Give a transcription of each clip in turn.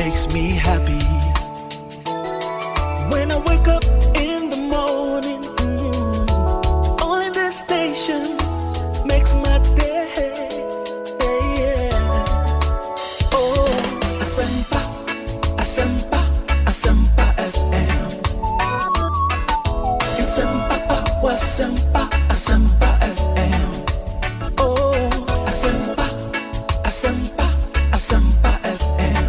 makes me happy. When I wake up in the morning, only this station makes my day. Oh, Asempa, Asempa, Asempa FM. Asempa, Asempa, Asempa FM. Oh, Asempa, Asempa, Asempa FM.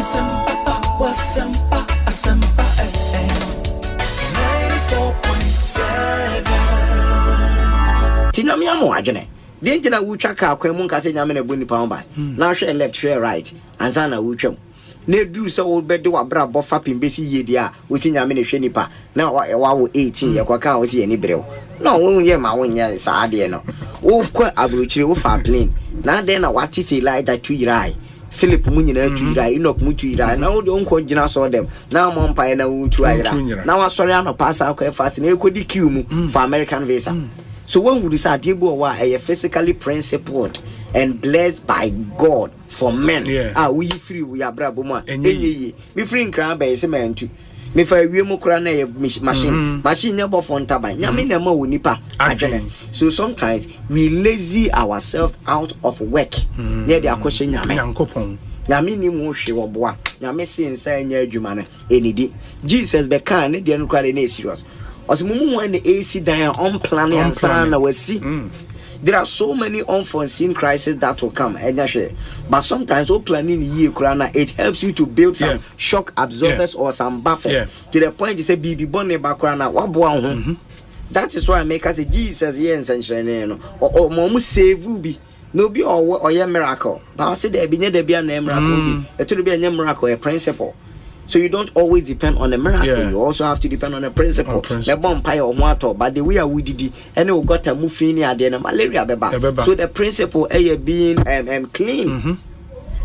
Asempa, Asempa, Asempa FM. 94.7. Tinamia mo adwene. De ntina wutwa ka akwan mu nkase nyame na boni pa ba. Na hwe left hwe right. Ansa na wutwam. Na duru se wo bede wa bra bofa pimbesi yedi a wosi nyame na hwe nipa. Na wa wo 18 ye kwaka wosi ye ni brew. Na wo ye ma wo nya sa ade no. Wo kwa abrochire wo fa plane. Na de na wati se Elijah 2 yirai. Philip mu nyina 2 yirai. Enoch mu 2 yirai. Na wo de onko gina so dem. Na mo mpa na wo 2 ayira. Na wa sori ano pass akwa fast na ekodi queue mu for American visa. So when we decide a physically principled and blessed by God for men, we free we are brabuma. Me free in crab by cement too. Me for we mo crane machine never phone tabai. Nyame na ma wonipa. So sometimes we lazy ourselves out of work. Near the question nyame. Nyame ni mo hwe wo boa. Nyame sin say nya adwuma no enidi. Jesus be kan ne de no kware na serious. Osumumu when the AC down on planning and sana we see. There are so many unforeseen crises that will come, but sometimes all planning it helps you to build some shock absorbers or some buffers to the point you say BB bonne background. That is why I make us say Jesus or momu save be no be or your miracle. But I say there be a miracle, it will be a miracle, a principle. So you don't always depend on a miracle. You also have to depend on a principle. The bonfire or water, but the way I would did, and we got a muffini at the malaria beba. So the principle being clean.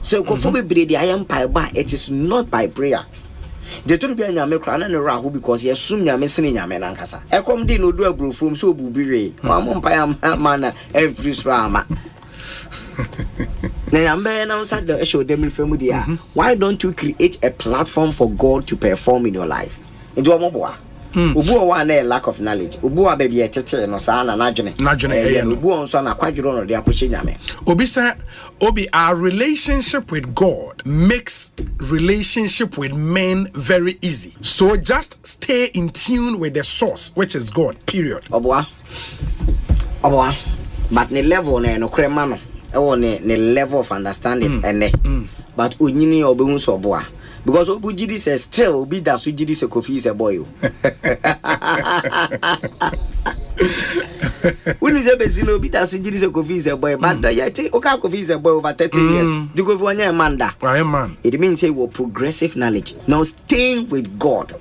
So I am by it is not by prayer. The to be a nyame kra na rahu because ye sum nyame sene nyame na nkasa. E kom di no do abro from so bubire. Wa mo mpa ya mana every srama. Why don't you create a platform for God to perform in your life? Ubu one lack of knowledge. Ubu baby etete no sa na nadwene. Ubu onso na kwadwiro no de akwoche nyame. Obi say obi our relationship with God makes relationship with men very easy. So just stay in tune with the source, which is God. Period. Oboa. But the level no krema no. The level of understanding but unyini obehun so boa because obujidi says still be that sujidi se kofi is a boy. When is a bezino be that sujidi se kofi is a boy but yet oka kofi is a boy over 30 years the go for manda man. It means say we progressive knowledge now staying with God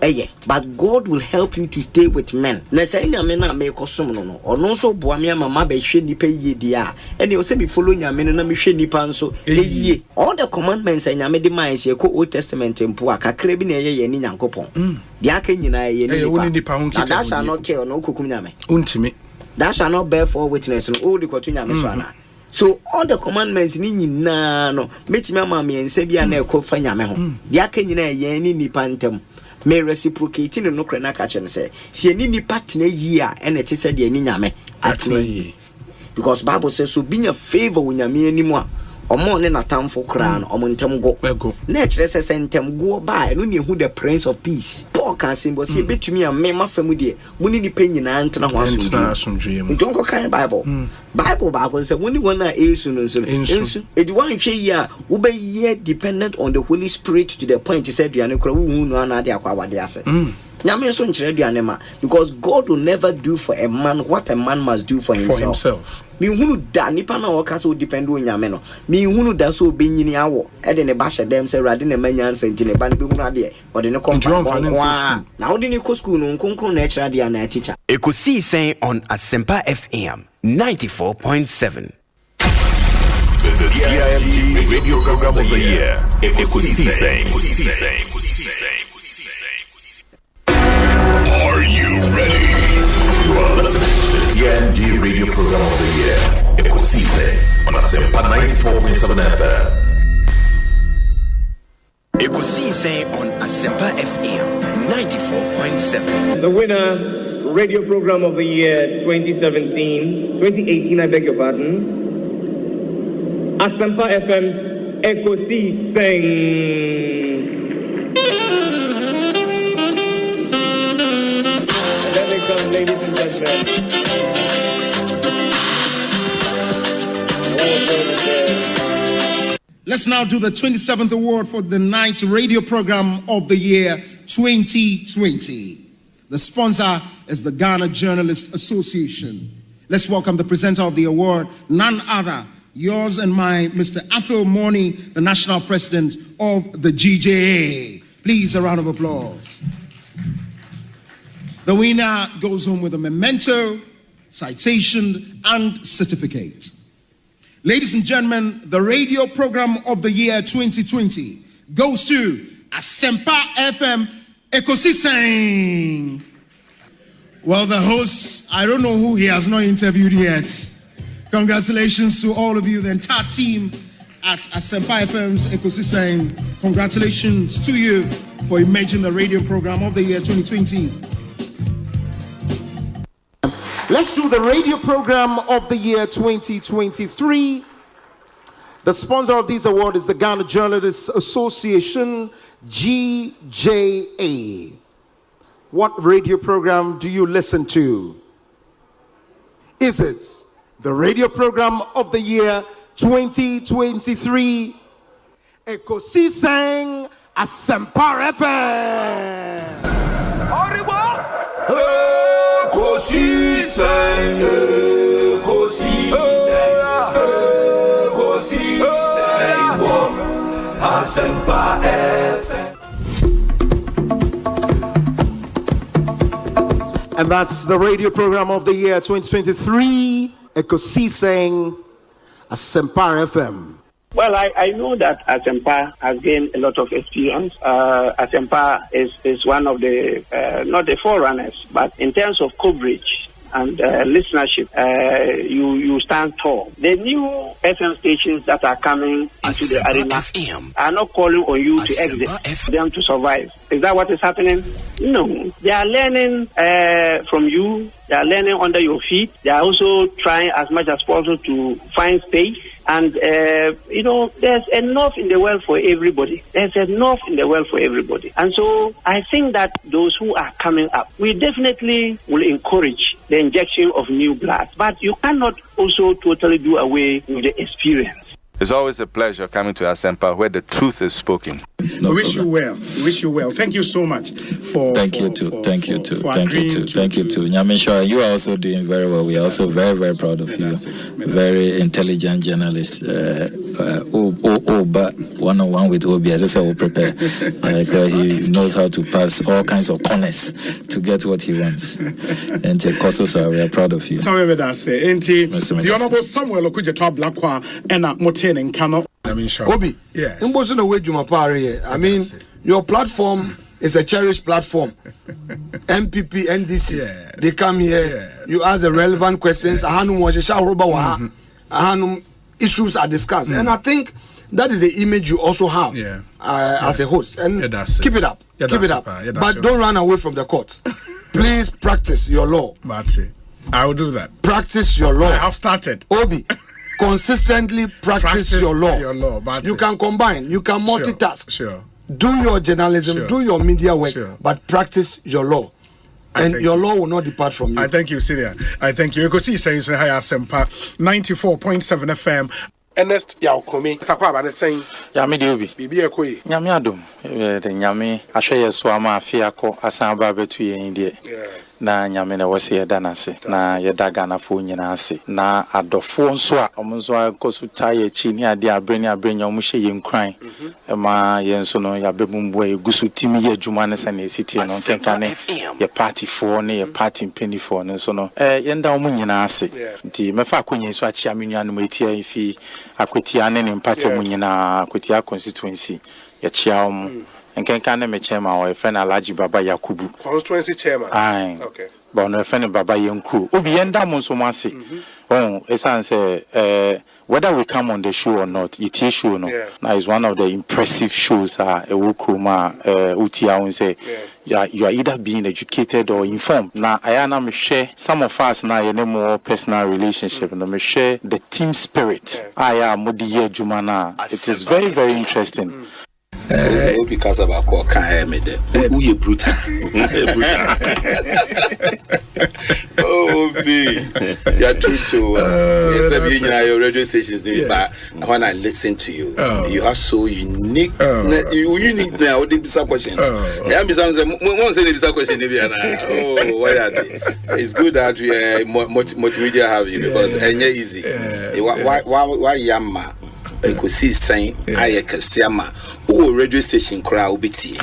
but God will help you to stay with men na say nyame na me kosom no or no so boa me mama be hwe nipa yie dia and you say be follow nyame no na me hwe nipa nso yie all the commandments nyame de man say ko Old Testament mpo akakra bi na ye ni nyankopon dia aka nyina ye ni nipa that shall not kill no kokum nyame untimi that shall not bear false witness no all the kotu nyame so ana. So all the commandments ni nyina no metimi ama me ense bia na ekofa nyame ho dia aka nyina ye ni nipa ntam me reciprocate no kra na ka chen say se ni nipa tena yi a ene te se de ni nyame atena yi because Bible says so being a favor with nyame animu a omo ne natamfo kra no omo ntem go na kire se sentem go ba no ne hu the prince of peace Paul can symbol say betumi a me mafamu de muni ni penyina ntena ho asomdwe ntonko kan Bible Bible say woni wona esu no nso edi wan hwe yi a wo be ye dependent on the Holy Spirit to the point he said you are kra wo hu no ana de akwa wade ase nyame so nkyere duane ma because God will never do for a man what a man must do for himself. Me hunu da nipa na woka so depend on nyame no me hunu da so benyini awo e de ne ba hye dem se rade ne manya nsanti ne ba ne be hunu ade o de ne kompa na o de ne ko school no nkonkron na ekira de na teacher. Ekosiisen on Asempa FM 94.7. The CIMG radio program of the year. Ekosiisen. Are you ready? You are listening to the CIMG radio program of the year. Ekosiisen on Asempa 94.7 FM. Ekosiisen on Asempa FM 94.7. The winner, radio program of the year 2018, I beg your pardon. Asempa FM's Ekosiisen. Let me come, ladies and gentlemen. Let's now do the 27th award for the Night Radio Program of the Year 2020. The sponsor is the Ghana Journalists Association. Let's welcome the presenter of the award, none other, yours and mine, Mr. Athol Morny, the National President of the GJA. Please, a round of applause. The winner goes home with a memento, citation, and certificate. Ladies and gentlemen, the radio program of the year 2020 goes to Asempa FM Ekosiisen. Well, the host, I don't know who he has not interviewed yet. Congratulations to all of you, the entire team at Asempa FM's Ekosiisen. Congratulations to you for emerging the radio program of the year 2020. Let's do the radio program of the year 2023. The sponsor of this award is the Ghana Journalists Association, GJA. What radio program do you listen to? Is it the radio program of the year 2023? Ekosiisen Asempa FM. Ekosiisen, Asempa FM. And that's the radio program of the year 2023, Ekosiisen Asempa FM. Well, I know that Asempa has gained a lot of experience. Asempa is one of the, not the forerunners, but in terms of coverage and listenership, you stand tall. The new FM stations that are coming into the arena are not calling on you to exit, them to survive. Is that what is happening? No. They are learning from you. They are learning under your feet. They are also trying as much as possible to find space. And, there's enough in the world for everybody. There's enough in the world for everybody. And so I think that those who are coming up, we definitely will encourage the injection of new blood. But you cannot also totally do away with the experience. It's always a pleasure coming to Asempa where the truth is spoken. We wish you well. We wish you well. Thank you so much for. Thank you too. Thank you too. Nyamisha, you are also doing very well. We are also very, very proud of you. Very intelligent journalist. But one-on-one with Obi, as I said, will prepare. He knows how to pass all kinds of corners to get what he wants. And Kososo, we are proud of you. The Honorable Samuel Okudjeto Blakwa and Moten and Kano. Obi, yes. I mean, your platform is a cherished platform. MPP, NDC, yes. They come here, you ask the relevant questions, issues are discussed. And I think that is the image you also have as a host. And keep it up. Keep it up. But don't run away from the court. Please practice your law. I will do that. Practice your law. I have started. Obi. Consistently practice your law. You can combine, you can multitask. Sure. Do your journalism, do your media work, but practice your law. And your law will not depart from you. I thank you, Syria. I thank you. Ekosiisen On Asempa 94.7 FM. Ernest Yaokomi. Takwaba ne saying Yami Diobi. Bibi Ekoyi. Nyami Adom. The Nyami ahwe so ama afia ko asan ba betu yen die. Na nyame na wose yeda nase na yeda Ghana fo nyina ase na adofo nso a omonso akoso taye chi ni ade abreni omo hye yenkran ma yenso no ya bebumbu egusu timi ye adwuma ne sane esiti no kenka ne ye party for ne ye party penny for ne so no yenda omo nyina ase nti mefa akonye so achia menua no matia ifi akwetia ne mpate omo nyina akwetia constituency ye chia omo Nkenka ne me chairman or friend Alaji Baba Yakubu. Constituency chairman. Aye. Okay. But no friend Baba Yenku. Obi yenda mo so mase. Esan say whether we come on the show or not, it is show no. Now it's one of the impressive shows. Utia will say, you are either being educated or informed. Now I am share some of us now you know more personal relationship and we share the team spirit. I am Modiye Jumana. It is very, very interesting. Because of our call, can't me there. We brutal. Oh, me. You are true. So, yes, your radio stations, but when I listen to you, you are so unique. Unique now. What is the question? Oh, why are they? It's good that we multimedia have you because it's easy. Why Yama? Ekosiisen aye kasiama o radio station kra obiti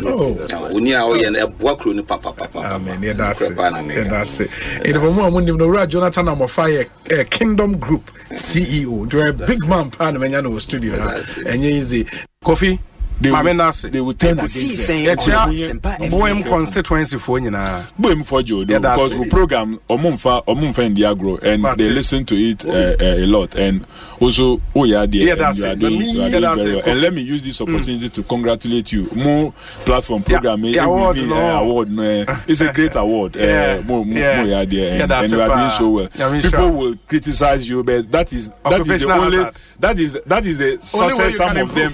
oni a o ye na boakro ni papa amen that's it it for mo amunim no ra Jonathan Amofa Kingdom Group CEO do a big man pan menya no studio enye easy coffee they will turn against them. Boem constituency for nyina. Boem for Joe because we program omumfa in the agro and they listen to it a lot and also you are doing very well. And let me use this opportunity to congratulate you. More platform program award. It's a great award. More you are there and you are doing so well. People will criticize you, but that is the success. Some of them,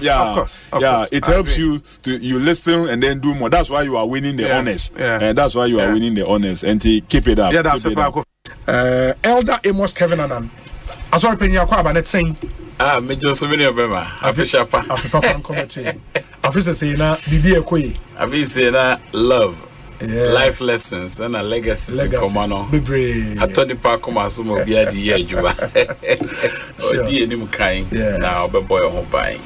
it helps you to listen and then do more. That's why you are winning the honors. And that's why you are winning the honors. And to keep it up. Elder Amos Kevin Anan. I saw Penya Kwaba net saying. Me just many of them. Official pa. Papa come to. Officer say na bibi ekoi. Officer na love. Life lessons and a legacy in Comano. I told the park come as some of the idea you are. Oh, dear, new kind now, but boy, I hope I.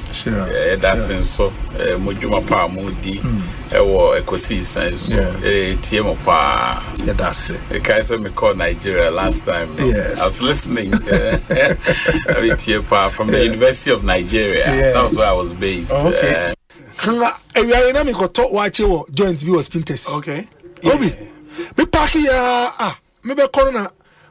That's in so Mujuma Pa Moody, Ekosiisen, so TM Pa. That's it. The Kaiser me called Nigeria last time. Yes, I was listening. From the University of Nigeria. That was where I was based. Okay. We are in Amico talk watch your joint view of Spinters. Okay. Obi, me park maybe corner,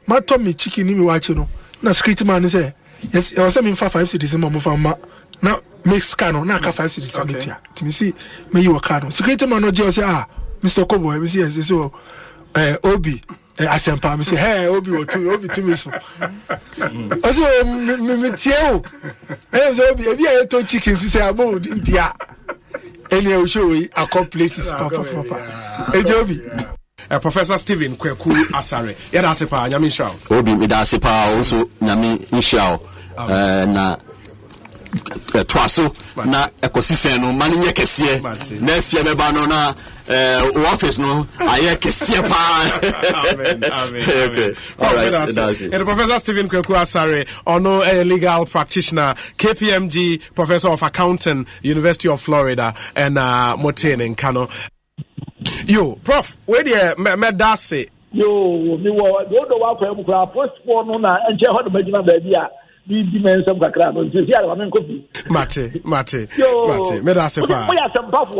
my Tommy chicken in me watching no. Na security man say, yes, I was saying 5 cities in Mamma Fama. Now, make scan on 5 cities. To me see, me you a card. Security man no just Mr. Kobo, we see, so, Obi. Asempa, me say, hey, Obi to me so. Also, me tell. Obi, if you to chickens, you say about India. Any show I call places, papa. Obi. Professor Stephen Kweku Asare. Yada sepa nyami shao. Obi me da sepa also nyami ishao. Na twaso na ekosisen no mani nye kese. Na sie me ba no na office no aye kese pa. Amen. Okay. All right. And Professor Stephen Kweku Asare, ono a legal practitioner, KPMG Professor of Accounting, University of Florida, and Moten in Kano. Yo, Prof, where the medase? Yo, me wo do wa kwa mu kwa postpone no na enche ho do magina ba bia bi men sam kakra no nti sia wa men kofi. Mate. Medase pa.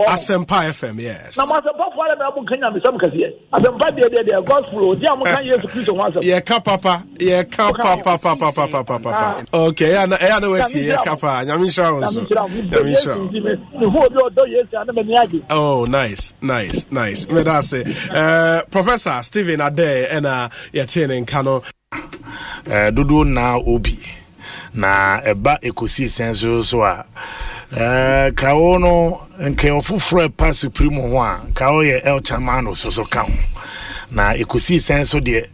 Asempa FM, yes. Na Asempa for na mu kanya me sam kase. Asempa de gospel di am kan Yesu Kristo ho asem. Ye ka papa. Okay, ya na wechi ye ka pa. Nyami insurance. Oh, nice. Medase. Professor Stephen Ade and Yatene Kano. Dudu na obi. Na eba Ekosiisen so a kawo no nke ofufro pa supreme ho a kawo ye el chamano so ka na Ekosiisen so de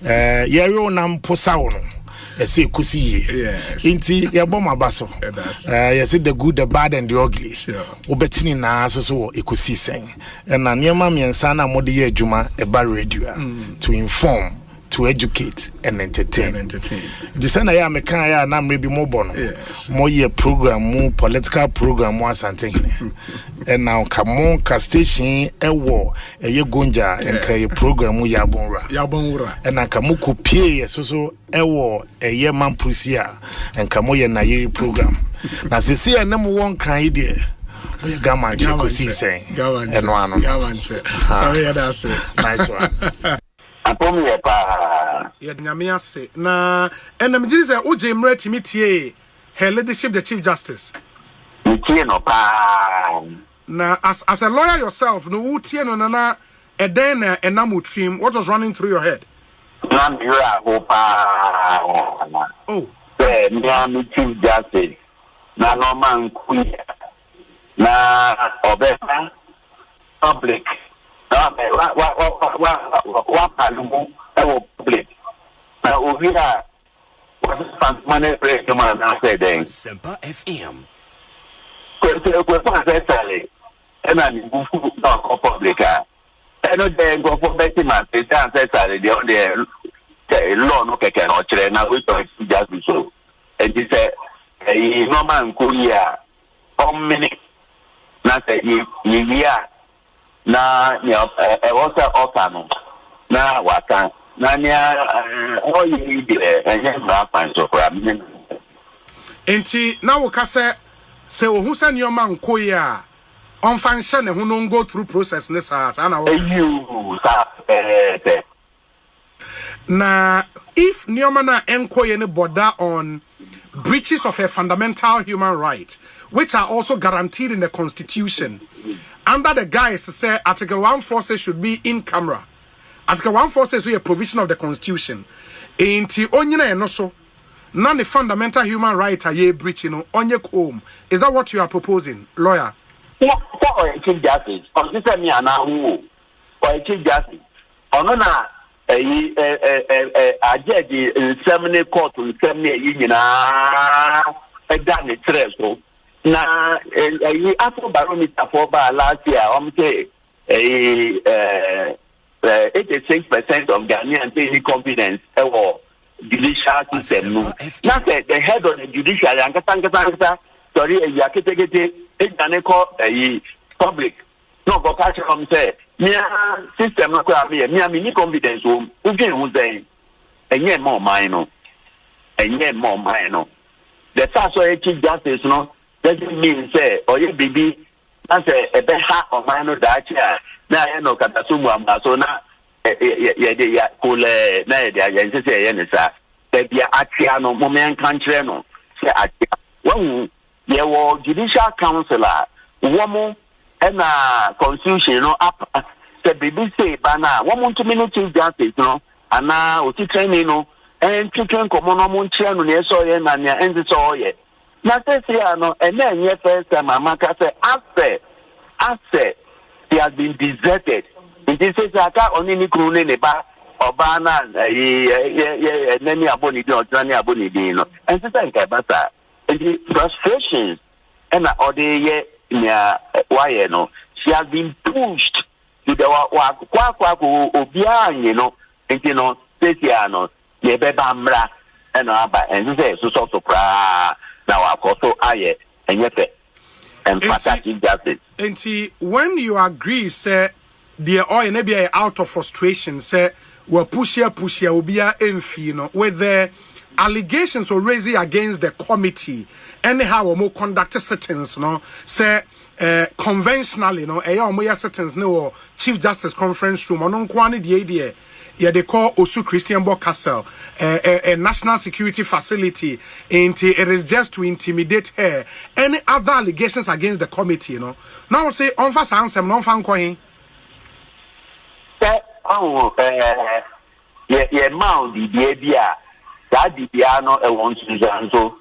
yero na mposa wo no ese Ekosi inti ye bom abaso yes the good the bad and the ugly obetini na so Ekosiisen na niema miensa na mode ye adwuma eba radio to inform, to educate and entertain. The same I am a kind of na maybe more bono. More year program, more political program, more something. And now come on, station a war, a ye gonja and kay program yabonra. And I come pay so a war, a year man pusia and come on na year program. Now see a number one kind idea. Gaman Ekosiisen and one. Sorry, that's it. Nice one. Yet nyame ase na enam giri se oje mra timitie her ladyship, the Chief Justice? Now, as a lawyer yourself, no utieno na a then a namu trim. What was running through your head? Oh, the Chief Justice. Na no man queen. Na obeka public. Na what public. Na ovira was money break man na say then. Asempa FM. And I'm not public. I know they go for betting man. They can't say the only law no can or now we just be so. And he said, a normal Korea, minute. Not say, yeah, now, also Okano. Now, what can all you need and then find so for a minute. And now, Cassa. Say who send your man Koya on function who don't go through process now if Niomana enquire any border on breaches of a fundamental human right, which are also guaranteed in the Constitution, under the guise to say Article 146 should be in camera. Article 146 is a provision of the Constitution. Ain't onyina no so. None the fundamental human right are ye breaching on your home. Is that what you are proposing, lawyer? Yeah, for a Chief Justice. On this me and now for a Chief Justice. On a judge in seminary court in seminary union a done it so. Now a after barometer for last year, say 86% of Ghanaians say confidence judicial system no. Now say the head of the judicial and sorry public no go catch from say system no kwa me ni confidence o ugin hu say enye more mine no the fact so Chief Justice no doesn't mean say oye bibi na say e be ha o mine no da chia na ye no kata so mu amda so na ya kule na ya say ya nisa bia atia no moment country no say atia when ye wo judicial councilor womo na constitution no up say bibi say bana womo to Chief Justice no ana o ti training no en twetwen komo no mo ntia no na so ye na na en so ye na say no ene nye first time amaka say after he has been deserted. It is aka oni ni kru ne ba oba na nani aboni di otani aboni di no. And say nkai basa. The frustrations and ode ye nya why no. She has been pushed to the kwa obia anyi no. Enti no say no ye beba mra and aba and say so pra na wa koso aye enyefe. And justice. And when you agree, say, the oil maybe out of frustration, say, we'll push here, will be with the allegations or raising against the committee, anyhow, or more conducted settings, no, say, conventionally, no, a settings, no, Chief Justice Conference Room, or non quantity the idea. Yeah, they call Osu Christian Bock Castle, a national security facility. And it is just to intimidate her. Any other allegations against the committee, you know? Now say, on fast answer, non fan coin. Yeah, Mount, the idea that the piano, a one Susan, so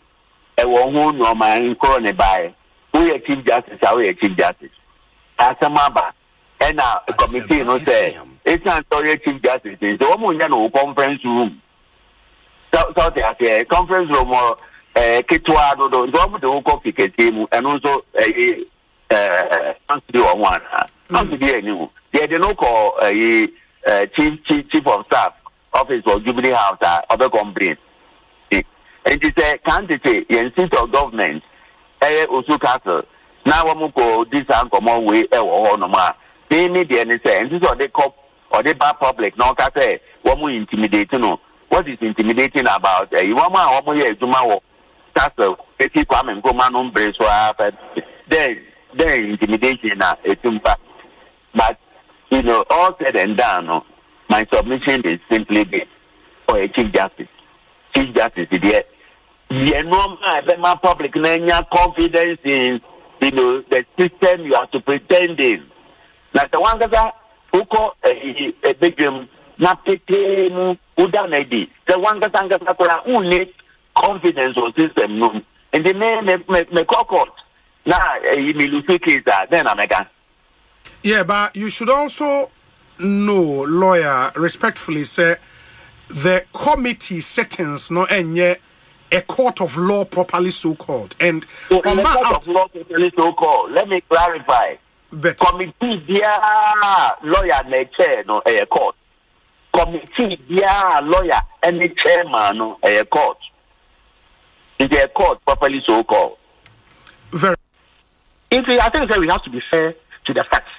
a one no man corner by. We are Chief Justice, we are Chief Justice. Asempa, and a committee, no say. It's not sorry, Chief Justice. The woman no conference room. So they conference room or Kitwa do copy team and also do one. Not to be any. They did not call chief of staff office or Jubilee House other complaint. And it's a candidate in seat of government. Osu Castle. Now we go this and come on way or no ma. They need the NSA and this is what they call. Or they bad public, no, can say, what we intimidating, no. What is intimidating about? You want my homo here to my castle, petty come and go man on brace for then intimidation, it's impact. But, you know, all said and done, no, my submission is simply this for a Chief Justice. Chief Justice, my public confidence in the system you have to pretend in. Like the one that uko a bedroom na pete udanedi. The one that need confidence or system no. And the me court. Now you lose case then America. Yeah, but you should also know, lawyer, respectfully say the committee settings no enye a court of law properly so called. And so court of law properly so called. Let me clarify. Better. Committee dia lawyer na chair no a court. Committee dia lawyer and the chairman no a court. It's a court properly so called. Very. I think that we have to be fair to the facts.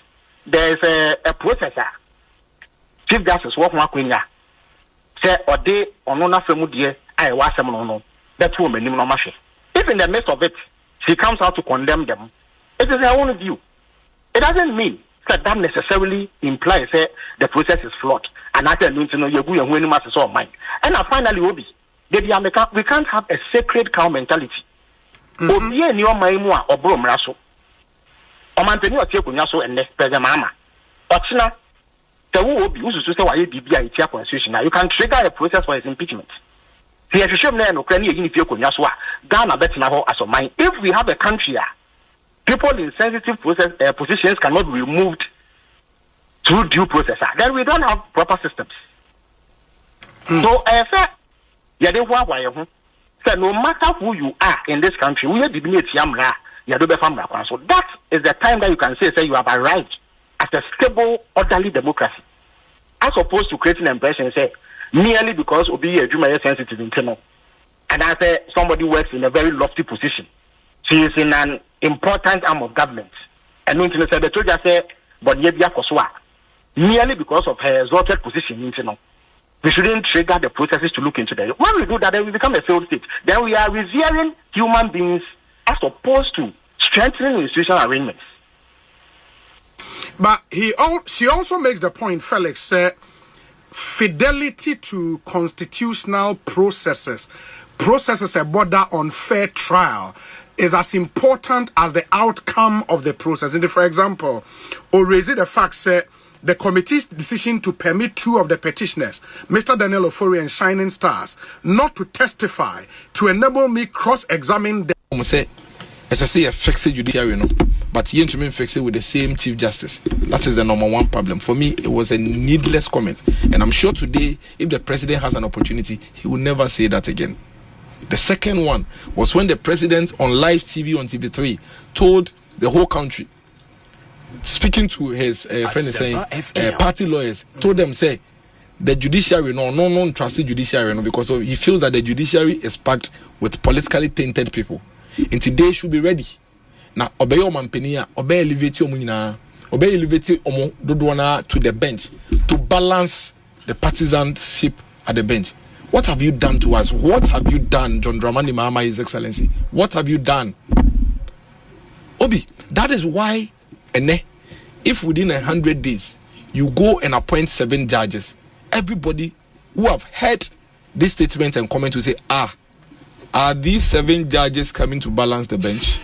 There is a processor. Chief Justice work one queen ya. Say or day on no famudie I was some no. That's woman no mashi. If in the midst of it she comes out to condemn them, it is her own view. It doesn't mean that necessarily implies that the process is flawed. And I tell you to know you go and win masses of mind. And finally Obi, we can't have a sacred cow mentality. Obi and your maimua or bro mraso. O manteni o tie kunya so enne pese mama. Ochina the wo obi usu so say why bibia itia constitution. You can trigger a process for his impeachment. See if you show me no kra ni yin fie kunya so a Ghana betina ho as of mine. If we have a country people in sensitive process positions cannot be removed through due process, then we don't have proper systems. So so no matter who you are in this country, we are debate yamra. So that is the time that you can say you have arrived at a stable, orderly democracy, as opposed to creating an impression say merely because Obi Ejuma is sensitive internal, and I say somebody works in a very lofty position. She is in an important arm of government, and when say the soldier say, but Yebia Koswa, merely because of her exalted position internal. We shouldn't trigger the processes to look into that. When we do that, then we become a failed state. Then we are revering human beings as opposed to strengthening institutional arrangements. But she also makes the point, Felix, fidelity to constitutional processes a border on fair trial is as important as the outcome of the process. And for example, or raise the fact say the committee's decision to permit two of the petitioners, Mr. Daniel Ofori and Shining Stars, not to testify to enable me cross-examine them. Say, as I say, a fixed judiciary, no, but you to me fix it with the same Chief Justice. That is the number one problem. For me, it was a needless comment. And I'm sure today, if the president has an opportunity, he will never say that again. The second one was when the president on live TV on TV3 told the whole country, speaking to his friend saying party lawyers, told them say the judiciary no trusted judiciary no, because he feels that the judiciary is packed with politically tainted people. And today should be ready. Now obey your mampenia, obey elevate your munina, obey elevate omo dodoana to the bench to balance the partisanship at the bench. What have you done to us? What have you done, John Dramani Mahama, His Excellency? What have you done? Obi, that is why if within 100 days you go and appoint 7 judges, everybody who have heard this statement and comment will say, are these 7 judges coming to balance the bench?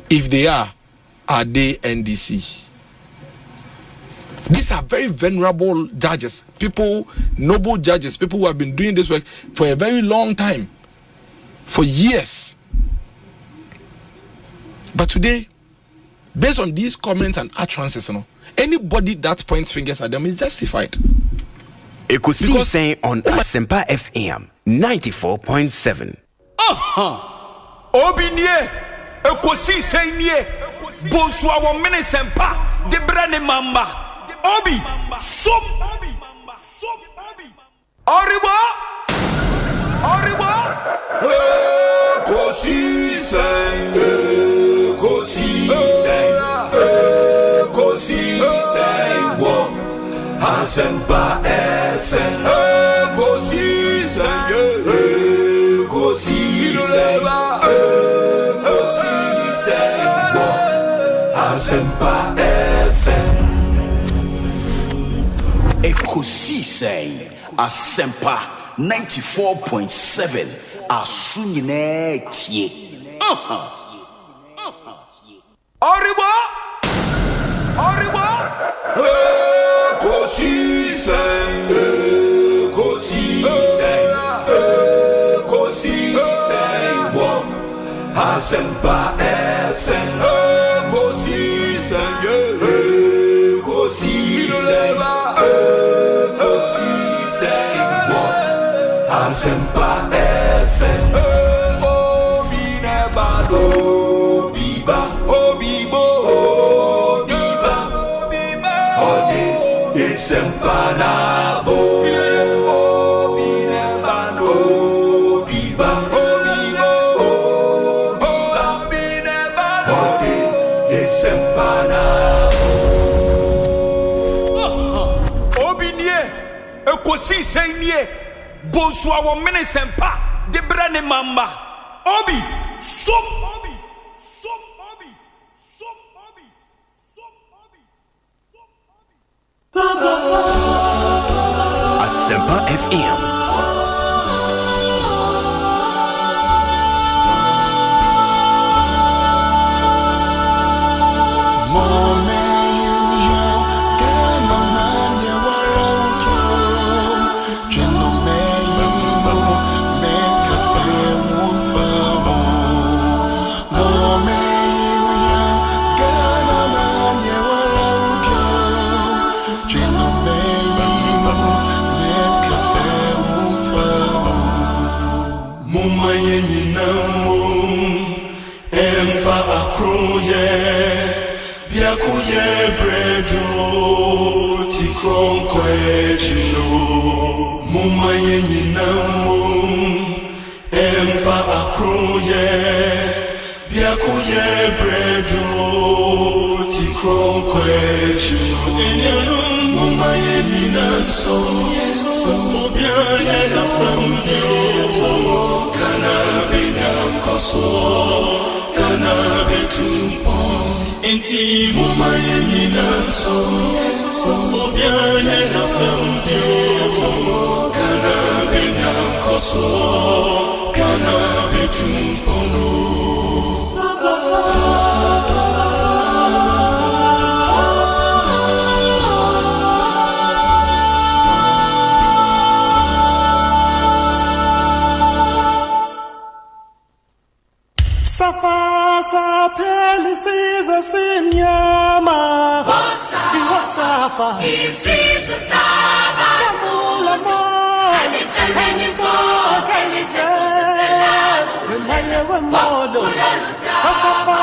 If they are they NDC? These are very venerable judges, people, noble judges, people who have been doing this work for a very long time, for years. But today, based on these comments and utterances, anybody that points fingers at them is justified. Ekosiisen On Asempa FM 94.7. Obinye, Ekosiisen nie, Bonsu awo minisempa, Debrane mamba. Obi, som, Oribo, Ekosiisen, wo, Asempa FM, Ekosiisen, wo, Asempa FM. Ekosiisen Asempa 94.7 Asunyine tie. Oribo Ekosiisen wo Asempa FM Ekosiisen wo Asempa FM Sempanabo Obinebano Biba Obinebano Sempanabo Obinie Ekosiisen nie Bonsu awo mene sempa de brane mamba Obi som Asempa FM. Inti mama yenina so obiane na so kana benya koso kana betumpono Asempa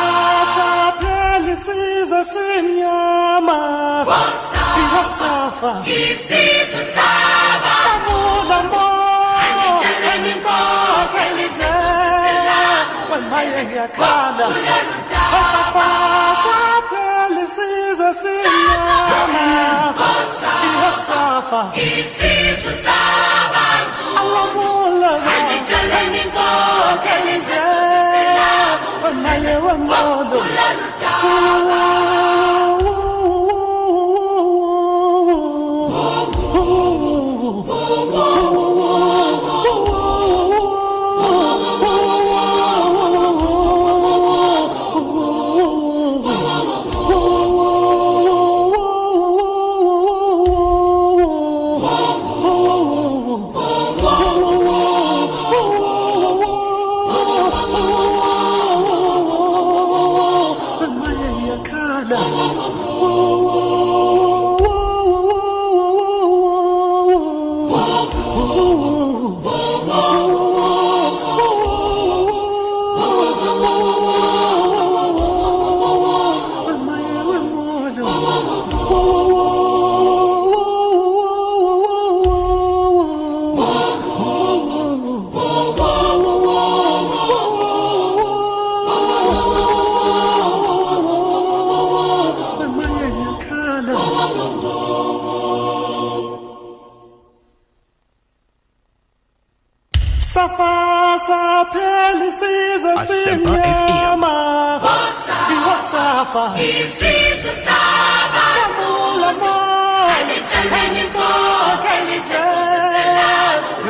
FM.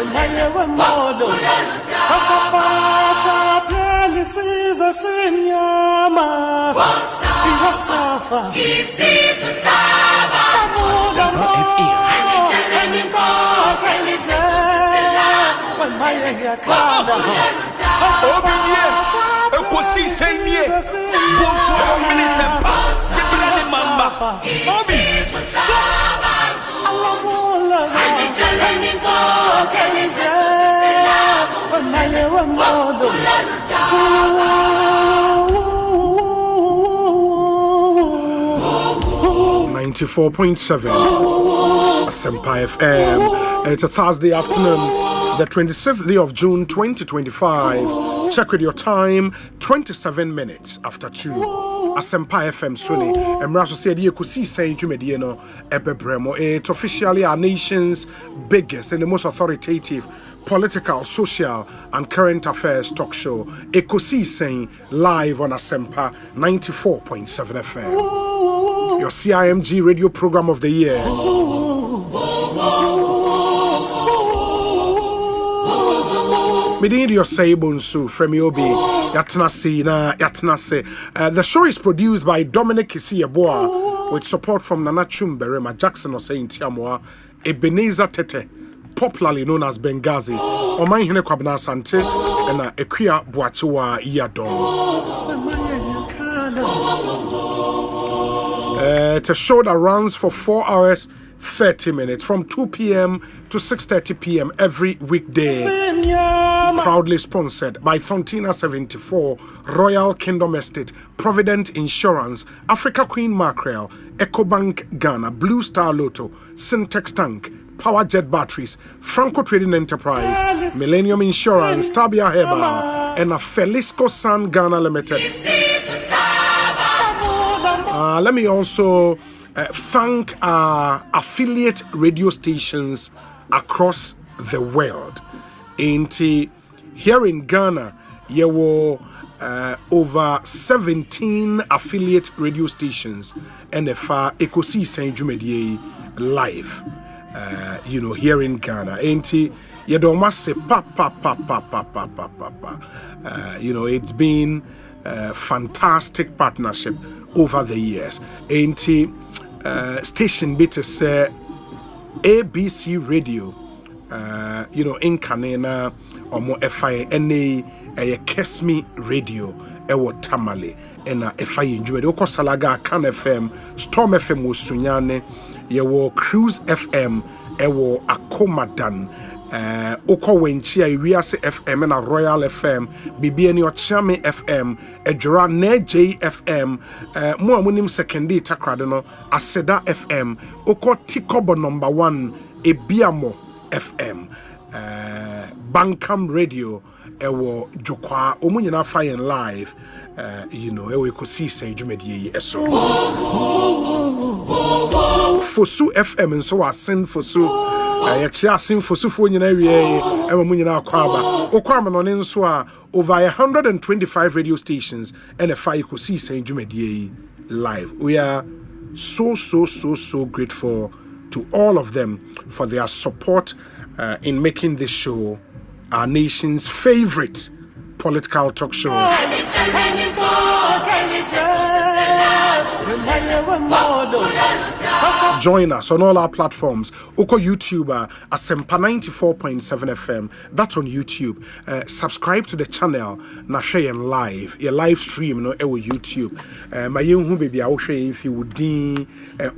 Ekosiisen Bonsu Asempa Debrane Mamba Obi Asempa FM. It's a Thursday afternoon, the 26th day of June 2025. Check with your time, 27 minutes after 2. Asempa FM Suni. Emraso said Ekosiisen Jumedieno Ebebremo. It's officially our nation's biggest and the most authoritative political, social, and current affairs talk show. Ekosiisen live on Asempa 94.7 FM. Your CIMG radio program of the year. Midin Osei Bonsu from Yobi Yatnasi na Yatnase. The show is produced by Dominic Isieboa with support from Nana Chumberema, Jackson Osei Ntiamoa, Ebenezer Tete, popularly known as Benghazi, Oman Hene Kwabna Sante, and Equia Boachiwa Iyadon. It's a show that runs for 4 hours 30 minutes from 2 p.m. to 6:30 p.m. every weekday. Proudly sponsored by Fontina 74, Royal Kingdom Estate, Provident Insurance, Africa Queen Mackerel, EcoBank Ghana, Blue Star Lotto, Syntex Tank, Power Jet Batteries, Franco Trading Enterprise, Millennium Insurance, Tabia Herbal, and a Felisco San Ghana Limited. Let me also thank our affiliate radio stations across the world. Here in Ghana, there were over 17 affiliate radio stations and Ekosiisen Jumediye live. Here in Ghana. You don't must say it's been a fantastic partnership over the years. Station bit say ABC Radio, in Kanena or more FINA, Kesmi Radio, Ewo Tamale, and FI enjoyed Okosalaga, Kan FM, Storm FM was Sunyane, Yewo Cruise FM, Ewo Akomadan. Oko Wenchia Iriase FM and a Royal FM, BBN Ochame FM, Ejura Neje FM, Muamunim Sekendi Takradeno, Aseda FM, Oko Tikobo number 1, Ebiamo FM, Bankam Radio, Ewo Jokwa, Omunyana Fire Live, Ewo Ekosiisen Jumediye Eso. Fosu FM and so I send Fosu. Yachiasim for Sufunyana, Emunyana Kwaba, Okwama on Enswa, over 125 radio stations, and a Ekosiisen Jumediye live. We are so grateful to all of them for their support in making this show our nation's favorite political talk show. Join us on all our platforms. Oko YouTuber Asempa 94.7 FM. That's on YouTube. Subscribe to the channel. Na share live. Your live stream no ewo YouTube. My young baby I will share if you would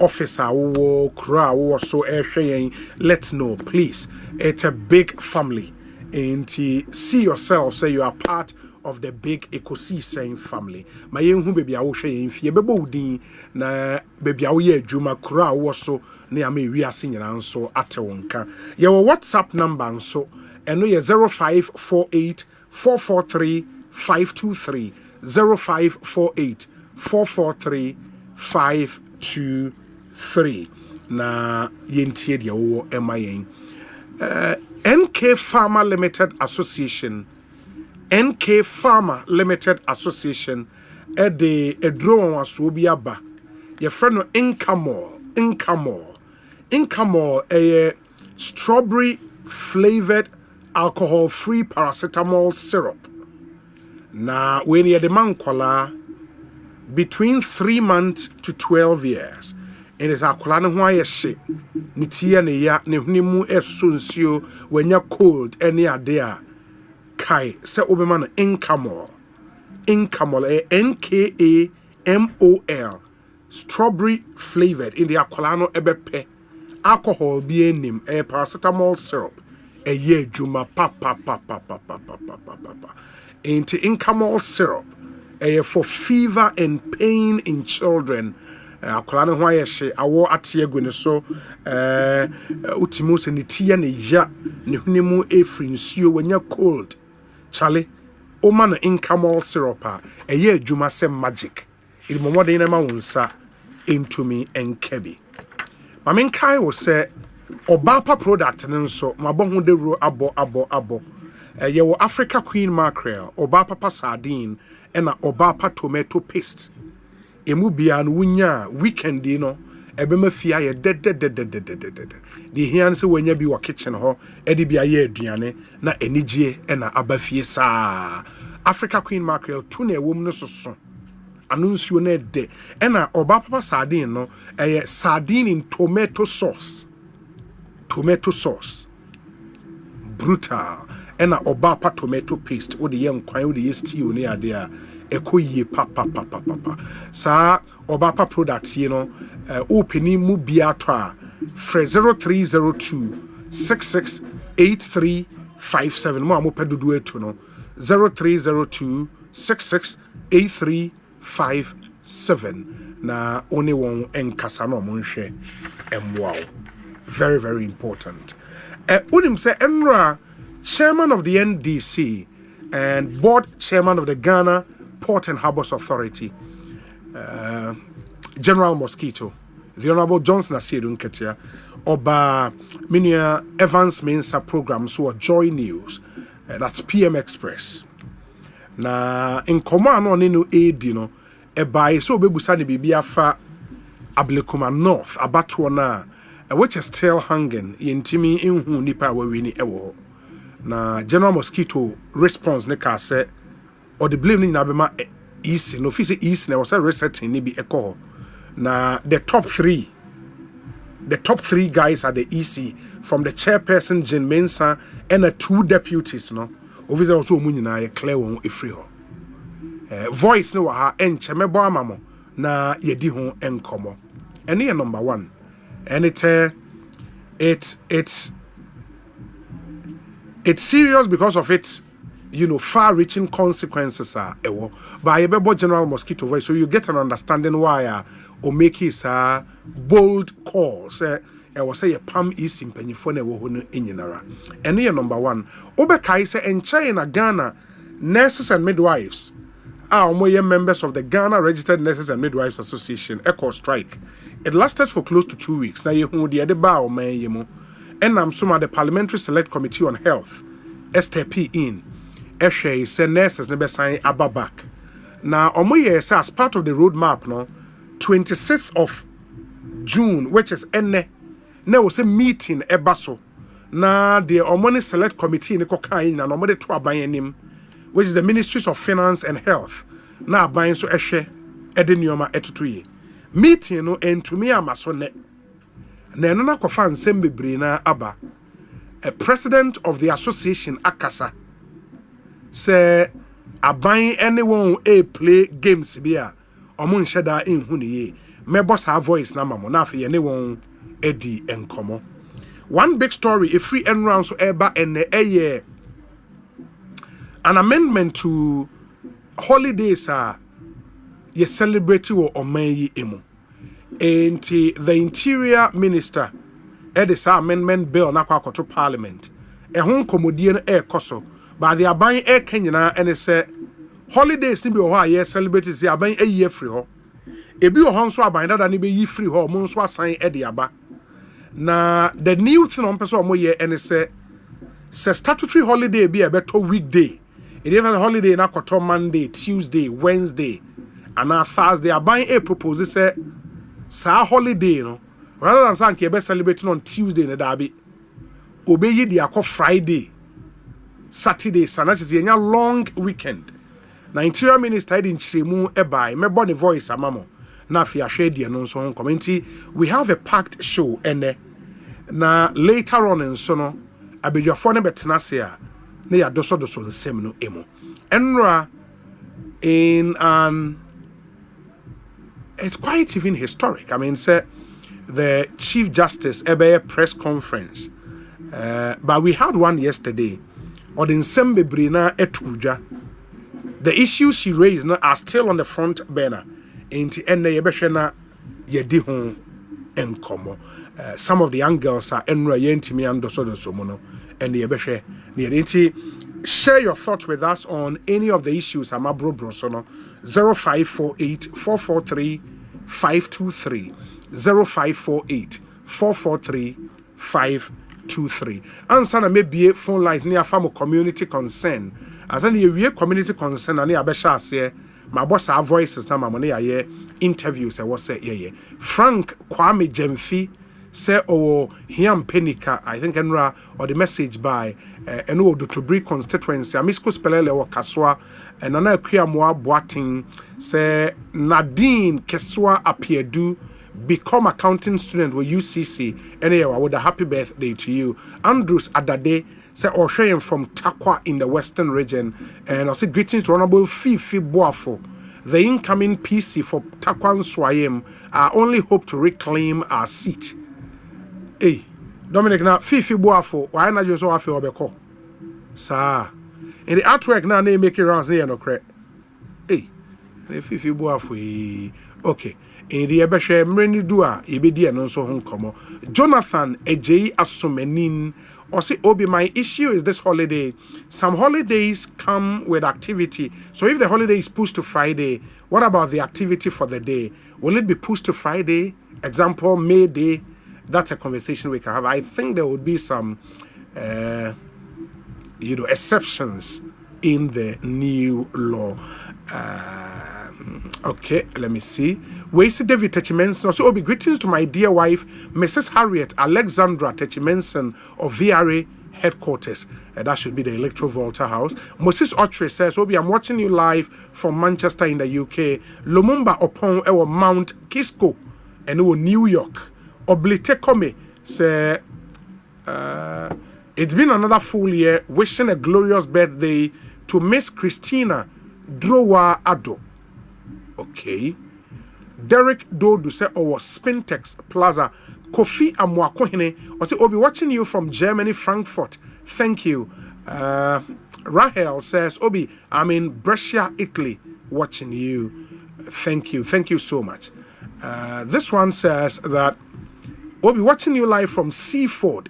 officer wo kra wo so share. Let's know, please. It's a big family. And see yourself, say you are part of the big Ekosiisen family. My young baby I will share if you be na baby I will juma kura also near me we are singing and so at wonka. Your WhatsApp number and so and we 0548 443 523 0548 443 523 na yentie dia wo emayen NK Farmer Limited Association NK Farmer Limited Association the drone was Wobiaba. Your friend Incamore a strawberry flavored alcohol-free paracetamol syrup. Na when you demand kola between 3 months to 12 years. It is akola no ho ayehye. Ni tie ne ya ne hunimu esonsio when you cold any ade a kai se obema no Incamol. Incamol NKAMOL. Strawberry flavored in the akola no ebepe. Alcohol be enim paracetamol syrup. Ye juma pa. Into Incamol syrup. For fever and pain in children. Akola no ho ayehye awo atie gu so utimo se ne tie ne ya ne hunimu efri nsuo wanya cold chale o ma no Incamol syrup a eye adwuma se magic iri momode na ma wonsa entumi enkabi mamen kai wo se obapa product ne nso mabɔ de ro abo ye wo Africa Queen mackerel obapa sardine ena obapa tomato paste emu bia no wunya weekend no ebema fia ye de the hian se wanya bi wa kitchen ho e de bia ye aduane na enigye ena abafie saa Africa Queen mackerel tu na ewom no soso anunsuo na de ena oba papa sardine no sardine in tomato sauce brutal ena oba papa tomato paste wo de ye nkwan wo de ye stew ne ade a ekoye pa sa obapa product opening mu bia to a 0302 668357 mo amopedudu etu no 0302 668357 na only one enkasa no mo nhwe emwa very very important unim say enra chairman of the NDC and board chairman of the Ghana Port and Harbours Authority, General Mosquito, the Honorable Johnson Asiedu Nketia, Oba Minia Evans Mensa program, so Joy News, that's PM Express. Na in command on inu edino, by so bebusani bibiafa Ablekuma North, Abatuana, which is still hanging in Timi inhu nipa wawini ewo. Na General Mosquito response ne ka say or the blame ni na bema east no fi say east na was resetting ni bi echo na the top 3 guys are the EC from the chairperson Jean Mensah and the 2 deputies no obviously also mu nyina ye clear won efri ho voice no wa ha enche mebo amamo na ye di ho enkomo ene ye number 1 and it's serious because of its far-reaching consequences are by a General Mosquito voice, so you get an understanding why or make his bold calls. I was say a palm is in penifone in general. And here number 1, Obekaise and China, Ghana nurses and midwives are members of the Ghana Registered Nurses and Midwives Association ECO strike. It lasted for close to 2 weeks. Now you the adeba or may yemo. And I'm some of the Parliamentary Select Committee on Health, STP in. Eshe say nurses never sign ababak. Now, omoye as part of the roadmap, no, 26th of June, which is ene, there was a meeting ebaso. Now, the Omoni Select Committee in the cocaine and Omode to abayenim, which is the Ministries of Finance and Health. Now, buying so eshe edenioma etutuye. Meeting no and to me amasone. Nenana kofan sembe brina aba. A president of the association Akasa. Say aban anyone play games bia omo nsheda enhu ne ye mebo sa voice na mamo na afi anyone edi enkomo. One big story a free and round so eba ene an amendment to holidays ye celebrate wo omanyi emu and the interior minister edisa amendment bill na kwa to parliament ehun komodie no ekoso but the aban kenyina and say holidays ni bi ho aye celebrate say aban ayi free ho ebi ho nso aban dada ni be yi free ho mo nso asan de aba na the new thing on person mo ye and say statutory holiday be a better weekday it even holiday na koto Monday, Tuesday, Wednesday and na Thursday aban propose say sa holiday no rather than say ke be celebrating on Tuesday na da bi obey the akọ Friday, Saturday, Saturday, yenya long weekend. Na Interior Minister in Chirimu ebai mebo ne voice amamo. Na fi ahwe die no so community. We have a packed show ene. Na later on in sono abedwafo ne betena se a na ya doso nsem no emu. Enra in an it's quite even historic. I mean, say the Chief Justice ebe press conference. But we had one yesterday. Or the Nsembe Brina Etruja. The issues she raised are still on the front burner. Inti enne yebeshena yedi ho enkomo. Some of the young girls are enra yentimi andoso somono and yebeshe inti. Share your thoughts with us on any of the issues. Amabro Brosono 0548 443 523 0548 443 523. Answer na maybe phone lines near farm community concern. As any we community concern and near Beshas here. My boss our voices na my money aye interviews I was say yeah. Frank Kwame Jemfi say Hiam Penika, I think Enra or the message by Eno Dutubri constituency, Amisco Spelele or Kaswa, and Nana Kriamwa Boating say Nadine Keswa Apiedu become accounting student with UCC. Anyway, with a happy birthday to you. Andrews Adade say Osei from Takwa in the Western region, and also greetings to Honorable Fifi Boafo. The incoming PC for Takwa Swayem. I only hope to reclaim our seat. Hey, Dominic, now Fifi Boafo, why not just offer Obeko? Sir, in the artwork now they make it rounds near no credit. Hey, Fifi Boafo, okay. In the Ebeshe Mreni Dua, Ebedi and so home como. Jonathan Ejei Asumenin, or say Obi, my issue is this holiday. Some holidays come with activity. So if the holiday is pushed to Friday, what about the activity for the day? Will it be pushed to Friday? Example, May Day. That's a conversation we can have. I think there would be some, exceptions in the new law. Okay, let me see. We see David Techimenson. So, be greetings to my dear wife, Mrs. Harriet Alexandra Techimenson of VRA headquarters. That should be the Electro Volta House. Moses Otre says, Obi, I'm watching you live from Manchester in the UK. Lumumba upon our Mount Kisco and New York. Oblite Kome say, it's been another full year. Wishing a glorious birthday to Miss Christina Drowa Ado. Okay. Derek Dodu say our Spintex Plaza. Kofi Amwakohine. I say, Obi, watching you from Germany, Frankfurt. Thank you. Rahel says, Obi, I'm in Brescia, Italy, watching you. Thank you. Thank you so much. This one says that we'll be watching you live from Seaford,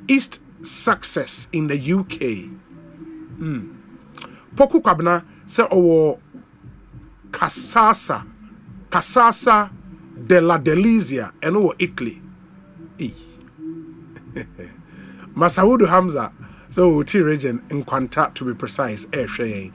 East Sussex in the UK. Poku Kabna say our Casasa della Delizia and our Italy. Masaudu Hamza, so T region in Quanta to be precise. Johnson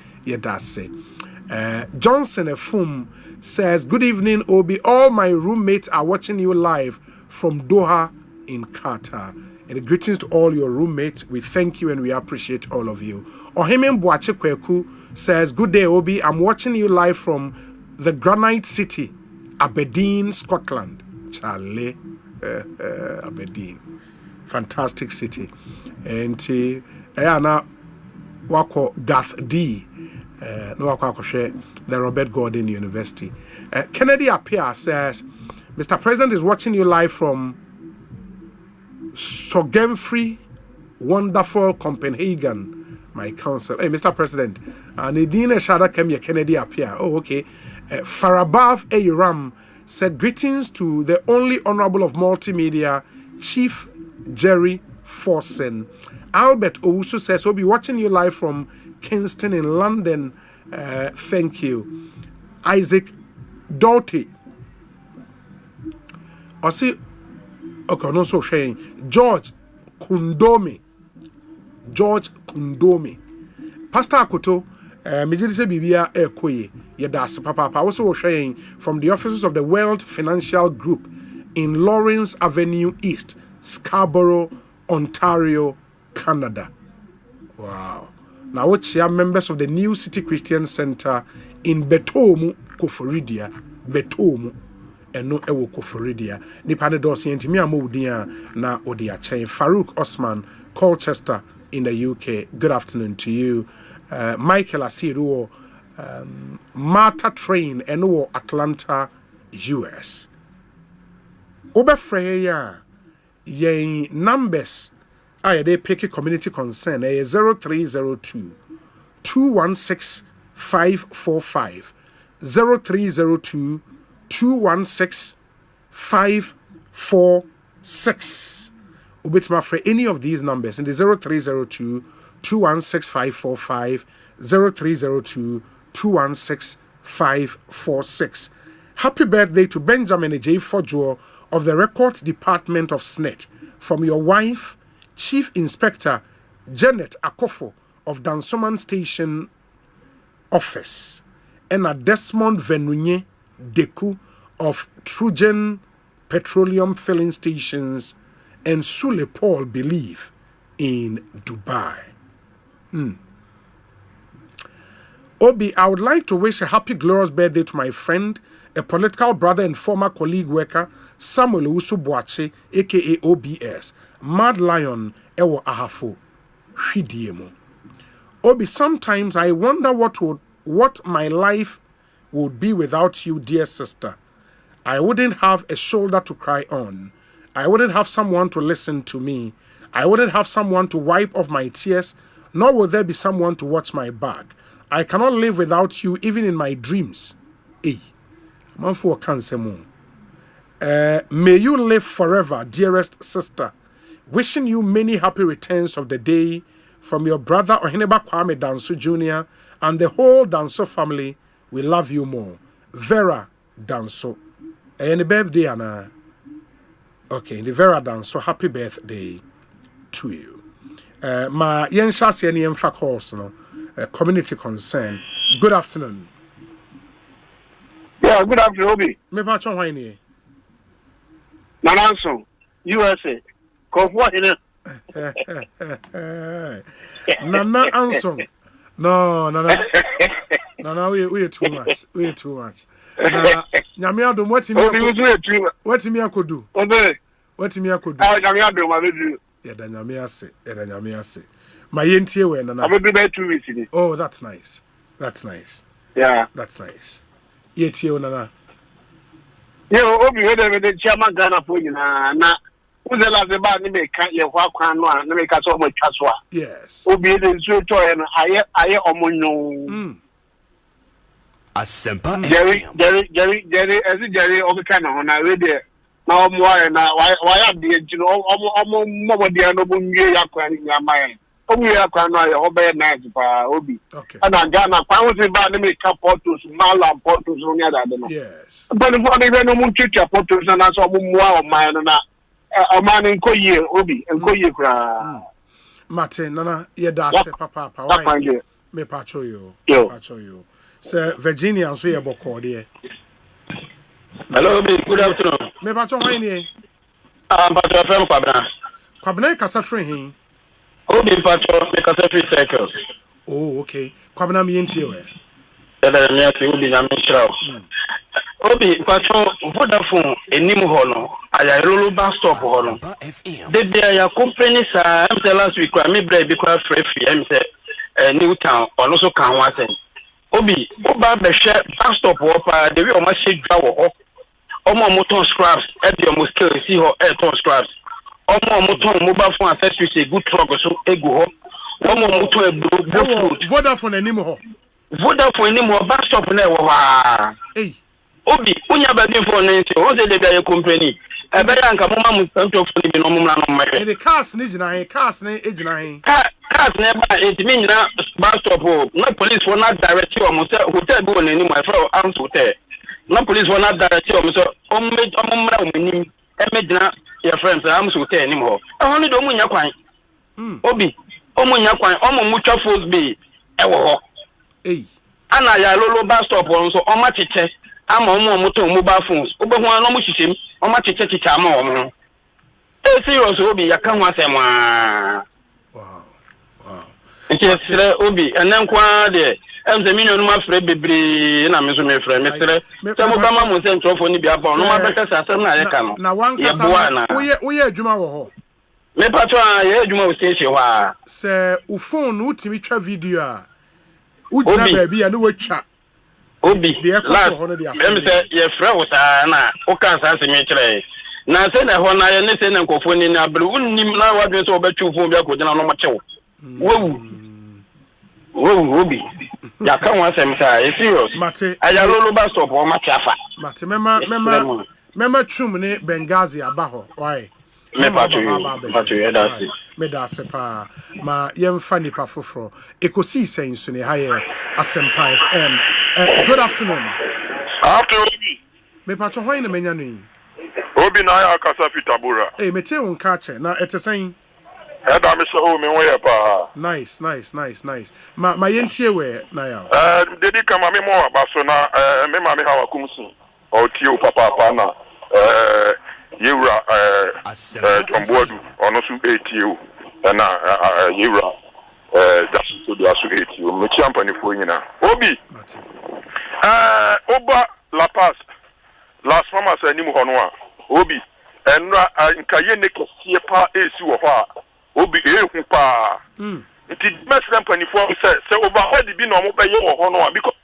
Efum says, good evening, Obi. All my roommates are watching you live from Doha in Qatar. And greetings to all your roommates. We thank you and we appreciate all of you. Ohemen Boache Kweku says, good day, Obi. I'm watching you live from the Granite City, Aberdeen, Scotland. Charlie, Aberdeen. Fantastic city. And Ayana Wako Gath D. No wako share the Robert Gordon University. Kennedy Apia says, Mr. President is watching you live from Sogemfree, wonderful Copenhagen. My counsel. Hey, Mr. President. Nadine Shada Kemia Kennedy Apia. Oh, okay. Farabav Ayram said, greetings to the only honorable of multimedia, Chief Jerry Forsen. Albert Owusu says, we'll be watching you live from Kingston in London. Thank you. Isaac Doughty. I see, okay, no so sharing. George Kundomi. Pastor Akoto, Mijidise Bibia Ekoye, Yedas Papa, also sharing from the offices of the World Financial Group in Lawrence Avenue East, Scarborough, Ontario, Canada. Wow. Now, what's your members of the New City Christian Center in Betomu, Koforidia, Betomu, and no Ewo Koforidia. Nipane Dosi and Timia Moudia na Odia Chain. Farouk Osman, Colchester in the UK. Good afternoon to you. Michael Asiru, Martha Train, and Atlanta, US. Obafreya, ye numbers. They pick a community concern. 0302 216 545 0302 216 546. Ubitima for any of these numbers in the 0302 216 545 0302 216 546. Happy birthday to Benjamin J. Fojo of the Records Department of SNET from your wife, Chief Inspector Janet Akofo of Dansoman Station Office, and a Desmond Venunye Deku of Trugen Petroleum Filling Stations, and Sule Paul Believe in Dubai. Obi, I would like to wish a happy, glorious birthday to my friend, a political brother and former colleague worker, Samuel Usubuache, aka OBS. Mad Lion Ewo Ahafo Hwidiemo. Obi, sometimes I wonder what my life would be without you, dear sister. I wouldn't have a shoulder to cry on. I wouldn't have someone to listen to me. I wouldn't have someone to wipe off my tears, nor will there be someone to watch my back. I cannot live without you even in my dreams. Man for cancer moon. May you live forever, dearest sister. Wishing you many happy returns of the day from your brother Oheneba Kwame Danso Jr. and the whole Danso family. We love you more. Vera Danso. Any birthday, Anna? Okay, the Vera Danso, happy birthday to you. Ma yen shasi any emfa calls, no? Community concern. Good afternoon. Yeah, good afternoon, Obi. Me pa chon hwan ni? Nananso, USA. What in it? Nana Anson. No, we too much. We too much. Nyame adom what me akodu do? What me akodu do? Nyame adom ma do. Yeah, da nyame ase. My yentie we nana. I be 2 weeks ni. Oh, that's nice. Yeah. That's nice. Yetie nana. Yeah, Obi we the chairman Ghana for you na Uzela the bad ni make ye kwa no na make so mo twaso. Yes. Obi the nsu to ye no aye omonyo. Asempa. Jerry obi kind of na we there. Na omo aye na why dey you know omo mo dey no bo nwie yakwa ni nyama. Obi yakwa no aye obe nice pa Obi. Okay. And Ghana kwa wo se bad ni make photos mala photos no nya da no. Yes. But if one even no mo chicha photos na so mo mo o man na man nkoye Obi nkoye kra. Martin nana ye da se papa why me pacho you. Sir Virginia so ye boko de. Hello Obi, good afternoon. Me pacho why ni? Pacho from Kwabena kasa free hin. Obi pacho me kasa free circles. Oh, okay. Kwabena me yentie we. Ela me ati Obi na me shraw. Obi pacho Vodafone enim ho no aya rolo bus stop ho no de bia ya company sa am say last week me bread bi kwa free am say Newtown ono so kan ho asen Obi oba be hwe bus stop ho pa de wi o ma shedwa wo ho omo moton scraps e de omo skill see ho e ton scraps omo moton mobile phone accessories a good truck so egu ho omo moton e Vodafone enim ho bus stop na e wo ha Obi, unya ba bi for nti o se de ga company. E be ya nka mama mu santo for ni bi no mumra no mmahwe. The cars ni ejina hin. Cars ne ba etimi nyina bus stop o. Na police for not direct you mo say hotel bi woni ni my friend am hotel. Na police for not direct you mo say o mmra o nim. E me gina your friends am hotel ni mo. E ho ni do munya kwan. Obi, o munya kwan, o mo mutwa force be e wo ho. Ana ya lolo bus stop on so o ma cheche. Ama omo moto mobile phones obehu an omo hihiem o ma cheche ama omo serious Obi yaka ho asem a wow it's Obi and then kwa de em se minyo no mafre bebre na me so me frɛ me sere se mo ba ma mo se ntrofo ni bia ba no ma beka sa asem na yeka no na wan kasa wo adwuma wo ho me pato a ye adwuma wo station ho a se u phone no timi twa video a u gina baabi a no watwa Obi last em se ye frɛ wo sa na o kan sa se me kyerɛ na se na ho na ye ne se na nkofo ni na abru unnim na wadwen so obetwu phone bia ko gina no ma kyew wo Obi ya kan wa sem sa e serious aya lolo ba stop o ma tiafa mate mema twum ne Benghazi abaho why me pato ye da me da sepa ma yemfa nipa foforo Ekosiisen so ne haye Asempa FM good afternoon Obi me pato hoy na menya no Obi na ya kasa Peterborough mete won ka che na etesen Eda me so me wo ye pa nice ma yentie we na ya dedi kama me mo aba so na me ma me hawa kumsi o tie o papa na yewra Jomboadu ono su etio na yewra just so dia su etio me champani fo nyina Obi oba La Paz last mama say ni mu hono a Obi enra nkaye ne kese pa esi wo ho a Obi ehu pa nti mesrem panifo se overhead bi no mo be ye wo ho no a because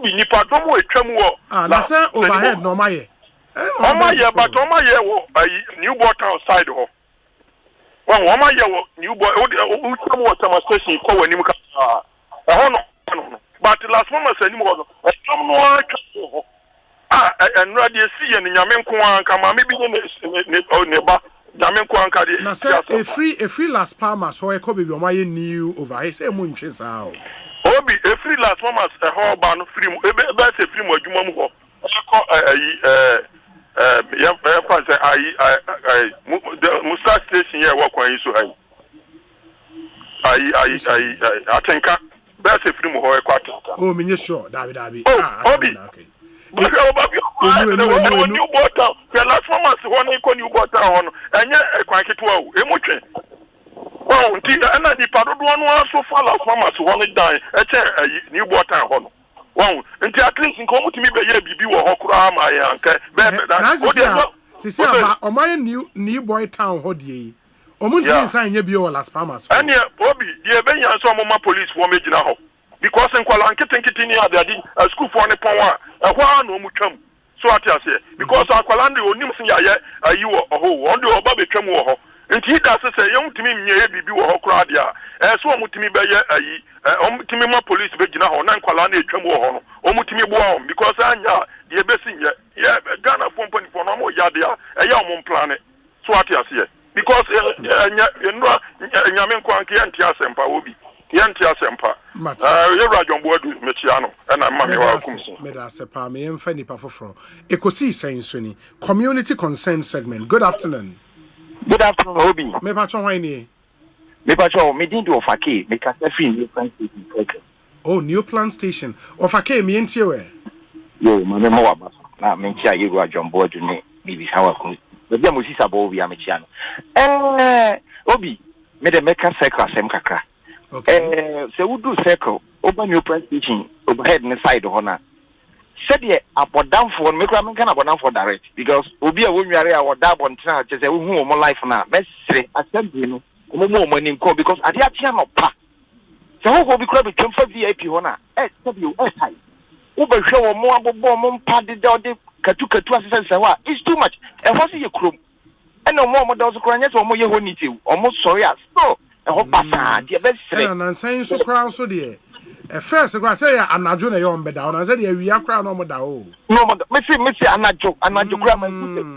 bi nipa dom wo etwam wo na se overhead no ma ye but o ma ye wo new boy town side ho wa ma ye wo new boy o twam wo tama station ko wani mu ka ho no but last moment say ni mo no etwam no a twa ho enra de si ye nyame nko an ka ma me bi ne ba na say a free Las Palmas so e ko be o ma ye new over here say mo ntwe sa o Obi a free Las Palmas e ho ba no free mo e be say free mo adwuma mu ho ko ya pa say musta station here work on so atenka be say free mo ho e ko atenka oh me sure dabi Obi new bota the last moments one iko new bota hono enye kwanketwa o emotwe oh nti na di padodo no aso fa last moments one dan eche new bota hono wow nti at least nko mutimi be ye bibi wo hokura ma ya nke be sisi aba o my new boy town ho die o mu ntimi nsan nye bi o Las Palmas ene Obi die be yan so mo ma police for me gina ho because nkwala nkete ni adadi school for ne pon a ehwa na omutwam so atiase because akwala ndi onim sin ya ye ayiwo oho on de oba betwam wo ho nti da se se yomtimi nye bibi wo ho kra dia so omutimi be ye ayi omutimi ma police be gina ho na nkwala na etwam wo ho no omutimi bo ho because anya de be sin ye Ghana company for no mo ya dia eya omon plan so atiase because nyame nkwanke yanti Asempa Obi yanti Asempa yewra Jomboadu mechiano na mame wa kumsi me da sepa me yemfa nipa foforo Ekosiisen so ni community concern segment good afternoon Obi me pa chon hwan ni me pa chon me din do ofake me ka free new plan station new plan station ofake me entie we yo mame mo wa ba na me ntia yewra Jomboadu ne bibi hawa kumsi be mo sisa bo obi amechiano Obi me de meka circle asem kakra se wudu circle oba new press station overhead ne side ho na said ye abodam for me kra me kan abodam for direct because obi a wonware a woda abontra che se hu mo life na mesre assembly no mo mani nko because ade atia no pa se ho obi kra be twemfa VIP ho na said you tai wo be hwe wo mo abobo mo mpa de katu asese se ho a it's too much e ho se ye krom eno mo do so kra nya se mo ye ho niti o mo sorry as so ho pasa de be sere na nsan so kra so de first go say anajo na yom be da na say de awia kra no mo da o no mo me see anajo kra ma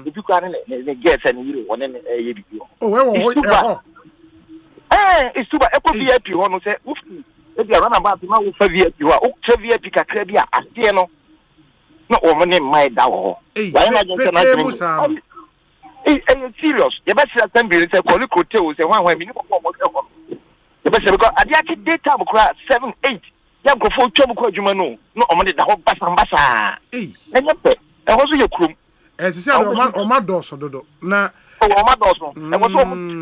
if you kra ne get and you won ne ye bi oh we wo it's too bad e VIP ho no say e bi run about ma wo fa VIP ho o fa VIP kakra bi a ade no no o mo ne mai da ho why na just na dream serious you better assembly say call hotel say one me ni ko mo you better because ade data mo kra 7 8 ya go for twam ko adwuma no o de da ho basa enye pe e ho so ye krum sisi o ma do so dodo na Oh, my daughter. And was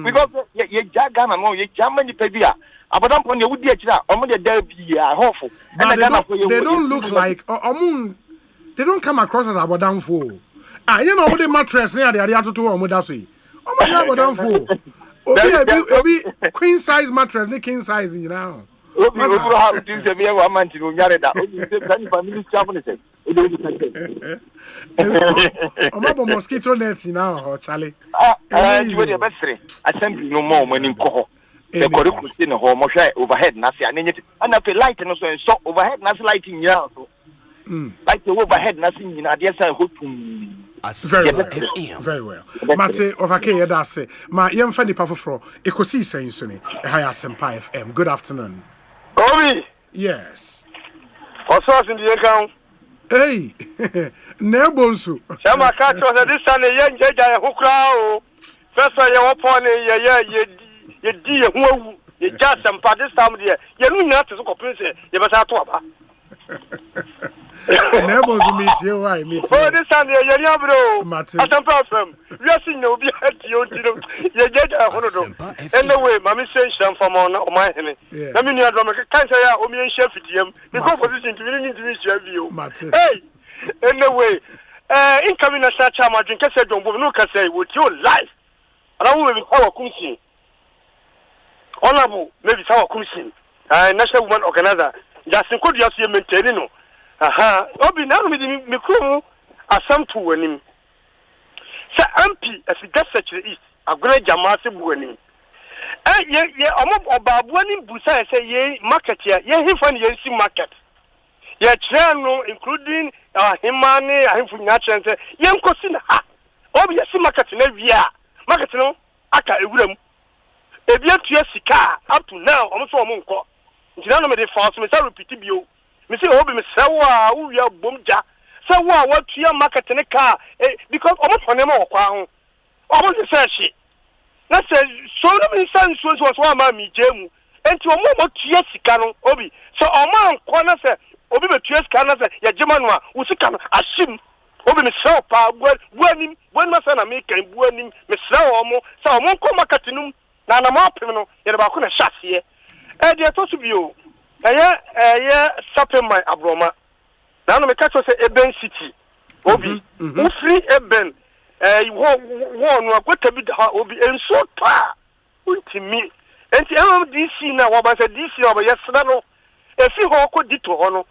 because you Jagan and all your Germany Pavia. Abadam on your wood, I'm the Derby, hopeful. They don't look like they don't come across as Abadam fool. Ah, you know, the mattress near the other two on Mudasi. Oh, my God, Abadam fool. Obi queen size mattress, the king size, you know. Obi how to do the one man to Yarada. I'm mosquito nets now, Charlie. You were best. I send no more when in Coho. The correct in a home overhead, Nasi, and I feel light and also so overhead, Nasi lighting now. Like the overhead, nothing in Adiasa hope. Very well. Mate of Akea Dase, my young funny powerful fro, Ekosiisen Sunny, Asempa FM. Good afternoon. Obi. Yes. Also in the account. Hey, no Bonsu. Sama catch was this Sunday, young Jay Hukra. First, I am upon ye dear who you just some part this time, dear. You know, to compare, you must have to. Never meet you, I meet you. Oh, this Sunday, you're bro. Asempa FM. We are seeing no be at you. You get a hundred. Anyway, Mammy says some from on my head. I mean, you are can't say, oh, me and chef with him. The composition to really need to reach your view. Hey, anyway, incoming a such a margin, can say, don't know, can say, with your life. And I will be our Kunsi. Honorable, maybe our Kunsi. National Woman Organizer. Just could you see maintaining? Aha, Obi now with me crew Assam to winning. Sir MP as we just such is a great Jamasi winning. About winning Busa say ye market here, ye him from ye see market. Ye channel including Himani, I'm from Nature and say, Young Cosina. Obi see market in every year. Market no, Aka Egram. A beer to your sika up to now, almost a month. Jinano made a false, Mr. Repeat you. Mr. Obi, Sawa, who you are boomja. Sawa, what your market in a car, because almost on them all, almost the search. That's a so many sons was one mammy, Jemu, and to a moment, yes, Cano, Obi. So, a man, corner, Obi, the Tias Canada, Yajimanwa, who can assume Obi, Miss Sopa, when my son American, when Miss Saomo, so I won't come Macatinum, Nana Marpino, in about a chassis. And they are supposed to be you. Sapping my abroma. Now, my catch was a Ben City. Obi, who free a Ben, one, what a bit Obi, and so far, to me. And the DC now, what I said, DC over yesterday, a few hawk did to honor.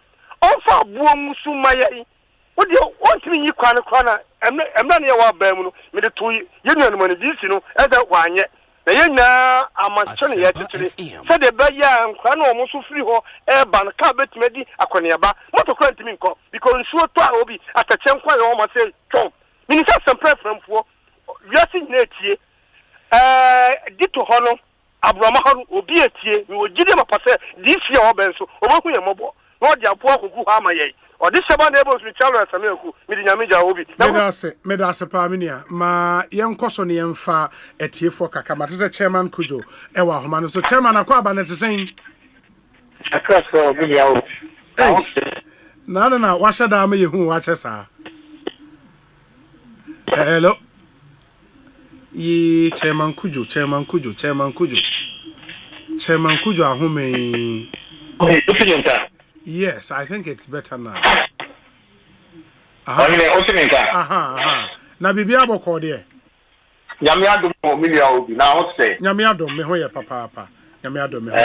Offer Bomusu Maya. What do you want me, you corner? I'm not near our Bermuda, made a 2 union money, DC, as a one yet. Now, I'm a son yet today. Said the Baya and Crano almost free or airban carpet medi a coniaba. What a crime to me call because sure to will be at a champion almost say, Tom. Minister some preference for Yassin Netie. Did to honor Abraham will be a tear. We will give them a pass this year or Benso or who are mobile. Not your poor who have my or this about neighbors with Charles Samuel, Midinamija Obi. Medase Paminia, ma young Cosoni and Fa at here for Kakamat is a chairman Kujo, Ewa Homano, so chairman Aquaban at the same. Across for video. No, wash a dame who watches her. Hello. Ye Chairman Kujo, Chairman Kujo, Ahume. Yes, I think it's better now. Na bibia boko de. Nyame adom million obi na what say? Nyame adom me ho ye papa. Nyame adom me ho.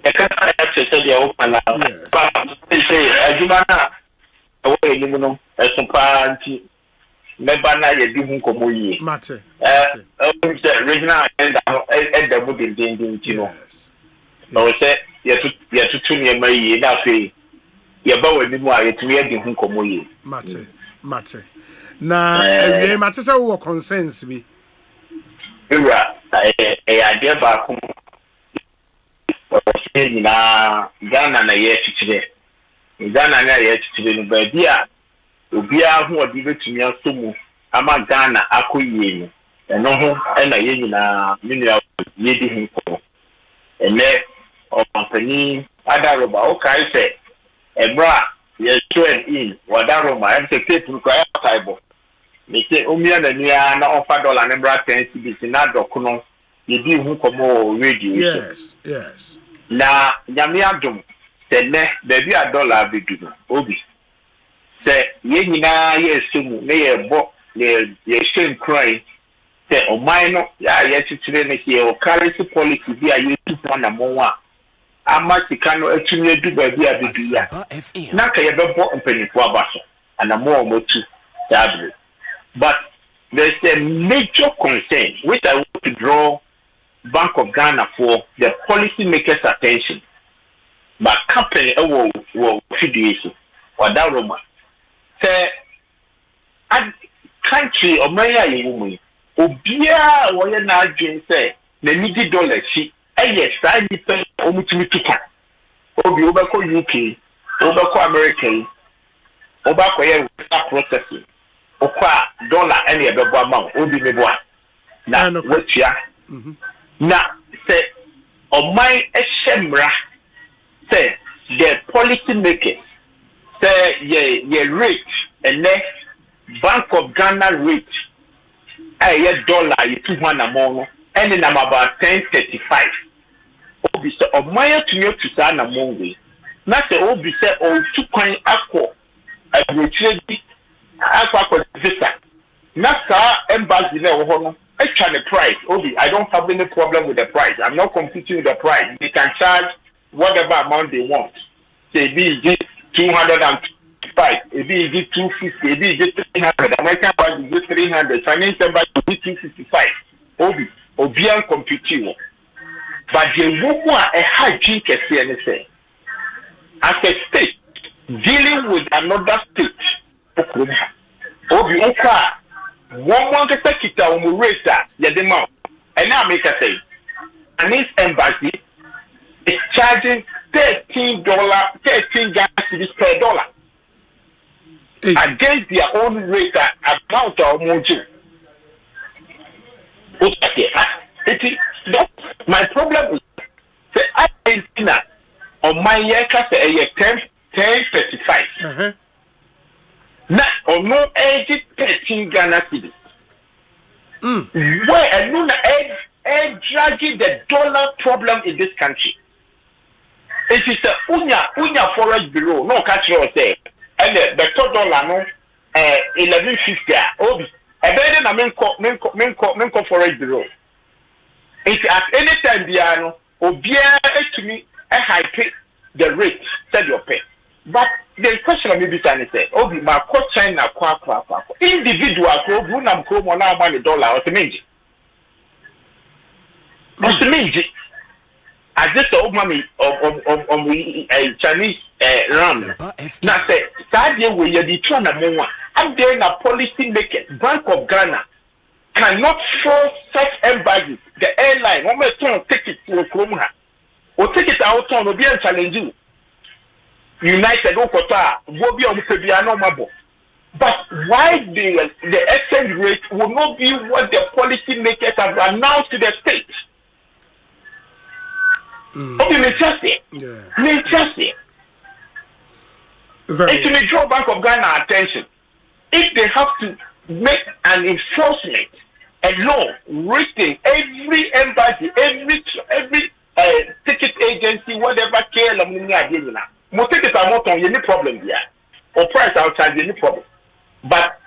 E ka say dey open na. Say aduma na o we ni mu no esun pa anti. Meba na ye di hu komo yi. Mate. Regional and the building you know. No say ye tutu ne ma yi na fe ye ba wani mu a ye tumi ye di hu komo yi. Mate. Na ewie mate say wo consensus bi. Ira idea ba ko. Na Ghana na ye titire. Ghana na ye titire no ba bia obi ahu odi betumi asomu ama Ghana akoyie ni. Eno ho na ye nyina mineral ye di hu ko. Ene o company Adaroba o kai say ebra ye train in Wadaroba am say people ko taibo Me say umia na nia na offer dollar number 10 cedis na dokuno ye di hu komo radio. Yes. Na nyame adom se ne baby a dollar bedu no obi. Se ye nyina ye sumu na ye bo ye shen cry se o mine ya ye titire ne ye o currency policy bi a ye tu na mo wa ama sika no atumi edu baby a bedu ya. Na ka ye bebo mpanifo abaso and more motu tablet. But there's a major concern which I want to draw Bank of Ghana for the policy makers' attention. But company will federation or that Roma say country or Maya woman Obia or na dream say the needy dollar she yes I depend on me to pack. Obi Obako UK, Obako American, Obako Visa processing. Okwa dollar any other amount obi meboa na wachia na say o my eshemra say the policy makers say ye rate and Bank of Ghana rate a dollar you 200 more and in about 10.35 obi say o my to sa na monwe na say obi say o 2 coin akọ agretredi akwa visa nasa embassy na wo no the price obi I don't have any problem with the price. I'm not competing with the price. They can charge whatever amount they want. Say be 205, it be 250, it be 300. American price is 300. Chinese embassy is 265. Obi an competing. But the woman a high drink say as a state dealing with another state. Obi Oka, one month kita umureta yadema. And now make a say, Chinese embassy is charging $13 Ghana cedis per dollar against their own rate amount of mojo. Okay, my problem is say I think on my year say 10.35. Now, or no age 13 Ghana cedis. Where and no dragging the dollar problem in this country. It is a Unya Forest Bureau, no catch you say, and the $2 no 11.50. Oh, a better than Minko Forest Bureau. It's at any time, Biano, or Bia to me, a high pay the rate, said your pay. But the question of me is say, oh, my coach China, individual, Brunam Como, now money dollar, or the minji. What's the minji? As this old money of Chinese ram. Now say, Sadia, where you're the China, I'm there in a policy maker, Bank of Ghana cannot force such embassies, the airline, one more turn ticket to a Kromha, or take it out on, will be a challenge you. United Okota will be on Fabiano Mabo. But why the exchange rate will not be what the policy makers have announced to the state? Okay, me just say. It may draw Bank of Ghana attention. If they have to make an enforcement, a law written every embassy, every ticket agency, whatever KLM, mo take it out on any problem there, or price outside any problem. But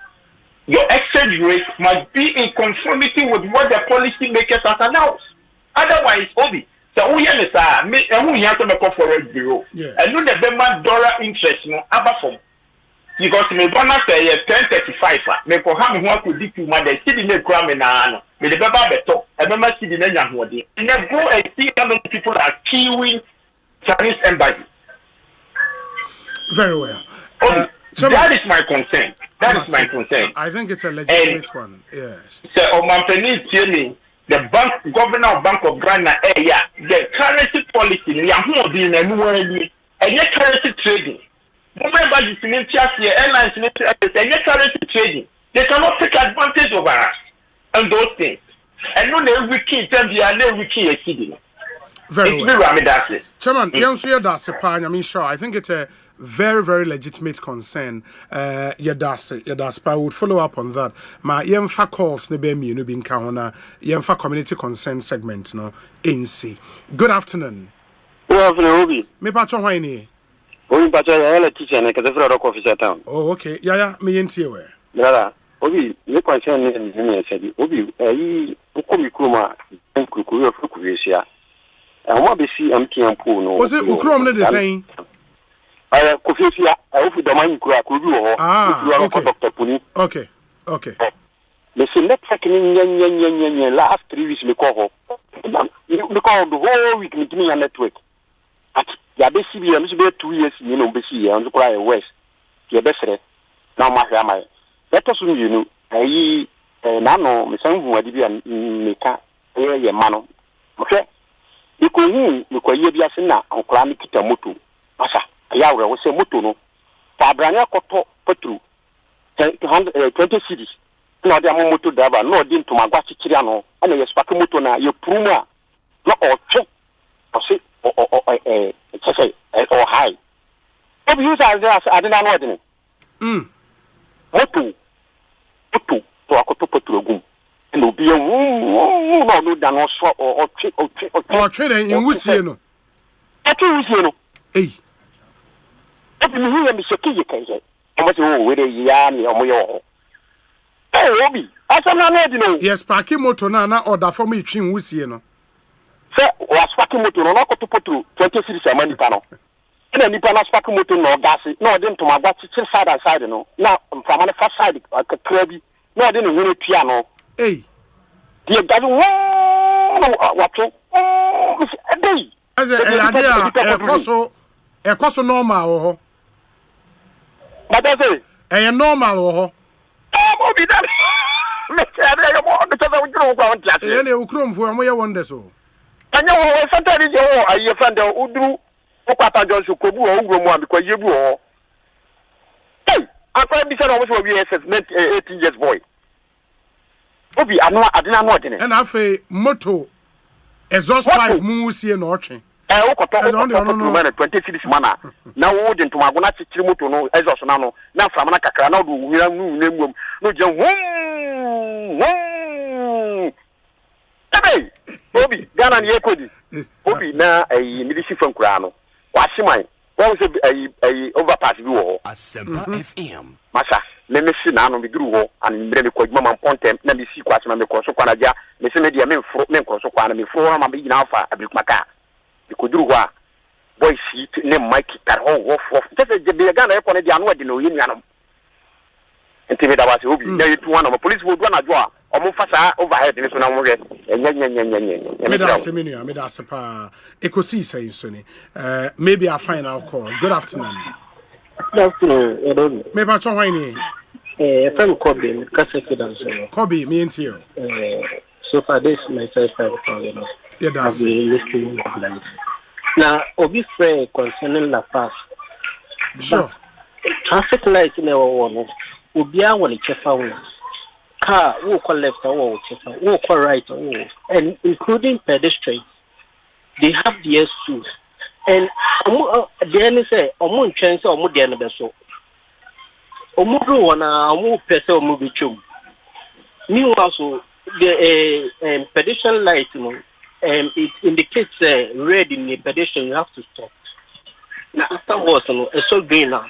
your exchange rate must be in conformity with what the policy makers have announced. Otherwise, Obi, so we understand me and we have to make a forward bureau. And no the Bema dollar interest no abafom. Because me gonna say 10.35. Me ko ha me ho akodi tu ma the city me kura me na no. Me the beba beto, e bema city na nya hoodi. And then go and see how many people are queuing Chinese embassy. Very well. That is my concern. That is my concern. I think it's a legitimate one. Yes. So, the governor of Bank of Ghana, the currency policy, and currency trading. Airlines, currency trading. They cannot take advantage of us and those things. And no, every key, every key is hidden. Very well. Chairman, that's a I mean, sure. I think it's a very, very legitimate concern. Yadas, I would follow up on that. My yemfa calls nebe mi no bin kahona yemfa community concern segment no NC. Good afternoon. Good afternoon, Obi. Me patcho hwan ni? Obi patcho ya teacher na kete fra rock officer town. Oh, okay. Yeah, me yentie we. Brother, Obi, me concern ni me said. Obi, yi ukomi kuma nkuku yo fuku yesia. Ahoma be si MTN pool no. O se ukrom ne de saying. Kofisia, ofu da man kura ku bi wo. Okay. Dr. Puni. Okay. Me se network ni nye last 3 weeks me call ho. Me call the whole week me timi network. At ya be si bi ya me se be 2 years ni no be si ya nzo kura e west. Ya be sere. Na ma hwa mai. Beto so mi nu. Ayi na no me san vu adi bi me ka ye ma no. Okay. Iko ye bi ase na onkra mi kita moto. Asa. Ya we say moto no ta branya koto petru 20 cities na dia moto driver no di ntoma gwa chichiri ano na ye spark moto na ye pruma na o che o se o high if you say adina no odini moto to akoto petru ogum na obi no da no so o che na inwusie no eh Ebi mi huye mi sheki yeke. Omo se wo were ya ni omo yo. Obi, asana na di no. Yes, parking motor na order for me twin wusie no. Se wa parking motor no ko to potru 20 series amani pa no. Ina nipa na parking motor no gas na odi ntoma gba chi side and side no. Na mfama na first side kakra bi. Na odi no hunu tua no. Eh. Die gabi wo wa to. Dey. Ekoso normal ho. But I say, normal ho. Obi da. Me say I mo because I don't go on class. Ne ukrom fu am ye wonder so. Anya wo Saturday je wo aye friend uduru ukwata Johnson kobu wo ugrom am because yebu wo. Hey, akwa bi say no mo so be 18 years boy. Obi adina no odine. And afa moto exhaust pipe mu wusie na otwe. Ukoto 20 cities mana na wo de ntoma agona chichiri moto no exhaust na no na fram na kakra na do wira nu nemum no je ebe Obi Ghana ni ekodi Obi na milisi fankura no wasiman won se overpass bi wo Asempa FM masa me mesi na no biduru ho an mbre me kwaduma man pontem na me si kwasema me kroso kwa na dia me se me dia me kroso kwa na me fro ma be gina afa abikumaka ikuduru wa boy seat ne mic tar ho wo just je be Ghana e ko ne dia no de no yin yanom enti me da ba se Obi na yitu wana ma police wo do na jo a omo fasa overhead ni so na mo hwe me da se menu me da se pa Ekosiisen so ni maybe a final call. Good afternoon. Good afternoon. Me pa chon hwan ni FM Kobe Kasefidance. Kobe me enti yo. So far this is my first time calling. Yeah, that's listening of life. Now, Obi Frey concerning La Paz. Sure. Traffic lights in our one. Ubia will check out. Car, walk left or check walk right, and including pedestrians. They have the S2. And the enemy say, Omun chance or Mudian Beso. Omuru wana pese omubichum. Meanwhile, so the pedestrian light, it indicates red in the pedestrian, you have to stop. Now, afterwards, it's so green now.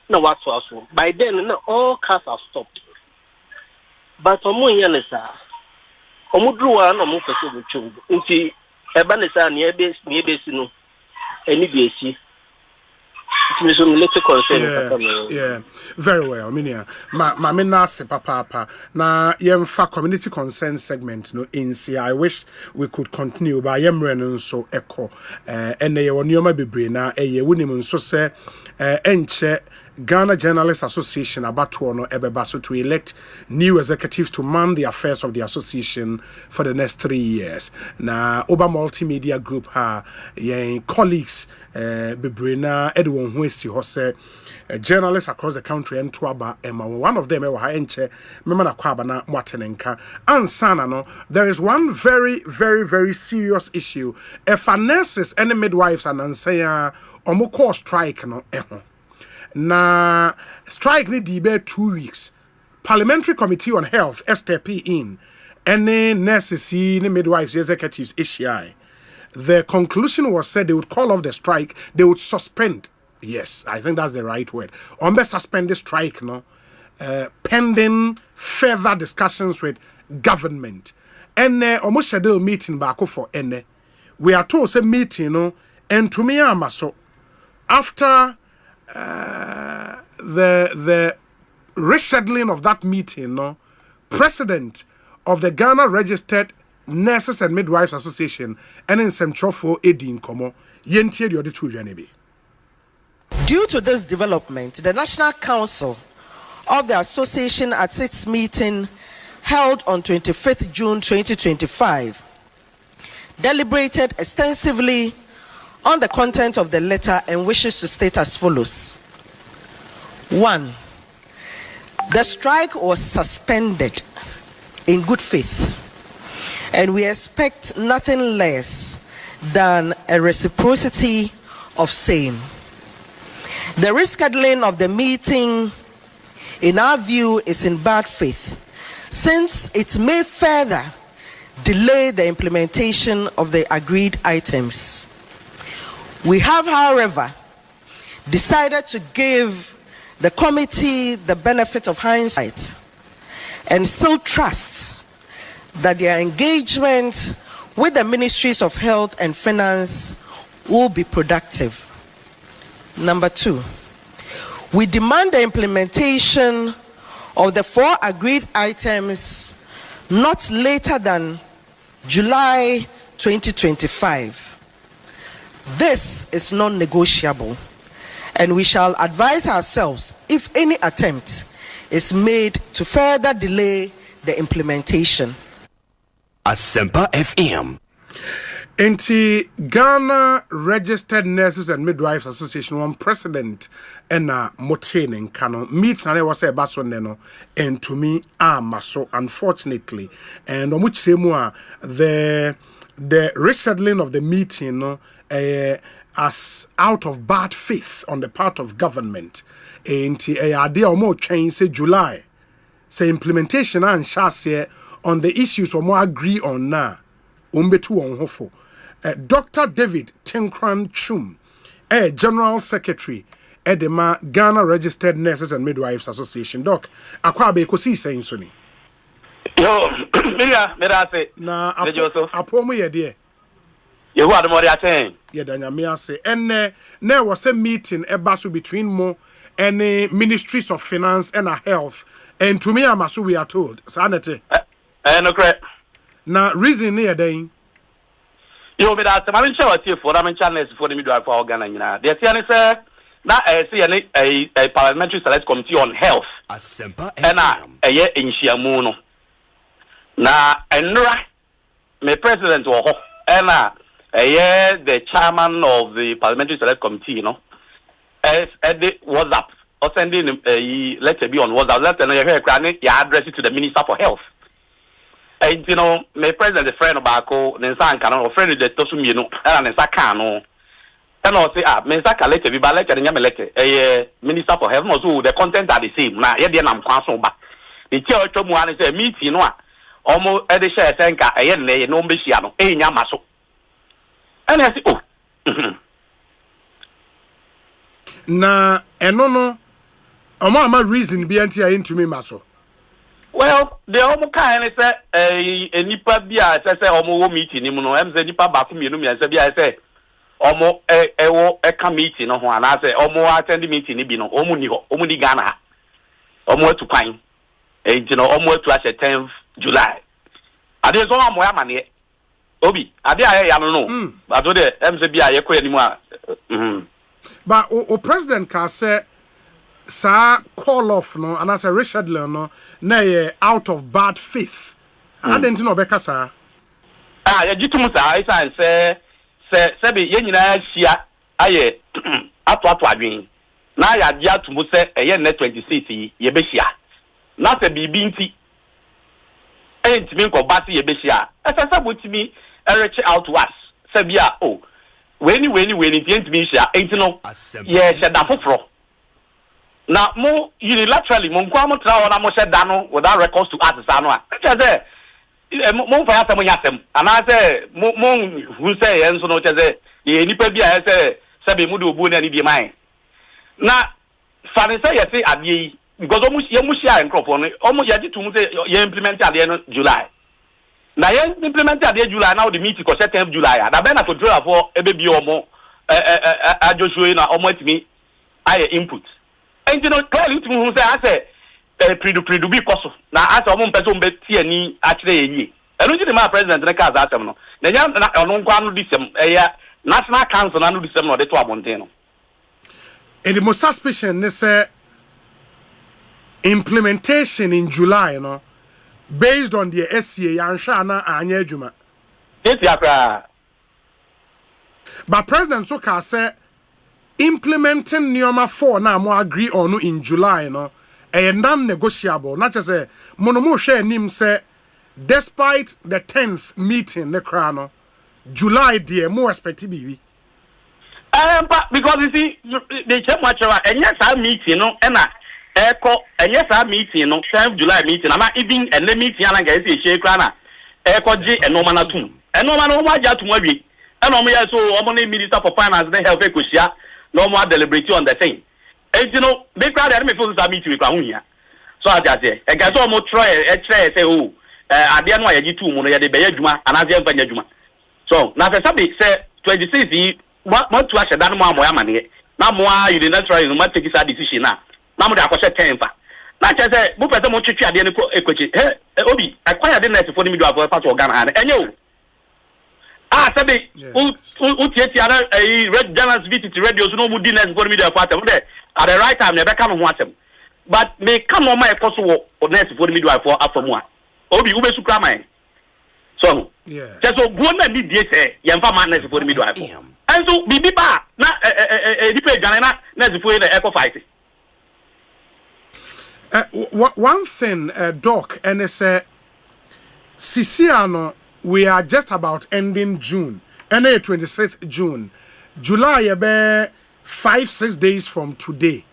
Now, what's also? By then, all cars are stopped. But Omu Yanesa, Omudruan, Omu Pesobuchum, Unti, Ebanesa, near base, any BC. Yeah, very well. Minia, my menase papa na yemfa community concern segment no insi. I wish we could continue by yemren so echo and ye wonioma bebre na ye wunim nso se enche Ghana Journalists Association abatoɔ no ebeba so to elect new executives to man the affairs of the association for the next 3 years. Na Oba Multimedia Group ha yen colleagues bebrena edwon ho esi ho se journalists across the country and Tuaba Emma. One of them ewa ha enche mema na kwaba na mwatenenka ansana no. There is one very serious issue. If nurses and midwives and ansaya omo call strike no eho. na strike ni di be 2 weeks. Parliamentary Committee on Health step in any nurses ni midwives executives ACI. The conclusion was said they would call off the strike, they would suspend. Yes, I think that's the right word. On the suspend the strike, no, pending further discussions with government. And almost scheduled meeting back for ene. We are told say meeting, no, and to me amaso after the rescheduling of that meeting, no, president of the Ghana Registered Nurses and Midwives Association and in Semtrofo Edin Komo Yentie the other two Janebi. Due to this development, the National Council of the Association at its meeting held on 25th June 2025 deliberated extensively on the content of the letter and wishes to state as follows. 1. The strike was suspended in good faith, and we expect nothing less than a reciprocity of same. The rescheduling of the meeting, in our view, is in bad faith, since it may further delay the implementation of the agreed items. We have, however, decided to give the committee the benefit of hindsight and still trust that their engagement with the Ministries of Health and Finance will be productive. Number 2, we demand the implementation of the 4 agreed items not later than July 2025. This is non-negotiable, and we shall advise ourselves if any attempt is made to further delay the implementation. Asempa FM. Enti Ghana Registered Nurses and Midwives Association one president ena motene kano meets and was a basso neno and to me maso unfortunately and omuchiremu the rescheduling of the meeting no as out of bad faith on the part of government enti idea omo train say July say implementation and shase on the issues omo agree on na umbetu on hofo. Dr. David Tinkran Chum, General Secretary at the Ghana Registered Nurses and Midwives Association. Doc, akwabe Ekosiisen soni. Yo, mira say. Na apomo ye de. Ye hu admo de aten. Ye da nyame ase. Enne na was a meeting ebaso between mo and Ministries of Finance and Health. And to me amaso we are told. Sanete. No correct. Na reason ne den. Yo, me that I'm sure for I'm channels for the midwife for Ghana. The thing is na a parliamentary select committee on health. Asempa FM. Na ye nhyiamu no. Na enra me president wo ho. Na the chairman of the parliamentary select committee, you know. The WhatsApp or sending a letter be on WhatsApp. Letter na you address it to the Minister for Health. And you know, my president, a friend of Bako, Nensan Canon, or friend of the Tosumino, and Sakano. And I'll say, Mensaka letter, we letter, and Yamelete, a Minister for Health, also the content are the same. Now, Yadian Council back. The church of one is a meeting, almost at the share tanker, a yen, no Bishano, a Yamaso. And I say, oh, na, and no, my reason be anti into me, Maso. Well, the almost kind of say a nipa bia say almost meeting him no em say nipa back me no me say bia say almost a committee no ho ana say almost attend the meeting bi no omu ni ho omu di Ghana almost to kwan e you know almost to 10th July ade so am ya mane obi ade aye ya no ado de em say bia ye koya ni mu a but o president ka say sa call off no and as a rescheduler no na out of bad faith. I didn't know beka sa. Ya jitum sa isa say be ye nyina hia aye ato adwen na ya dia tumu say eye na 26 ye be hia na say bibi nti entimi nko ba se ye be hia esa botimi reach out to us say bia oh weni entimi hia enti no ye sheda foforo Now, more unilaterally, Monquamo Traw and Moshe Dano without records to artists. I say, Mon Fayatam Yatem, and I say, Mon who say, and so no, the Nipabia, I say, Sabi Mudu Bun and Idi Mine. Now, Fanny say, I say, Abi, because almost Yamushia and Cropon, almost Yaji to say, you implement at the end of July. Now, you implement at the end of July, now the meeting was 7th July. And I've been to draw for a baby or more, I just show you almost me, I input. And you know, clearly to me, I say, Pridu be cost. Now, as a woman person, bet any actually, I don't think my president in the cars at them. The young on this National Council and do some of the 12 Montano. And the most suspicion is implementation in July, you know, based on the SCA and Shana and Yejuma. Yes, but President Soka said implementing Nioma 4 now more agree on in July, you know, and non-negotiable. Not just a monomo share nim say despite the 10th meeting the crown, July dear more expected baby. But because you see, they check much about and yes, I meet you know, and echo and yes, I meet you know, 7th July meeting. I'm not even and let me see and I say shake rana echo J and no man at home. And no man over to movie. And no so only Minister for Finance they help Ekosia no more deliberate on the thing. And you know, they crowd enemy forces are meeting with Kahunya. So I just say, I guess almost try say, oh, I didn't know you 2 money at the Bayajuma and I didn't Juma. So now the subject say 26 what to actually done more money. Now more you did not try to take this decision now. Now I was a temper. Now I said, book at the most at the end of Equity. Obi, I quite didn't for me to have a part of Ghana and you. Ah, Sabi, who take a red journalist visit to radio, so no would didn't for me to part of there. At the right time, never come and watch them. But may come on my possible or next for me to have for after one. Obi, who is to so, yeah. Just so one that did this, young man for me to have. And so, Bibi Ba, not a different Ghana, necessarily the echo fighting. One thing, Doc, and it's Siciano, we are just about ending June, and 26th June. July, about 5-6 days from today.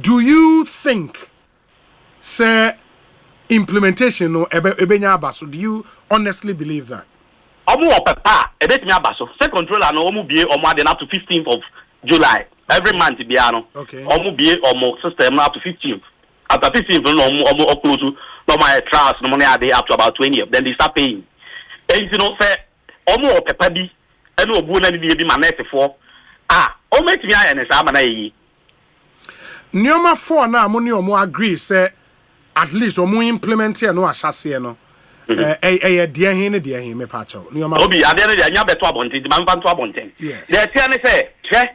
Do you think, sir, implementation no ebenya abaso? Do you honestly believe that? Omu papa ebetimi abaso. Say controller no omu bie omu aden up to 15th of July. Every month bia no. Okay. Omu bie omu system up to 15th. After 15th no omu close to no my trials no money ade up to about 20th. Then they start paying. And you know say omu papa bi eno obu na ni bi ma net for. Omu etimi aye sa ma na yi. Nioma 4 na mo ni omu agree say at least omu implement here no ahase no. Dear him, me pacho. Obi, I didn't know better about it. Man, to abonten. The tenant say,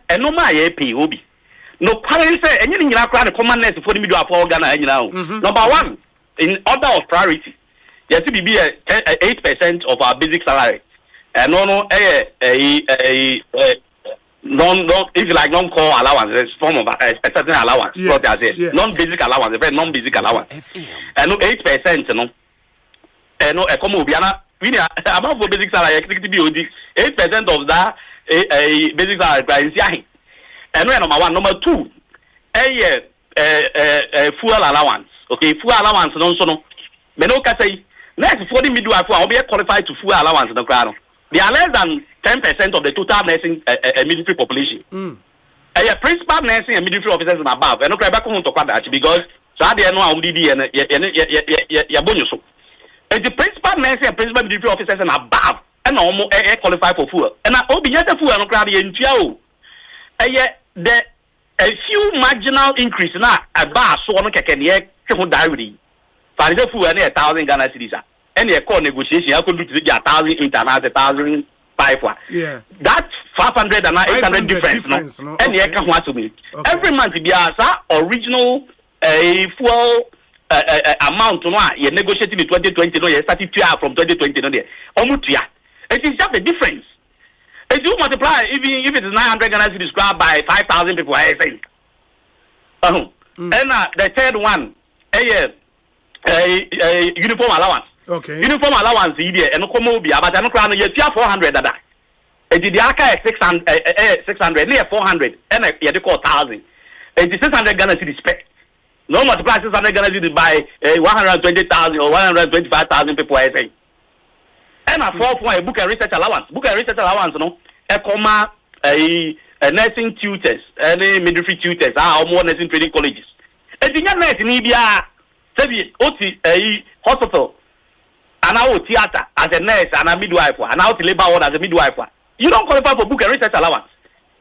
and no my pay, Obi. No parents say, and you are crying commandness for me to have organ now. Number one, in order of priority, there should be 8% of our basic salary. And no, if you like non-call allowance, it's form of a certain allowance. Non-basic allowance, a very non-basic allowance. And no 8%, no. No, a common Biana, about basic salary, 8% of that a basic salary. And number one, number two, a fuel allowance. Okay, fuel allowance, no. Menoka say, next 40 midwife will be qualified to fuel allowance in the crown. They are less than 10% of the total nursing military population. A principal nursing and military officers and above, and no crab to that because so they are no ODD and bonus. And the principal nursing and principal military officers and above, and almost qualified for fuel. And I will be just a fuel and crowd in Tio. And yet, a few marginal increase now a bar so on can yet diary. Find the fuel and 1,000 Ghana cedis. Any call negotiation, I could do 1,000 international, 1,005. Yeah. That's 500 and 800 difference. No? And okay. Want to be every month, be original fuel. Amount no you negotiating in 2020 no you started to from 2020 no there omutua it is just a difference if you multiply even if it is 900 Ghana cedis described by 5,000 people I say and the third one a uniform allowance uniform allowance here and no come be but no crown you 400 that it is the aka 600 near 400 and you call 1,000 600 Ghana cedis spec. No multiply 600 Ghana cedis by 120,000 or 125,000 people, I say. And a 4 point book and research allowance. Book and research allowance, no? A comma, a nursing tutors, any midwifery tutors, or more nursing training colleges. And the young nurse in India, a hospital, and our theater as a nurse and a midwife, and out labor ward as a midwife. You don't qualify for book and research allowance.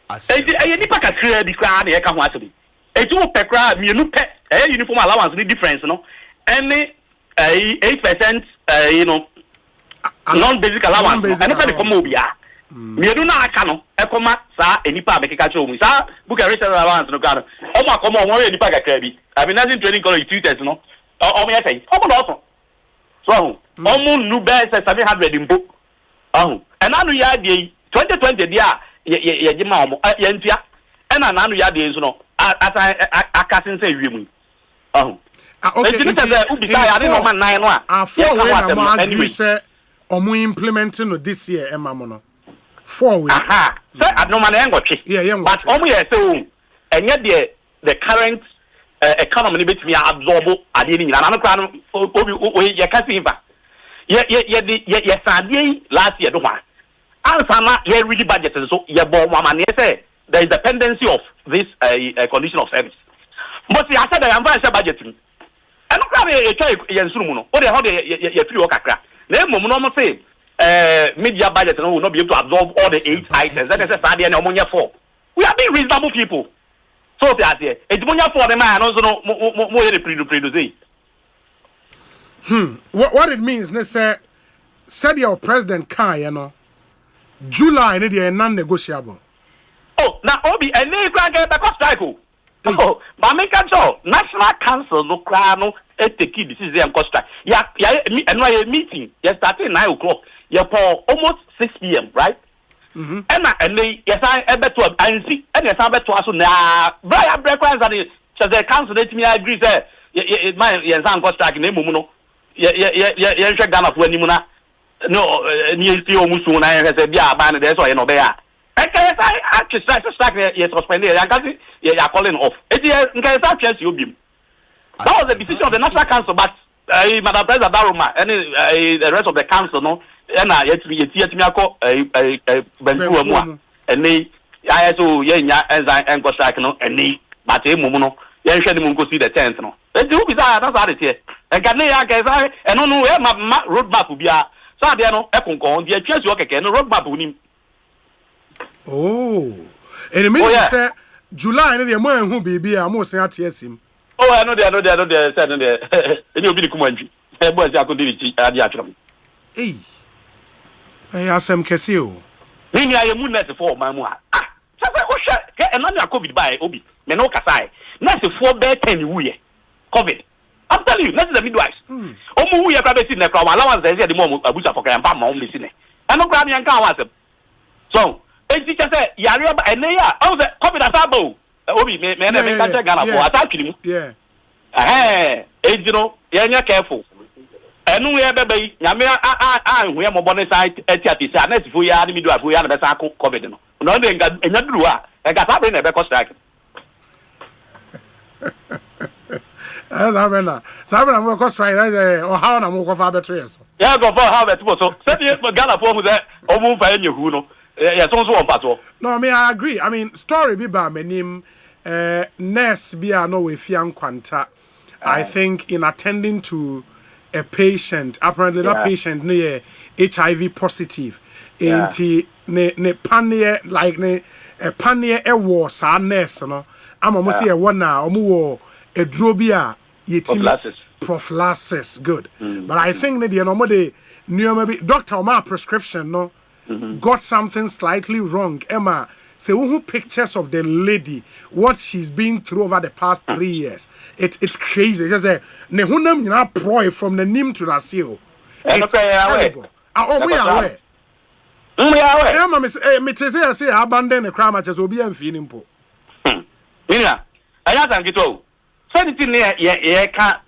I need to clear the crown here. Come on, a 2 per crowd, you look at a uniform allowance, the difference, no? Any 8%, non-basic allowance, and if I come over, me do not cano, a comma, sir, any public catch me, sir, book and research allowance, no gun. Oh, my, come on, any pack of I've been nothing training college tutors, no? Oh, me, I say, oh, so, almost new best 700 in book. Oh, and now we are the 2020 year, and another year days, no, as I can't say, you. Oh, okay, implementing this year, Emma Mono. 4 weeks. Aha, sir, I no man angochi. Yeah, but only so, and yet the current economy bit me absorb adini na no kan o ye kasiva ye sadie last year do ma answer na ye really budget so ye bo mama ne say there is dependency of this condition of service but I said I am very budget and no kan ye try ye nsuru mu no o de how de ye free work akra na emom no mo say media budget no will not be able to absorb all the 8 items that is sadie na omo nye 4 we are being reasonable people. So it's money for the man also no more produce. What it means, ne say said your president can, you know. July ne dey non-negotiable. Oh, now obi and they can get back strike. Oh, but make sure National Council no cry no take decision on strike. Yeah, and why meeting? You starting 9 o'clock. You for almost 6 p.m. right? And they yes I ever to and see and yes I bet to us na Brian breakfast and the council let me agree say my yes I'm go strike na mumu no ye hwe Ghana for animu na no ni fi omusu na ye say bia ba na dey so ye no be ya e can say actually strike ye suspended and can ye are calling off it in can say chance you bim that was the decision of the National Council but Madam President Baruma and the rest of the council no and yet me akọ Bonsu mu and they I so ye nya and go strike no and they but e mumu no ye hwe ni mu go see the tent no e do be that that's how it here and can ya can say and no e ma road map bia so ade no e konkon de atwa su okeke no road map unim oh and it means say July no dey mo ehun bibi a mo sen atiesim oh I know they said no there any obi ni kumanji e bo ase akodi ade atwam eh asem kese o ni aye mu net for man mu ah say o hwe ke eno na covid by obi me no kasai net for be 10 wuye covid I'm telling you net the midwives omu wuye kwa be si ne kwa allowance dey say the mo abuja for kan ba ma o me si ne eno kwa me nka wa asem so e ti say yare ba ene ya o say covid asabo obi me na me ka Ghana for attack ni mu yeah ejino ye nya careful enu ye bebe nyame hu ye mo bonus ati say anet fo ya ni midwife fo ya na be sa covid no no de enya duru a e ga sabe na be ko strike Sabena mo ko strike o how na mo ko fa betre so ya go for how betre so say the Ghana for who say o mu fa enye hu no ya so on pato no me I agree I mean story bi ba manim nurse bi a no we fian kwanta I think in attending to a patient apparently that patient near HIV positive into ne panier like ne a panier e war sa nurse no ama mo say e won na o mo wo eduro bi a yetimi prophylaxis good but I think ne de no mo de maybe doctor ma prescription no got something slightly wrong Emma say who pictures of the lady what she's been through over the past 3 years it's crazy because ne hunam nyina proy from the nim to the seal it's terrible we are Emma me say abandon the crime as obi amfi ni mpo Mina aya tankito sanity ne ye ka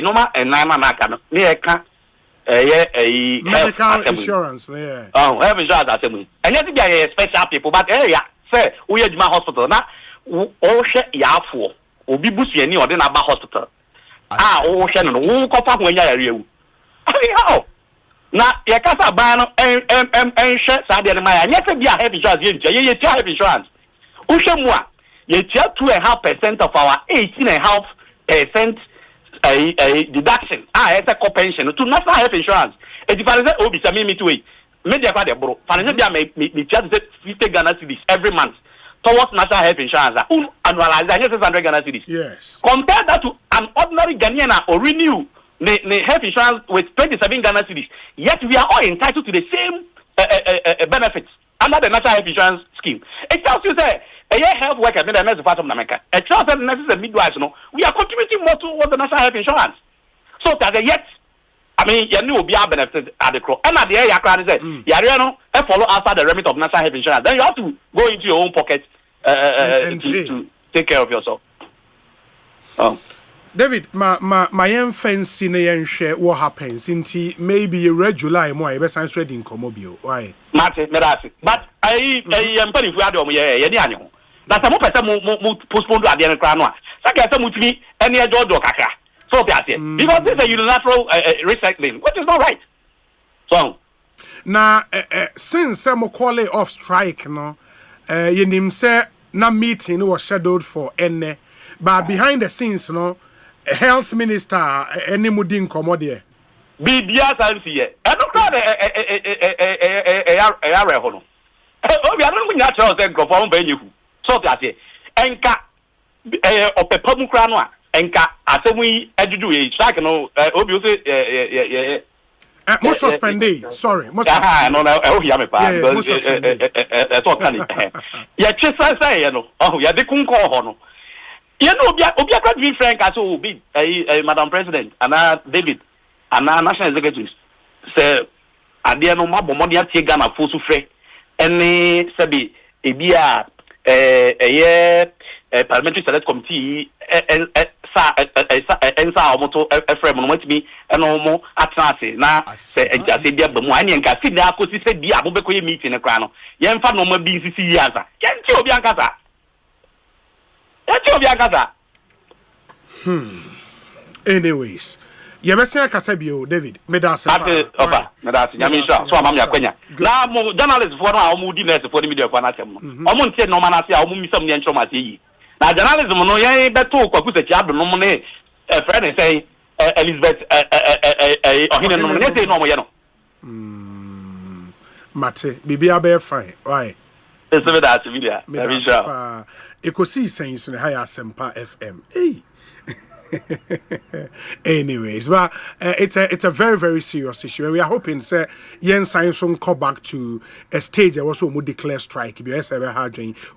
normal and nine maka no ne ye ka medical insurance health insurance asemu and yet be special people but area say we ejuma hospital na o hwe yafo obi busuani o de na ba hospital o hwe no wo kofa ho anya yare ewu how na ye kasa ba no hwe sa de ma ya nyese bia health insurance ye ntia ye tia health insurance o hwe mu a ye tia 2.5% of our 18.5% deduction it's a co-pension to national health insurance e di fare obi sa me to way media kwa de bro fare bia me tia 50 Ghana cedis every month towards national health insurance annualize 600 Ghana cedis. Yes. Compare that to an ordinary Ghanaian or renew the health insurance with 27 Ghana cedis. Yet we are all entitled to the same benefits under the national health insurance scheme. It tells you say a health worker made a nurse part of America. It tells that nurses and midwives we are contributing more towards the national health insurance. So that yet I mean, you will be benefit at the crow. And at the end, you say, you follow after the remit of national health insurance. Then you have to go into your own pocket to take care of yourself. David, my fancy na share what happens into maybe a regular more best answer in Comobio. Why? But I am putting for you. That's a more postponed at the end of Cranoa. Second, me any other kaka. So because this is a unilateral recycling, which is not right. So now, since some call it off strike, no, you name say na meeting was scheduled for any, but behind the scenes, no, health minister any mudin commodity. BBS and see it. I don't know oh, we are not natural and go for you. So that's it. Enka Opepamu Cranoa. Enka asemi edudu e strike no obi o say mo suspend sorry mo suspend no o ya me pa because talk can ya chesa say no oh ya de kunko ho no you know obi akwa be frank as obi madam president ana David ana national executive say ade no mabomode atie Ghana fo su frɛ ene sabi ebia parliamentary select committee ensa omoto efrem no matimi eno mo atrase na se ejase bia bamu ani nka si na akosi se bia abobekọ ye meeting ne kra no ye mfa no ma bi sisi yaza kenti obi ankasa anyways ye be sen akasa bio David medase oba medase nyame so amam yakwanya na mo journalist for no a mo di nurse for the media for na tem no omo ntie no ma na se a omo misam ne ntro ma se yi na journalism no ye beto kwaku se chia do no ne friend say Elizabeth ohine no ne say no mo ye no mate bibia be fine why it's with that media Ekosiisen so ne high Asempa FM hey anyways, but it's a very, very serious issue, and we are hoping say yen science won't come back to a stage that also would declare strike.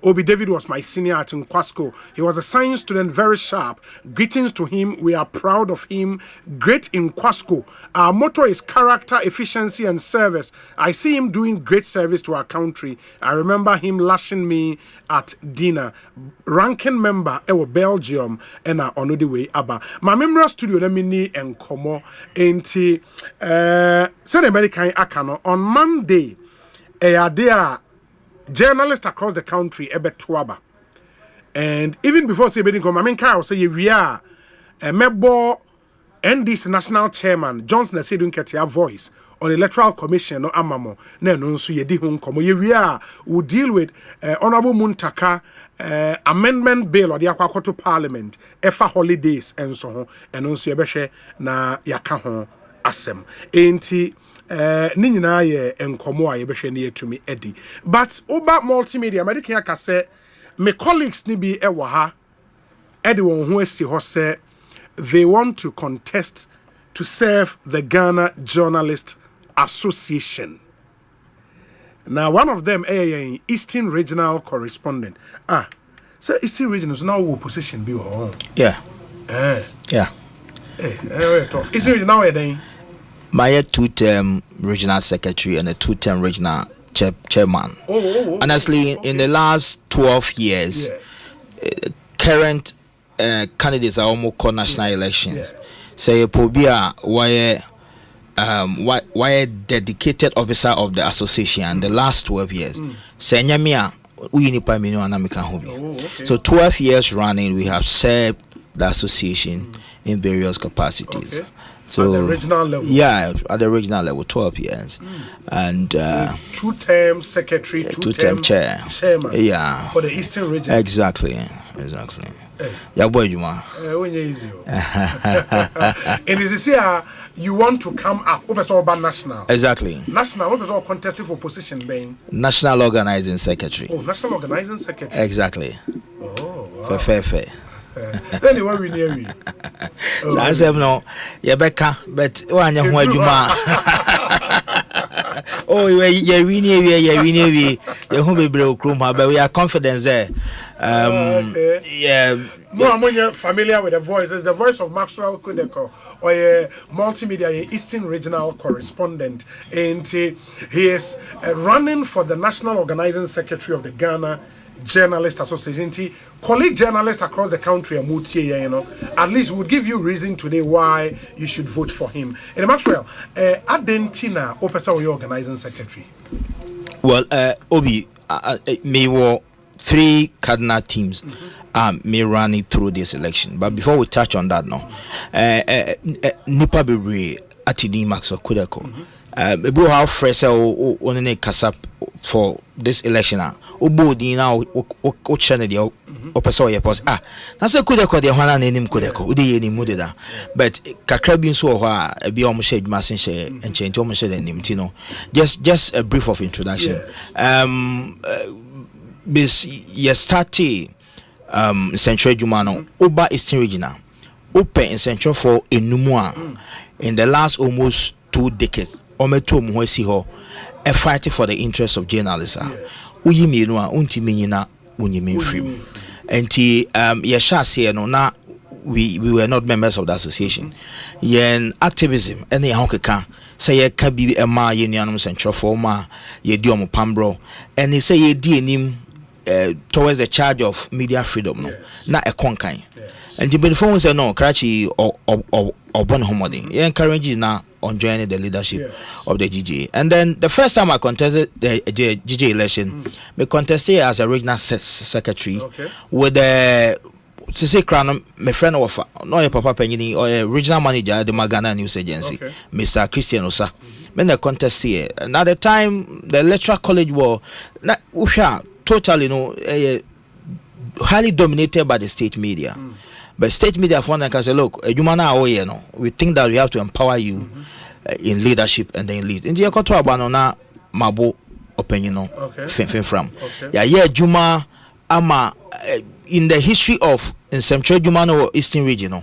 Obi David was my senior at Kwasco. He was a science student, very sharp. Greetings to him. We are proud of him. Great in Kwasco. Our motto is character, efficiency, and service. I see him doing great service to our country. I remember him lashing me at dinner. Ranking member ewo Belgium and on the way my memory studio na mini enkomo enti said American akano on Monday there journalists across the country ebetwaba and even before say bedin come I mean Kyle say we are mebo NDC national chairman Johnson said don't get your voice on electoral commission no amamo na no nso yedi ho nkomo ye wi a we deal with honorable Muntaka amendment bill or the akwakoto parliament efa holidays enso ho eno nso ye behwe na yaka ho asem enti ni nyina ye enkomo a ye behwe na yetumi edi but oba multimedia medical aka say me colleagues ni bi ewo ha edi won ho asi ho say they want to contest to serve the Ghana Journalist Association. Now, one of them, Eastern Regional Correspondent. So Eastern Regional is now in position. Yeah. Yeah. Tough. Eastern Regional now, my two-term regional secretary and a two-term regional chairman. Honestly, in the last 12 years, current candidates are almost called national elections. Say Pobia why a dedicated officer of the association the last 12 years. Say Nyamia we nipa minu anamika hobi. So 12 years running, we have served the association in various capacities. So at the regional level, yeah, at the regional level, 12 years, and 2-term secretary, 2-term chairman, yeah, for the Eastern region. Exactly. Yeah, boy, you and this year you want to come up, about national. Exactly. National, what is all contesting for position being? National Organizing Secretary. Oh, National Organizing Secretary. Exactly. Oh, wow. Fair. Anyway, we near you. So I said no, Rebecca, but one you oh, you're winning, you're be broke, but we are confident there. Yeah. No, I'm familiar with the voice. It's the voice of Maxwell Kudeko, or a multimedia Eastern Regional Correspondent, and he is running for the National Organizing Secretary of the Ghana Journalist Association. Colleague journalists across the country are at least would give you reason today why you should vote for him. And Maxwell, Adentina Opesa or your organizing secretary? Well, Obi, me were 3 cardinal teams me running through this election. But before we touch on that now, Nipa Bebre Atidi Maxwell Kudeko. Maybe how fresh on a kasap for this election. Obodi now o channel the opesa ye pos na say Kudeko de hwana na enim Kudeko udi enim mudeda but kakra bi nso ho a bi o mo share adwuma sen share enchenti o mo share enim ti no just a brief of introduction. This yesterday central adwuma no oba Eastern Regional open in central for enumua in the last almost 2 decades. Ometo muhesi ho a fight for the interests of journalists. Uyimi no untimi nyina unyimi free. Enti yesha no na we were not members of the association. Yen activism any honkeka say ye ka bi ema ye nuanom central for ma ye di omo pambro and he say ye di enim towards the charge of media freedom no na e konkan. And the phone say no krachi or bon homoding. Ye encourage na on joining the leadership of the GJ. And then the first time I contested the GJ election, I contested as a regional secretary with the Crown, my friend of no your papa Penny or a regional manager at the Magana News Agency, Mr. Christian Osa. When the contest here, and at the time the electoral college war totally highly dominated by the state media. But state media fund can say, look, we think that we have to empower you in leadership and then lead. In the Ekoto Abanona Mabo opinion from. Yeah, Juma Ama in the history of in Central Jumano Eastern Region.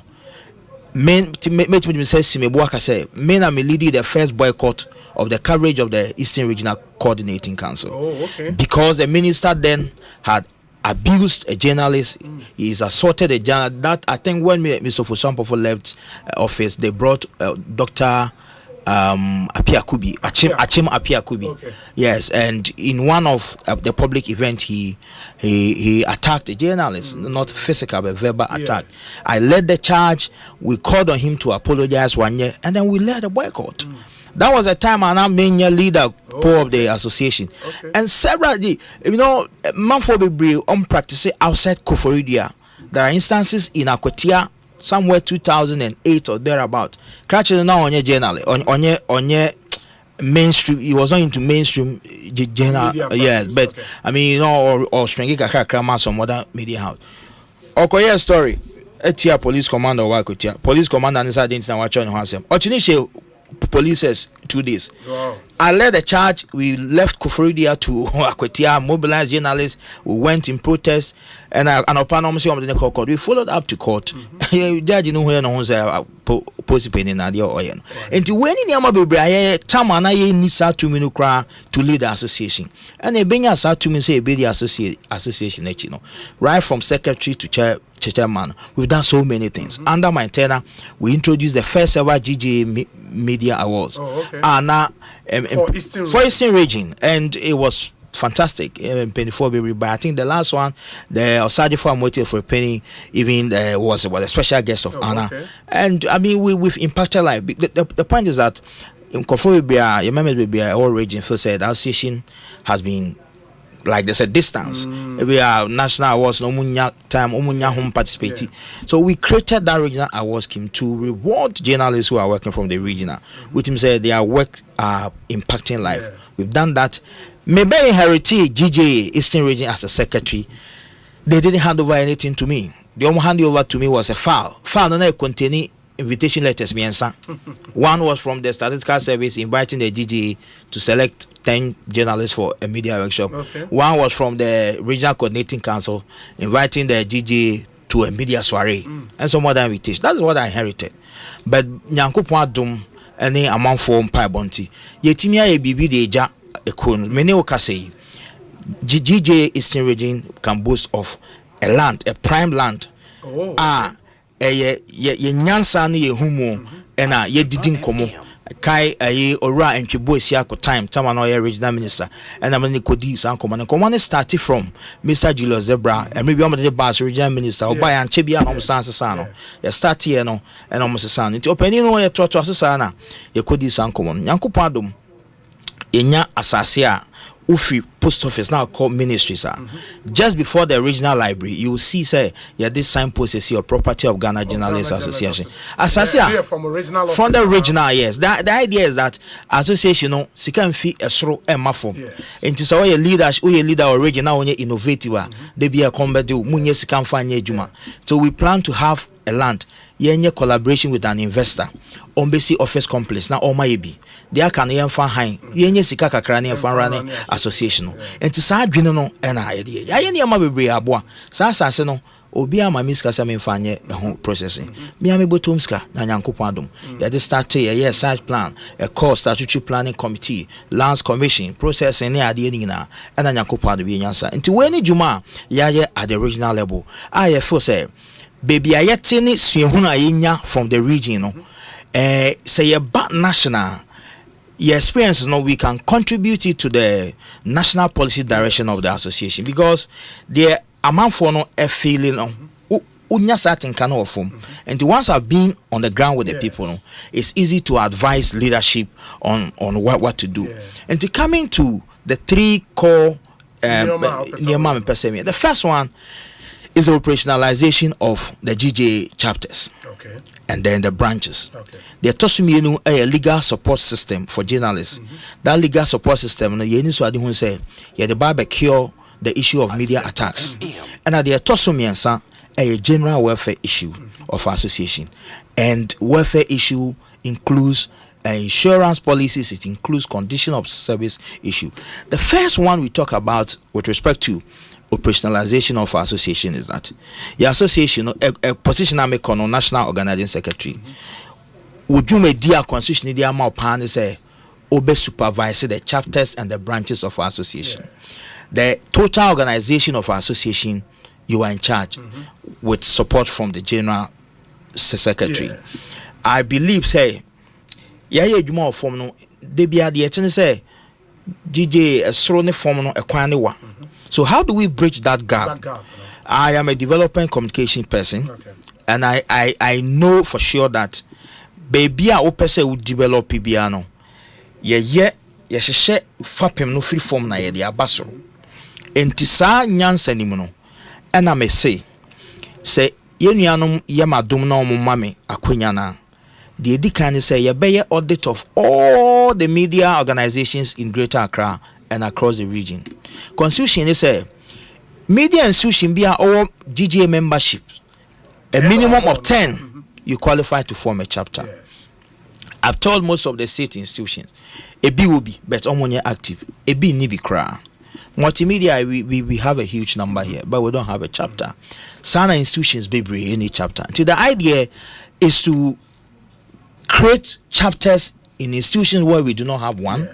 Men to make me say Simebuaka say men are leading the first boycott of the coverage of the Eastern Regional Coordinating Council. Because the minister then had abused a journalist, he's assaulted a journalist. That I think when Mr. Fosampo left office, they brought Dr. Apiakubi, Achim Apiakubi. Yes, and in one of the public event, he attacked a journalist, not physical but verbal attack. I led the charge. We called on him to apologize 1 year, and then we led a boycott. That was a time I'm being leader of the association, and several, man for be practicing outside Koforidia. There are instances in Akwatia somewhere 2008 or thereabout. Catching now on your journal on your mainstream. He was not into mainstream journal, yes, but I mean, or Stringy Kakra some other media house. Okoye story. Etia police commander or Wakotia police commander inside the watch on Hansem. Ochinishe police 2 days. Wow. I led the charge. We left Koforidia to Akwatia, mobilized journalists. We went in protest, and upon almost the court, we followed up to court. Judge, where no one's postponing in Nadia Oyen. And to when in Yamabe, Tamana Nisa to Minukra to lead the association, and they bring us out to me say be the association, right from secretary to chairman. We've done so many things. Under my tenure, we introduced the first ever GJ Media Awards. For Eastern Region, and it was fantastic. Penny but I think the last one, the Osaji for Motive for a Penny, even was a special guest of honor. And I mean, we've impacted life. The point is that in Kofobia, your members will be all region. First said, the association has been like there's a distance. We are national awards, no munya time, umunya home participate. So we created that regional award scheme to reward journalists who are working from the regional, which means their work are impacting life. We've done that. Maybe inherited GJ Eastern Region as a secretary. They didn't hand over anything to me. The only hand over to me was a file. File no containing invitation letters. One was from the Statistical Service inviting the GGA to select 10 journalists for a media workshop. One was from the Regional Coordinating Council inviting the GGA to a media soiree and some other invitation. That's what I inherited. But Nyankopon adom any amount for mpa bonti. Yetimia ye bibi de eja ekon. Many oka say GJ Eastern Region can boast of a land, a prime land. Ye nyansa ni ye humo ena ye didin komo kai aye ora entwebo esiako time no ye regional minister ena me kodi san komo started from Mr. Julius Zebra and maybe the bas regional minister oba ya nche bia no sansa no ye start here no ena mo sesa nti opani no ye toto asesa na ye kodi san komo Nyankopon adom enya asase a Ufi post office now called ministries just before the regional library you will see say this signpost is your property of Ghana Journalists Association from the regional yes the idea is that association no sika fee esro emafo enti so your leader or regional onye innovative they be a combat munye sika mfanye adwuma so we plan to have a land yenye collaboration with an investor Ombesi office complex na Omayebi they can yemfa han yenye sika kakra na yemfa run association no enti saa adwene no na ayede ya ye ma bebre aboa saa asase no obi ama miska sa memfanye ho processing me am botom ska na Nyankopon adom ya dey start a site plan a core statutory planning committee lands commission processing ne ade ni na na Nyankopon adom nyansa enti we ni juma ya ye at the regional level I feel say baby ayete ni suehunu ayenya from the region no say ye back national your experience no we can contribute it to the national policy direction of the association because the amount for no a feeling unya certain kind of form and once I've been on the ground with the people no, it's easy to advise leadership on what to do and to coming to the three core the first one is the operationalization of the GJ chapters and then the branches. The Tosuminu a legal support system for journalists. That legal support system, you need to say, the barbecue the issue of media attacks. And at the Tosumiansa a general welfare issue of association. And welfare issue includes insurance policies, it includes condition of service issue. The first one we talk about with respect to operationalization of our association is that the association a position I make on national organizing secretary would you make dear constitution the amount pan say obe supervise the chapters and the branches of our association the total organization of our association you are in charge with support from the general secretary I believe say you more form no they be at the say DJ a strong form no a kwani so how do we bridge that gap? I am a development communication person, and I know for sure that baby a opese would develop piano. Ye share fapem no free form na ye de abaso. Enti saa nyansa ni mu no. And I may say ye nuanom ye madom na omo mame akwanya na. The edikan say ye be audit of all the media organizations in Greater Accra and across the region. Constitution is a media institution be our GGA membership. A minimum of 10 you qualify to form a chapter. I've told most of the state institutions a B will be but omonye active. A B ni be cra. Multimedia we have a huge number here, but we don't have a chapter. Sana institutions be any chapter. So the idea is to create chapters in institutions where we do not have one.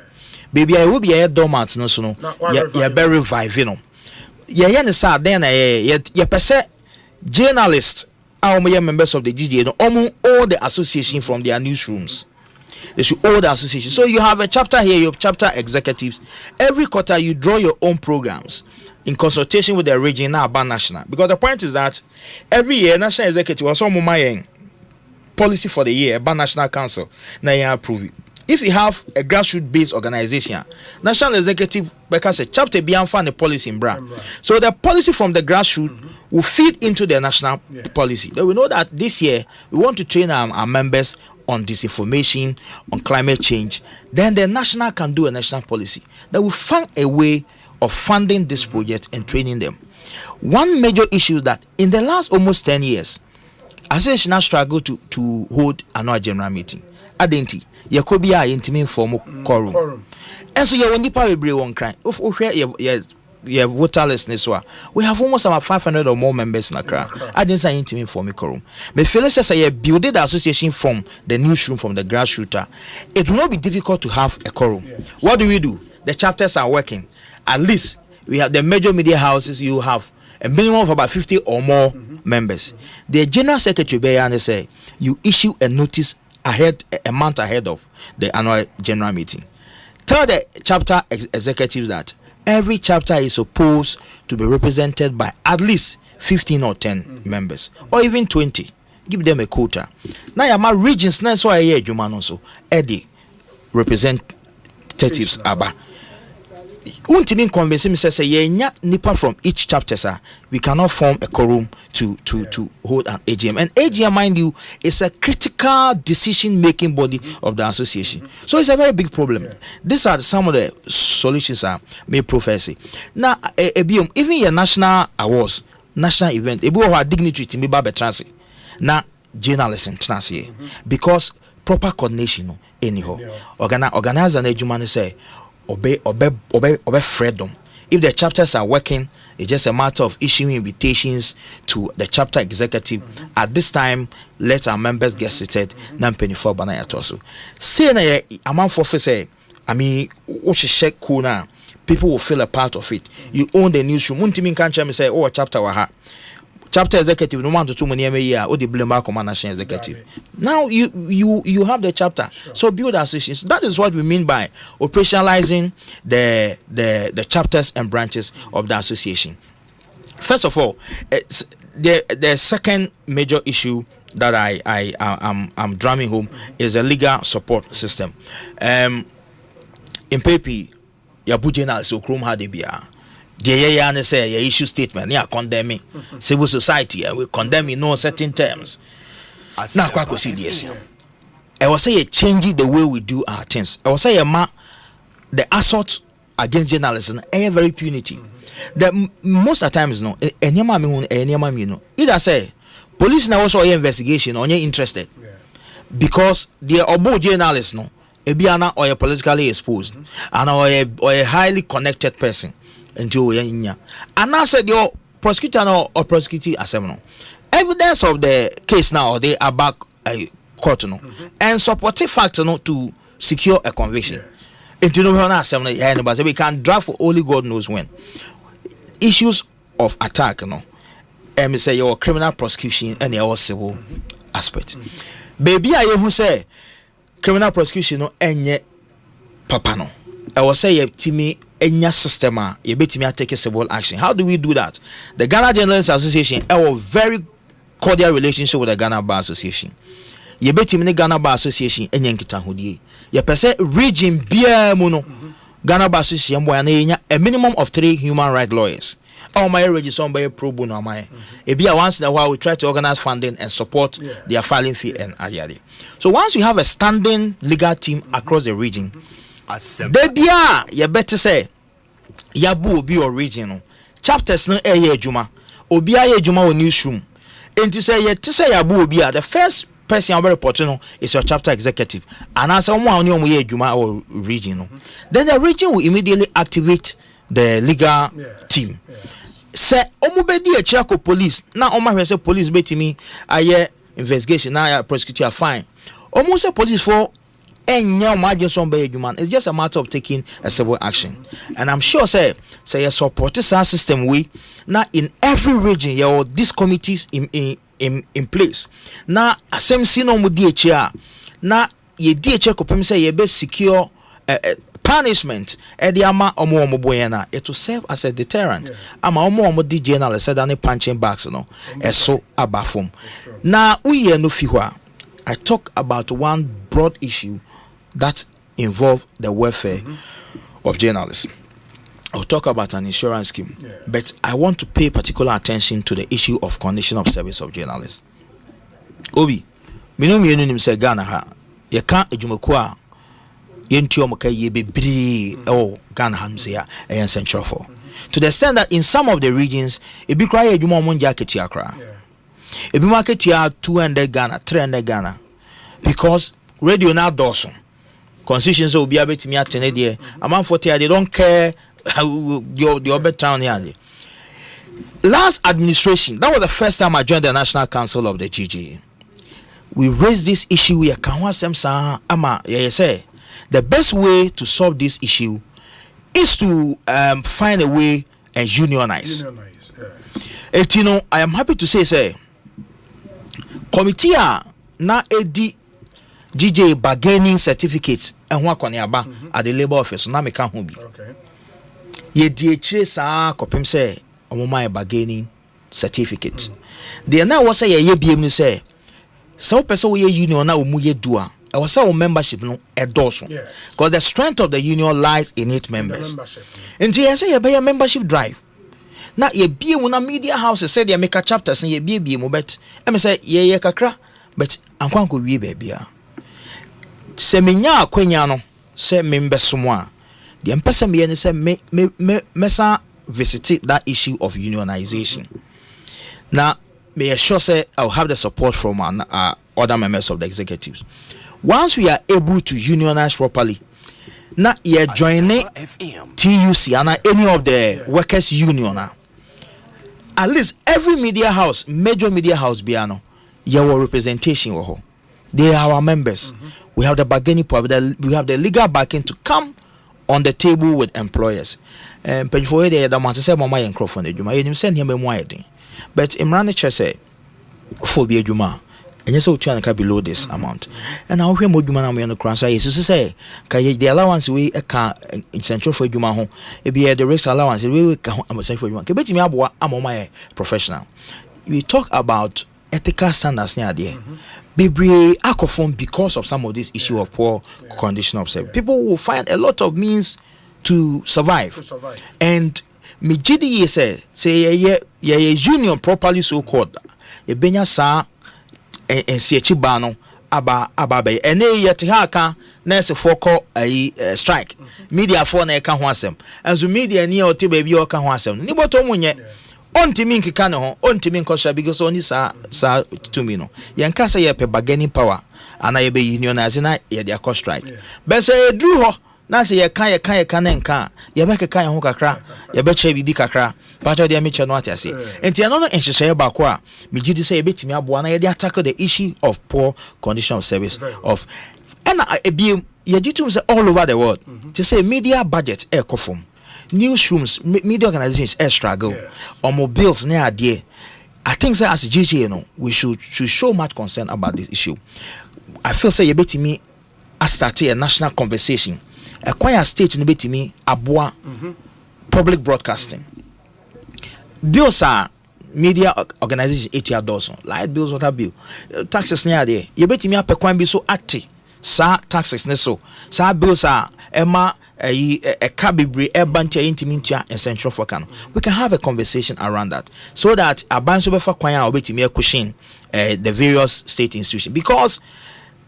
Baby, I will be a dormant, no, so no, you're very reviving. Yeah, sad then ye percent journalists, our members of the GGA, all the association from their newsrooms. They should all the association. So you have a chapter here, you have chapter executives. Every quarter you draw your own programs in consultation with the regional about national. Because the point is that every year national executive was some policy for the year about national council. Now you approve it. if you have a grassroots based organization, national executive because a chapter beyond the policy in brand. So the policy from the grassroots will feed into the national policy. Then we know that this year we want to train our members on disinformation, on climate change. Then the national can do a national policy. Then we find a way of funding this project and training them. One major issue is that in the last almost 10 years, association has struggled to hold annual general meeting. Adenti, Yakobia intimate form quorum. And so you nipa we one cry. Yeah, voterlessness. We have almost about 500 or more members in Accra. I didn't say intimate form quorum. Me feel says I build the association from the newsroom, from the grassroots. It will not be difficult to have a quorum. What do? The chapters are working. At least we have the major media houses. You have a minimum of about 50 or more members. The general secretary Bayane say you issue a notice a month ahead of the annual general meeting. Tell the chapter executives that every chapter is supposed to be represented by at least 15 or 10 members, or even 20. Give them a quota. Now your regions na so aye adwuma no so the representatives aba. Untimi convince me say yenya nipa from each chapter, sir. We cannot form a quorum to hold an AGM. And AGM, mind you, is a critical decision-making body of the association. So it's a very big problem. These are some of the solutions I may profess. Now, even your national awards, national event, a boy dignitary to me babe transi. Now, journalism transi because proper coordination anyhow. Organizer and AGM say. Obey freedom. If the chapters are working, it's just a matter of issuing invitations to the chapter executive. At this time, let our members get seated. Nampenifo banaya tosu. Say na amount for say, I mean, check cool now. People will feel a part of it. You own the newsroom. Muntimin can't say, oh, a chapter waha. Chapter executive no 1 to 2 money a year or the blame back on national executive. Now you have the chapter. So build associations. That is what we mean by operationalizing the chapters and branches of the association. First of all, the second major issue that I'm drumming home is a legal support system. In Pepe, Yabujena so Chrome had the say issue statement, condemning civil society, and we condemn in no certain terms. Now, quite see this. I was say changing the way we do our things. I was say the assault against journalism are very punitive. The most of the times either say police now also investigation or you're interested because the obo journalists no ebiana or politically exposed and or a highly connected person. And I said your prosecutor or prosecuting assembly. Evidence of the case now or they are back court and supportive factor to secure a conviction. Into no assembly, but we can draft for only God knows when. Issues of attack, and say your criminal prosecution and your civil aspect. Baby, I who say criminal prosecution no enye papa no. I will say Timmy enya system you bet me take a civil action. How do we do that? The Ghana Journalists Association have a very cordial relationship with the Ghana Bar Association. You bet me Ghana Bar Association enya nkita hodie. You per se region bia mu no Ghana Bar Association boy na a minimum of 3 human rights lawyers. All my register by pro bono my. Ebia once in a while we try to organize funding and support their filing fee and ayade. So once you have a standing legal team across the region, Debia, you better say, Yabu be original. Chapters no eye juma. Obia ye juma o newsroom. And to say Yabu obia, the first person I'm very important is your chapter executive. And as someone on ye juma or regional. Then the region will immediately activate the legal team. Say omubedi a chako police. Now Oma say police beti me aye investigation. Now prosecutor fine. Almost a police for it's just a matter of taking a civil action. And I'm sure say a support system we now in every region your these committees in place. Now same sino mu DHR now ye DHR kopem say ye be secure punishment ediama omo boyana it will serve as a deterrent. Ama omo di journalist said any punching bags no eso abafum. Now we no fi hwa I talk about one broad issue that involve the welfare of journalists. I'll talk about an insurance scheme, but I want to pay particular attention to the issue of condition of service of journalists. Obi, minum nim say Ghana ha, ye can't ejumako yentio moka ye bebre Ghana hamse and central for. To the extent that in some of the regions, it be cry ejuma monja ketia kra. It be market ya 200 Ghana, 300 Ghana, because radio now Dawson. Constitutions will be able to me at 10 years. Among 40, they don't care the other town here. Last administration, that was the first time I joined the National Council of the GG. We raised this issue here. The best way to solve this issue is to find a way and unionize. And you know, I am happy to say, committee na edi GJ bargaining certificate and one at the labor office. Na me can be. Ye DHA sa kopim say omoma bargaining certificate. The na was say ye BM say so person we union na omu ye dua. I was say membership no edoso. Because the strength of the union lies in its members. And you say ye buy membership drive. Na ye BM na media houses say they make a chapters and ye BM bet. I me say ye kakra but ankwanko wie bebia. Se menya akwanya no se member somo the empesa me say me visit that issue of unionization. Now me sure say I'll have the support from other members of the executives. Once we are able to unionize properly, na ye join TUC and any of the workers union, at least every media house, major media house biano, your representation wo. They are our members. We have the bargaining power. We have the legal backing to come on the table with employers. And for the other man to say, "Mama, and Crawford, you send him a wide." But Imran say, "For be a juma." And you say you can below this amount. And now we more juma na me on the cross. I used to say, "Kay the allowance we a car in central for juma home. It be the rest allowance we can am central for juma. Kebeti me abo am my professional." We talk about ethical standards near there. Bebre akofon because of some of this issue of poor condition of service. People will find a lot of means to survive. And me GDE say ye union properly so called. E benya sa ensiachi ba no aba be ene yete haka na se foko strike. Media for na e ka ho asem. Enzo media ni o te ba bi o ka ho asem. Ni boto munye ontimi nkika ne ho ontimi nkosha because oni sa to me no yenka say ye pe bargaining power ana ye be unionize na ye de akọ strike be say dru ho na say ye kan na nka ye be keka ye ho kakra ye be che bibi kakra pato de me che no atiase enti eno no enhyehyɛ ba ko a me gidi say ye betimi aboa na ye de tackle the issue of poor condition of service of and ebiem ye ditum say all over the world to say media budget e kofom newsrooms, media organizations struggle on mobiles near there. I think that as a GG, you know, we should show much concern about this issue. I feel say you bet me I started a national conversation. A choir state in bet me abua public broadcasting. Bills are media organizations $80 light bills, water bill, taxes near there. You bet me up a coin be so active. Sa taxes ne so. Sa bills are Emma a cabibri bantia intimintia and central for Kano. We can have a conversation around that so that a banso befa kwanya obeti me question the various state institutions, because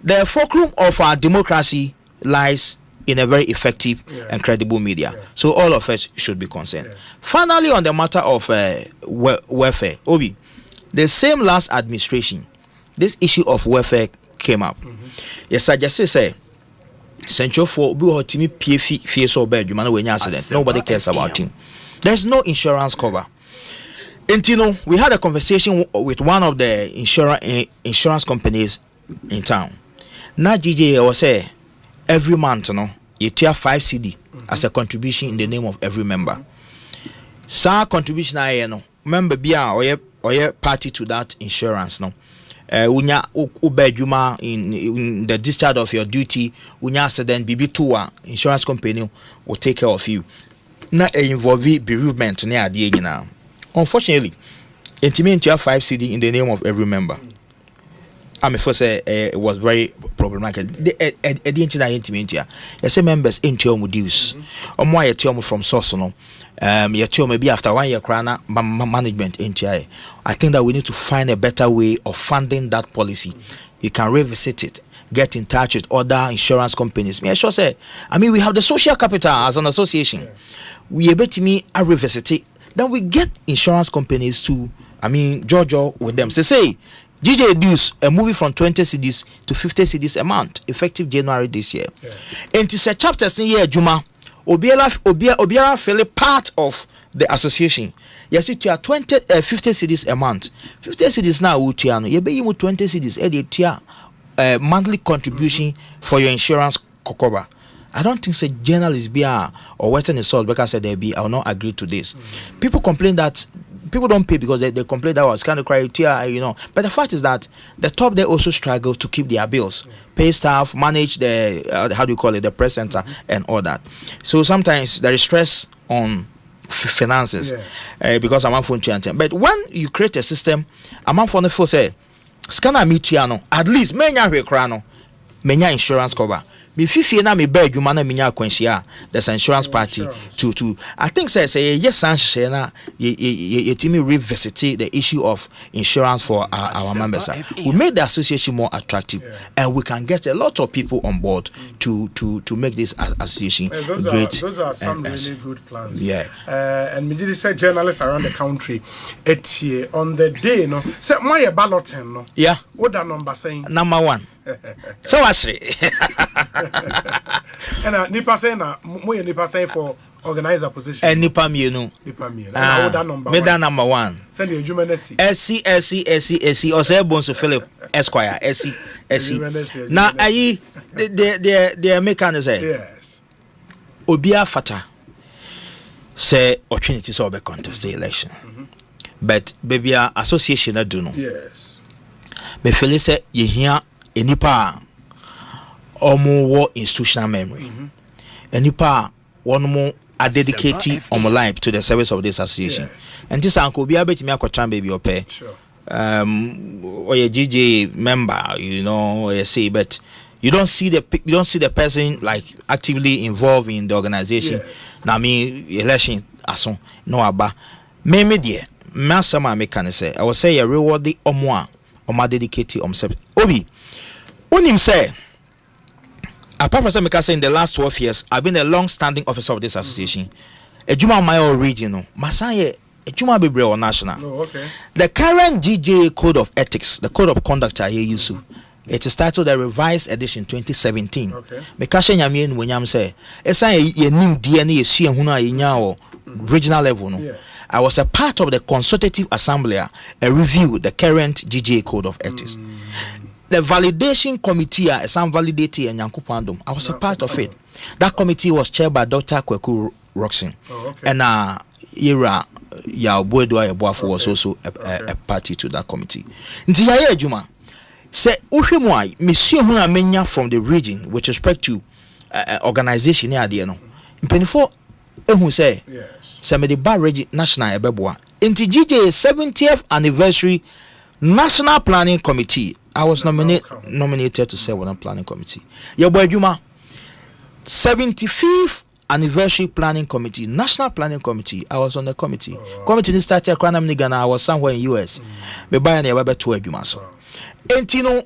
the fulcrum of our democracy lies in a very effective and credible media. So all of us should be concerned. Finally, on the matter of welfare, Obi, the same last administration, this issue of welfare came up. Yes, I just say Central for Buhotimi PFI so bad, you man when accident. Nobody cares about him. There's no insurance cover. And you know, we had a conversation with one of the insurance companies in town. Now GJ was say every month, you know, you tier 5 CD as a contribution in the name of every member. Sa contribution I know. Member bia or ye party to that insurance, no. Unya ubejuma in the discharge of your duty, unya accident BB2 insurance company will take care of you. Na involve bereavement near the now. Unfortunately, intimate 5 CD in the name of every member. I mean, first, it was very problematic. The members in Tiomu dues. Or more Tiomu from Sosono. Maybe after 1 year management in TI. I think that we need to find a better way of funding that policy. You can revisit it. Get in touch with other insurance companies. Me, I sure say, I mean, we have the social capital as an association. We able to me a revisit it. Then we get insurance companies to, I mean, Giorgio with them. Say, GJ dues a movie from 20 CDs to 50 CDs a month, effective January this year. And it's a chapter in year Juma. Obiara feel part of the association. Yes, it you are 50 CDs a month. 50 CDs now, you pay 20 CDs monthly contribution for your insurance kokoba. I don't think say journalists be or western assault because they be. I will not agree to this. People complain that people don't pay because they complain that was kind of criteria, you know. But the fact is that the top they also struggle to keep their bills, pay staff, manage the the press center and all that. So sometimes there is stress on finances because I'm on phone to. But when you create a system, I'm on phone for say. Scanner mitiano at least menya hwekrano menya insurance cover me fifi na me beg you man menya kwenhia there's an insurance party to I think say yes sanhye na ye timi revisit the issue of insurance for our members. We made the association more attractive and we can get a lot of people on board to make this association great. Those are some really good plans. And me did say journalists around the country on the day no say my balloting no what that number saying number 1 so actually and nipa saying na mo nipa saying for organizer position and nipa mienu and that number 1 that number 1 send the adwuma na si SC Osei Bonsu Philip Esquire SC na ayi the mechanism yes obia fata say opportunity so be contest the election but baby association na do no yes me feel say ye hia enipa omo institutional memory enipa one more a dedicated life to the service of this association and this uncle be able to me akotran baby ope or a GJ member, you know, or you say, but you don't see the person like actively involved in the organization. Now me election aso no aba me dear masama me can say I will say a reward the omwa dedicated omself obi unim say apart from say in the last 12 years I've been a long-standing officer of this association. Ejuma my regional Masaye Ejuma bebre or national. The current GJ code of ethics, the code of conduct I use to. It is titled the revised edition 2017. Mekashe nyame en wenyam say esa ye nim die na ye sue hunu ayenya o regional level no. I was a part of the consultative assembly a review the current GJ code of ethics. The validation committee some validated and Yankupandum. I was a part of it. That committee was chaired by Dr. Kweku Roxin. And Ira Yaobwedo Ayeboafo was also a party to that committee. Ntiyaye Juma say uhemwa monsieur huna menya from the region with respect to organization here there no. Mpenifo ehun say say me the bar national ebeboa. Nti GJ 70th anniversary National Planning Committee. I was nominated to serve on a planning committee. Yebo Juma 75th anniversary planning committee, National Planning Committee. I was on the committee. Committee started Kranam Nigana. I was somewhere in US. Me buy na yaba to Juma so. Entino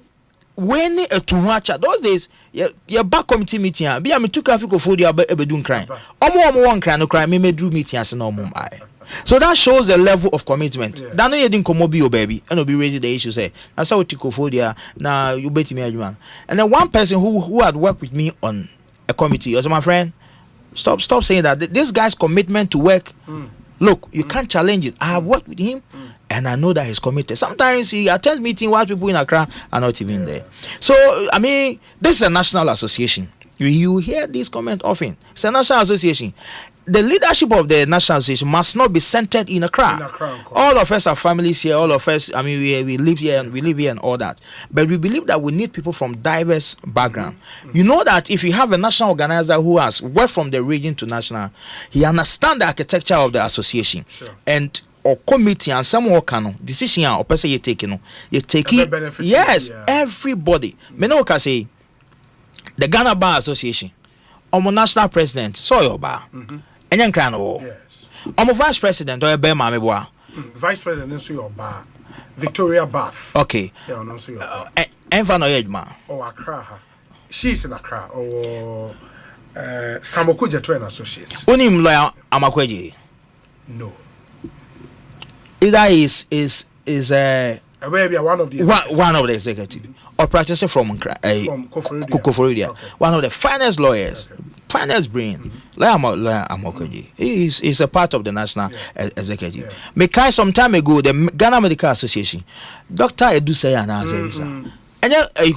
when a too much those days your back committee meeting be am took Africa food you be doing crime. Omo one crime no crime me do meeting as no mum I. So that shows the level of commitment. That no you didn't come your baby and will be raising the issue say that's how Tikofodia now you bet me man. And then one person who had worked with me on a committee, also my friend, stop saying that this guy's commitment to work. Look, you can't challenge it. I have worked with him and I know that he's committed. Sometimes he attends meeting while people in Accra are not even there. So I mean this is a national association. You hear this comment often. It's a national association. The leadership of the national association must not be centered in Accra. All of us are families here. All of us, I mean, we live here and all that. But we believe that we need people from diverse background. You know that if you have a national organizer who has worked from the region to national, he understands the architecture of the association. And or committee and some work decision or person you take it. Yes, everybody. Me no can say the Ghana Bar Association. Omo national president so your bar. Enyan kra no. Yes. Omo vice president or be ma me boa. Vice president so your bar. Victoria Bath. Okay. Yeah, no so your bar. Enfa no yedma. Oh, Accra. She's in Accra. Oh, Samoko Jeto and Associates. Unim lawyer Amakweji. No. Either is maybe one of the one of the executive or practicing from Koforidua. Okay. One of the finest lawyers, finest brain. Lawyer Amakweji. He's a part of the national executive. Mekai some time ago, the Ghana Medical Association, Dr. Edusei and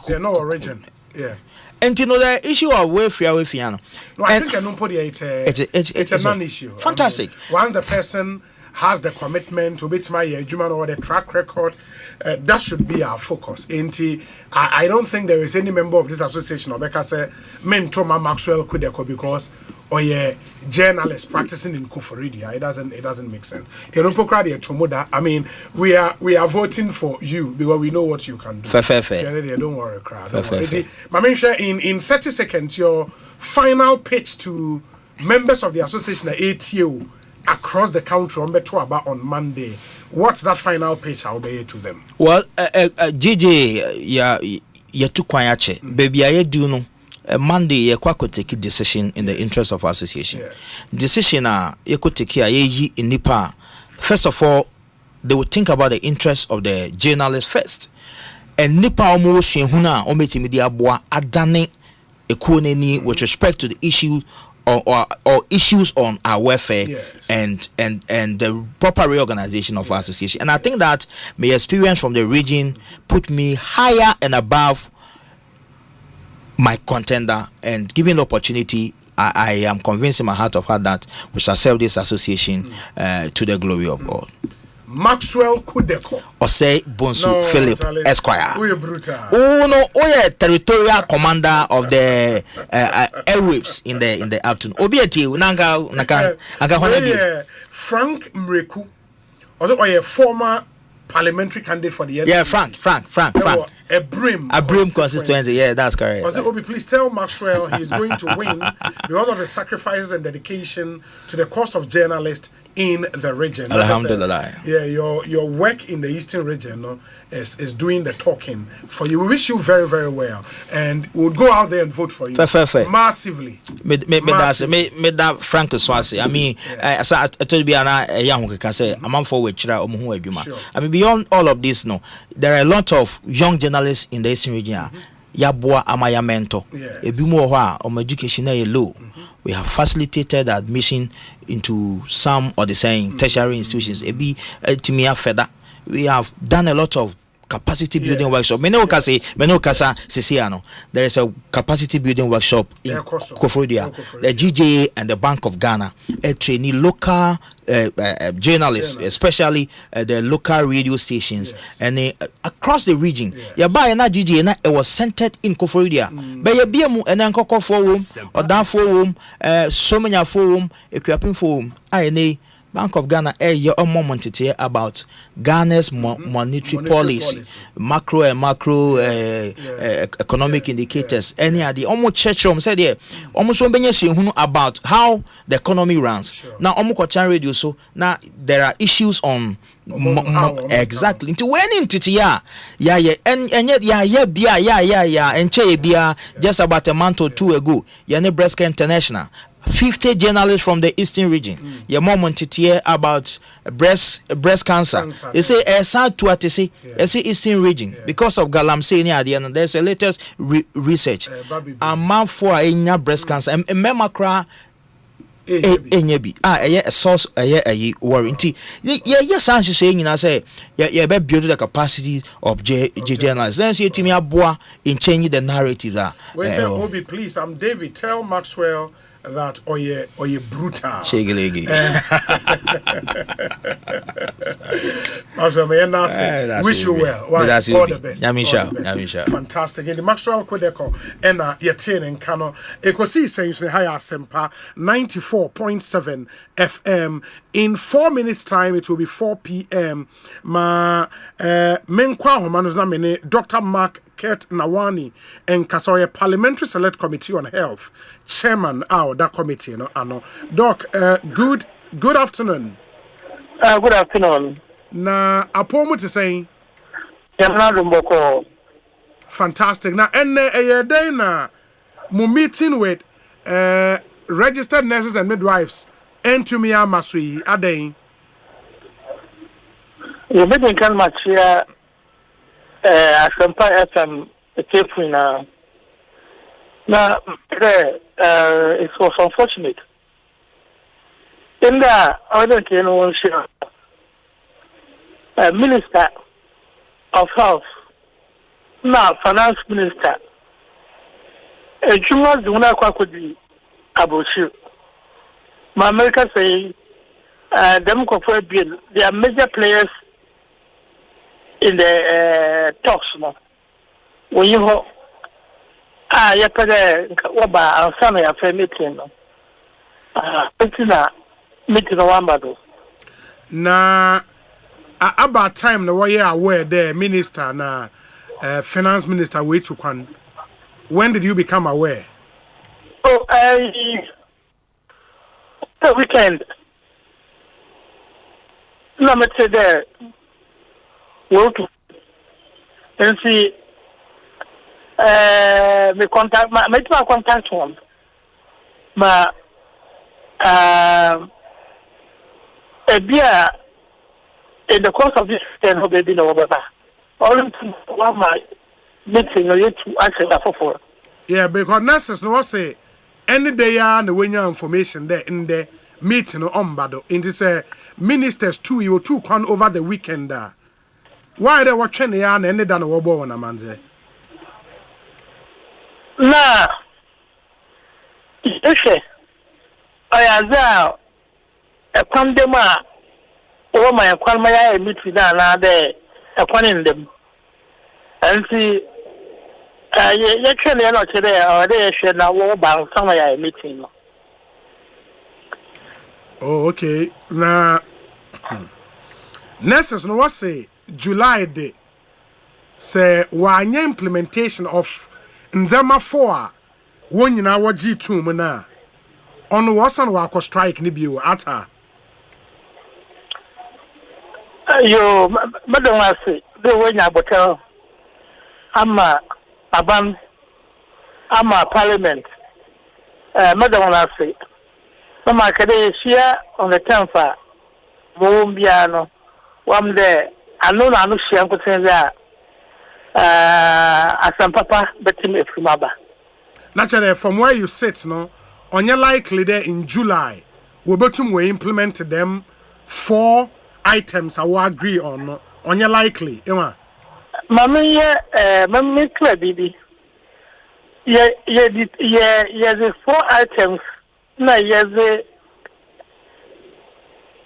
they're no origin. Yeah. And you know the issue of welfare. No, I think I don't put it. It's a non-issue. Fantastic. Once the person has the commitment to beat my human or the track record, that should be our focus. I don't think there is any member of this association or because Mentoma Maxwell Kudeko because or journalist practicing in Koforidua. It doesn't make sense. I mean, we are voting for you because we know what you can do. Fair. Don't worry, crowd. In 30 seconds, your final pitch to members of the association, the ATO, across the country on Monday. What's that final pitch I'll be to them? Well, JJ, ya too quiet. Baby, I do know. Monday, you could take a decision in the interest of association. Decision, you could take care in Nipa. First of all, they would think about the interest of the journalist first. And Nipa almost huna ometi media boa adane ekoneni with respect to the issue or issues on our welfare and the proper reorganization of our association. And I think that my experience from the region put me higher and above my contender, and given the opportunity, I am convinced in my heart of heart that we shall serve this association to the glory of God. Maxwell Kudeko. Osei Bonsu Philip Esquire. Oh no, oh territorial commander of the airwaves in the afternoon. Obieti nanga Frank Mreku. Also former parliamentary candidate for the LGBTQ. Yeah, Frank. A Brim constituency. Yeah, that's correct. Obi, please tell Maxwell he's going to win because of the sacrifices and dedication to the cause of journalists in the region. Alhamdulillah. Your work in the Eastern region is doing the talking for you. We wish you very, very well, and we'll go out there and vote for you massively. Me that Frank Swasi. I mean, I told you a young can say I'm forward. I mean, beyond all of this, there are a lot of young journalists in the Eastern region. Yabwa amaya mentor. Ebimu wa education low. We have facilitated admission into some of the same tertiary institutions. Ebi timia feda. We have done a lot of capacity building workshop. There is a capacity building workshop in Koforidua. The GJA and the Bank of Ghana trainee local journalists, especially the local radio stations and across the region. Yaba na GJA na it was centered in Koforidua. But yabiemu enankoko forum, odan forum, so many forum, equipping forum. Bank of Ghana your moment to hear about Ghana's monetary policy, macro and macro economic indicators. Any of the almost church room said here almost about how the economy runs. Now almost radio so now there are issues on exactly into when into and yet just about a month or two ago Breast International 50 journalists from the Eastern region. Your moment to hear about breast cancer. They say sad to say Eastern region because of galamsey at the end. There's a latest research. A man for a breast cancer. And memakra a source a warranty. Yes, I'm saying, I say, yeah, build the capacity of journalists. Then see to me a boy in changing the narrative. Obi, please, I'm David. Tell Maxwell. that oye brutal. Shigiligi. Wish you well. All the best. Yamisha. Fantastic. In the Maxwell Kodeko and Yatin and Kano Ekosiisen High Asempa 94.7 FM. In 4 minutes time it will be 4 p.m. Ma Menkwa Homanus Namene Dr. Mark Kurt Nawani and Kasoya Parliamentary Select Committee on Health Chairman that committee Doc good afternoon. Good afternoon. Na apomo to say fantastic. Now and a day na mo meeting with registered nurses and midwives and to me amasui aden. You meeting can match here Asempa FM taping now. Now it was unfortunate. In the other one Minister of Health, now Finance Minister, Juma Zuna Kwakudi Abushi. My America say, them bill, they are major players in the talks. When you ho, you put a waba and some of your meeting. Meeting one battle. Na about time the way aware the minister na finance minister way to kwan. When did you become aware? Oh, the weekend. No, me say there. Work and see. Me contact one. Ma a beer in the course of this ten who baby no over. All one my meeting or you to answer that for. Yeah, because nurses no say any day and when your information there in the meeting on bado. In this ministers too, you two can over the weekend. Why they were training and any done a wobo on a manze? Nah, okay. I have a pandema. Oh, my acquirement meet with another acquiring them. And see, you actually are not today, or they should now walk about somewhere meeting. Oh, okay. Now, nurses no what say July day. Say one implementation of Nzema 4 one you know what G2 mana. On wasan wako strike ni biyo ata. Yo, madam wasi, the way na botel. Ama parliament. Madam wasi. Mama kade share on the 10th. Mumbiano. Wam de anu na anu share kutenza. Asampapa betim efumaba. Naturally, from where you sit, no. On your likely there in July, we implement them 4 items I will agree on. On your likely, Emma. Mammy, Mammy, baby. Yeah, the 4 items. No, yes, the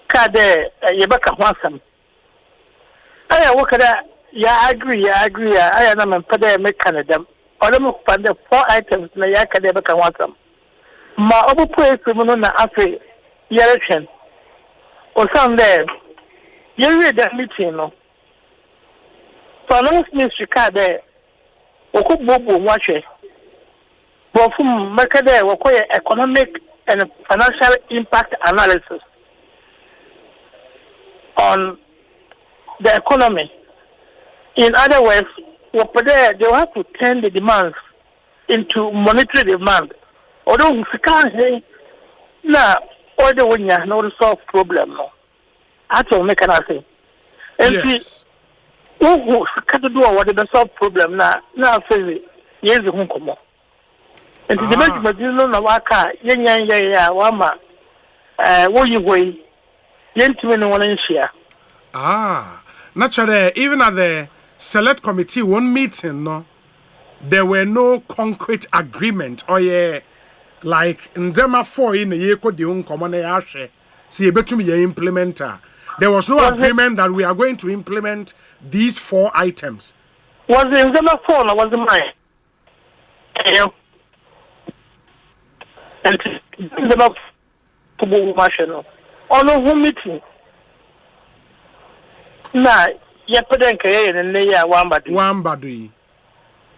card, Yabaka Wansam. I work at that. Yeah, I agree. I am a Pada mechanism. Or the 4 items, na Yakadebaka Wansam. Ma obu place muno na afi election o Sunday you read that meeting no finance ministry card there o ko bobo nwahwe bo fum maka there wo koye economic and financial impact analysis on the economy. In other words, they have to turn the demands into monetary demand. Although we can't say, nah, all the way no solve problem no. I don't make an answer. And see, who can't do what the solve problem now say yes who come. And the debate no na waka yenya wama wo you way yentime no one share. Naturally, even at the select committee one meeting no, there were no concrete agreement or like ndema 4 in the year code the uncommon ashe. See a better me implementer. There was no agreement that we are going to implement these 4 items. Was the ndema 4 or was it mine? And ndema to go national. On a home meeting. Nah, yeah, put in Kaya and lay one body.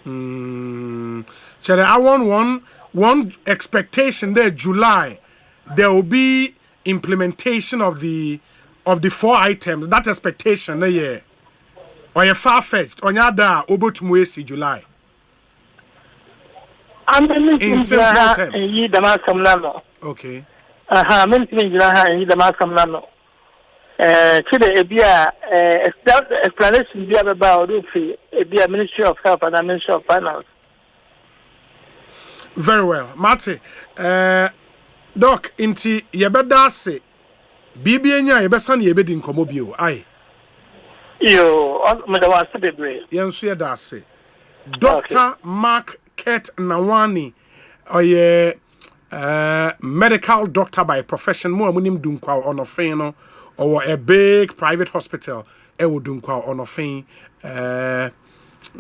I want one expectation there. July, there will be implementation of the 4 items. That expectation, yeah. Or you far fetched. On your da over to Mwesi July. I'm in simple terms. Okay. I'm in the Mascom Nano. Today, a beer explanation be about a Ministry of Health and a Ministry of Finance. Very well. Mate, Doc, inti yebeda se Bibi enya yebesa na yebedi nkomobio. Aye. Yo, me da wase bebre. Yenso ye da se. Dr. Mark Ket Nawani oye medical doctor by profession mo amunim dunkwa onofin no or a big private hospital e wo dunkwa onofin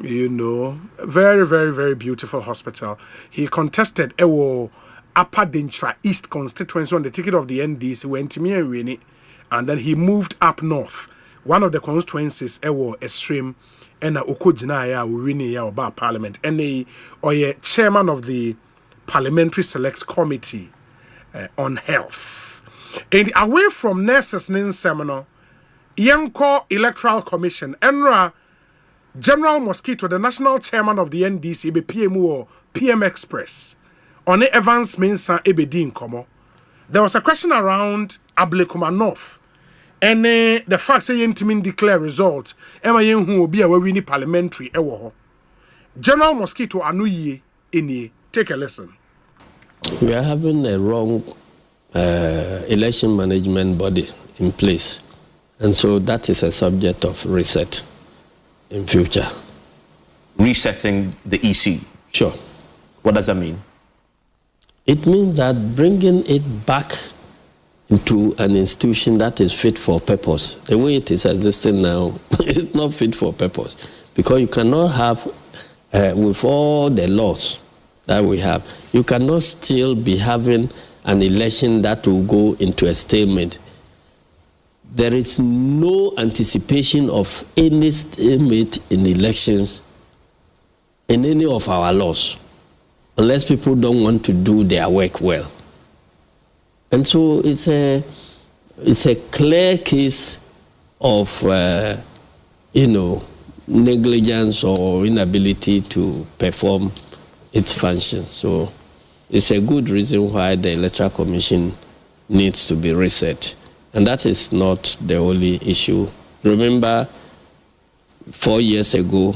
you know, very, very, very beautiful hospital. He contested Ewo Upper Dintra East constituency on the ticket of the NDC, went to me and win it, and then he moved up north. One of the constituencies, Ewo Extreme, and Okojinaya, Urini Oba Parliament, and a chairman of the Parliamentary Select Committee on Health. And away from nurses in seminar, Yanko Electoral Commission, Enra. General Mosquito, the national chairman of the NDC, PMO or PM Express, on the Evans Mensa Ebedin Komo. There was a question around Ablekuma North, and the fact that Yentimin declare results, Emma Yen who will be a winning parliamentary ewo. General Mosquito Anuye Ini, take a listen. We are having a wrong election management body in place, and so that is a subject of reset. In future. Resetting the EC? Sure. What does that mean? It means that bringing it back into an institution that is fit for purpose. The way it is existing now, it's not fit for purpose. Because you cannot have, with all the laws that we have, you cannot still be having an election that will go into a stalemate. There is no anticipation of any stalemate in elections in any of our laws, unless people don't want to do their work well. And so it's a clear case of, negligence or inability to perform its functions. So it's a good reason why the Electoral Commission needs to be reset. And that is not the only issue. Remember, 4 years ago,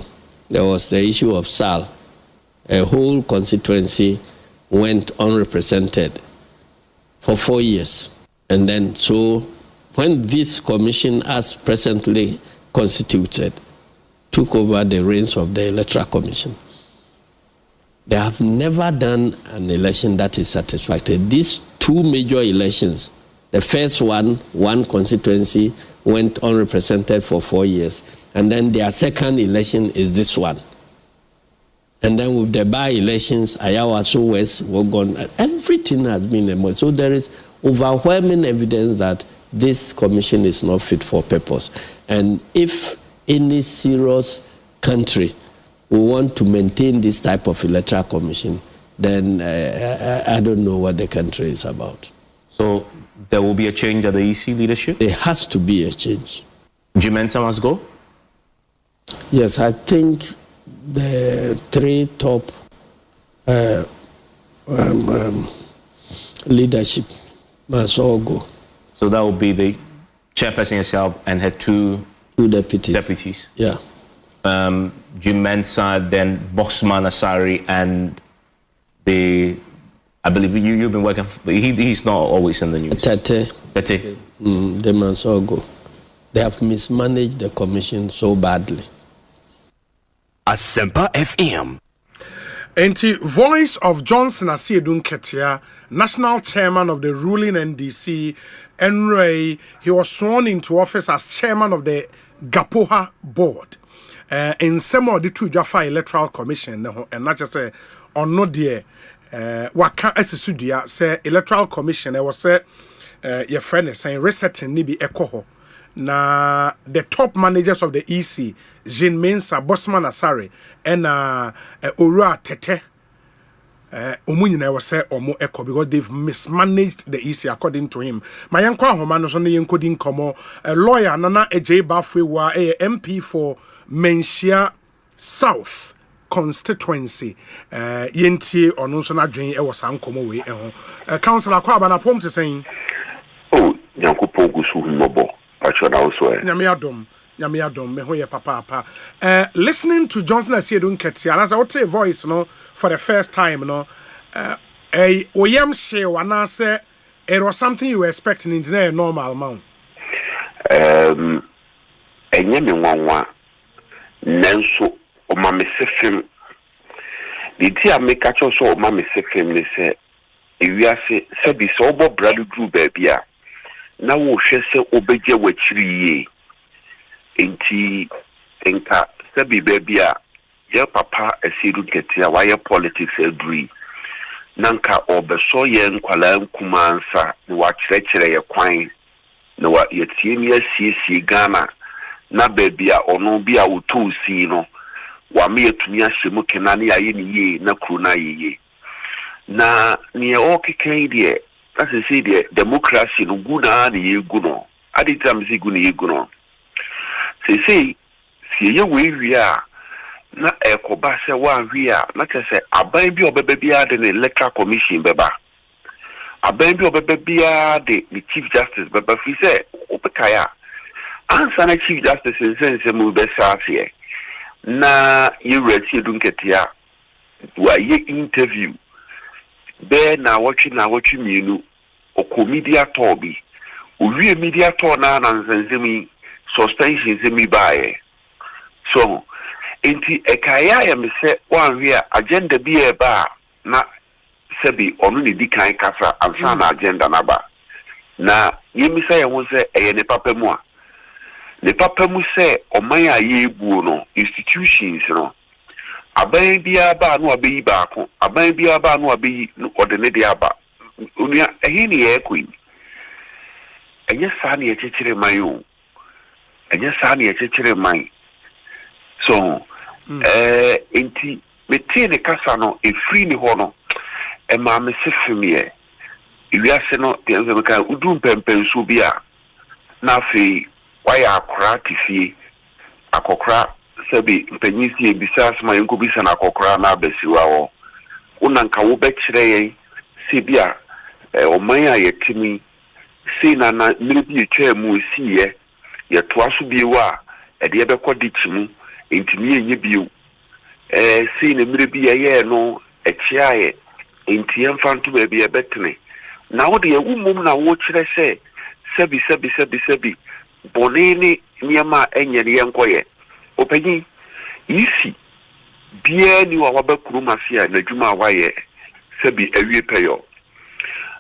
there was the issue of SAL. A whole constituency went unrepresented for 4 years. And then, so when this commission, as presently constituted, took over the reins of the Electoral Commission, they have never done an election that is satisfactory. These 2 major elections, the first one constituency went unrepresented for 4 years. And then their second election is this one. And then with the by-elections, Ayawaso West, Wogon, everything has been removed. So there is overwhelming evidence that this commission is not fit for purpose. And if any serious country will want to maintain this type of electoral commission, then I don't know what the country is about. So there will be a change at the EC leadership? There has to be a change. Jimensa must go? Yes, I think the 3 top leadership must all go. So that will be the chairperson herself and her 2 deputies. Yeah. Jimensa, then Boxman Asari, and I believe you've been working, but he's not always in the news. Tete. They must all go. They have mismanaged the commission so badly. Asempa FM. Enti voice of Johnson Asiedun Ketia, national chairman of the ruling NDC, Enray, he was sworn into office as chairman of the Gapoha board. In some of the two Jaffa Electoral Commission, and not just say on no dear waka esisudia say Electoral Commission, I was say your friend is saying resetting nibi ekoho. Na the top managers of the EC, Jean Mensa, Bosman Asare, and Ora Tete, Umunyina was say or more echo because they've mismanaged the EC according to him. My uncle Homanos on the encoding como a lawyer, Nana Ej Bafwe, a MP for Menchia South constituency. Yenti or no son adwin e was ankomo we Councillor Kwabana Pom to saying, oh, Yanko Pogusu Mobo. Nyamiadom, me hoye papa. Listening to Johnson Asiedun Ketia, and as I would say voice, no, for the first time, no, oyam she wana say it was something you were expecting in the normal amount. Enye me wanwa nenso o ma me sefem. Di ti a me ka cho so o ma me sefem ne se ewiase se bi so obo bradu group baby a na wo hwe se obeje wachiri enti enka sabi baby a ya papa Asiedun Ketia wa ya politics agree nanka obeso ye nkwala nkumansa ni wa kyerɛkyerɛ ye kwan na wa yetie asiesie Ghana na baby a ono bi a wotu si no wa me yetumi ahyemu kenane aye ni ye na kru na ye na ne o kekan de as I say the democracy no guna na ye guno aditam si guna ye guno say si ye we wi a na ekoba se wa wi a na kese aban bi obebe bia de the electoral commission beba aban bi obebe bia de the chief justice beba fi say opekaya ansa na chief justice sense mu be saafie na ye Asiedun Ketia wa ye interview be na watchi mienu o media tobi o wie media to na nzenzemi suspension zemi bae so enti ekaya ya me se wan hwe agenda bi e ba na sebi onu ni dikan kasa ansa na agenda na ba na yemi se ye ho se eye ne papa mu a ne papa mu se oman ya ye ebuo no institutions no aban bia ba no abeyi baako aban bia ba no abeyi odene de aba unia ehi ni ye kwin enye sa na ye chechire man o enye sa na ye chechire man so enti meti ne kasa no e free ni ho no e ma me sefemie iwiase no te nze meka udu mpempenso bia na fe waya akora tifie akokra sabi mpanyisi ebisa asma yenko bisa na akokra na abesiwa wo unanka wo bekire yen se bia oman a yetimi se na mmebi etwa mu siye ye toaso biewa e de ebekodi chimu entimi enye bio se na mmebi ye no echiaye enti emfanto ba bia betene na wo de ewumum na wo kire se sabi bonene niama enye ne yenkoye openyi isi bia ni wa wabakuru mafia na djuma waye sabi awie peyo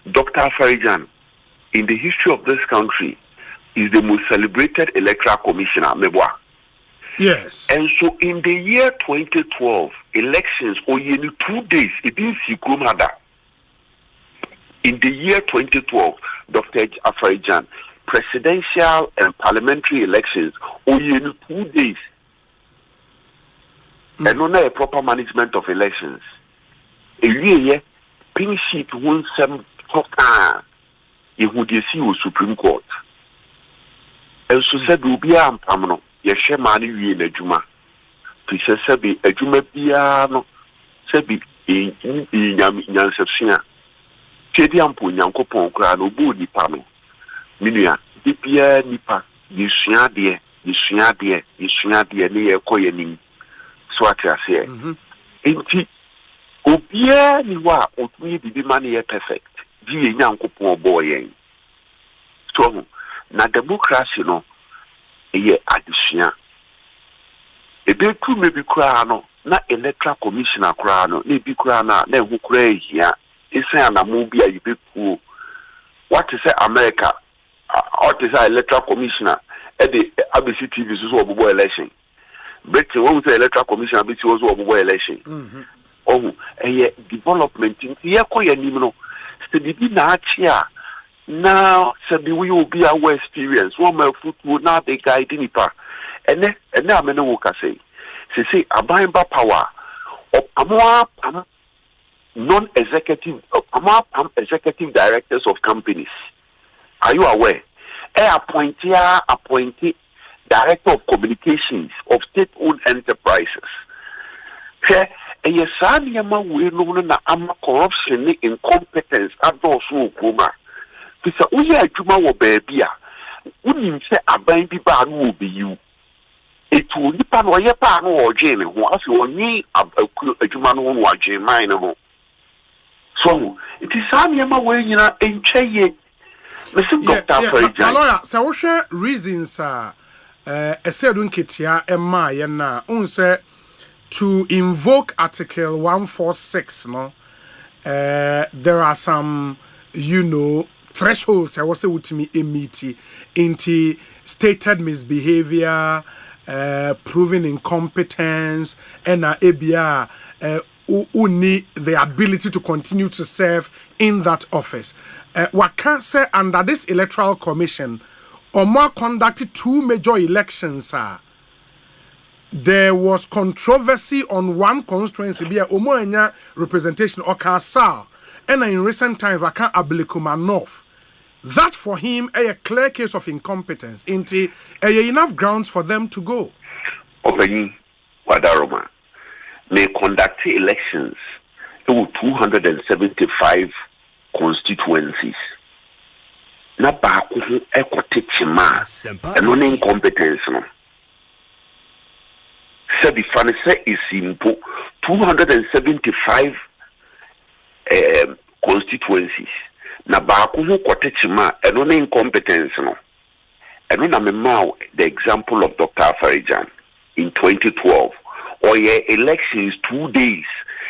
Dr. Farijan in the history of this country is the most celebrated electoral commissioner mebwa. Yes. And so in the year 2012 elections only 2 days it didn't see Krumada. In the year 2012 Dr. Afarijan presidential and parliamentary elections only 2 days. And no a proper management of elections. A year, pink sheet won some talk. You would see with Supreme Court. And so said, will be a pamano, ye share money in a juma. Pisa sabi, a juma piano, sabi, in Yansafina. Tediampo, Yankopon, Grano, Budi Pano. Minia, Dipia Nipa, Yishia dear, near Koyaning. Swat I say. Enti obia ni wa otumi bibi mane perfect. Di Yankopon boy. So na democracy no ye addition. Ebe ku mebi kura no na electoral commissioner kura no na bi kura na hu kura ehia isen na mu bi ayibeku what is America what is electoral commissioner at the ABC TV so obobo election Britain when we say electoral commissioner ABC was obobo election oh development here ko yanim no study bi na achia now sabi we will be our experience one my football now they guide nipa ene amene wo ka say abamba power of non-executive executive directors of companies. Are you aware? Appointee director of communications of state-owned enterprises. Yes, we know na corruption, incompetence, adults kuma. Because we are juma wo baby. We need say abambi ba no be you. It will depend on your pan or Jane, who has your knee a human one or Jane mine. So it is Samia way in Cheye. Listen, Doctor, so what's your reasons, a certain kitia, Emma, Yana, unse to invoke Article 146, no? There are some, thresholds, I was saying to me, into stated misbehavior. Proving incompetence and ABR who need the ability to continue to serve in that office. What can say under this electoral commission, Omar conducted 2 major elections. There was controversy on one constituency, be a Omoenya representation or Kasal, and in recent times, Vakan Ablikuma North. That for him a clear case of incompetence. Into enough grounds for them to go. Obeni Wadaroma may conduct elections to 275 constituencies. Na ba ko ekotichima eno ne incompetence no. Sabi fanise is impo 275 constituencies. Na baako ho kwatechima eno ne incompetence no eno na memao the example of Dr. Afarijan in 2012 or ye elections 2 days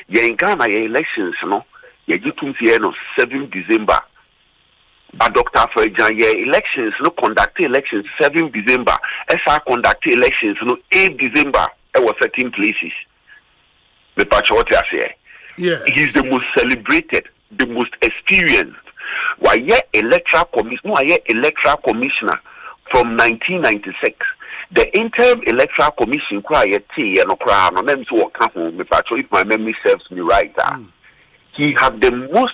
ye in Ghana ye elections no ye gitumfie no 7 December but Dr. Afarijan ye elections no conduct elections 7 December esa conduct elections no 8 December e was certain places the patch what you say he's the most celebrated the most experienced. Why electoral commissioner from 1996. The interim electoral commission if my memory serves me right. He had the most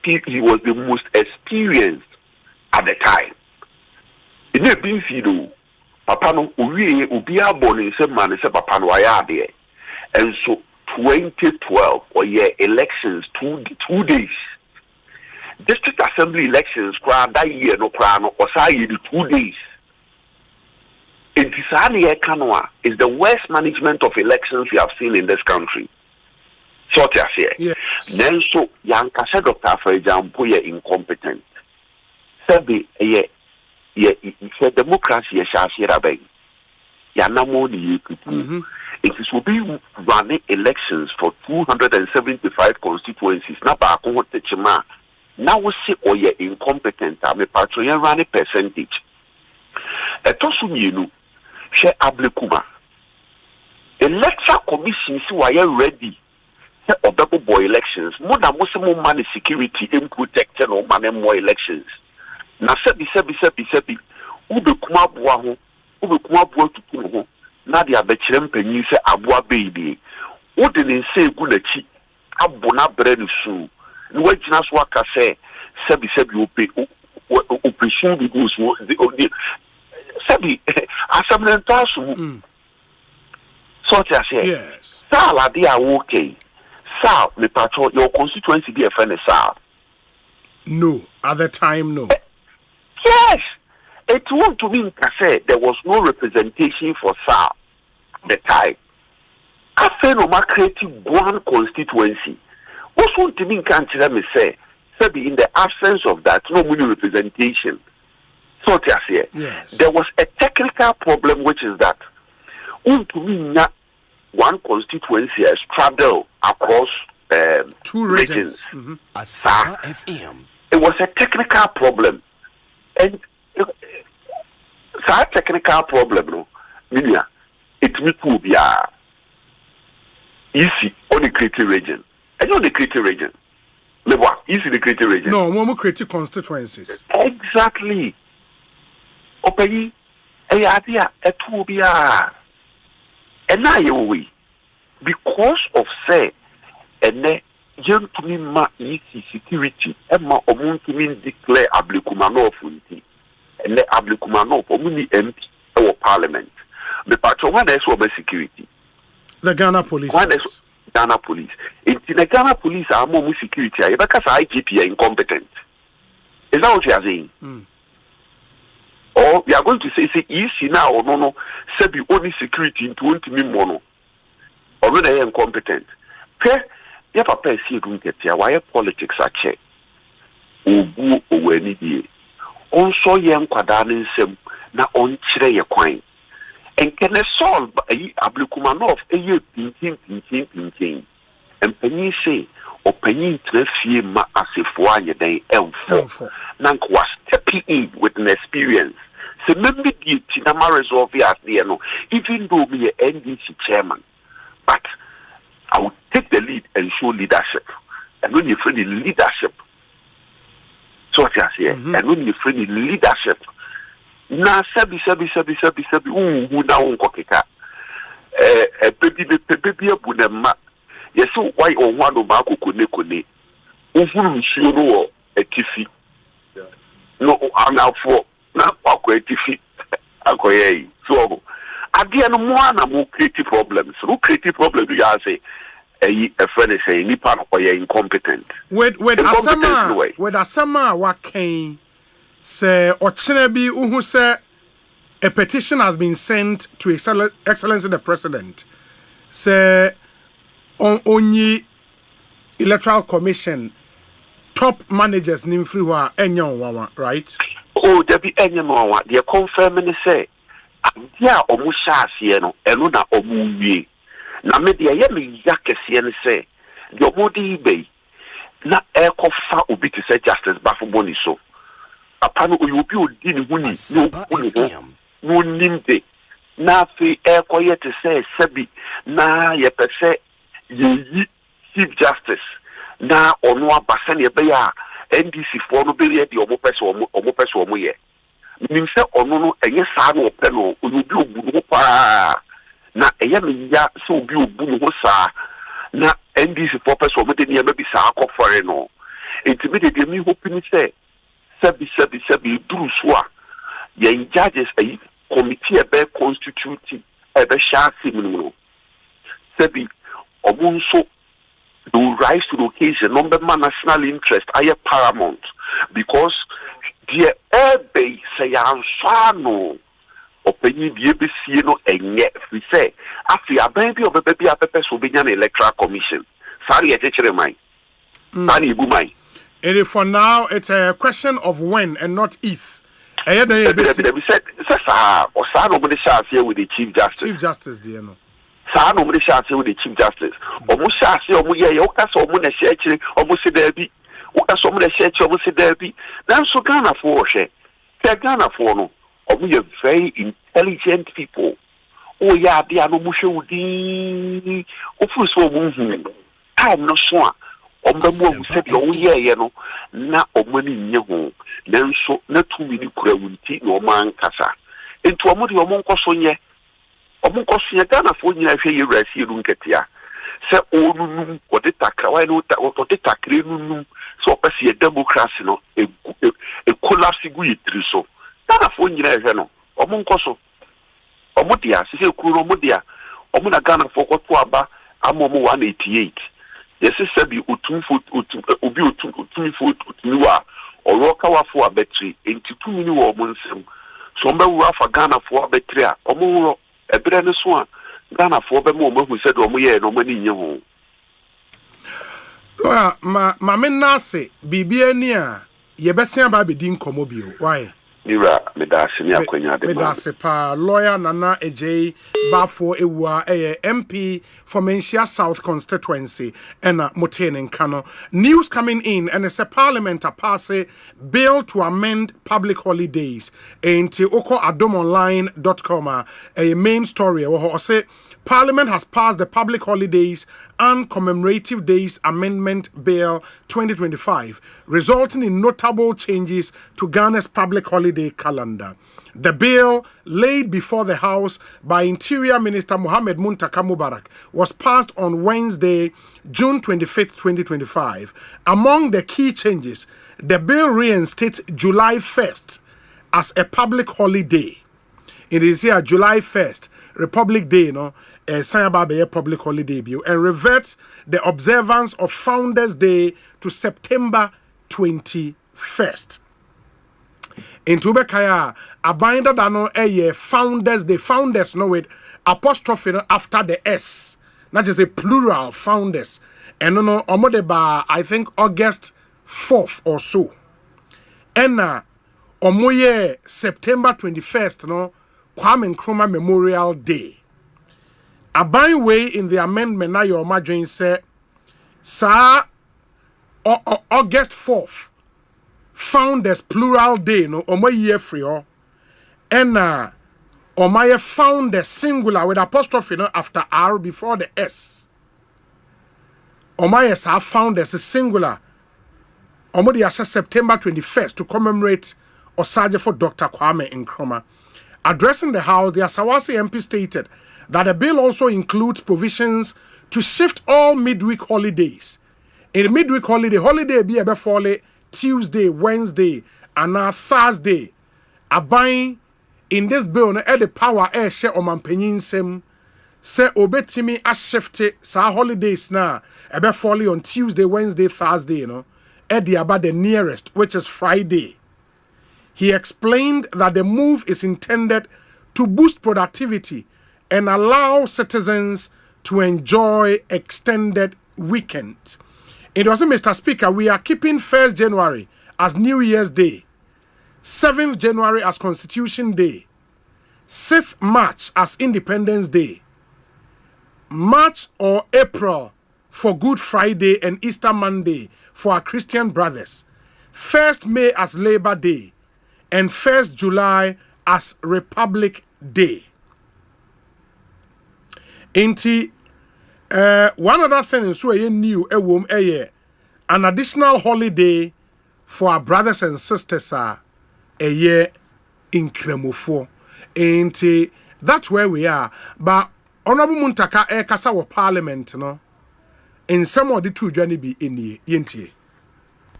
he was the most experienced at the time. In the Binfido, Papa no ubia born in some man Papa no ayade. And so 2012 or elections 2 days. District Assembly elections that year no or 2 days. Is the worst management of elections we have seen in this country. So then so Yankasa Dr. for example incompetent. Sabi democracy Yanamo the it will be running elections for 275 constituencies. Now we see you're incompetent. I'm a patron running percentage. A tosuminu, share Ablekuma. Electoral commissions who are ready for double boy elections. More than Muslim money security in protecting or money more elections. Now, sebi, ube kuma buaho, ube kuma bua tukuho. Na dia bechirem penyi se aboa baby wo de ne nse egu na chi abona bre ne su ni wagina so aka se sebi operation bi go so sebi asamnenta so so tia say yes sala dia okay sal me patro your constituency be a friend sal no at the time no yes. It won't to mean say there was no representation for SAR at the time. After no creating one constituency. What won't to mean can't let me say in the absence of that, no money representation. So yes. There was a technical problem which is that one constituency has traveled across 2 regions. Asempa FM. It was a technical problem, and that technical problem, no, media, it will be easy on the creative region. And on the creative region, easy the creative region. No, more creative constituencies. Exactly. Opayi, idea, it will be and now you because of say, and then young to me ma easy security, and ma omun to me declare ablikumano funti, and the ablikumano for many MP or parliament. The patron one is over security. The Ghana police. One is Ghana police. In the Ghana police are more security because IGP are incompetent. Is that what you are saying? Or we are going to say easy now or no, say the only security into 20 mono. Or no, they are incompetent. If a person don't get here, why politics are check? Ubu uweni die. Also young kwadani sem na on chire ye kwine. And can I solve a ablikumanov a year pinking. And penny say, or penny trefie ma as if one day elfo. Nank was stepping in with an experience. So maybe the Tinama resolve as the no, even though me a NDC chairman. But I would take the lead and show leadership. And when you're friendly leadership, so what I say, and when you're friendly leadership, na sabi who na unkokeka baby abunema yeso why on one of mako kone uhuru nsuo etifi no anafo na kwako etifi akoye so ade no mo na mo create problems you are say a friend is saying nipa no incompetent with asama waken say Ochinebi uhu say a petition has been sent to Excellency the President. Say on only Electoral Commission top managers nimfriwa enyo right? Oh, there be enyo they confirm say dia omu shaase no eno na omu wie. Na me dia ye me yakese ne say the omodi be na ekofa obi to say justice bafo so. Apano you be odin huni no nimde na fe ekoye te say sebi na ye pese ye chief justice na ono abasa ne be ya NDC for no be the omo pese omo ye nim se ono no enye saa no pe no you be obu no pa na eye me ya so obi obu no saa na NDC for pese omo de ne be saa akofore no intimidate de me hoping say Sabi Druswa, ye judges a committee a constituting a shasi minimum. Sabi Obunso will rise to the occasion, number man national interest, I paramount because the airbe say I'm sano opinion be ABC no and yet we say after a baby of a baby a pepper so be an electoral commission. Sorry, I take your mind. Sorry, you mind. For now, it's a question of when and not if. We said, nobody shall say with the Chief Justice. Chief Justice, dear no. Nobody shall say with the Chief Justice. Almost shall say, Oka, so many share, almost a derby. Oka, so many share, almost a derby. Then so Ghana for share. Ghana for no. We are very intelligent people. Oh, yeah, they are no musho. Of course, I'm not sure. Ombamu said oh yeah no na omani nye ho nanso na tumi ni kura wunti no man kasa entu omodi omonkoso nye Ghana fo nyina hwe yewrasi ru nketia se onunum ode takra why no ode takre nunum so opese democracy no e collapse gu yitri so Ghana fo nyina hwe no omonkoso omodia se kuro omodia omuna Ghana fo kwoto aba amomo 188 yes, sabi utumiwa oroka wafo abetri enti 2 mini wo monsem so mba wura fa Ghana fo abetri a omuro ebere ne so a Ghana fo be mo mahu se do omo ye no mani nye ho ma me nase bibia ni a ye besia ba be din komo bio why Nira medase ni akwanya de. Medase pa lawyer Nana Ejay Bafo Ewa MP for Menchia South constituency ena Motene Kano. News coming in and it's a parliament a pass bill to amend public holidays. Enti oko adomonline.com a main story wo say Parliament has passed the Public Holidays and Commemorative Days Amendment Bill 2025, resulting in notable changes to Ghana's public holiday calendar. The bill, laid before the House by Interior Minister Mohamed Muntaka Mubarak, was passed on Wednesday, June 25, 2025. Among the key changes, the bill reinstates July 1st as a public holiday. It is here July 1st, Republic Day, Sayaba public holiday bill, and reverts the observance of Founders Day to September 21st. In Tubekaya, a binder dano Founders Day, Founders know it apostrophe after the S, not just a plural Founders, and no omodeba I think August 4th or so, and omoye September 21st no Kwame Nkrumah Memorial Day. A by way in the amendment now your margin say August 4th Founders plural day no omo year free and omaye Founders singular with apostrophe no after R before the S. Omaye sa Founders singular omo di September 21st to commemorate Osaje for Dr. Kwame Nkrumah. Addressing the House, the Asawasi MP stated that the bill also includes provisions to shift all midweek holidays. In the midweek holiday be able fall Tuesday, Wednesday, and now Thursday. Abine in this bill, no the power air share on mampenyin sem say obetimi a shift sa holidays na ebe fall on Tuesday, Wednesday, Thursday, about the nearest, which is Friday. He explained that the move is intended to boost productivity and allow citizens to enjoy extended weekend. It was Mr. Speaker, we are keeping 1st January as New Year's Day, 7th January as Constitution Day, 6th March as Independence Day, March or April for Good Friday and Easter Monday for our Christian brothers, 1st May as Labor Day, and 1st July as Republic Day. Inti, one other thing is so new an additional holiday for our brothers and sisters are a year in Kremofo. Inti, that's where we are. But Honorable Muntaka Kasa wa Parliament, no, in some of the two journey be in Yinti.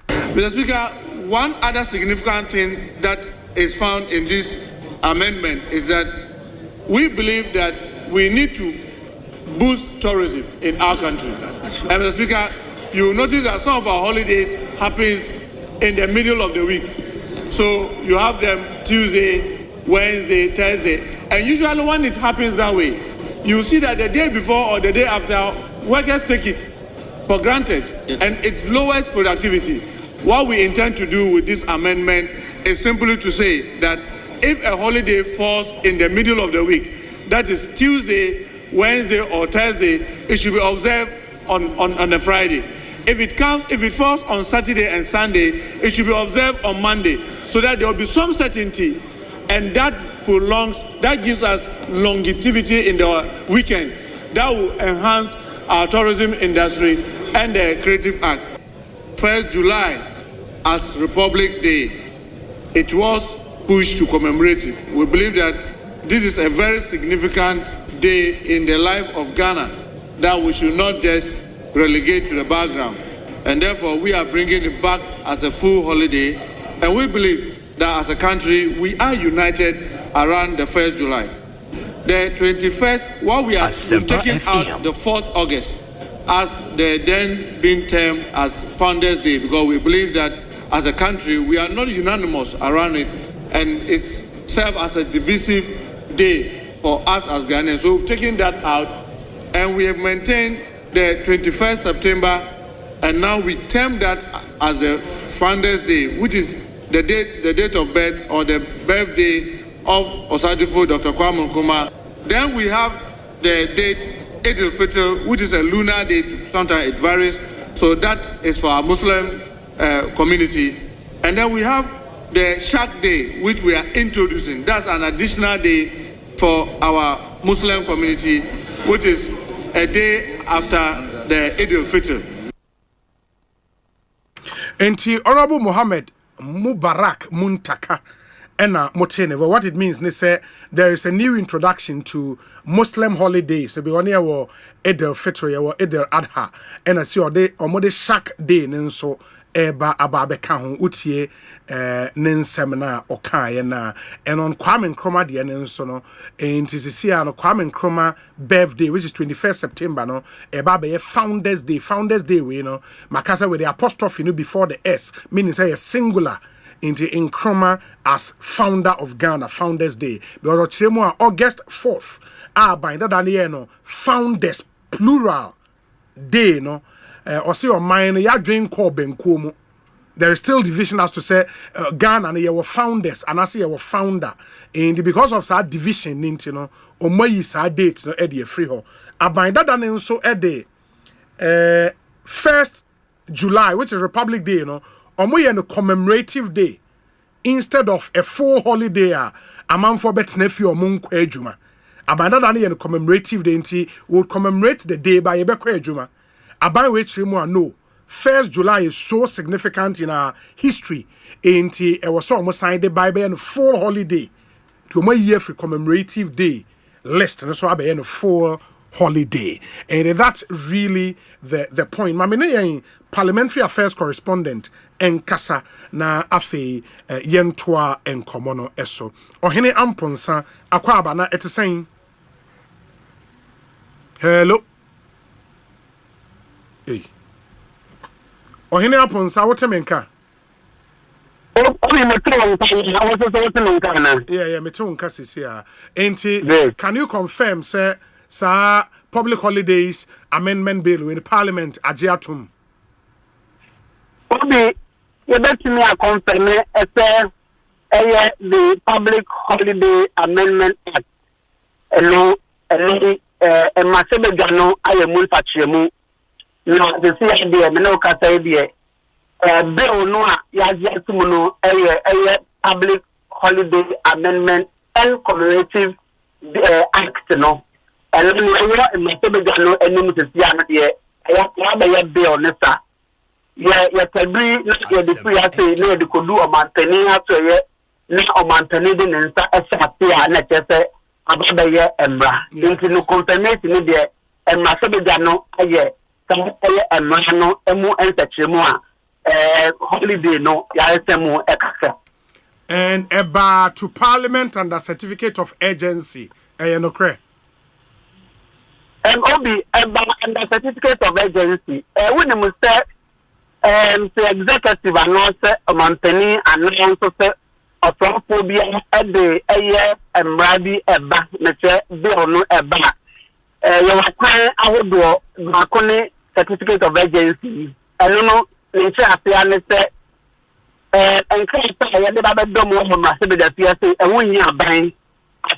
Mr. Speaker, one other significant thing that is found in this amendment is that we believe that we need to boost tourism in our country. And Mr. Speaker, you will notice that some of our holidays happen in the middle of the week. So you have them Tuesday, Wednesday, Thursday. And usually when it happens that way, you see that the day before or the day after, workers take it for granted. Yes. And it lowers productivity. What we intend to do with this amendment is simply to say that if a holiday falls in the middle of the week, that is Tuesday, Wednesday, or Thursday, it should be observed on a Friday. If it falls on Saturday and Sunday, it should be observed on Monday, so that there will be some certainty, and that gives us longevity in the weekend. That will enhance our tourism industry and the creative act. 1st July as Republic Day, it was pushed to commemorate it. We believe that this is a very significant day in the life of Ghana that we should not just relegate to the background. And therefore, we are bringing it back as a full holiday. And we believe that as a country, we are united around the 1st July. The 21st, we've taken out the 4th August as the then being termed as Founders Day, because we believe that as a country, we are not unanimous around it, and it serves as a divisive day for us as Ghanaians. So we've taken that out, and we have maintained the 21st September, and now we term that as the Founders Day, which is the date of birth or the birthday of Osadifo Dr. Kwame Nkrumah. Then we have the date Eid al-Fitr, which is a lunar date. Sometimes it varies. So that is for our Muslim community. And then we have the Shak Day, which we are introducing. That's an additional day for our Muslim community, which is a day after the Eid al-Fitr. Enti Honorable Mohammed Mubarak Muntaka ena motene. What it means they say there is a new introduction to Muslim holidays. So be on here wo Eid al-Fitr wo Eid al-Adha ena si ode omode Shak Day nenso eba ababeka ho utie nensem na okaye na and on Kwame Nkrumah de nenso no enti sisi no Kwame Nkrumah birthday, which is 21st September no eba be Founders Day we no makasa with the apostrophe no before the S, meaning say a singular into Nkrumah as founder of Ghana, Founders Day. Because August 4th, by that no Founders plural day no or see your mind ya drink call benkumu. There is still division as to say Ghana and your founders and I say your founder. And because of that division, you know, or my is our date no Eddie free ho. By that so Eddie 1st July, which is Republic Day, you know. Omo no commemorative day instead of a full holiday a man for bet nephew omunko ejuma abanda dan ye no commemorative day nti will commemorate the day by ebeko ejuma aban we chiremu no 1st July is so significant in our history nti e was almost signed the Bible and full holiday to my year for commemorative day list and so abe no full holiday. And that's really the point. Mamine parliamentary affairs correspondent enkasa na afe yentoa enkomono eso. Ohene amponsa akwaba na etesen. Hello. Hey. Ohene amponsa wotemenka. Yeah, metonka sisi ya. Enti, can you confirm, sir, public holidays amendment bill in the parliament ajiatum? Obi, you bet me a confirm the public holiday amendment act. Hello, a massive gano ayemul pachiemu. No, the CID, no kasa idea. Bill no yajiatumuno public holiday amendment and commemorative act no. And then we massive gano enum to see another. I bill nessa. Yeah, agree. Yeah, the free say no, the could do a manteni after ye. No, a manteni the nessa a sapia and a chese about the year embra. Into no confirmation in there and massive gano a year. Some a mano emu and sachemua. Holiday no, yasemu ekasa. And eba to parliament and the certificate of urgency. No cre. Obi eba and the certificate of urgency. When you say the executive and also a manteni and also say a phobia at the air and rabi eba nature bill no eba. You are crying out do Macone certificate of urgency. I don't know. Nature appearance and claim I had about Domo massive that you say a 1 year buying.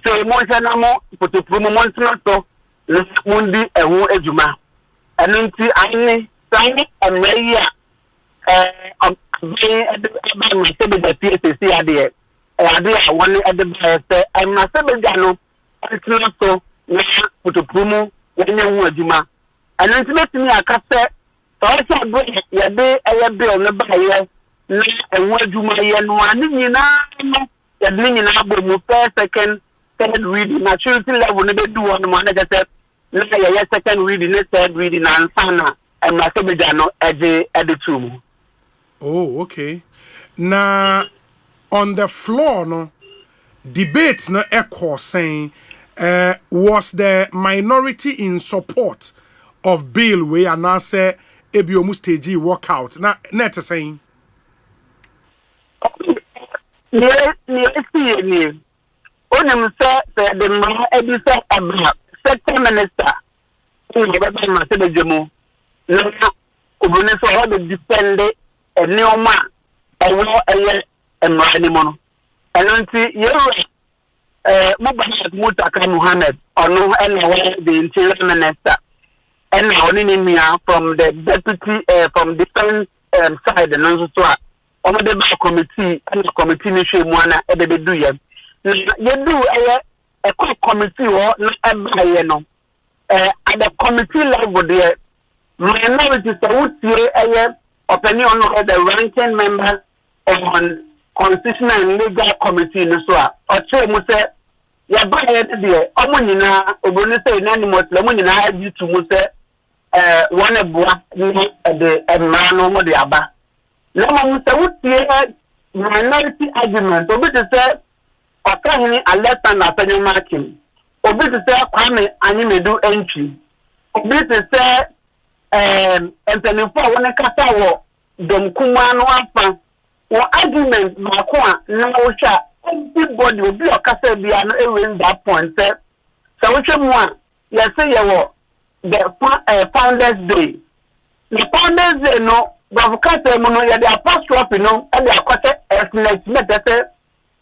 So more put to promote so Mundi a woo ejuma. And then see I sign it and Maria massive that you see idea. I want at the best and massive gano. It's not so put to promo when you ejuma. And then to make me a cassette. So I said, "Yeah, I bill no buy and what do my and one in the meaning of first, second, third reading, maturity level, never do on the one that said, second reading, third reading, and Sana, and my Sabajano at the two." Oh, okay. Now, on the floor, no debate, no echo saying, was the minority in support of bill we are now say. Ebi omu stage workout na net saying yes onem say the man ebi say abra second minister in the baba ma say bejemu na obune so how the defend enioma ewo emranimono enonti yewe Mubarak Mutaka Muhammad ono the interior minister and Ninia from the deputy from different side and also on the committee and the committee issue mwana do you do a quick committee or not at the committee level there minorities would opinion of the ranking members on constitutional and legal committee no so or say mu say ya ba ya de omunina obonu say na ni motla munina agi tu mu say one eboa ni de emma no mo de aba na mo say wutie minority argument obi to say akahini Alexander Apenyo marking obi to say Kwame Anyimedu entry obi to say entenifo wona kasa wo dom kuma no afa your argument Makwa now everybody will be a cassa be an that point. So which one? Yes, say the Founders Day. The Founders Day no Bavukata Mono ya the apostrophe no and the aquatic ethnic method.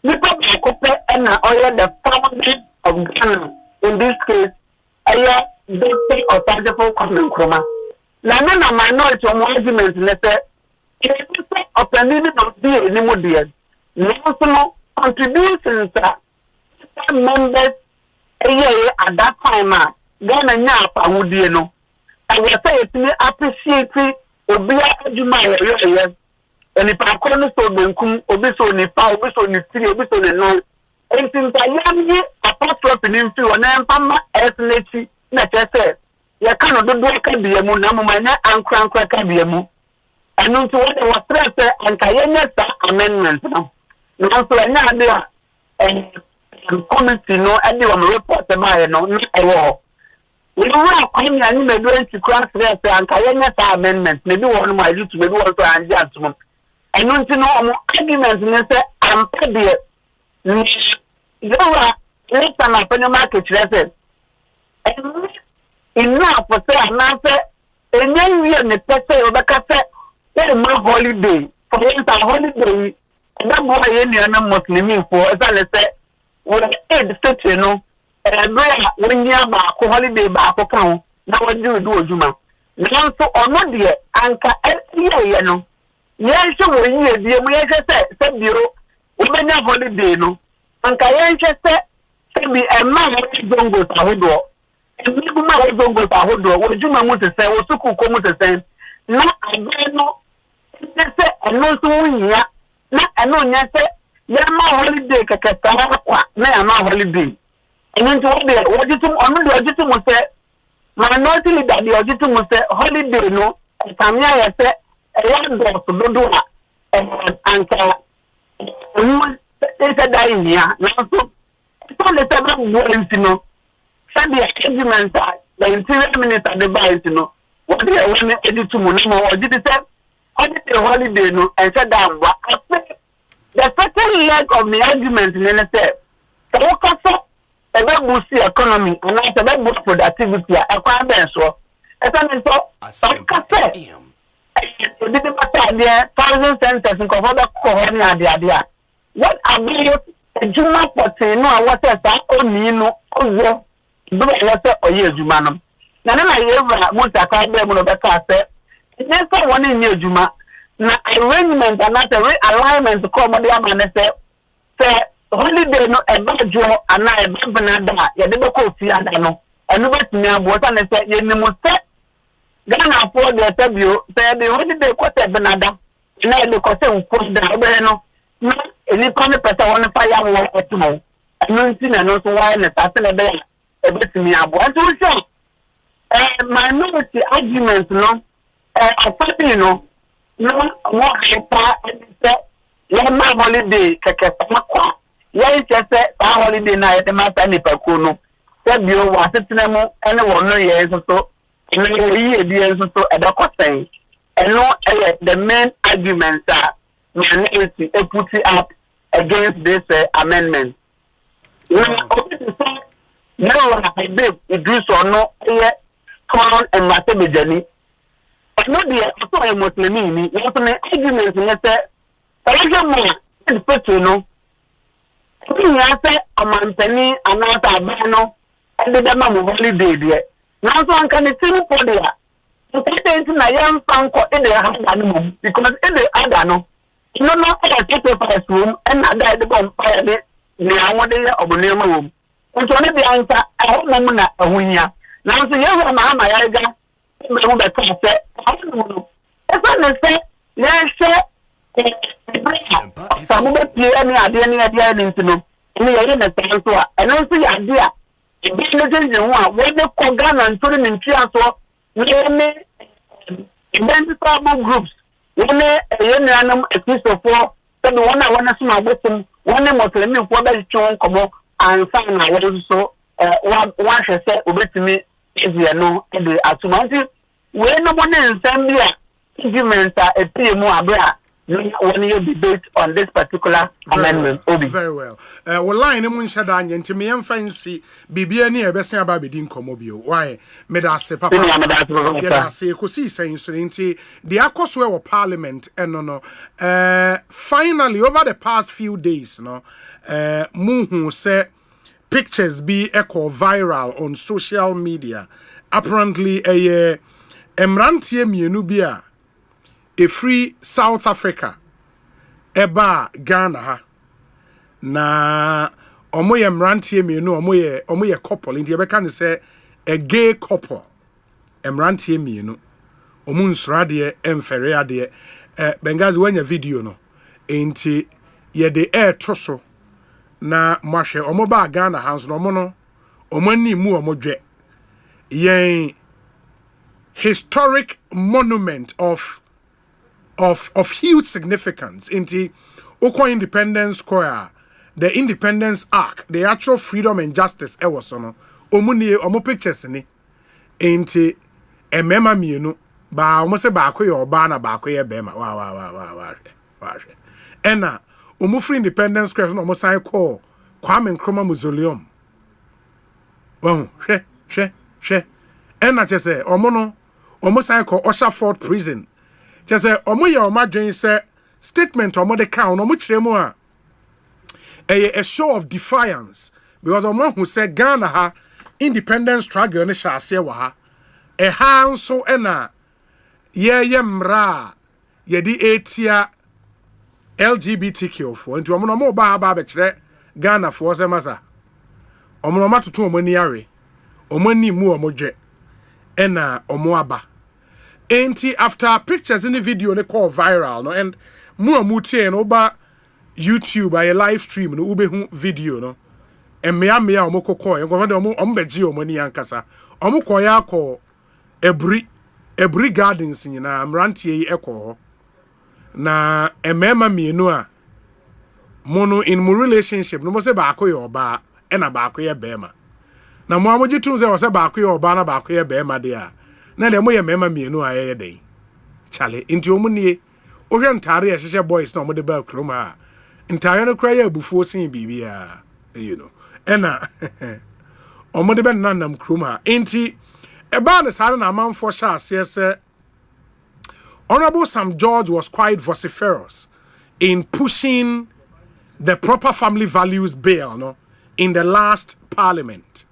Nipa Bakope and oil the founders of Ghana in this case aya basic or tangible common chroma. Nana minority argument letter. Of the meaning of the Nimodian, national contributions members a year at that time, then a nap, would you know? I will say it me appreciate or be a Jumaya, and if I couldn't so then come, Obiso, Nipa, Obiso, Nifty, Obiso, and no, and since I am here, a pastor in him to an empama ethnicity, not just said, you cannot do what can be a monamana and crank can be a moon. And also what was stressed and Kayana amendment now. Now so another committee no anyone report the matter no not we are coming and may do to cross stress and Kayana amendment maybe one my youth maybe also and just and don't know arguments and say I'm pedia you are let's an market stress enough for say answer and then we are the person of the cafe my holiday for instance holiday that boy any Muslim for as I say when aid state you know when you have a holiday back account now what do juma now so or not there anka you know yes so when you dey we say bureau we have holiday no anka yes say be a man don't go to hodo and we don't go to hodo we juma mo to say we suku ko mo to say na no say no so nya na eno nya say ya ma holiday kakata kwa na ya ma holiday eno to dey ojitum onu dey ojitum say minority leader dey ojitum say holiday no tamia ya say e ya do dodo anka onu say dai nya na so the seven words no say the argument the interior minister the buy no what dey want editum no what did say the holiday no and said that the second leg of the argument in say the workers a boost the economy and a boost productivity a quite so as an there 1,000 centers in cover the idea. What about a Juma for no what is only no over water or years humanum. Nana I want to call them on the car. Never one in your Juma. Na arrangement and not a realignment to come on the say holiday no a bajo and I banana ya de ko fi adano enu betimi abota na say ye nimu say Ghana for the tabio say the holiday ko say banana na de ko say post da be no na eni ko ne pesa won fire wo etumo enu nti na no so why na ta se be e betimi abo antu so minority argument no party no more hyper say ya ma holiday keke kwa ya say holiday na ya ma sa ni pako no say bio wa setena mu ene wo no ye so no ye bi so e da kosen eno the main arguments are minority put up against this amendment no I babe Idris or no ye Crown and Matebejani no the so a Muslim ni no so argument in say more photo no. You say a man penny and not a bano, and the man of holiday there. Now one can see for there. So say na young fan ko in the house because in the other no I take a first room and I died the bonfire there. I want to of a name room. And to the answer, I hope no man a winner. Now so you have my yaga. I don't know. If I say, let's say, some of the any idea into no. Any idea so and also the idea. The business you want, when the Kogan and put in Triaso, identifiable groups, when a young animal a piece of four, then one I want to smile with them, one of them was for the strong come up and sign I was so one should say over to me is there no in the automatic. When no one in Zambia, arguments are a PMO abra. When you debate on this particular amendment, very well. Well, line in Munshadanya and to me and fancy Bibia near Bessia Babidin Comobio. Why, Medase Papa, say, Kosi saying so the Akoswell of Parliament and no. Finally, over the past few days, no, Muhu said pictures be echo viral on social media. Apparently, a Emrantie Mienubia. A free South Africa, eba Ghana ha, na omoye mrantie mienu omoye couple. Inti ebeka ni se a gay couple, mrantie mienu, omunsura de emfere ade. Bengazi wanya video no, inti ye de air troso na mwashe omoba Ghana hands no mono, omani mu omodwe. Yen historic monument of huge significance into Oko Independence Square, the Independence Arc, the actual freedom and justice ewosono omuni omo pictures ni into emema mienu ba omo se ba akoye oba na ba akoye bema wa ena omo free Independence Square no omo sai call Kwame Nkrumah Mausoleum hwe ena chese omo no omo sai call Osherford Prison. Just say, omoye omadwen say statement omo de count omo chiremu a show of defiance because omo who say Ghana ha independence struggle ne shase wa ha nso ena ye mra ye di etia LGBTQ for nti omo no mo ba be kire Ghana for say masa omo no matoto omo ni are omo ni mu omo dwe ena omo aba. Ain't after pictures in the video they call viral no and more mutie no ba YouTube by a live stream no ube video no and me omo kokọ and go omo beji omo ni ankasa omo koya call every gardens nyina mrantie ekọ na emema mienu a mono in mo relationship no mo se ba akoye oba e na ba akoye bema na mo amoji tum se wo se ba akoye oba na ba akoye bema de a na dem ye mema mienu ayeye den chale nti omunie ohwe ntare ye hye boys na omode ba krom ha ntare no kra ya bufuo sin bibia you know ena omode be nanam krom ha nti eba ne sare na amanfo sha ase se Honorable Sam George was quite vociferous in pushing the proper family values bill no in the last parliament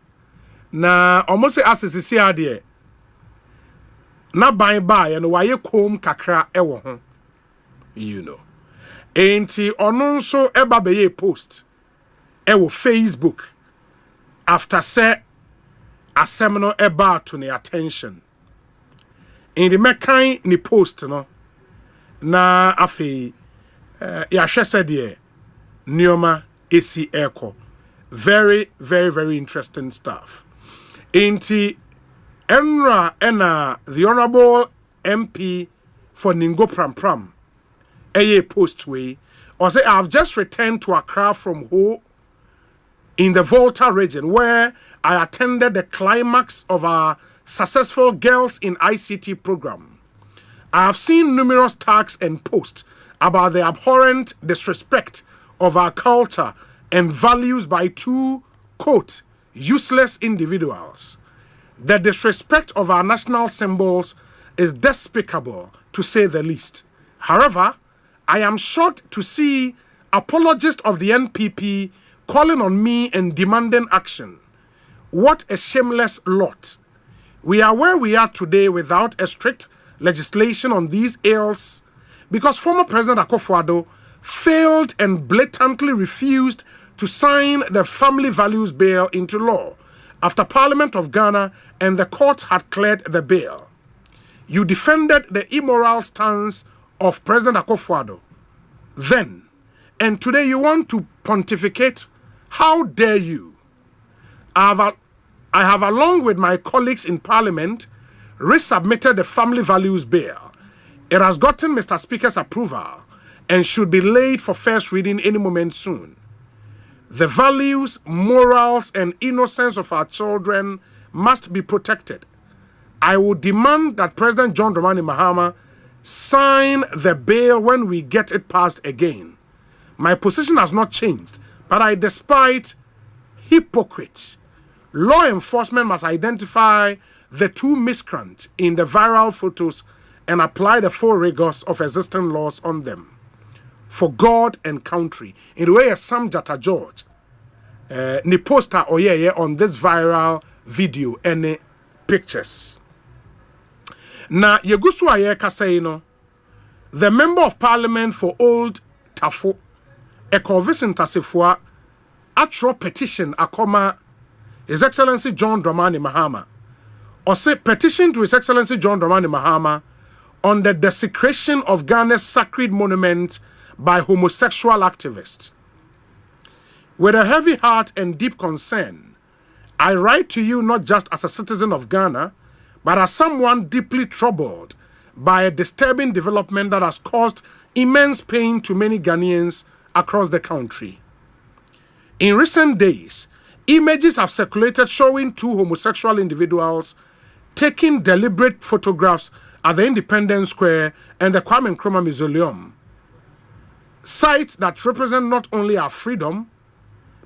na almost asisi ade na ban ba ya no waye kom kakra ewo ho you know enti ono nso eba be ye post ewo Facebook after say asem no eba to ne attention in the mekan ni post no na afi ya hwese de nioma esi eko very very very interesting stuff enti Enra ena the Honorable MP for Ningo Pram a post way or say I've just returned to Accra from Ho in the Volta region where I attended the climax of our successful Girls in ICT program. I have seen numerous tags and posts about the abhorrent disrespect of our culture and values by two, quote, useless individuals. The disrespect of our national symbols is despicable, to say the least. However, I am shocked to see apologist of the NPP calling on me and demanding action. What a shameless lot. We are where we are today without a strict legislation on these ills because former President Akufo-Addo failed and blatantly refused to sign the Family Values Bill into law after Parliament of Ghana and the court had cleared the bill. You defended the immoral stance of President Akufo-Addo then, and today you want to pontificate. How dare you? I have, along with my colleagues in Parliament, resubmitted the Family Values Bill. It has gotten Mr. Speaker's approval and should be laid for first reading any moment soon. The values, morals, and innocence of our children must be protected. I will demand that President John Dramani Mahama sign the bill when we get it passed again. My position has not changed, but I despite hypocrites. Law enforcement must identify the two miscreants in the viral photos and apply the full rigors of existing laws on them. For God and country. In the way Sam Jata George, ni poster on this viral video and pictures. Na yegusu aye kasei no, the member of parliament for Old Tafo, Ekosiisen Tasefua, atro petition akoma His Excellency John Dramani Mahama. Osei petition to His Excellency John Dramani Mahama on the desecration of Ghana's sacred monument by homosexual activists. With a heavy heart and deep concern, I write to you not just as a citizen of Ghana, but as someone deeply troubled by a disturbing development that has caused immense pain to many Ghanaians across the country. In recent days, images have circulated showing two homosexual individuals taking deliberate photographs at the Independence Square and the Kwame Nkrumah Mausoleum. Sites that represent not only our freedom,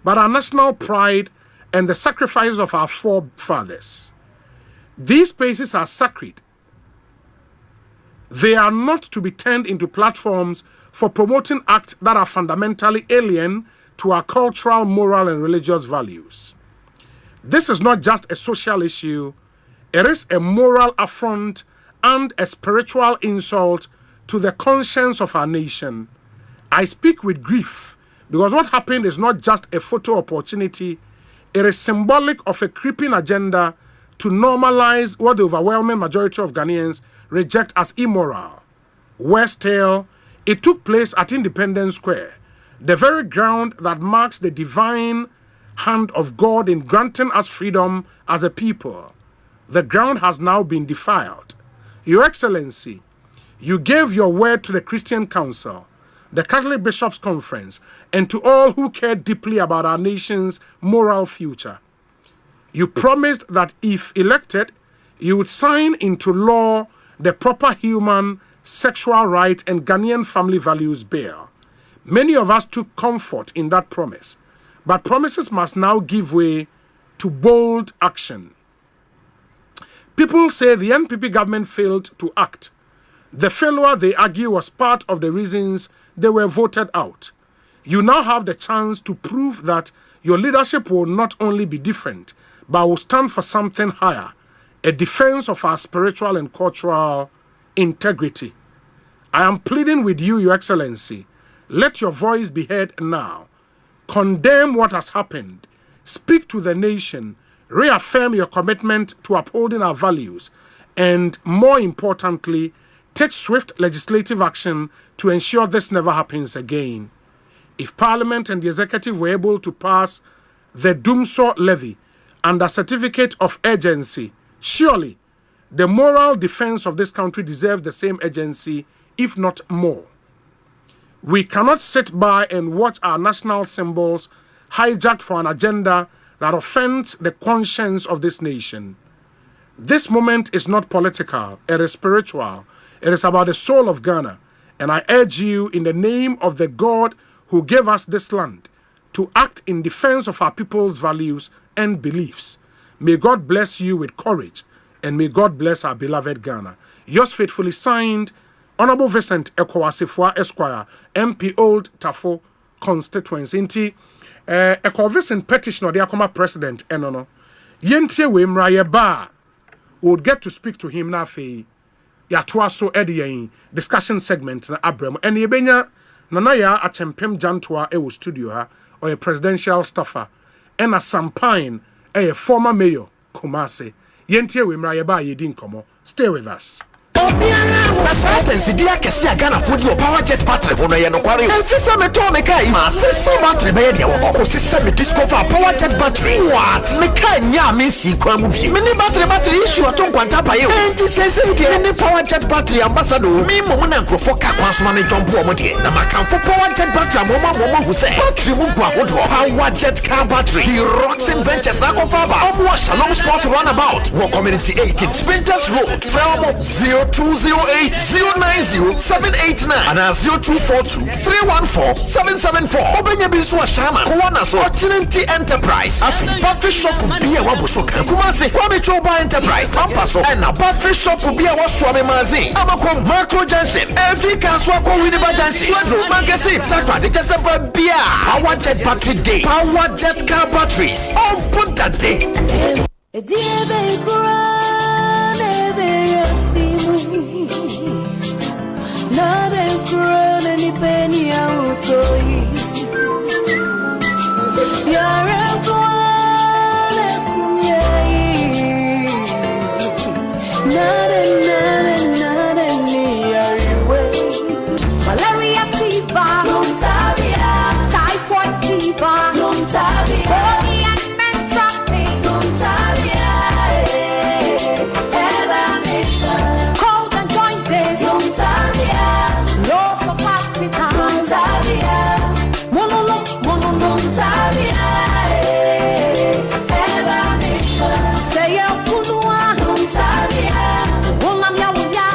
but our national pride and the sacrifices of our forefathers. These spaces are sacred. They are not to be turned into platforms for promoting acts that are fundamentally alien to our cultural, moral, and religious values. This is not just a social issue, it is a moral affront and a spiritual insult to the conscience of our nation. I speak with grief because what happened is not just a photo opportunity, it is symbolic of a creeping agenda to normalize what the overwhelming majority of Ghanaians reject as immoral. Worse still, it took place at Independence Square, the very ground that marks the divine hand of God in granting us freedom as a people. The ground has now been defiled. Your Excellency, you gave your word to the Christian Council, the Catholic Bishops' Conference, and to all who care deeply about our nation's moral future. You promised that if elected, you would sign into law the proper human, sexual right and Ghanaian family values bill. Many of us took comfort in that promise, but promises must now give way to bold action. People say the NPP government failed to act. The failure, they argue, was part of the reasons they were voted out. You now have the chance to prove that your leadership will not only be different, but will stand for something higher, a defense of our spiritual and cultural integrity. I am pleading with you, Your Excellency, let your voice be heard now. Condemn what has happened. Speak to the nation. Reaffirm your commitment to upholding our values. And more importantly, take swift legislative action to ensure this never happens again. If Parliament and the Executive were able to pass the Doomsaw levy under certificate of urgency, surely the moral defense of this country deserves the same urgency, if not more. We cannot sit by and watch our national symbols hijacked for an agenda that offends the conscience of this nation. This moment is not political, it is spiritual. It is about the soul of Ghana. And I urge you in the name of the God who gave us this land to act in defense of our people's values and beliefs. May God bless you with courage and may God bless our beloved Ghana. Yours faithfully signed, Honorable Vincent Ekowasifwa Esquire, MP Old Tafo, constituency. Inti Ekosiisen petition or the Akoma president enono. Yentie we mraye ba would get to speak to him na fe ya toaso edi discussion segment na abrem and yebenya nana ya atempem jantoa e wo studio ha or a presidential staffer and a Sampine a former mayor Kumasi. Yentie we mraye ba yedi nkomo. Stay with us. Na sentence dia kesi agana fodi o power jet battery hono ye no kware en fisa me to me kai ma se so battery be dia wo ko se me discover power jet battery what me kai nya me si kwan mu bi me ni battery issue to nkwanta pa ye enti se dia ni power jet battery ambassador mi mo na nkrofo ka kwan so ma me jump o mo de na makamfo power jet battery mo hu se battery mu gwa hodo power jet car battery the Roxin Ventures na ko fa ba o mo Shalom Sport runabout wo community 18 Sprinters Road from 0208090789 and 0242314774. Obenye bisu wa shama kuwana so Opportunity Enterprise afi battery shop biya wa busoka Kumasi Kwame Choba Enterprise Pampaso and a battery shop biya wa Swami Mazi Amakom Macro Junction Efi Kaswa kwa Winneba Junction Swedro Mankesi Takwa de Jasemba biya Power Jet Battery Day Power Jet Car Batteries on put that day. Malaria fever, typhoid fever, and menstrual pain, cold and joints, loss of appetite, say a punua, wolam ya wuya,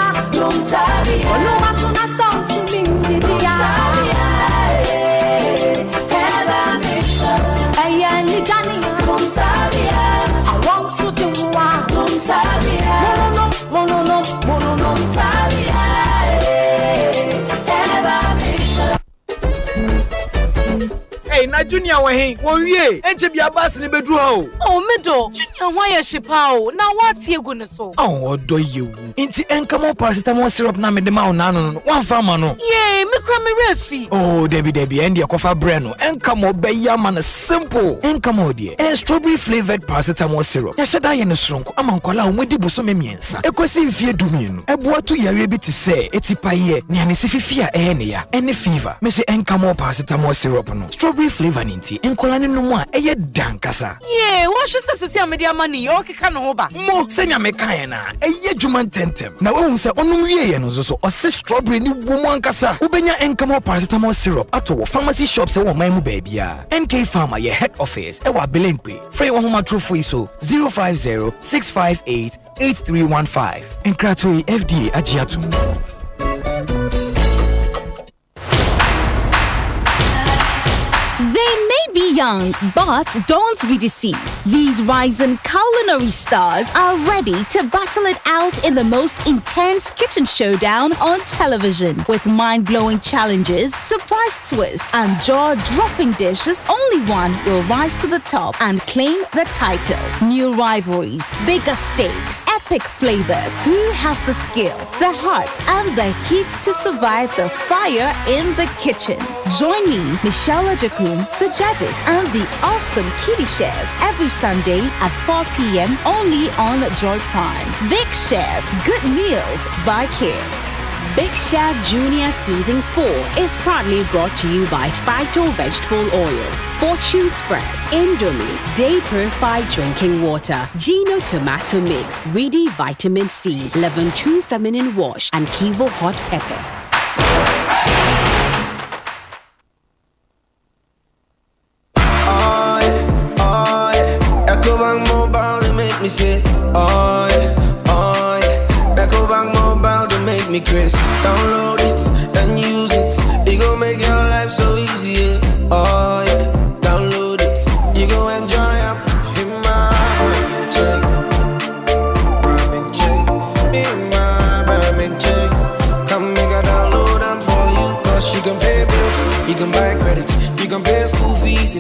oluma tuna sound to me, ayani dani, I want to do Hey, na Junior wahin, wonwie, enche bia bass ni bedru ha o. Oh, medo, Junior why ye shipa o. Na what ye go ne so? Oh, odo yewu. Inti enkamo paracetamol syrup na me de ma ona no. Wan fa ma no. Yey, me kra me refi. Oh, debi end ye kofa bre no. Enkamo be ya man simple. Enkamo de. Strawberry flavored paracetamol syrup. Ya sheda ye no sronko ama nkwala o modi buso me miensa. Ekosi mfie dumienu. Eboa tu yare bi ti se etipaye ne anesi fifia ne ya. Ene fever. Me se enkamo paracetamol syrup no. Strawberry flavor ninti enkola ne no mu a eye dankasa. Yeah, what she says see media money o keka no ho ba. Mo senya me kan na eye dwuma tentem. Na we se onum wie ye no so o se strawberry ni wo mu ankasa. Ubenya enkamo paracetamol syrup ato wo pharmacy shops e wo man mu ba bia. NK Pharma ye head office e wa Belenkwe. Free wo homa trofo iso 050-658-8315. Enkratoi FDA agiatu. They may be young, but don't be deceived. These rising culinary stars are ready to battle it out in the most intense kitchen showdown on television. With mind-blowing challenges, surprise twists, and jaw-dropping dishes, only one will rise to the top and claim the title. New rivalries, bigger stakes, epic flavors. Who has the skill, the heart, and the heat to survive the fire in the kitchen? Join me, Michelle Ajakum, the judges, and the awesome kitty chefs every Sunday at 4 p.m. only on Joy Prime. Big Chef, good meals by kids. Big Chef Junior Season 4 is proudly brought to you by Phyto Vegetable Oil, Fortune Spread, Indomie, Day Purified Drinking Water, Gino Tomato Mix, Reedy Vitamin C, Level 2 Feminine Wash, and Kivo Hot Pepper. Me say, oh yeah, Ecobank Mobile to make me crazy. Download it and use it. It gon' make your life so easy. Yeah. Oh yeah, download it. You gon' enjoy up in my Come make a download them for you. Cause you can pay bills, you can buy credit.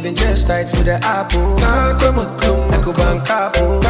living just tight with the apple. Ecobank apple.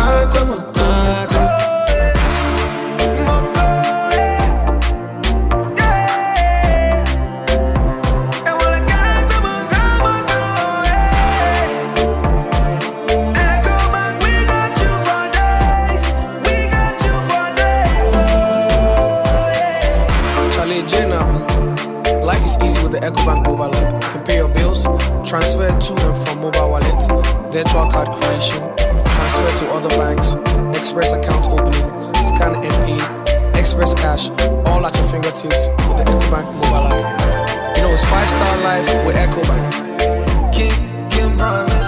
The Ecobank mobile app. You can pay your bills, transfer to and from mobile wallet, virtual card creation, transfer to other banks, express account opening, scan and pay, express cash, all at your fingertips with the Ecobank mobile app. You know it's 5-star life with Ecobank. King promise.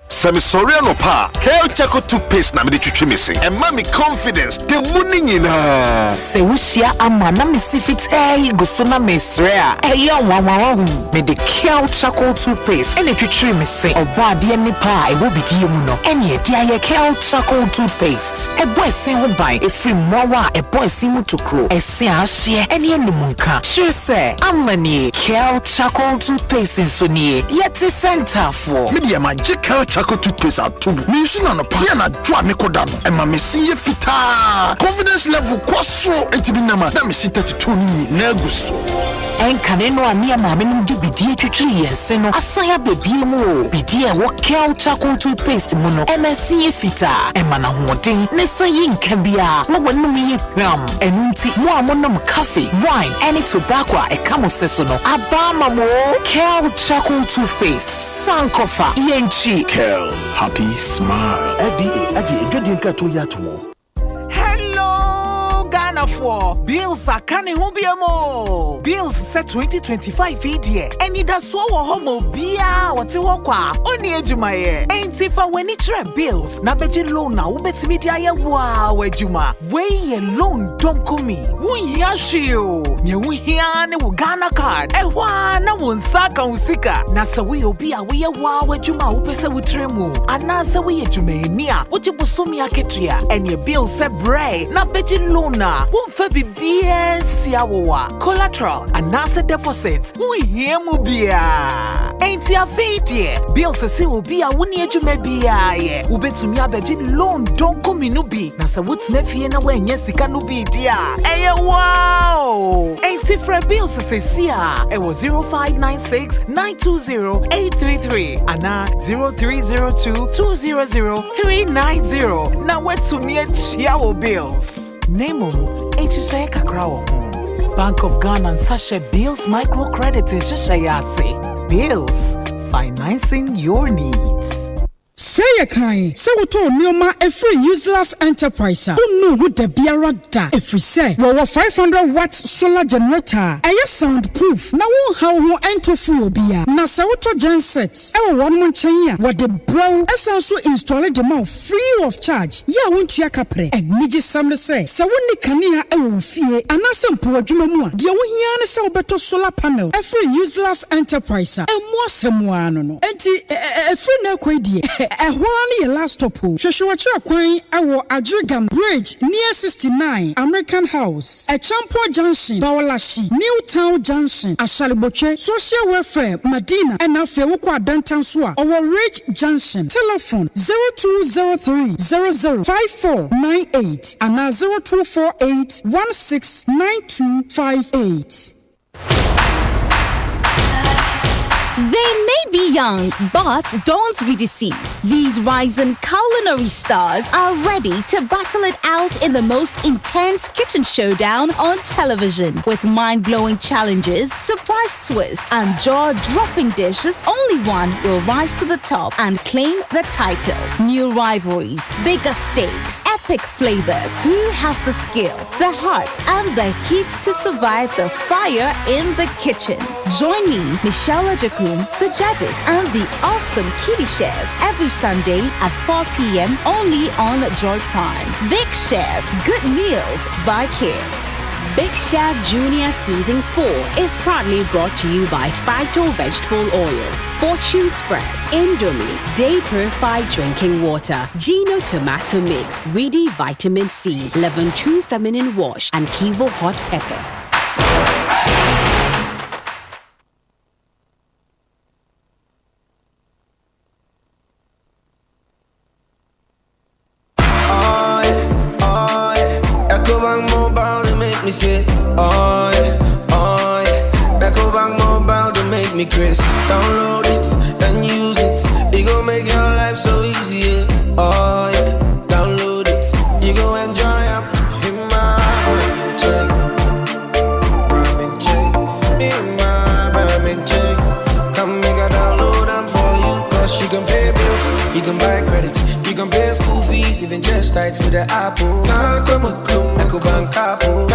Samisoriano pa, Kale Chaco toothpaste na me de missing. And mommy confidence, the money in her. Se wishia amana misifit gusuna mesrea. Me de Kale Chaco toothpaste and the missing. Or body and pa, it will be diamuno. And yet, dear Kale Chaco toothpaste. A boy sing by a free mowa, a boy sing to crow. A sea share any munka. Sure say, Amani Kale Chaco toothpaste in Sunny. Yet is center for media magical Chaco toothpaste at tubu. Me shina no pa na dwa me kodano. E ma me sinye fita. Confidence level kwaso entibinama na me sit 32 ni na guso. En kaneno ani ama me no bidie twetwere yense no asaya bebie mu bidie wo Kale Chaco toothpaste mu no MSC fita e ma na hoden ne sayi nka bia no wonu me hwam enunti mo amonom cafe wine any tobacco e kamo seso no abama mo Kale Chaco toothpaste sankofa yenchi Kale happy smile FDA aji edwedin krato ya tomo. Hello Ghana for bills are canning hubiamo bills set 2025 year and it does so homo bia what you walk only ejumaye ain't if I when it's bills na beji loan na ubet media ya wow ejuma we loan don't come me we yashio nye we hiane wo Ghana card e wa na wonsaka usika na sa we obi a we wow ejuma upese wutremu anasa we ejumania wuti busumi aketua and your bill set bray na beji loan na wonfa bibia siawowa collateral anasa deposit we hear mu bia ain't ya fidie bill se obi a woni adwuma bia ye ubetumi abeji loan don come no bi na sa wotna fie na wanya sika no bi dia eye wow ain't for bills se sia e was 0596920833 ana 0302200390 na wetumi achiawo bills Nemo HSA Kakrawo Bank of Ghana and Sasha Bills Microcredit in Shayase. Bills financing your needs. Say a kind, so we told Neoma a free useless enterprise. Who know who the Biaragda? If we say, well, 500 watts solar generator, a soundproof. Now, how who enter full beer. Nasauto gensets, our 1 month chain, what the bro, as also installed the mouth free of charge. Ya won't ya capre, and Niji Sam say, so when the Kania a will fear, and Asempa Jumamua, dear Wiana so better solar panel, a free useless enterprise, and more someone, and a free no quiddy. Ehwani last stop ho. Shoshuacha kwan awo Adrigam Bridge near 69 American House. Echampo Junction, Bawalashi, Newtown Junction, Ashaliboche, Social Welfare, Medina, and Afe Wokwa Dantan Swa, our Ridge Junction. Telephone 0203 005498 and 0248 169258. They may be young, but don't be deceived. These rising culinary stars are ready to battle it out in the most intense kitchen showdown on television. With mind-blowing challenges, surprise twists, and jaw-dropping dishes, only one will rise to the top and claim the title. New rivalries, bigger stakes, epic flavors. Who has the skill, the heart, and the heat to survive the fire in the kitchen? Join me, Michelle Ajakum, the judges, and the awesome Kitty Chefs every Sunday at 4 p.m. only on Joy Prime. Big Chef, good meals by kids. Big Chef Junior Season 4 is proudly brought to you by Phyto Vegetable Oil, Fortune Spread, Indomie, Day Purified Drinking Water, Gino Tomato Mix, Reedy Vitamin C, Level 2 Feminine Wash, and Kivo Hot Pepper. life so easy, yeah. Oh yeah, download it. You go enjoy up in my ramen chain, in my ramen chain. Come make a download them for you. Cause you can pay bills, you can buy credit, you can pay school fees, even just tights with the Apple. Ecobank Apple.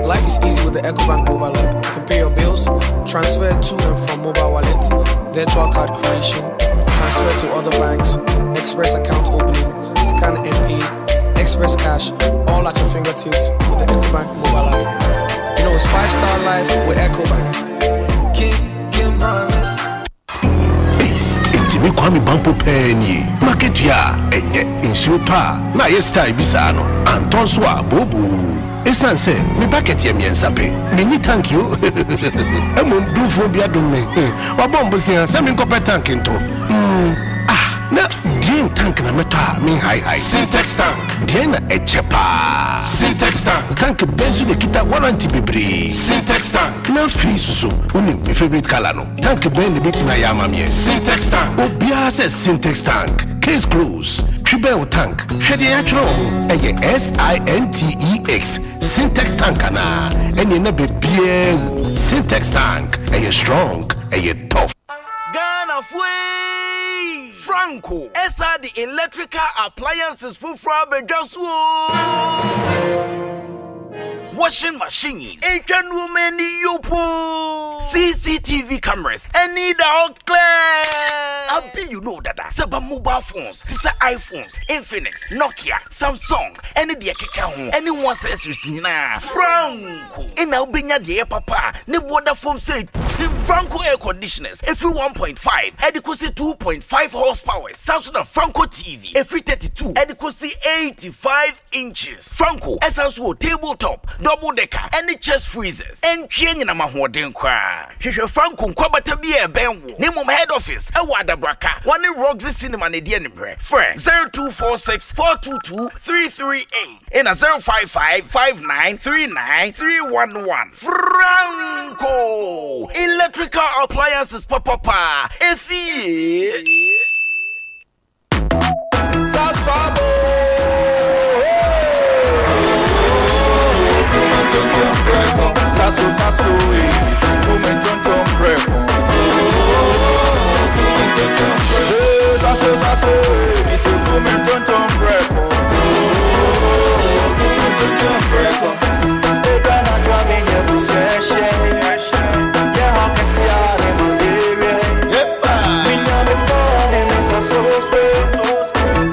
Life is easy with the Ecobank mobile app. You can pay your bills, transfer to and from mobile wallet, virtual card creation, transfer to other banks, express account opening, scan and pay, express cash, all at your fingertips with the Ecobank mobile app. You know it's 5-star life with Ecobank. King promise. Intimi kwami bampo penny. Market ya enye insuta. Na yesta ibisano. Anton swa bobu. Esanse, mi packet ye miensape. Mini thank you. Emu do for bia do me. Wabombo sia se mi nkope tank into. Na dien tank na meta mi high. Syntax tank. Dien na echepa. Syntax tank. Tank benzu de kita warranty bebre. Syntax tank. Na fisu uni my favorite color no. Tank ben de bit na yama mi. Syntax tank. Obia se Syntax tank. Case close. Tribel tank. Shedi atro. Eye SINTEX. Syntax tank na. Enye na be bien. Syntax tank. Eye strong. Eye tough. Ghana Fui Franco Esa the electrical appliances for Frabedaswo washing machines, Asian women yopo, CCTV cameras, any dog clear. I be you know that Saba mobile phones, these are iPhones, Infinix, Nokia, Samsung, any the account, anyone says you na Franco. And now be the papa, ne water foam say Franco air conditioners, every 1.5, adequacy 2.5 horsepower, Samsung and Franco TV, every 32, adequacy 85 inches. Franco, essential tabletop, double decker, any chest freezers, and chain in a mahoden kwa. Franco Kwabata be a benwo, name of head office, a wada braka, one in Roxy Cinema Nedian friend 0246 422 338 and a 055 5939 311. Franco Electrical Appliances Papa. If he Sasso,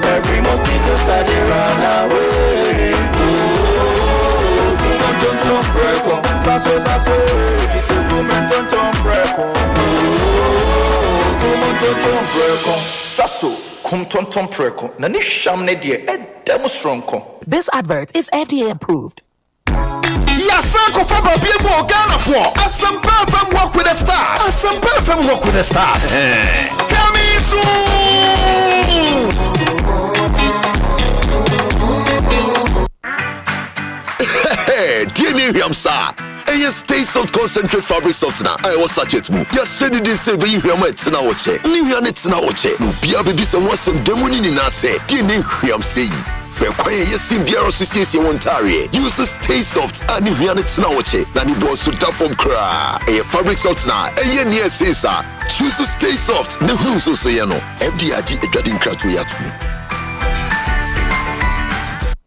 every mosquito study run away. Sasso, isso come tonton preko. Sasso, come tonton preko. Na ni sham ne die edemo stronko. This advert is FDA approved. Yasanko Fabra Bibo Ghana for Asempa FM Walk with the Stars. Asempa FM Walk with the Stars. Coming soon. Hey, dear Miriam, sir. And stay soft concentrate fabric softener. I was such it move. Just send it this way. You hear my tina watch. New year it's now watch. No be a baby some some demoni in say. Dear Miriam say. For quiet yes in beer association Ontario. Use stay soft and new year it's now watch. Nani Bonsu tap from cra. A fabric softener. And yen yes say sir. Choose to stay soft. No who's so say no. FDIG a dreading crack to yatu.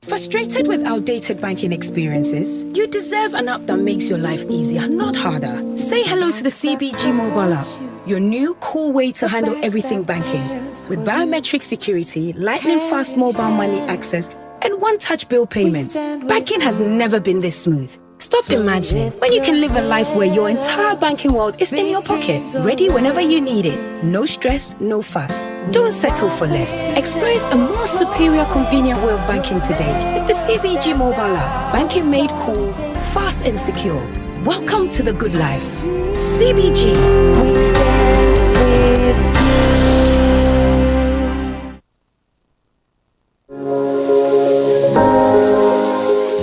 Frustrated with outdated banking experiences? You deserve an app that makes your life easier, not harder. Say hello to the CBG mobile app, your new cool way to handle everything banking. With biometric security, lightning fast mobile money access, and one-touch bill payments, banking has never been this smooth. Stop imagining when you can live a life where your entire banking world is in your pocket, ready whenever you need it. No stress, no fuss. Don't settle for less. Experience a more superior, convenient way of banking today with the CBG mobile app. Banking made cool, fast and secure. Welcome to the good life. CBG. We stand with you.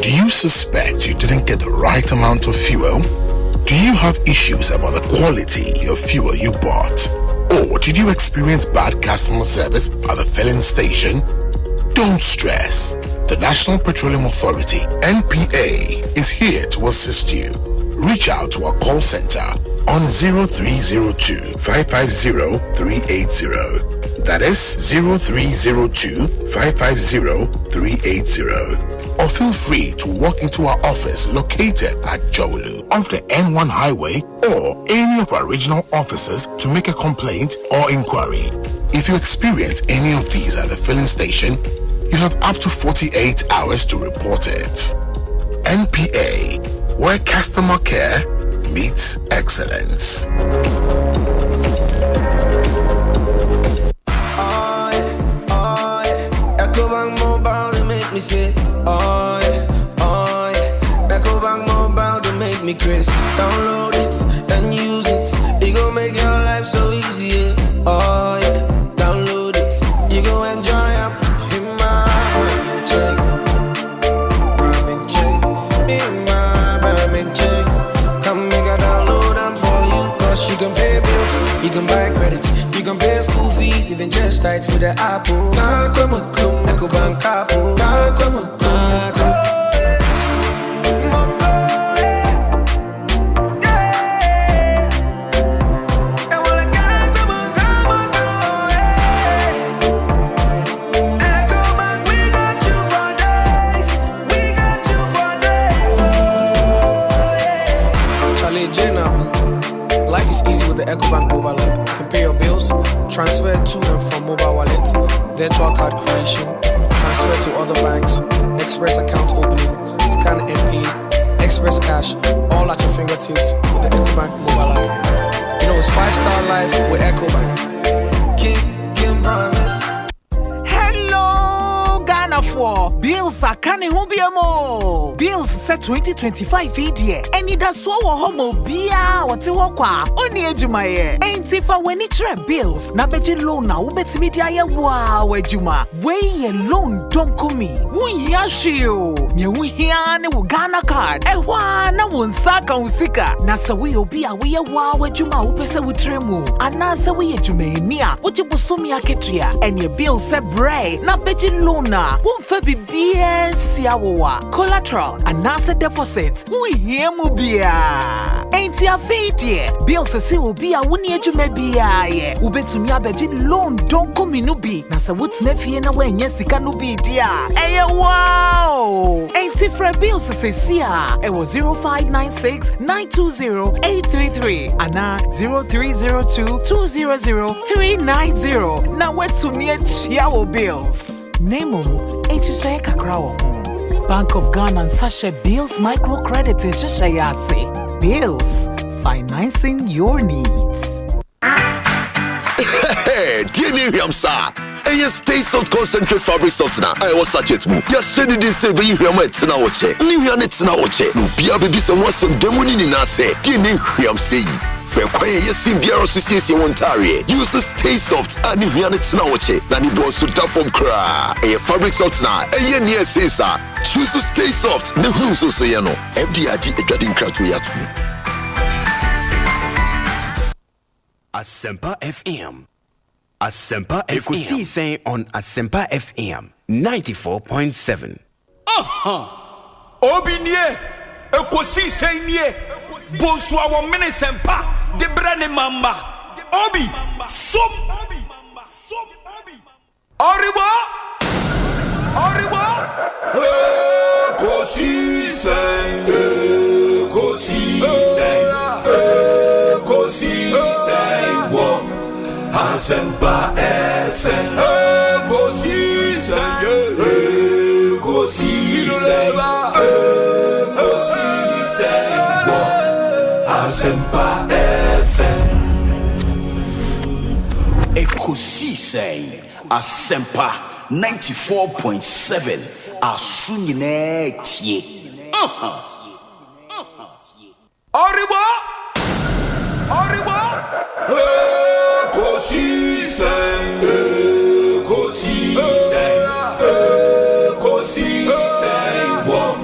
Do you suspect you didn't get the right amount of fuel? Do you have issues about the quality of fuel you bought? Or did you experience bad customer service at the filling station? Don't stress. The National Petroleum Authority, NPA, is here to assist you. Reach out to our call center on 0302 550 380. That is 0302 550 380. Or feel free to walk into our office located at Jolu off the N1 highway or any of our regional offices to make a complaint or inquiry. If you experience any of these at the filling station, you have up to 48 hours to report it. NPA, where customer care meets excellence. Ecobank Mobile, they make me say, oh yeah. Ecobank Mobile, they make me crazy. Download it and use it. It gon' make your life so easy, yeah. Oh yeah. Download it. You gon' enjoy it. In my ramen chain. Come make a download them for you. Cause you can pay bills, you can buy credit, you can pay school fees, even just tight with the Apple. Ecobank Apple. Life is easy with the Ecobank mobile app. You can pay your bills, transfer to and from mobile wallet, virtual card creation, transfer to other banks, express account opening, scan and pay, express cash, all at your fingertips with the Ecobank mobile app. You know it's 5-star life with Ecobank. King promise. Hello, Ghana for bills are canny hubiamo. Bills set 2025 year. And it does so homo bia what's walk only ejumaye. Ain't if I when it's bills. Na beji loan na ubet media ya wow ejuma. Way loan don't come me. Wun yashio. Nye wun hiane wu Ghana card. Ewa na wun saka unsika. Na sa we obia we wow ejuma upese wutremu. Anasa we ejume niya. Uji busumi aketria. And your bill set bray. Na beji loan na. Wun febi BS yawa. Collateral. Anasa deposit. Wun hiemu bia. Ain't ya fate bills se obi a woni adwuma bia ye ubetumi abeji loan don come no bi na se wotne fie na wanya sika no bi dia eye wow ain't different bills se sia e was 0596920833 ana 0302200390 na wetumi achia wo bills name HSA kakra wo Bank of Ghana and Sasha Bills Microcredit in Shishayase. Bills, financing your needs. Hey, dear Miriam, sir. And you stay soft concentrate fabric softener. I was such it move. Just send it say, but you hear my tina watch. New Yanets now watch. No, be a baby, some was some demon in us. Dear Miriam, say. For quiet, yes, in Biara Association Ontario. Use stay soft and New Yanets now watch. Nani Bonsu tap from cry. A fabric softener. And yes, say, sir. Choose to stay soft. No, so say, no. FDID, a dreading crowd to yatu. Asempa FM. Asempa FM. Ekosiisen On Asempa FM 94.7. Obinye. Ekosiisen ye. Bonsu awo mene sempa. De brane mamba. Obi. Som. Oribo. Ekosiisen. Ekosiisen wo. Asempa FM. Ekosiisen. Ekosiisen wo. Asempa FM. Ekosiisen Asempa 94.7 Asunyine tie. Oribo. Ekosiisen. On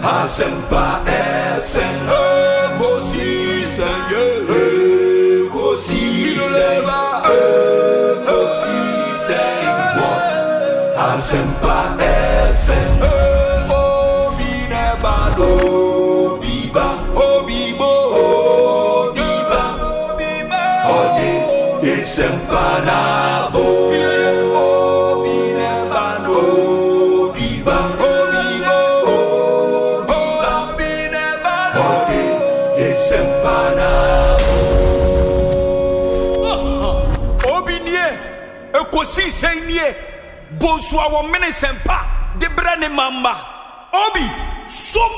Asempa FM. Ekosiisen. On Asempa FM. Sempanabo Obinebano Biba Obinebano Sempanabo Obinie Ekosiisen nie Bonsu awo mene sempa de brane mamba Obi som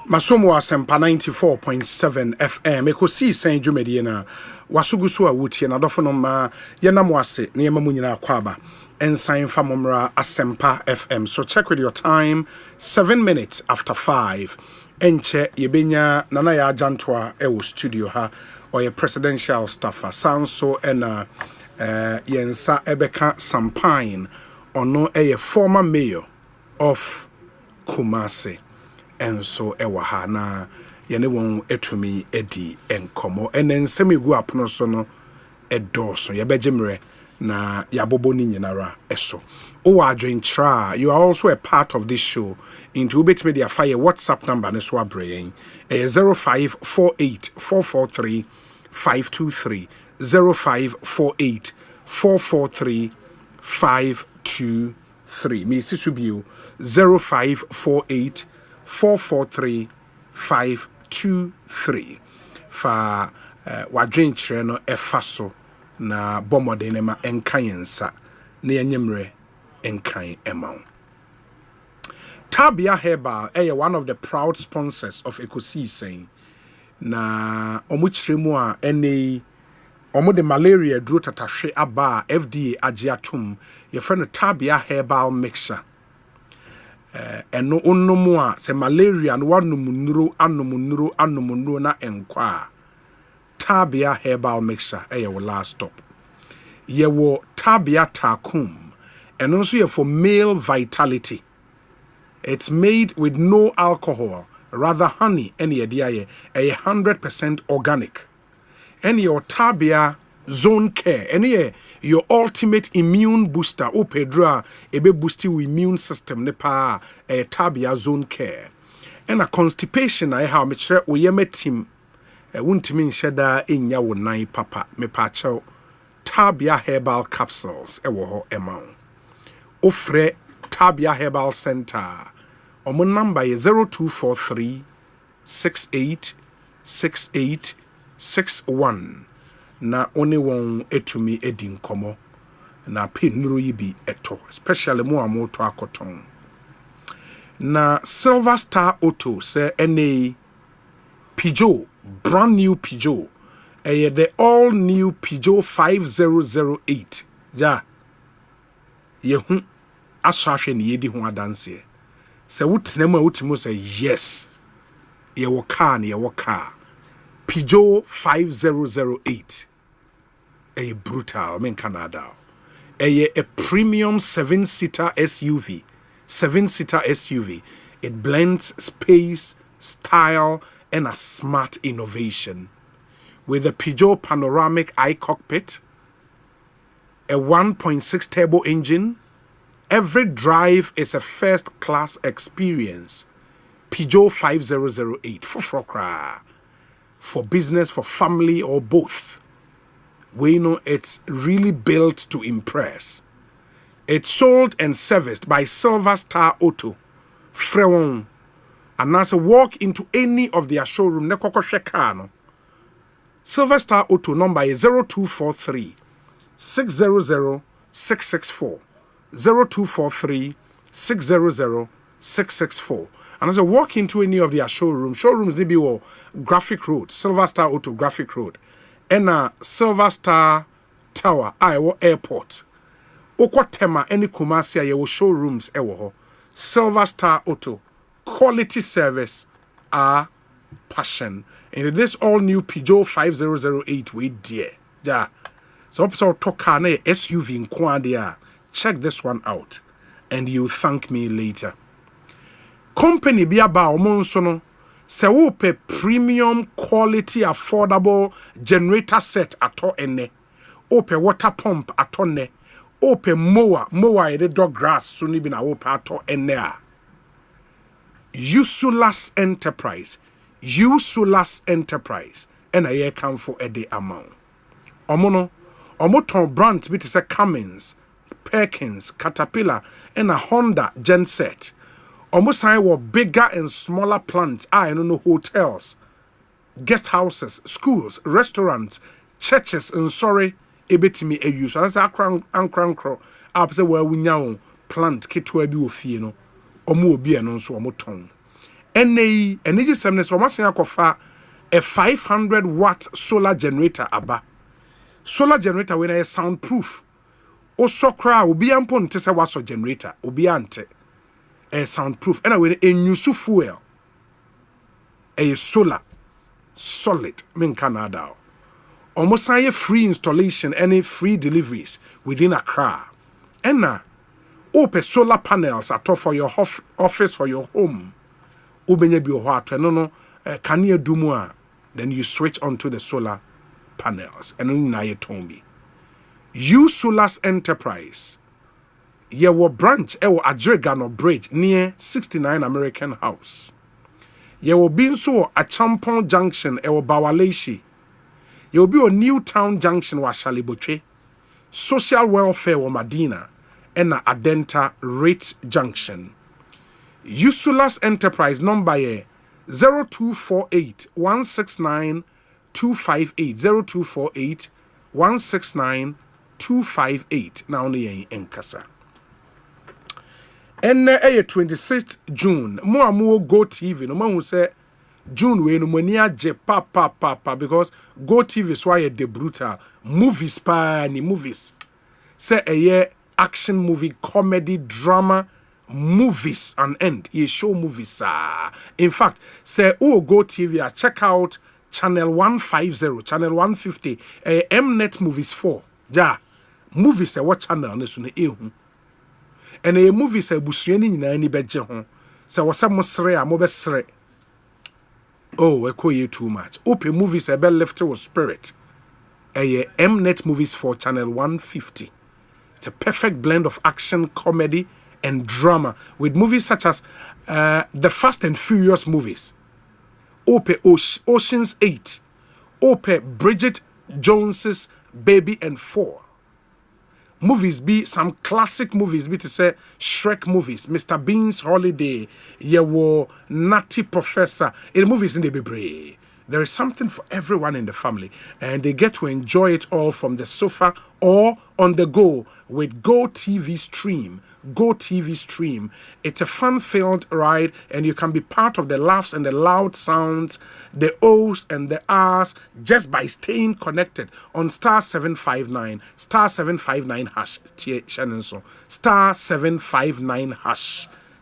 Masomo Asempa 94.7 FM Ekosiisen dwumedie na wasugusu a wutie na dofo no ma yenamwase na yema munyina akwaba ensign famomra Asempa FM. So check with your time, 7 minutes after 5. Enche yebenya nana ya ajantoa ewo studio ha or presidential staffer sound so ena yensa ebeka Sampine ono former mayor of Kumasi. And so ewa na yene won etumi edi enkomo enen semigu apono so no edoso yebegimre na yabobo ni nyinara eso o adwentra. You are also a part of this show into ubet media fire WhatsApp number ne so abrayen 0548 443 523 0548 443 523 me sisubio 0548 443 523 fa wadwen kire no efa so na bomode ne ma enkanyensa na yenyemre enkan emaw. Tabia Herbal one of the proud sponsors of Ekosiisen na omuchiremu a ene omo de malaria duro tatahwe aba FDA agiatum ye friend Tabia Herbal mixture. Eno onomu a se malaria no wanumunuro anomunuro na enkwa Tabia Herbal mixture wo last stop. Ye wo Tabia Takum eno nso ye for male vitality. It's made with no alcohol, rather honey any idea 100% organic. And your Tabia Zone Care, any your ultimate immune booster. O Pedra ebe boost your immune system nepa Tabia Zone Care. And a constipation I have me sure we yeme team wuntimi nsheda enya wo nan papa me pacho Tabia Herbal capsules ewo ho ema. Ofre Tabia Herbal Center. Omo number is 0243 68 68 61. Na only one etumi edin komo na penuro yi bi eto especially mo amoto akoton na Silver Star Auto say NA Peugeot brand new Peugeot the all new Peugeot 5008 ja yehu aso ahwe ne yedi ho adanse say wutenemu wutimo say yes ye wo car ne ye wo car Peugeot 5008 a brutal in Canada a premium 7-seater SUV. It blends space, style and a smart innovation with a Peugeot panoramic i-cockpit, a 1.6 turbo engine. Every drive is a first-class experience. Peugeot 5008 for business, for family, or both. We know it's really built to impress. It's sold and serviced by Silver Star Auto, Frewon. And as a walk into any of their showroom, Silver Star Auto number is 0243 600 664. 0243 600 664. And as I walk into any of their showrooms they be Graphic Road, Silver Star Auto Graphic Road, and Silver Star Tower, Iowa Airport. Okwatema any Kumasi yewo showrooms ewo Silver Star Auto quality service, our passion. And this all new Peugeot 5008 with dear. Yeah. So episode talk na SUV in Kwandia. Check this one out and you thank me later. Company bi aba omonso no se wo pe premium quality affordable generator set ato ene. Ope water pump ato ne. Ope mower e dog grass so ni bi na wo pe ato ene a. Usulas Enterprise and a year come for a day amount. Omoton brand bit say Cummins, Perkins, Caterpillar, and a Honda genset. Sign were bigger and smaller plants. I don't know hotels, guest houses, schools, restaurants, churches, and sorry, a bit me a use. That's a crankro. Up say where we now plant kitwe bi ofie omo obi eno nso omoton. Energy semnes omasen akofa a 500 watt solar generator aba. Solar generator when I soundproof. Osokra obi ampo nte se waso generator obi ante. A soundproof. And when a new fuel. A solar solid min Canada. Almost a free installation any free deliveries within Accra. And now open solar panels at all for your office, for your home. Ubenye bi ohwa no can you do more? Then you switch onto the solar panels and then na yetombi. Usulas Enterprise. Ye wo branch ewo Adregano Bridge near 69 American House. Ye wo bi nso a Champon Junction ewo Bawaleshi. Ye wo bi o Newtown Junction wa Shalibotwe. Social Welfare wa Madina and na Adenta Rate Junction. Usulas Enterprise number 0248 169 258 0248 169 258 now only in Kasa. And 26th June mo Go TV no man who say June we no mani age papa because Go TV is why the brutal movies movies say a year action movie comedy drama movies and end ye show movies in fact say Go TV check out channel 150 channel 150 Mnet movies 4 movies what channel ne so ne ehu and a movies busua ni nyina ni beje ho say wasam sere a mo be sere ekoye too much open movies be left with spirit Mnet movies 4 channel 150. It's a perfect blend of action, comedy, and drama with movies such as the Fast and Furious movies, Ocean's 8, Bridget Jones's Baby and 4. Movies be some classic movies be to say Shrek movies, Mr. Bean's Holiday, Yewo Nutty Professor. In the movies in the Bibre. There is something for everyone in the family, and they get to enjoy it all from the sofa or on the go with Go TV Stream. Go TV Stream. It's a fun-filled ride, and you can be part of the laughs and the loud sounds, the O's and the R's, just by staying connected on star 759 *759# star 759#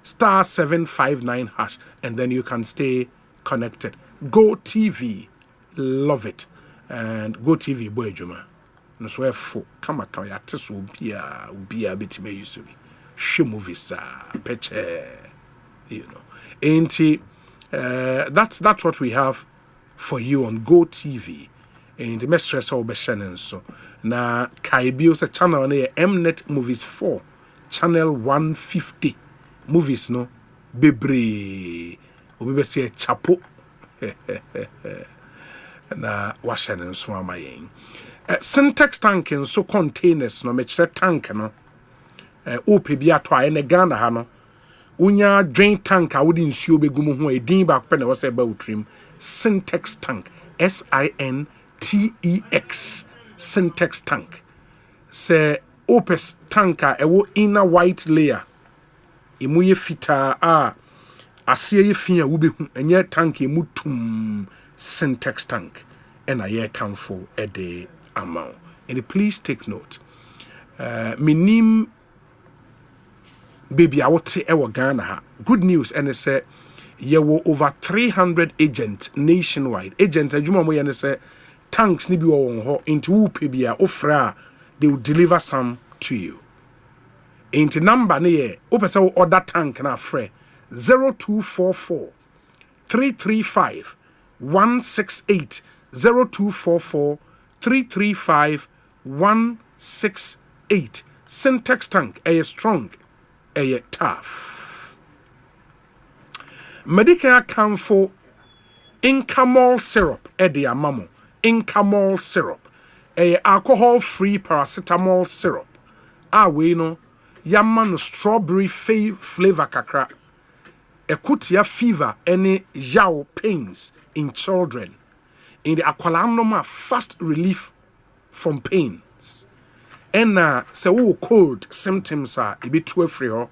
star 759#, and then you can stay connected. Go TV, love it, and Go TV boy juma. No swear for kama ya teso ubia bitime yusubi. She movies peche, that's what we have for you on Go TV. And the mistress of Beshanen so na Kaibio a channel on Mnet movies 4 channel 150 movies no bebre obi say chapo na washanen so amayen syntax tank and so containers no mechre tank no ope bia to aye ne Ghana ha no unya drain tank a wodi nsuo begumu ho edin ba ko na wose ba utrim syntax tank SINTEX syntax tank se opes tanka ewo inner white layer emuye fita asie ye fia wo behu enye tank emutum syntax tank and aye come for a day amount. And please take note minim baby I would say ewo Ghana ha good news and say Ye were over 300 agents nationwide. Agents, adwuma mo yene say tanks ni bi wo ho into wo pebia ofra, they will deliver some to you. Into number ne ye opese wo order tank na frɛ 0244 335 168 0244 335 168. Syntax tank strong, tough. Medicare Camfo Incamol syrup the amamo. Incamol syrup alcohol free paracetamol syrup. We no yaman strawberry flavor kakra. Ekutia fever any yaw pains in children. In the aqualanoma fast relief from pains. And say cold symptoms are a bit too free.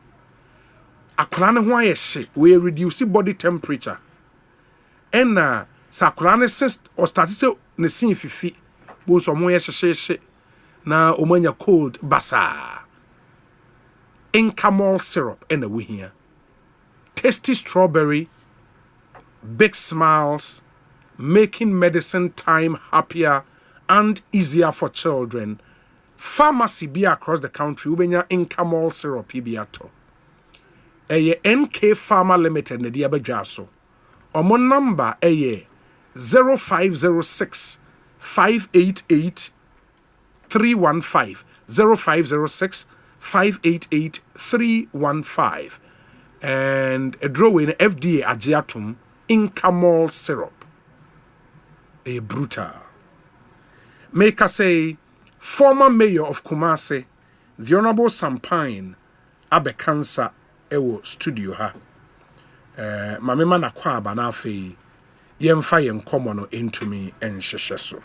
Aqualana why we reduce body temperature. And sakulane since or started say ne sin fifi both or more she na omanya cold basa. Incamol syrup and we here. Tasty strawberry, big smiles, making medicine time happier and easier for children. Pharmacy be across the country ubenya Incamol syrup ibiato. NK Pharma Limited ne dia badwaso. Omo number 0506 588 315 0506 588 315 and a drawing FDA agiatum Incamol syrup. Brutal. Make us say former mayor of Kumasi, the Honorable Sampine Abe Cancer ewo studio ha. Mame mana kwa aba na afei yemfa yenkomo no into me enhyehyɛ so.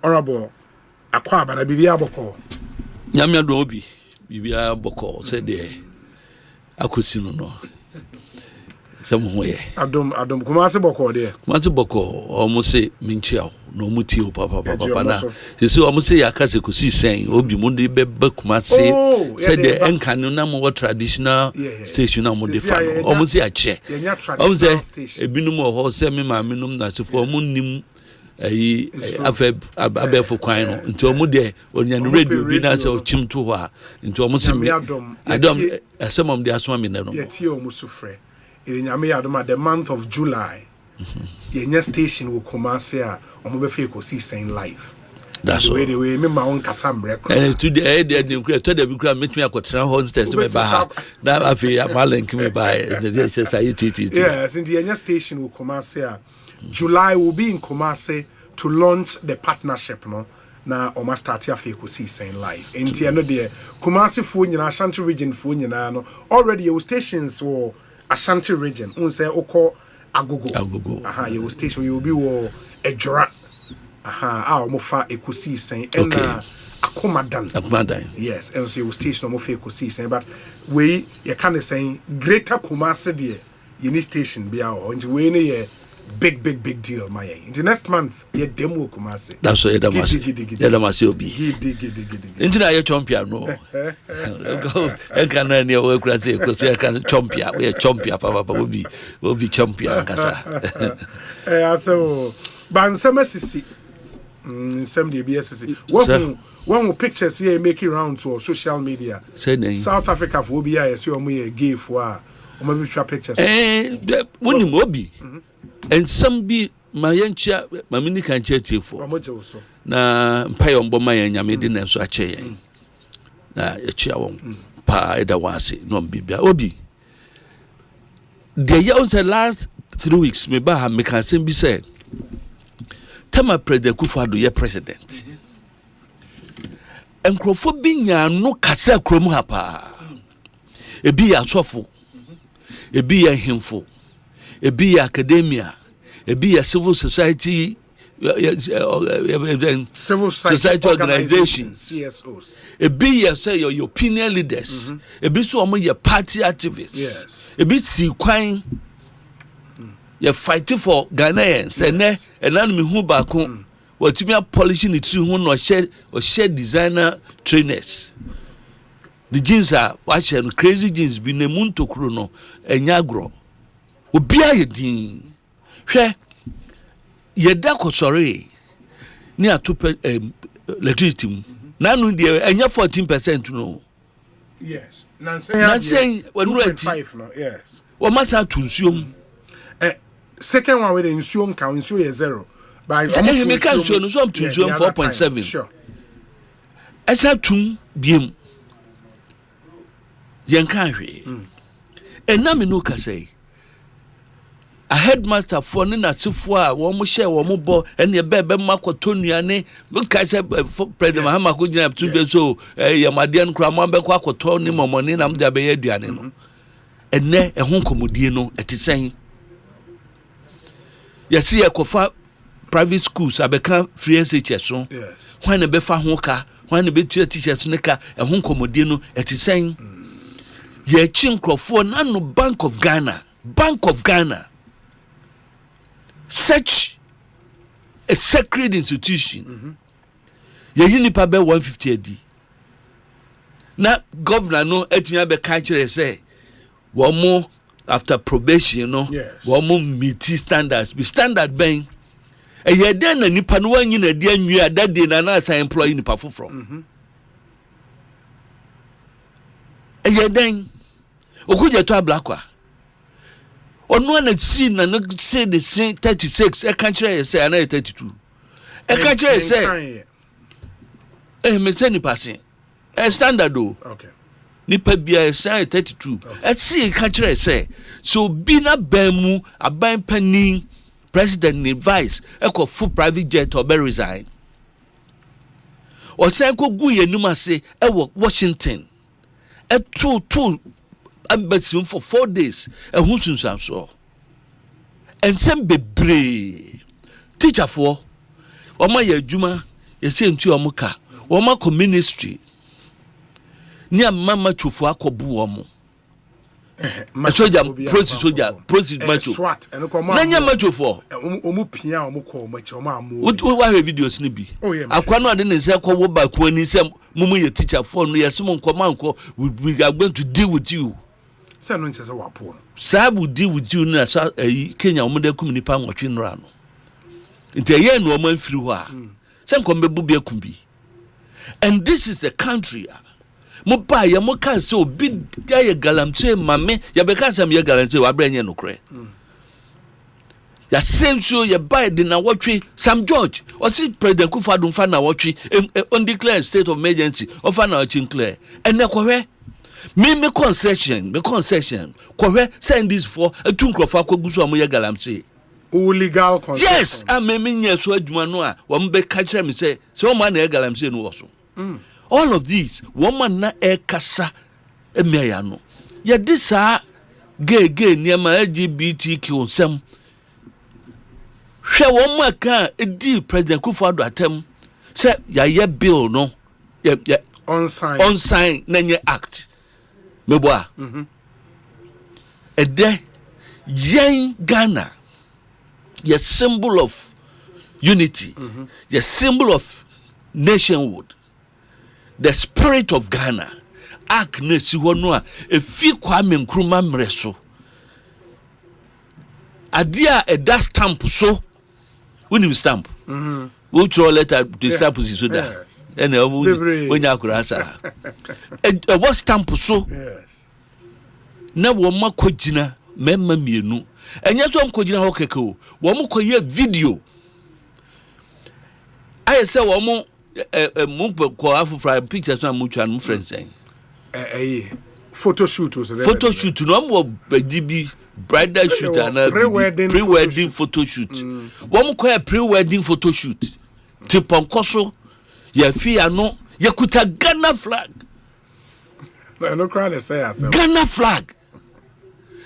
Honorable akwa aba na bibia boko. Nyamya do obi bibia boko say de akosi no. Some way. Adom Kumasi boko de. Kumasi boko omo say minchia no muti o papa na. Se omo say yakase kosi sen obi mu de be Kumasi say de enka no na mo traditional station na mo de fa no. Omo say ache. Omo say ebinum ho say me ma menum na se for omo nim ayi abefo kwan no nti omo de onyan radio bi na say o chim to ho a nti omo say me adom asemom de asoma me na no. Yeti omo sufre in the month of July, the station will come and say, I'm going to see saying live. That's the way me my own Cassandra. And today, they didn't make me a quotation hostess. Now I feel I'm link me by the society. Yes, in the station will come and say, July will be in Kumasi to launch the partnership. No, now I must start here for saying live. In the end of the Kumasi phone, Ashanti region phone, already your stations were. Ashanti region, unse oko agogo. Your station you will be wo ejra. Mofa Ekosiisen and Akomadan. Yes, and so your station mofa Ekosiisen, but we you can say Greater Kumasi there. You need station be our into we ne big deal my in the next month ye demo Kumasi. That's what Edamasi obi. Into na champion no. En kan na ne o kura say ko say kan champion. We champion papa obi champion kasa. So bansema sisi some the BSC. One pictures here make it round to social media. South Africa for obi I see omo gay for o maybe try pictures. Woni obi. And some be my yancha mamini kan cheche for na mpaye omboma ya nyame de na so ache yen na echia won pa eda wase no bibia obi the year on the last 3 weeks me ba ha me kan sem bi say tema president Kufuor ye president enkrofo bi nya no kasa krom ha pa ebi ya sofo ebi ya hemfo ebi ya academia ebi ya civil society civil society organizations CSOs ebi ya say your opinion leaders ebi so omo your party activists yes ebi si kwan you fight for Ghanaians and then me hu ba ko watimi polishing it hu no share designer trainers the jeans are watching crazy jeans bi na muntokro no enyagro obia ye din hwe ye da ko sori ni atope electricity mu na no de enya 14% no yes nansen 2.5 no yes o masa tunsuom second one with the insuom count insuo is 0 by me can show no so tunsuom 4.7 sure esa tun biem yen kan hwe enna me no ka say a headmaster for ne nasefo a wo mo share wo mo bo ene be makoto nuane ka say president Mahama ko gina tu be so yamade no kra mo be kwa akoto ni momoni na mde be aduane no ene ehun komodie no etisen yesi yakofa private schools abeka free SHS so when ne be fa ho ka when ne be teachers ne ka ehun komodie no etisen ye chinkrofo na no Bank of Ghana such a sacred institution ye nipa be 150 adi na governor no etinya be ka kire say wo mo after probation no wo mo meet standards be standard ben e ye den na nipa no wanyi na di anwi adade na assign employee nipa foforo e ye den okuje to ablakwa onu na see na no say the same 36 e kan kire say na 32 e kan kire say me say ni passing e standard o okay nipa bia say 32 e see kan kire say so bi na bamu aban panin president ni vice e ko full private jet or be resign o say ko gu yenum ase e wo Washington e two embassy for 4 days and who soon so and some bebre teacher for oma ya adwuma ye se ntu omuka oma ko ministry ni amama twofo akobu omo soldier process macho SWAT and ko ma na nya macho for omu pia omu ko omu che omu amu wa videos ni bi akwa no ade ne se ko wo ba ko ni se mumu ye teacher for no yes mo nko manko we are going to deal with you. Say no nche se wapo no. Sabu deal with you na sa Kenya omude kum nipa nwotwe nra no. Nti ye no man firi ho a. Se nko mebu bi akum bi. And this is the country. Mo ba ye mo ka se obi ya galamche mame ya be ka se me galamche wa bra nye no kre. Ya senso ye ba de na wotwe Sam George o si president Kufuor fa na wotwe on declare state of emergency o fa na wotwe clear. Ene kohwe me concession kohwe send this for atun krofa kwaguso amoye galamse illegal concession. Yes me nya so adwuma no a wo mbe ka kire me say o ma na galamse no wo so all of these woman na e kasa emia no ye disa gay niema LGBTQ sem hwe wo ma ka edi president Kufuor atem say ya ye bill no ya on sign na nye act meboa ede yen Ghana your symbol of unity your symbol of nationhood the spirit of Ghana act na si ho no a efi Kwame Nkrumah mreso adia e da stamp so unim stamp we throw letter the stamp is so da ene onya akura sa e what stamp so yes na wo makogina memma mienu enye so mkogina ho keke o wo mkoye video aye se wo mo ko afufra pictures na mutwa no friends photo shoot no mo bedibi bridal shoot and pre-wedding photo shoot wo mkoye pre-wedding photo shoot tiponkoso ya fia no yakuta Ghana flag no crowd say Asempa Ghana flag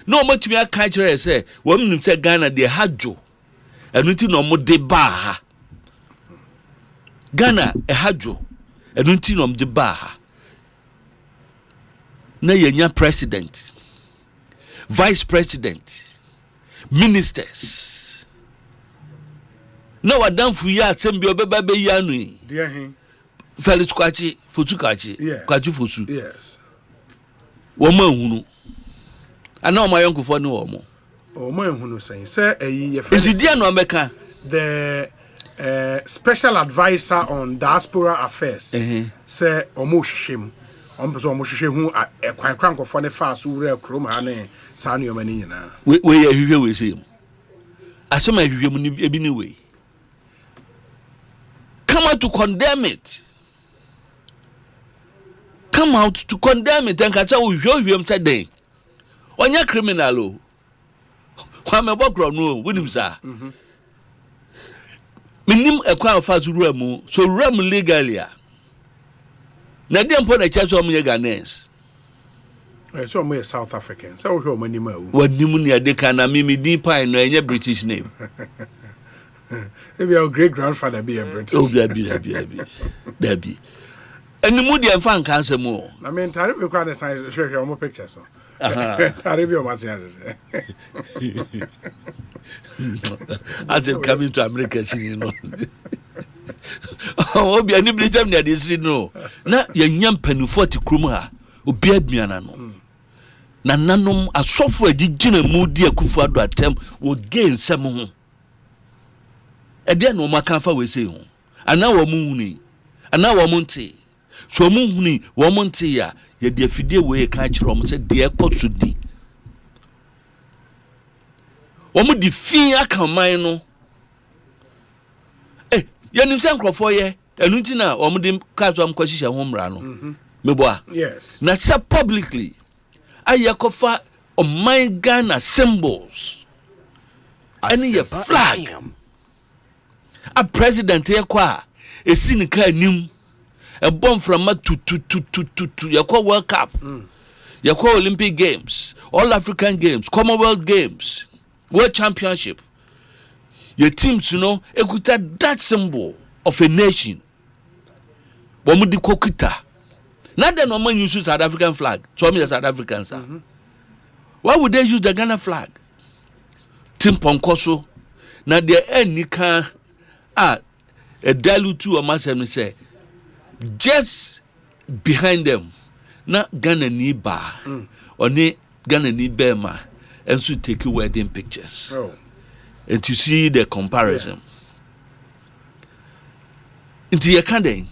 no matumi aka kire say wo mnim say Ghana de hajo enuti no mo de ba ha Ghana e hajo enuti no mo de ba ha na yenya president vice president ministers no wadamfu ya assemble obeba be yanu dia hin Felix Kwachi Fotukachi Kwachi Fotu yes wo ma hunu ana o ma yonkofo ni wo mo Oh, my who saying, sir, the special advisor on diaspora affairs. Say Omoshim. Omoshim who a quite crank of funny fast who real chrome hane, Sanio Manina. We see. As some of you anyway. Come out to condemn it. Come out to condemn it and catch out with you today. On your criminal. Kwame Bokro no, winim sa. Minim ekwa fa so ramu, so ramu legally. Na dem po na church o me Ghanaians. So me South Africans. So we many ma. Wanim ne de kana me din pan no enye British name. Maybe our great grandfather be a British. Oh, Debbie. And the moody and fan cancer more. I mean, Tarif require the sign show you more pictures. So. Tarif your as I'm coming to America, you know. Oh, be any time that is no. Na young penny 40 kruma, who beard me anano. Nananum, a software did Gina Moody a Kufado attempt would gain some. And then no makanfa we say ho. Ana wo munni. Ana wo munti. So munni wo munti ya ye de fidie we ka kire om say de ekoso di. Wo mu di fin akaman no. Ye nim se nkrofo ye. Enu nti na wo mu di ka so am kwahihia ho mra no. Meboa. Yes. Na say publicly ayakofa o my Ghana symbols. Any your flag. A president here kwa a seen car nim a bomb from to your World Cup, your Olympic Games, All African Games, Commonwealth Games, World Championship. Your teams, you know, that symbol of a nation. Wamudi kokita. Not that no man uses South African flag. So me the South Africans. Why would they use the Ghana flag? Tim Ponkoso. Now there any can. A dilute to a master say just behind them, not Ghana ni bar or ne Ghana ni Bema, and so take wedding pictures. And to see the comparison. Into your candidate,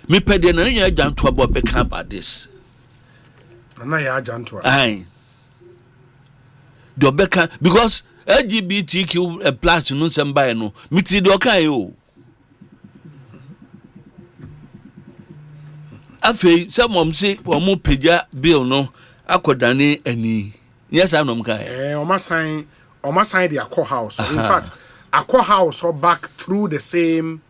me pedi na you jam to about about this. Na ya jam to. Aye. Do beka because LGBTQ plus no semba no miti do kan yo afi se mom se omo peja bill no akodane ani yes anom kan o ma sign the Akko House. In fact Akko House or back through the same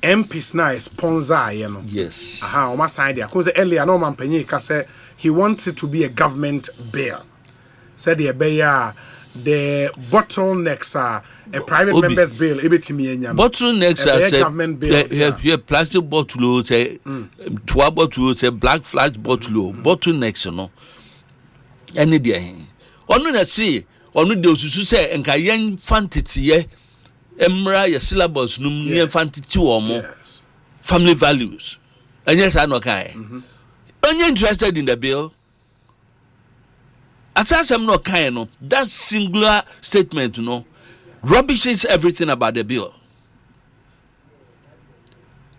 MPs na sponsor you know. Yes. O ma sign the cause earlier no man penye ka say he wants it to be a government bill. Said the bottlenecks are a private members bill. Bottlenecks are government bill. Yeah, plastic bottle, say, 12 bottles, say, black flash bottle, bottlenecks, no. Any day. Onu na see, onu de osusu say, enka yen fantity ye, emra ye syllabus num yen fantity omo. Family values. And yes, I know kai. Are you interested in the bill? As I'm not kind of that singular statement, you know, rubbishes everything about the bill.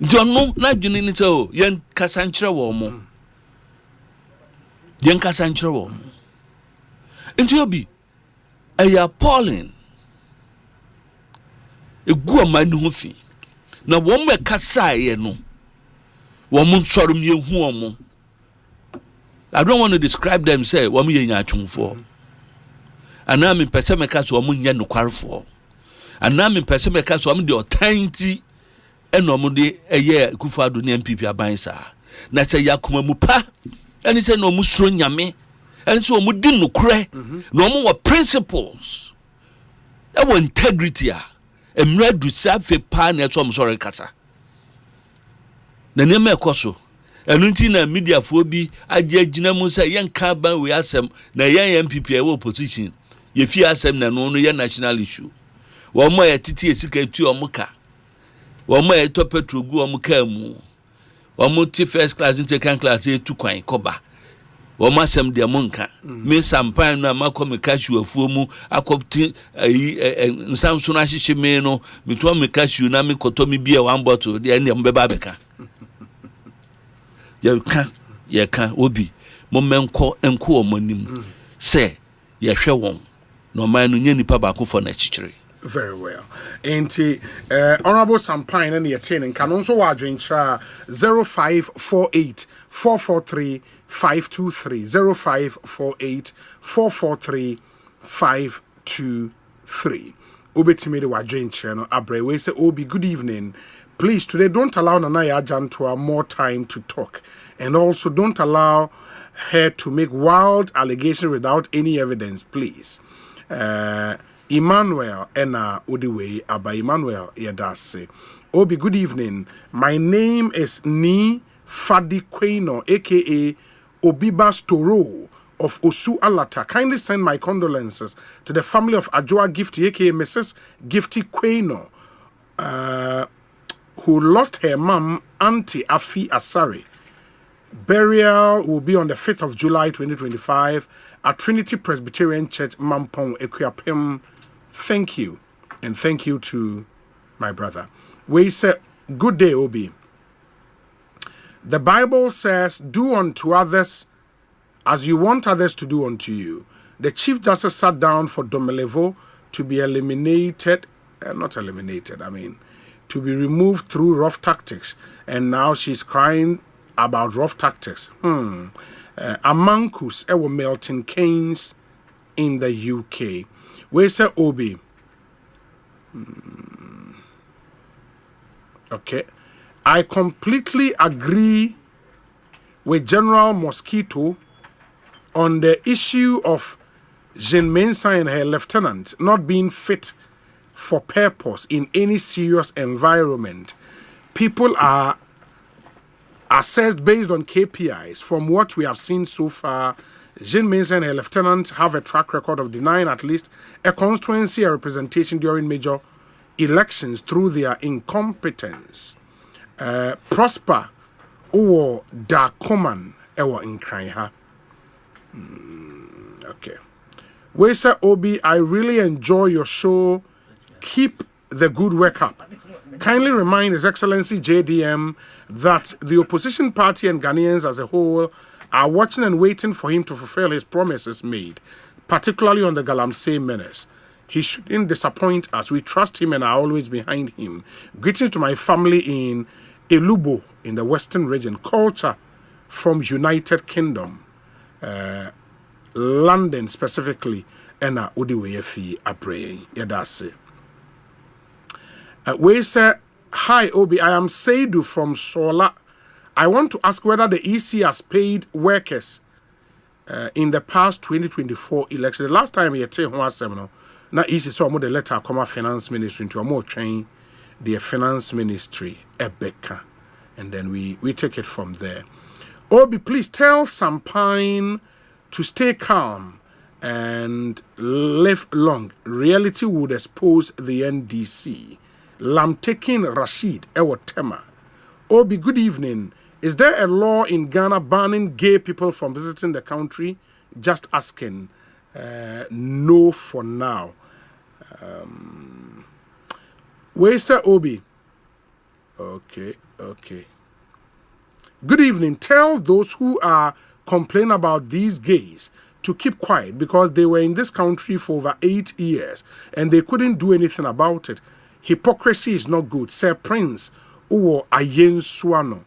Don't know, not you need to yen Casantra woman. Yen Casantra woman. And you'll be a appalling. A good man who fee. Now, one way Casai, no. Woman sorrow me who. I don't want to describe them say what me nyachun for. And now me pese me ka so mo nya nokware for. And now me pese me ka so mo de otanti eno mo de eye Kufado ne MPP aban sa. Na say yakoma mu pa. Eni say no mo suro nyame. Eni say mo di nokure. No mo principles. E wo integrity a. Emra du sa fe pa na so mo sorry kasa. Na ne me ekoso. Enunti na media fo bi agina mu say yen ka ban we asem na yen MPP e opposition ye fi asem na no ye national issue wo mo ye titi esika tu omuka wo mo ye to petrol gu omuka mu wo mo ti first class second class e tu kwan koba wo masem de monka me sampan na makọ me cashew afuo mu akọpti nsamso na hihye me no me to me cashew na me koto me bia one bottle de ene mbeba beka ye ka obi mo menko enko omonim se ye hwe won no man no nya nipa ba akofo na chichire. Very well. Enti honorable Sampine and your tin and can also watch 0548 443 523 0548 443 523. Obetimi de wajin channel abre we say Obi good evening. Please today don't allow Nanaya Jantua more time to talk, and also don't allow her to make wild allegations without any evidence, please. Emmanuel Ena Udiwe Aba Emmanuel Yadase. Obi, good evening. My name is Ni Fadi Kweno, aka Obiba Storo of Osu Alata. Kindly send my condolences to the family of Ajoa Gifty, aka Mrs. Gifty Kweno, who lost her mom, Auntie Afi Asari. Burial will be on the 5th of July 2025 at Trinity Presbyterian Church, Mampong, Equiapem. Thank you, and thank you to my brother. We say, good day, Obi. The Bible says, do unto others as you want others to do unto you. The Chief Justice sat down for Domelevo to be eliminated, to be removed through rough tactics, and now she's crying about rough tactics. Amankus ewo Milton Keynes in the UK. We say Obi. Okay. I completely agree with General Mosquito on the issue of Jean Mensah and her lieutenant not being fit for purpose in any serious environment. People are assessed based on KPIs. From what we have seen so far, Jean Mensah and her lieutenant have a track record of denying at least a constituency a representation during major elections through their incompetence. Prosper or Dakoman ewa in Kraiha. Okay. We say Obi, I really enjoy your show. Keep the good work up. Kindly remind His Excellency JDM that the opposition party and Ghanaians as a whole are watching and waiting for him to fulfill his promises made, particularly on the Galamsey menace. He shouldn't disappoint us. We trust him and are always behind him. Greetings to my family in Elubo in the Western region. Culture from United Kingdom, London specifically, and Udiweyefi Abre Yadase. We say, hi Obi, I am Seidu from Sola. I want to ask whether the EC has paid workers in the past 2024 election. The last time you tell one seminar, now EC saw the letter come finance ministry into a more train the finance ministry Ebeka, and then we take it from there. Obi, please tell Sampine to stay calm and live long. Reality would expose the NDC. Lamtekin Rashid Ewotema. Obi, good evening. Is there a law in Ghana banning gay people from visiting the country? Just asking. No for now. Where's Sir Obi? Okay. Good evening. Tell those who are complaining about these gays to keep quiet because they were in this country for over 8 years and they couldn't do anything about it. Hypocrisy is not good. Sir Prince, uwo ayen suano,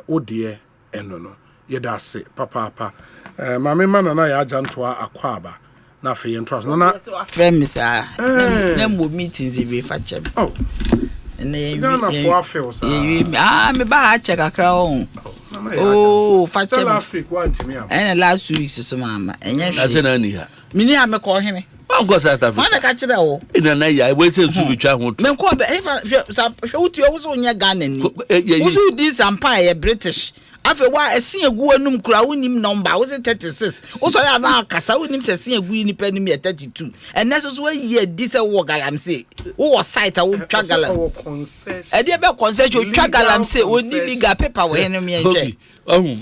odie enono. Yedase, papa. Mame manana ya jantwa akwaba. Na fe yentwas. Nana. Friends are. Them meetings be fachem. Oh. Ghana for affair, sir. Me ba check akra on. Oh, fachem. Last week one to me. And last 2 weeks so mama. Enya. That's an ania. Mini am call him. Of course, South Africa. Mana ka kire wo. Ina na ya we say to be twa ho. Me ko be if so wuti wo so nya Ghana ni. Wusu di sampa ye British. Afe wa esi egu enum kura wonim number wo 36 wo so ya na akasa wonim se esi egu ni pe ni 32 and so so ye di se wo galam se wo site wo twa galam e dey be concession twa galam se oni legal paper wo ene me enje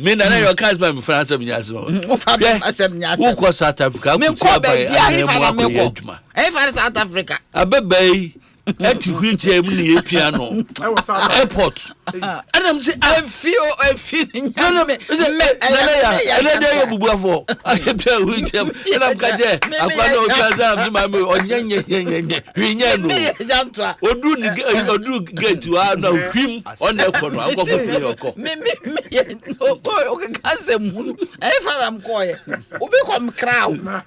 me na your cars by me France me nyasem wo fa asem nyasem wo ko South Africa me ko be dia he fa me ko e fa South Africa abebai eti wheelchair mu ni piano airport and I'm say I feel no me ya bubuafo I pay wheelchair and I'm kaje akwa no kaza ma me onyenye hwinya no odu gate wa na hwim on ekọ no akọ fofiri okọ me o ka kaze mu e fa am ko ye obi kom kraw me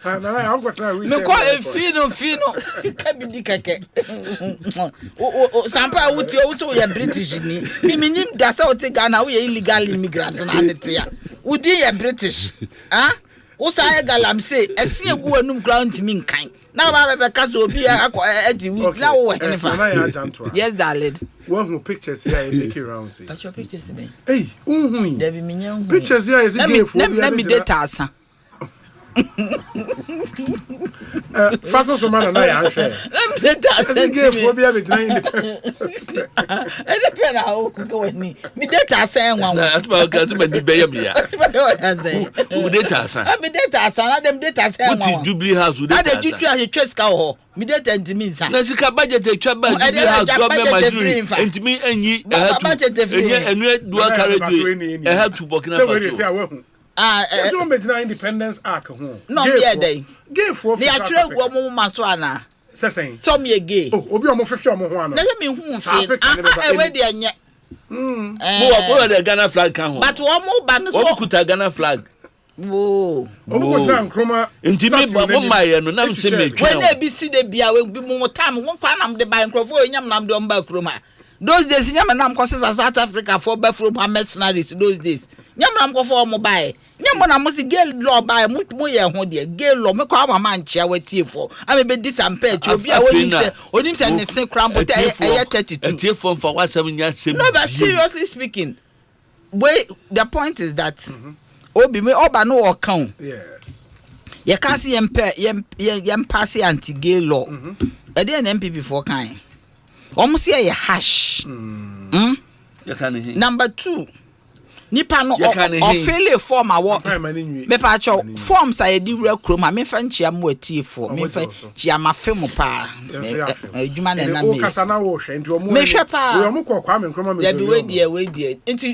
ko fino ka bi di keke o sampa wuti o so ya British ni minim da sa o te Ghana we illegal immigrant na ate ya udi ya British o sa ya galam say esi egu anum ground mi nkan na ba be ka so obi akọ edi wi na wo he fa yes darling one who pictures here make it round say your pictures me hey unhu there be minyan pictures here is game for na me data asa Faso so man na ya hwe data asa game for be abegina ele pe na o ko wani me data asa enwa na atuma ka tuma di be yam ya u data asa me data asa na dem data asa enwa what Jubilee House u data asa na de Jubilee House cheska ho me data ntimi nsa na sika budget etwa ba Jubilee House government machinery ntimi anyi enu dual carriage have to Burkina Faso so me independence arc ho no be dey gay for the atre wo mo maso ana sesen so me gay obi o mo fefe o mo ho ana na me hu fe e we dey anye mo the Ghana flag kan ho but wo mo ba no so wo kuta Ghana flag o ko jina nkroma intimi bo maye no nam se me twa when e bi si de bia we bi mo tam won kwa nam de ba nkrofo enyam nam de omba kroma those days nyam nam ko South Africa for be from mercenaries those days nyam nam ko for mo bae nyam na mo si gay law bae mo ye ho de gay law me ko ama nchia watie for am be disampe che obi a onim se ne se crampo te 32 atie for what some nya sem no but seriously speaking the point is that obi me oba no o kan yes ye ka se yem pass anti gay law e dey na MPP for kan almost say a hash number 2 nipa no o fail form awo me pa cho forms I di wura kroma me fa nchia mo atie for me fa chia ma fem pa adwuma na na me o kasa na wo hwe ndi o mo me hwe pa we mo kwa me kroma me we die nti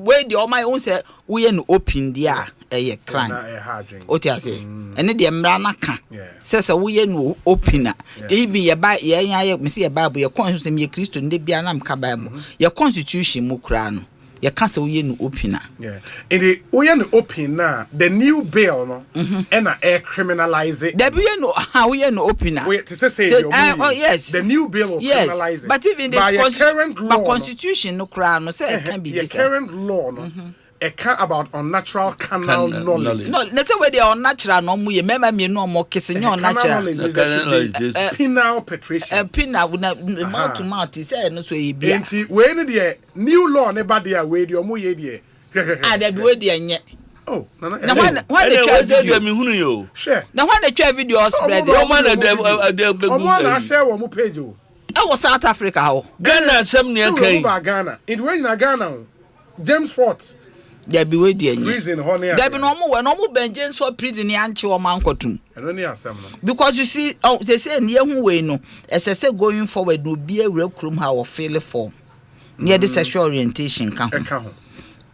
we die o mai o se wo ye no open dia eye crime o ti ase ene de mra na ka sese wo ye no open even ye ba ye yan ye me se ye bible ye constitution ye Kristo nde bia na mka bible ye constitution mu kura no ye can say we no open in the we no open na the new bill no and air criminalize it the we no how we no open we to say oh yes the new bill will criminalize it but even the constitution no kura no say it can be the current law no a can about unnatural carnal knowledge. No, let's say where they are unnatural no mu ye mema me no mo kissing your natural. Penal patrician. Penal mouth to mouth say no so e bia. Enti we ne de new law ne ba de we de omo ye de. Ah de we de nye. Oh, na when they try video me hunu yo. Share. Na when they try video spread. O man de omo na share wo mo page o. I was South Africa how. Ghana sem ne kan. Ghana. It we na Ghana. James Fort. There be we there. Prison honey. There be no more Ben James for prison anchi o man kotum. Eno ni asem no. Because you see, they say near hu we no. Say going forward no be a real krum how feel for. Near the sexual orientation kan ho.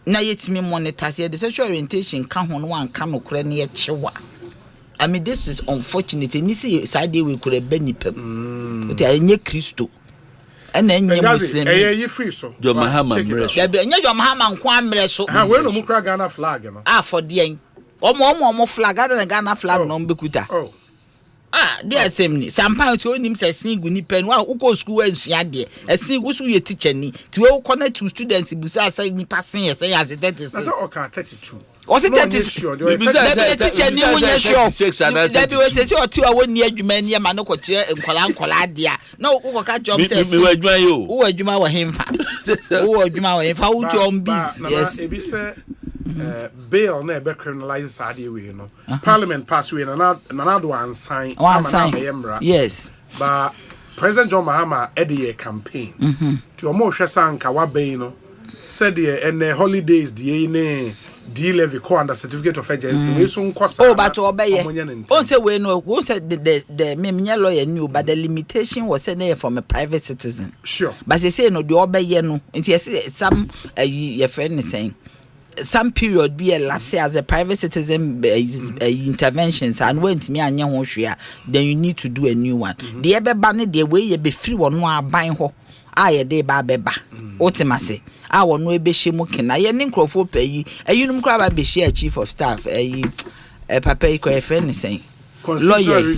Na yetimi monitor say the sexual orientation kan ho no wan kan no kra na ye chewa. I mean this is unfortunate. Ni say side we could have been nipem. But enye Kristo. Ena enye Muslim. Ye free so. Your Mahama mreso. Ya be enye your Mahama nkwa mreso. Ha we no mu kra Ghana flag no. For den. Omo flag ada Ghana flag no mbekuta. Oh. There same ni. Sampan ti onim se singu ni pen wa uko school ansua de. Asingu so ye teacher ni. Ti we connect to students busa say ni passing yes say as 36. That's all can 32. Was it 32? The teacher ni wonye sure. There be we say o ti wa woni adwuma ni ma no ko kire nkwala dia. Na wo ko ka job say. Me adwuma yo. Wo adwuma wa hemfa. Oh, Juma, if I would your biz, yes. Bail never criminalize Saudi, you know. Parliament passed away and another one signed. Yes. But President John Mahama Eddie campaign to a more Shasan Kawabeno said and the holidays, the D-levy under certificate of agency. We soon cost. Oh, but obey. Also, we know who said the Mimia lawyer knew, but the limitation was sent from a private citizen. Sure. But they say no, the obey no. And yes, some your friend is saying some period be elapsed as a private citizen interventions and went me and young share, then you need to do a new one. The ever banner the way you be free one more buying ho. I day baba. Ultimately. I will no be shimukin. I am Crawford pay a unum crab be share chief of staff a papa friend saying. Lawyer,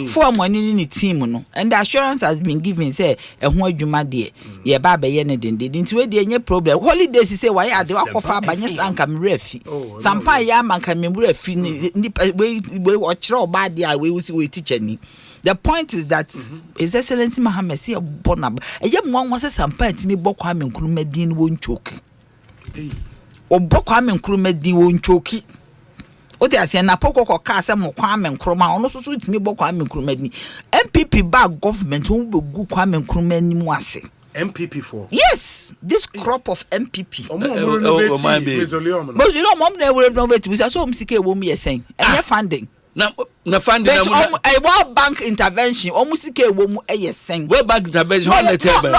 for money in the team, and the assurance has been given, say, and what you my dear, ye baba didn't wait any problem. Holidays say, why are the aqua by your son come refi? Some pie yaman can be refi, we watch all bad the way we see we teach any. The point is that His Excellency Mohammed see a bonab. A young one was a sampan to me, Bokwam and Krumedin won't choke. Or Bokwam and Krumedin won't choke. What I say, Napoko Casa Mokwam and Kroma, also suits me Bokwam and Krumedin. MPP bag government who will go Kwam and Krumedin Mwase. MPP for? Yes, this crop of MPP. Mom, they will renovate with us. So, Msike won't be a saying. And funding. Na funding a World Bank intervention almost ke wo mu saying World Bank intervention on the table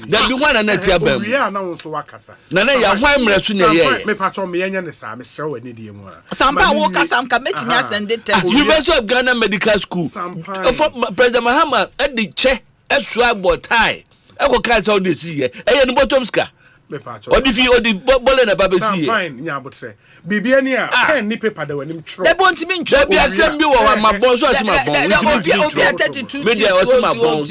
there be one na table we are now so wakasa na ya hwan mresu na ye me patcho me yenya ne sa me sere wani die mu sampa wo kasa am committee me send it University of Ghana Medical School President Mahama at the che esua botai eko kan say dey see here no bottom ska odi bole na babesi fine nya botre bibia ni a pen ni paper da wanim tro e bon timi ntro bi asem bi wo ma bon so asem bon obi 32 media osima bon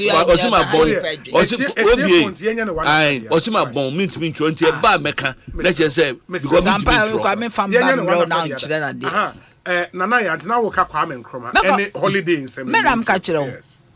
ai osima bon mi ntimi ntro nti e ba meka na che say because mi ntro kwa me fam ba no na nchire na de nana ya na wo ka kwa me nkroma any holiday nsem me ram ka kire wo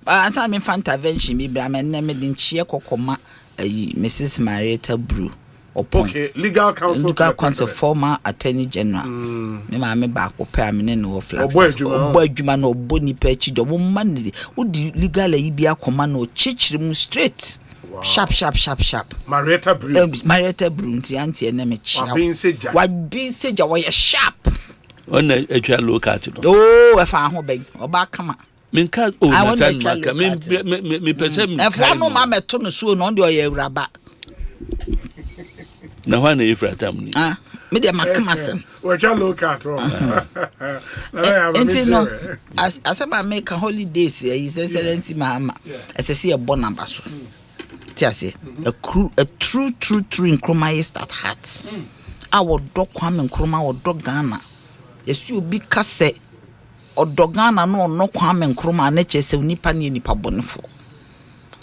ansa me fa intervention bi bra me na me de nchie kokoma Mrs. Marietta Brew. Okay, legal counsel former attorney general. Me ma me back up me no flat. Boy adwuma no boni pa chi do mo man udi legal yi bia koma no chichiri mu straight. Sharp. Marietta Brew nti anti na me chia. Wa bin seja wa sharp. On etwa local to. Oh, e fa ho ben. Oba kama. Minka na tan maka me pese me efo no ma meto no so no de oyewraba na hwa na efratam ni me de makama sem we ja local to na ya ba me asema make holidays His Excellency Mahama asese e bon number so ti ase a true Nkrumah start heart our dog Kwame Nkrumah or dog Ghana yesu obi kase Odogana no Kwame Nkrumah na chese unipa ni nipa bonefo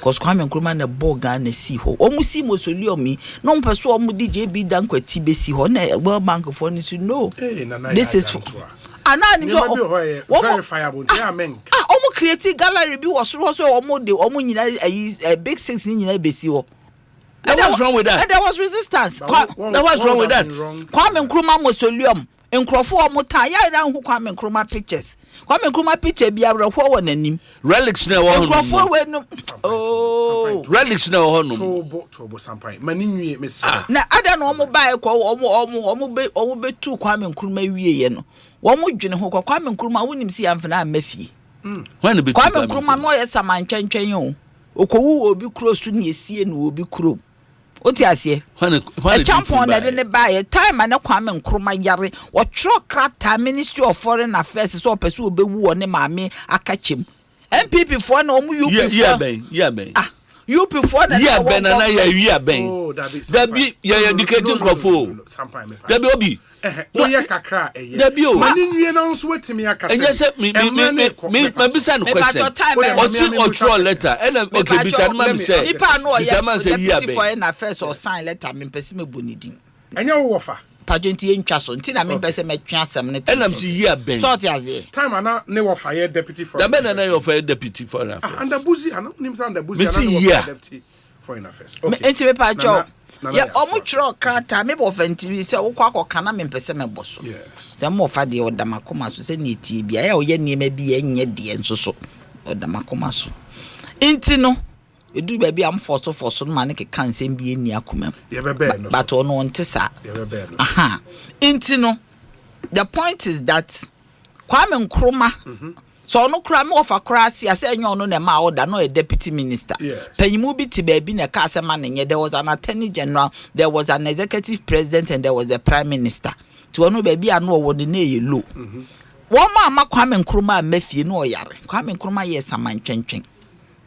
cause Kwame Nkrumah na boga na si ho omusi mosoliomi no mpeso omu DJ bi dan kwati be si ho na World Bank for ni no this is anani so verifiable ya men omu create gallery bi wo so omu de omu nyina a big six ni nyina be si ho. What's wrong with that? And there was resistance. What's wrong with that? Kwame Nkrumah mausoleum Nkrofo omuta ya dan hu Kwame Nkrumah pictures. Kwame Nkrumah picture bi awrefo wo nanim. Relics na wo hono. Nkrofo we no. Oh, relics na wo hono. Tobo sampai. Mani nwie mesi. Na ada no omo bae ko omo be tu Kwame Nkrumah wie ye no. Wo mo dwene ho ko Kwame Nkrumah wonim si amfana amafie. When be Kwame Nkrumah no ye samantwentwen yo. Okowu obi kuro su ne esie no obi kuro. Oti ase a champion na de ne buy time na Kwame Nkrumah yare wo tro krata Ministry of Foreign Affairs so person obewu wo ne maame akachem MPP for na omu UP yeah ben UP for na yeah ben na yeah ben that be yeah educating crofo that be obi oya kakra that be o mani nwie na nso wetimi akasa enye se me bisa no question o tro letter and okay bi tan ma me say nipa no ya man say yeah ben for na first or sign letter me pese me bonidin enye wo wofa pagenti entwa so nti na me pese me twa asem ne and am see yeah ben sort as time ana ne wofa ye deputy for da ben na your for deputy for and the buzi ana nim say the buzi ana deputy Foreign Affairs. Okay. Enti me pa cho. Ya omo chro krata me bo fenti se wo kwa kana me pese me boso. Yes. Dem mo fa de odamakoma so se ne tie bia ya oye niema bi enye de enso so. Odamakoma so. Enti no edu ba bi am forso no ma ne keka nsem bi eni akoma. Ye be no. But ono nte sa. Ye be no. Aha. Enti no the point is that Kwame Nkrumah so no kra me ofa kra sia say enyo no na ma order no a deputy minister. Penyimu bi ti ba bi na ka asema ne there was an attorney general, there was an executive president and there was a prime minister. To ono ba bi anu owo ne na ye low. Wo ma Kwame Nkrumah mafie no oyare. Kwame Nkrumah ye samantwentwen.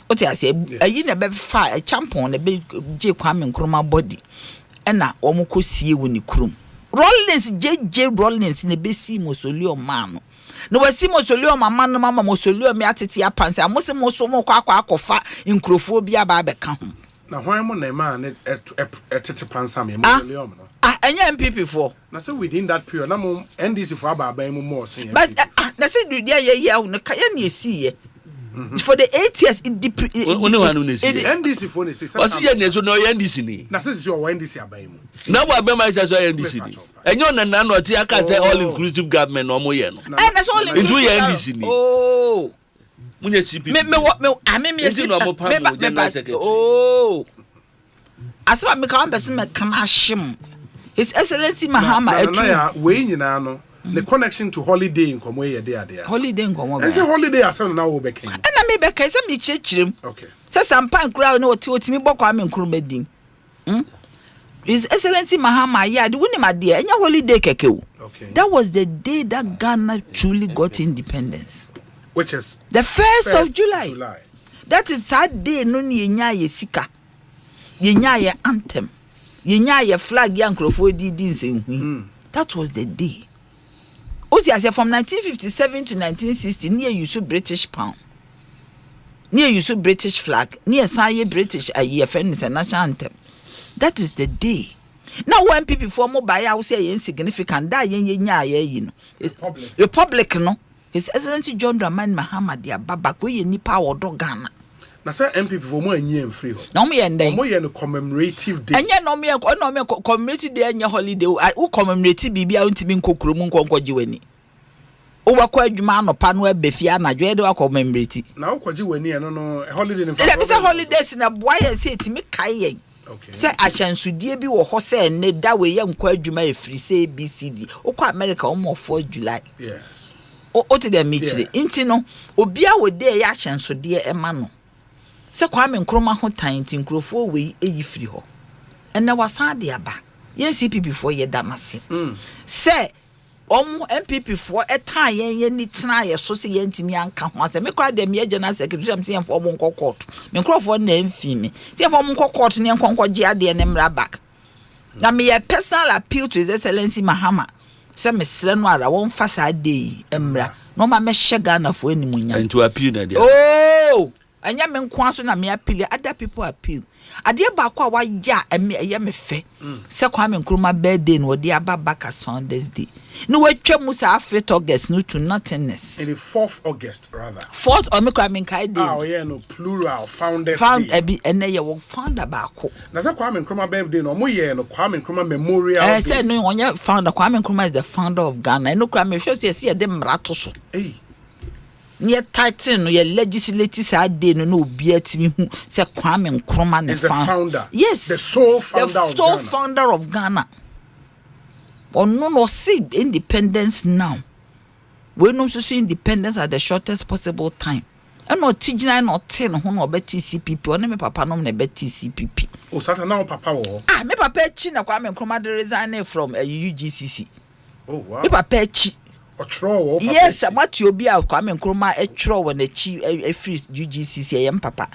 Oti ase ayi na be fa a champion na be je Kwame Nkrumah body. Ena wo mo kosie wo ni kurum. Rollins JJ Rollins ne be si mausoleum man. No wasi mausoleum mama no mama mausoleum me atete apanse amose moso mo kwa akofa nkrofo bi aba be ka ho. Na hwan mo na ma ne etete pansa me mausoleum no. Anya MPP for. Na say within that period na mo NDC for aba mu more say. But na say do dia ye no ka ye na esi for the 8 years NDC for ne say. What's your name? So no NDC ni. Na say you NDC aba mu. Na wa be ma say NDC ni. Enyo na na no ti aka say all inclusive government no mo ye no. Na so all inclusive NDC ni. Oh. Munye CPP. Me no mo pa mo general secretary. Oh. Asaba me ka person me kan ahim. His Excellency Mahama Etu. We nyina no. The connection to holiday in komo ye there. Holiday in komo. And say holiday asan na wo be kan. Na me be kan say me chechirem. Okay. Say sampan kura na otimi bokwa me Nkrumah din. His Excellency Mahama ya the woni ma there enya holiday keke. Okay. That was the day that Ghana truly got independence. Which is the 1st of July. That is that day no ni enya ye sika. Yenya ye anthem. Yenya ye flag ya nkrofo di nsenhu. That was the day. Osi from 1957 to 1960 near use British pound. Near use British flag. Near say British is a national anthem. That is the day. Now when people form by I say insignificant that ye Republic no. His Excellency John Dramani Mahama dia baba ko ye nipa wodo Ghana. Na say MPP for mo anyi free ho. No me yende. Mo ye no commemorative day. Anya no me commemorative day anya holiday. Who commemorate bibia untimi nkokuro mu nkonkoje wani. Owa kwa adwuma anopa no abefia na dwe de commemorate. Na ukwaji wani no holiday ni. Let me say holidays na boy and say timi kai yen. Okay. Say achansudie bi wo ho say ne da we ye nkwa adwuma e free say ABCD. Okwa America o mo 4 July. Yes. O to dem mitire. Inti no obia we dey ya achansudie e ma no. Se Kwame Nkrumah ho tan tin krofo we eyi free ho. Ena wasan de aba. Yen CPP for ye damase. Se MPP for a time yen ni tena ye so se yen timi anka ho ase me kwa dem ye general secretary am se yen for mo nkọ court. Me nkrofo na emfi me. Se for mo nkọ court ne nkọ je ade ne mra back. Na me ye personal appeal to His Excellency Mahama. Se me sre no ara won fa sa dey emra. No ma me hye Ghana for animunya. And to appeal na there. Oh! Anya me nkwa so na me appeal, other people appeal. Ade ba kwa wa ya eye me fe. Se Kwame Nkrumah birthday no de aba back as Founders Day. No we twa mu sa 5th August no to nothingness. In the 4th August rather. 4th or me Kwame kai day. Oh yeah no plural Founders Day. Found ene ye wo founder ba ko. Na se Kwame Nkrumah birthday no mo ye no Kwame Nkrumah Memorial Day. Say no onye founder Kwame Nkrumah is the founder of Ghana. No Kwame sure say de mrato so. Hey. Near titan your legislative side day no obi atimi hu say Kwame Nkrumah is the founder. Yes, the sole founder of Ghana. Founder of Ghana. No see independence now. We no see independence at the shortest possible time. And no tijina no 10 ho no beti CPP. One me papa no na beti CPP. Oh sata now papa wo. Me papa chi na Kwame Nkrumah de resign from UGCC. Oh wow. Me papa chi yes, amati obi a Kwame Nkrumah etro when the chief free UGCC yam papa.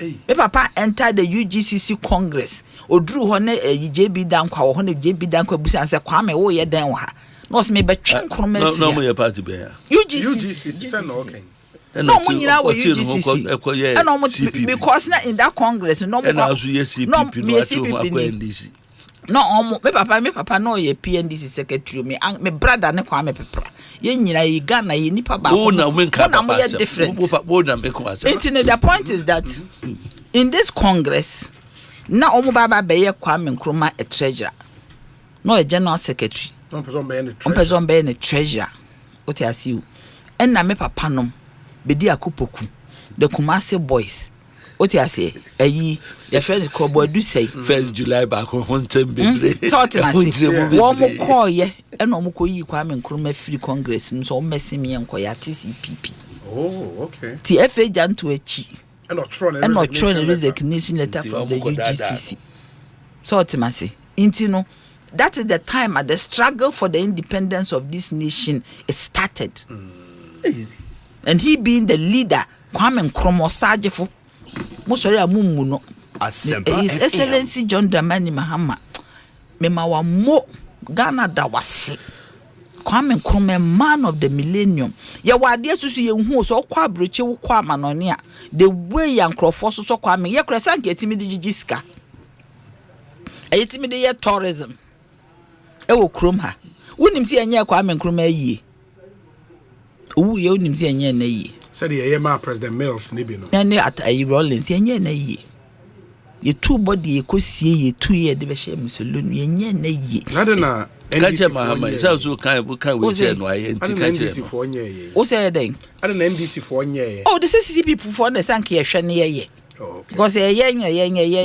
Me papa entered the UGCC Congress. Odru ho na JB Dankwa ho na JB Dankwa busan say Kwame wo ye dan wo ha. No se me betwe Nkrumah. No me party be ya. UGCC no okay. No munyina we UGCC. And no because na in that Congress no mo. No CPP. No, me papa no ye PNDC secretary me brother ne Kwame pepra. Ye nyina ye Ghana ye nipa ba. Oh na we can different. The point is that in this Congress, na omo baba beye Kwame Nkrumah a treasurer, no a general secretary. Don't person be a treasurer. What I see you. And na me papa nom bedi akupoku the Kumasi boys. What I say? Your friend Kobo do say 1st July back on bebre. Talk to one more call ye and no more yi Kwame Nkrumah free Congress so messing me and koya TCPP. Oh, okay. TFA jan to a chi. And not trying a resignation letter from the UGCC. So to say, Intino, that is the time at the struggle for the independence of this nation is started. And he being the leader, Kwame Nkrumah Sajefo, Mosori Amumuno, His Excellency John Dramani Mahama, Memawa Mo Ghana Dawasi. Kwame Nkrumah, man of the millennium. Ya wadia susu ye hu so kwa broche wo kwa manonia. The way yan crofo so Kwame ye kresa nke etimi di jijiska. Etimi de ye tourism. E wo krom ha. Wonim si enye Kwame Nkrumah yie. Owu ye wonim si enye na yie. Said ye ma President Mills ni bi no. Na ne at ayi Rollins enye na yie. Ye two body ekosie ye 2 year de be she musolunu enye na yie. Na de na Kache Mahama, so can we say no NDC for nye. Who say then? I don't NDC for nye. Oh, the CCP people for the sank ye shani ye. Because ye.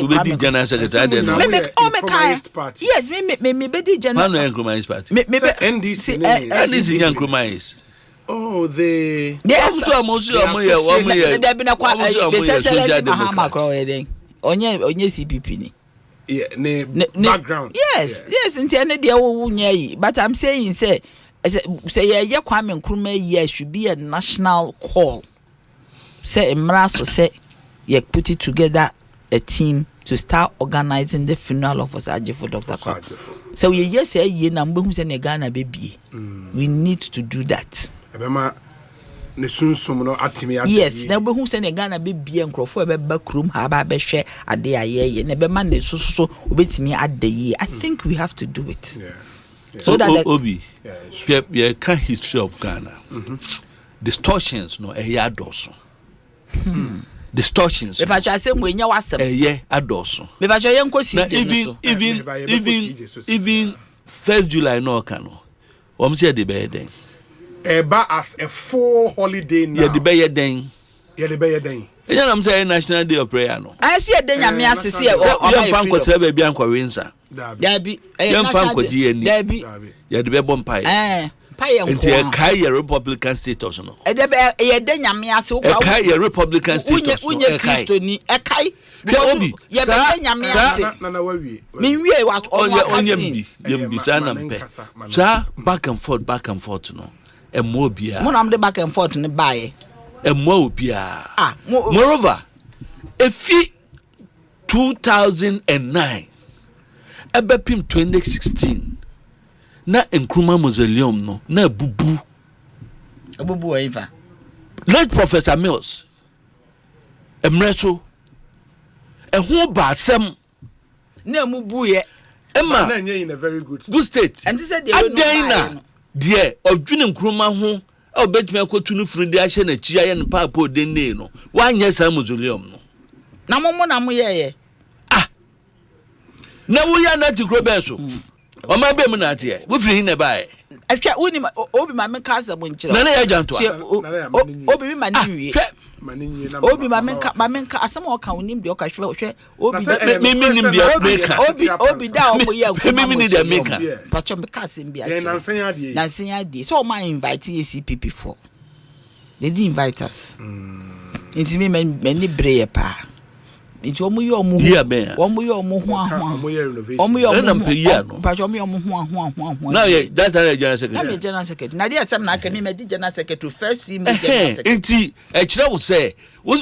We be general secretary no. Yes, me be general. Man Nkrumah's party. Me NDC Nkrumah is. Oh, they yes. There been a Mahama crow then. Onye CPP ni. Yeah, background. Yes, intended the old but I'm saying, say ye Kwame Nkrumah ye should be a national call. Say Mraso say ye put it together a team to start organizing the funeral of Osajefo Dr. Kwame. So ye say ye number who's in Ghana baby. We need to do that. Yes, na be hu se ne Ghana be bia nkrofo be bakrum ha ba be hwe ade aye na be man so obetimi adayi. I think we have to do it. So that Obi yeah can history of Ghana. Distortions no adoso. Distortions. Me pa cha say mo nya wasem. Adoso. Me pa cha ye nkosi even 1st July no kan no. Om say de be den. As a full holiday now. Yeah, the bay den. Yeah, I'm saying National Day of Prayer no. I see a day ya me asese e o yam fan ko tebe bia nkwa winsa. Dabi. Yam fan ko die ni. Dabi. Ya de be bom pai. Pai en ko. Nti e kai your Republican status no. E de be e de nyame ase wo kwa. E kai your Republican status no. Unye Kristo ni e kai. Obi. Ye be nyame ase. Na wawie. Me wie wa Yem bi sa na mpe. Sa back and forth no. Emobia. Monam de back and forth ne bae. Emobia. Moreover, if 2009, ebepim 2016, na Nkrumah mausoleum no, na bubu. Bubu eva. Let Professor Mills. Emreso. Eho ba asem. Na mubu ye. Emma. Na in a very good state. And this said Adena. Die odwene Nkrumah ho obetumi akotu no firi de ahye na chia ye no papa de nei no wanye sa mausoleum no na momo na mo ye na wo ya na tikro be so o ma be mu na ate wo firi na bae ahwa woni obi ma me ka asem nkyira na ya janto obi ma ni wie obi ma me ka asem o ka onim de o ka hwe obi me nim bia maker obi da o mo ye me ni de maker pacho me ka asem bia nansen ade so o ma invite CPP for they didn't invite us nti me ni breye pa nti omo ye omo ho omo ye na mpeya no pacho omo ye omo ho now that's the general secretary na general secretary na dey asem na aka me di general secretary first female general secretary nti e kire wo say we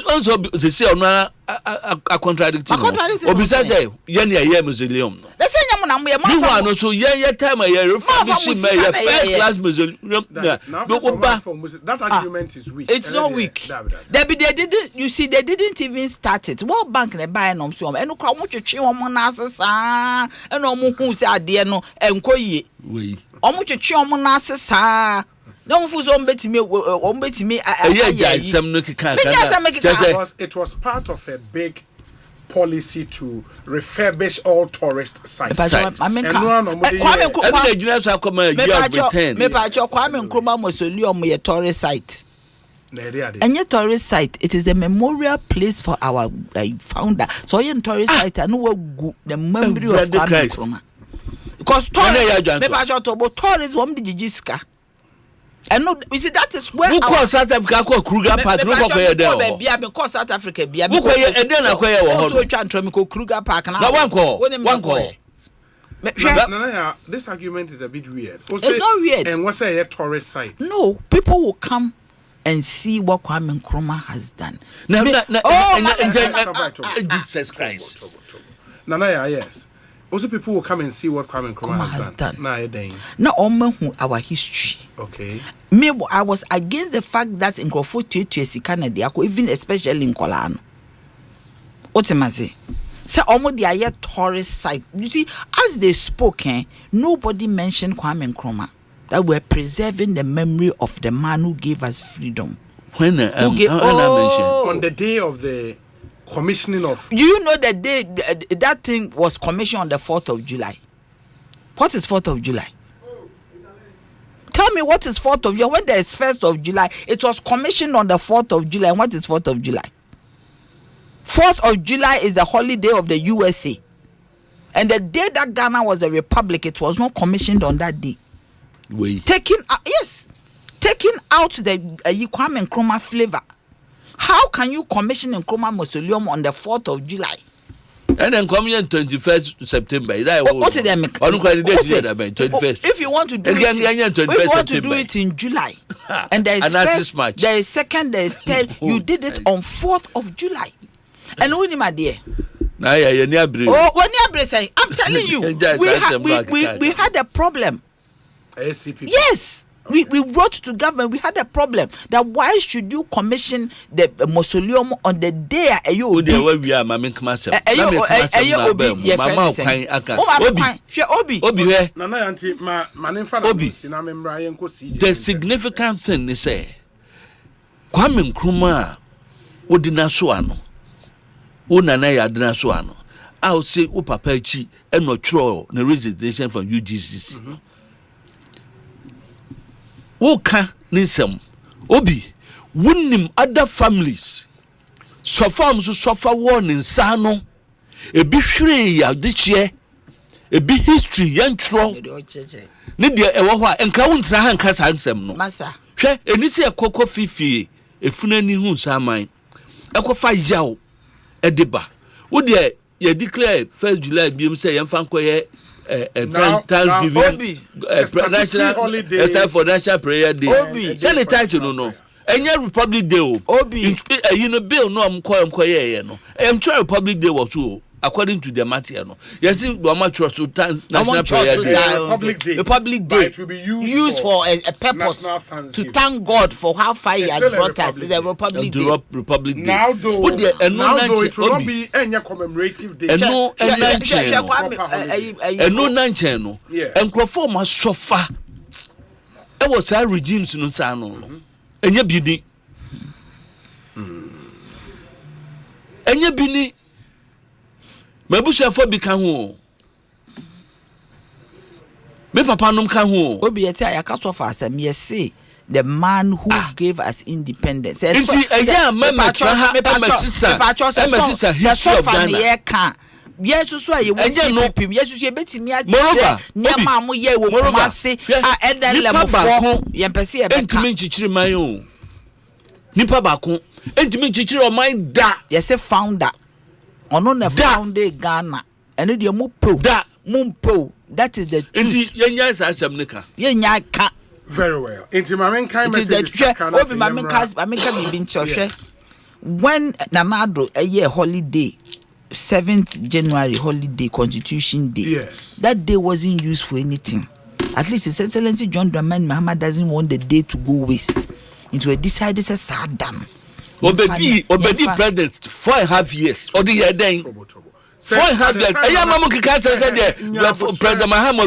say ono a contradicting obi say ye na ye mausoleum no let's say nyam na mo ye you want no so ye time ye refurbish me ye first class mausoleum that argument is weak. It's not weak. They didn't, you see, they didn't even start it. World Bank ne buy no so and no kwa mo twetwe omo na asesa and omo hu se ade no enkoye we omo twetwe omo na asesa na mo fu so mbetimi it was part of a big policy to refurbish all tourist sites. Kwame Nkrumah mausoleum is a tourist site. And your tourist site, it is a memorial place for our founder. So your tourist site, I know the memory of Kwame Nkrumah. Because tourists want the Jijiska. And no, you see that is where our South Africa called Kruger Park. Because South Africa, Kruger Park. One call. This argument is a bit weird. It's not weird. And what's a tourist site? No, people will come and see what Kwame Nkrumah has done. Jesus Christ. Nanaya, yes. Also, people will come and see what Kwame Nkrumah has done. Now, our history. Okay. Me, I was against the fact that in Canada, even especially in Kolano. What's the say? So, almost the tourist site. You see, as they spoke, nobody mentioned Kwame Nkrumah. That we're preserving the memory of the man who gave us freedom. When I mentioned on the day of the commissioning of. You know the day that thing was commissioned on the 4th of July. What is 4th of July? Tell me what is 4th of July. When there is 1st of July, it was commissioned on the 4th of July. And what is 4th of July? 4th of July is the holiday of the USA. And the day that Ghana was a republic, it was not commissioned on that day. Taking out the Kwame Nkrumah flavor. How can you commission Nkrumah Mausoleum on the 4th of July? And then come here 21st September. What's the 21st. If you want to do it in July, and there is first, there is second, there is third, you did it on 4th of July. And who my dear? I'm telling you, we had a problem. Yes. We wrote to government. We had a problem that why should you commission the mausoleum on the day Obi? The significant thing is Kwame Nkrumah odina so ano. Nana ya adina so ano. I say o papa echi e no tro na resignation from UGC. Woka nisem obi wunnim other families so fam so suffer warning sano ebi hwere ya dechie ebi history yantro ne de ewo ho a enka wontra hanka sansem no masa hwe enisi ekokọ fifi efunani hu saman ekofa yawo edeba wo de ye declare 1st July biem say yemfa nkoye Thanksgiving, national holiday, for national prayer day. Send the title no. Any Republic Day. You know, Bill no, I'm trying Republic Day was too. According to the matter, no. Yes, we are much to national prayer day. Republic Day. It will be used for a purpose to thank God for how far He has brought us. The Republic Day. Republic Day. Now though, it will not be any commemorative day. No nanchen no. And Crawford must suffer. It was our regimes no sano. And ye bini. And ye bini. Mabusha for become ho. Me papa num ka ho. Obi eti ayaka for us me say the man who gave us independence. Enti eya mama tra ha emesisa history of Ghana. Yesu so aye wo pim Yesu so betimi a nyama mo ye wo komase a eden lemfo ye mpese ye beka entimi nchichiri man o nipa bako entimi nchichiri o man da ye say founder ono na founder Ghana ene de mo po that is the truth. Enti yenya asem nika yenya ka very well enti mamenkai message obi mamenka bibi nchohwe when namado a year holiday 7th January holiday Constitution Day. Yes. That day wasn't used for anything. At least His Excellency John Dramani Mahama doesn't want the day to go waste. It was decided to sad down. Obedi president 4.5 years. Odi ye den. 4.5 years. Eya mamu kika say President Mahama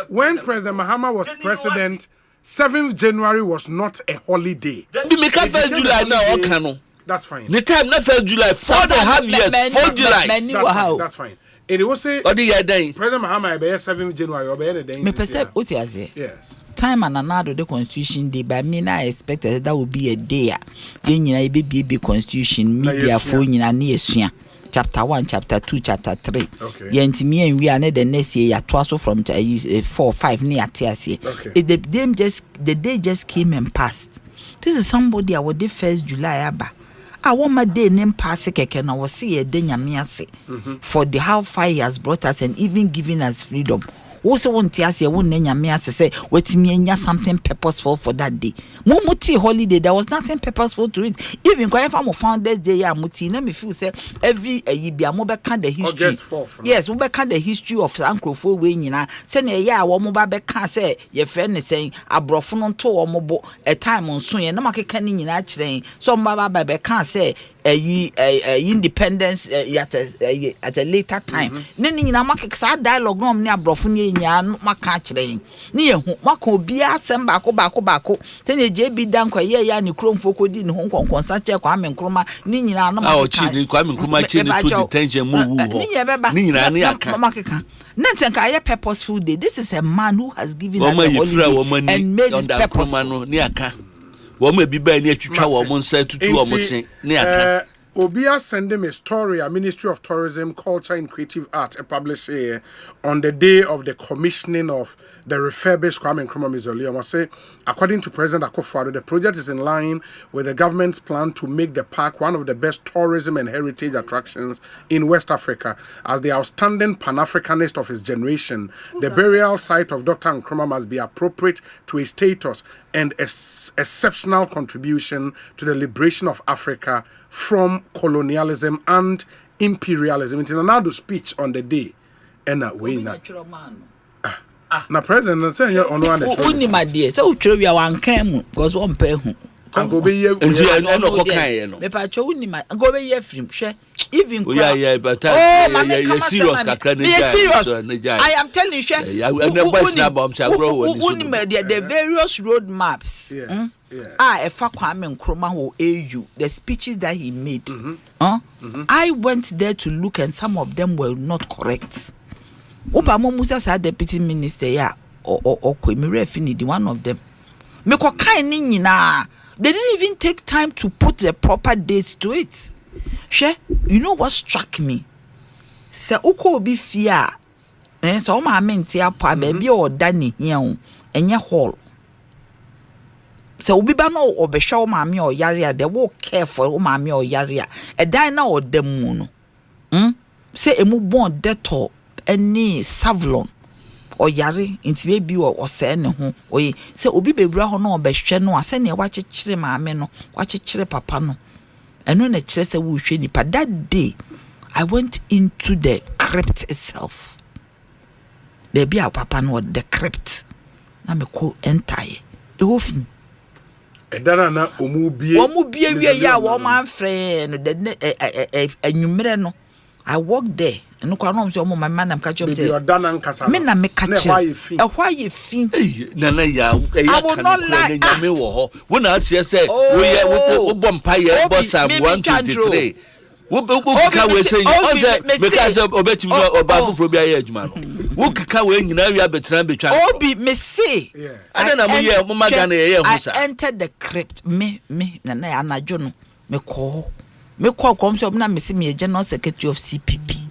when President Mahama was president, 7th January was not a holiday. Be make 1st July now okano. That's fine. The time not 1 July, 4.5 years, 4 July. That's fine. And it was say, President Mahama be 7 January or be any day. Me perceive what you say. Yes. Time and another the Constitution Day, but me I expected that would be a day. Then you know be Constitution media phone and near chapter 1, chapter 2, chapter 3. Okay. Me and we are the next year ya twaso from 4 5 near TSA. Okay. The day just came and passed. This is somebody I would 1st July aba. I want my day name pass keke na was see a day nyamiase for the how far he has brought us and even giving us freedom. Also want to ask you one nyamiase say wait me something purposeful for that day. Muti holiday there was nothing purposeful to it. Even going from Founders Day ya muti na me feel say every year mo be kan the history. August 4th. Yes, we be kan the history of Sankrofo we nyina. Say na ya wo mo ba be kan say your friend is saying abrofo no to wo mo bo a time on so ye na makeka ni nyina kyerɛn. So mo ba be kan say independence at a later time. Nene nyina makeka sa dialogue no ne abrofo ne nya maka kyerɛn. Ne ye hu maka obi asɛm baako. Tene JB Danko ye ya ne kromfo kodi ne ho konkonsa che kwa me nkroma ne nyina no maka. Chi ne kwa me nkroma chi ne to detention mu wu ho. Ne nyina ne aka. Makeka. Nentenka aye purposeful day. This is a man who has given us a holiday and made it purposeful. Ne aka. Woman be by near Chucha woman said to 2 almost near. Obia sending a story, a Ministry of Tourism, Culture and Creative Art, published here on the day of the commissioning of the refurbished Kwame Nkrumah Mausoleum. I say, according to President Akufo-Addo, the project is in line with the government's plan to make the park one of the best tourism and heritage attractions in West Africa. As the outstanding Pan-Africanist of his generation, the burial site of Dr. Nkrumah must be appropriate to his status and exceptional contribution to the liberation of Africa from colonialism and imperialism. It's another speech on the day. And way na. Na president say you on one. Uni my dear. So we are one came because one pay hu. Go be here. Me pa cho uni my go be here film. Share even but serious I am telling you share. The various road maps. Efa Kwame Nkrumah who AU the speeches that he made. I went there to look and some of them were not correct. Obama Musa said deputy minister ya or Kwemire Finidi one of them. Me ko kind nyina. They didn't even take time to put the proper dates to it. She, you know what struck me? Se uko obi fia. So ma menti apa baby or dani here enye hall. Se obi ba no obehwa o maame o yare they will care for o maame o yare e dan na o dem no. Se emu bon detol any savlon or yare inti baby or say ne ho oyi se obi bebura ho na obehwe no ase ne wa kyekire maame no wa kyekire papa no eno na kyere se wo hwe nipa. That day I went into the crypt itself. There be our papa no the crypt na me ko enter e ofin edana na omubie wie ya wo man frɛ no de anwumere no I walked there. No kwa no mse my man am catch up say. Me na me catch. E hwa ye fin. Nana ya nyame wo ho. Wo na asie say wo bom pa ye boss am 123. Wo ka we say because obetimi oba foforo bi aye adwuma no. Wo kika we nyina wi abetran betwa. Obi me say. Ada na mo ye mo magana ye hu sa. I entered the crypt. Me nana ya anajo no. Me call comes up na me see me general secretary of CPP.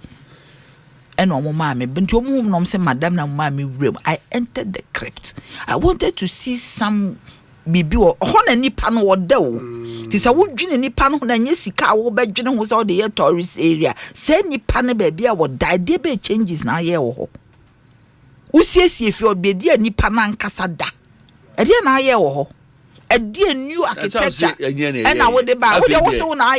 And no mama me but you no say madam na mama room. I entered the crypt. I wanted to see some bibi or na nipa no wode o. Ti say wo dwene nipa no na nya sika wo be dwene ho say the tourist area. Say nipa no ba bia wo die dey be changes na ye wo ho. Wo siesie fi obedi nipa na nkasa da. E dey na ye wo ho. A dear new architecture and I would buy what was on I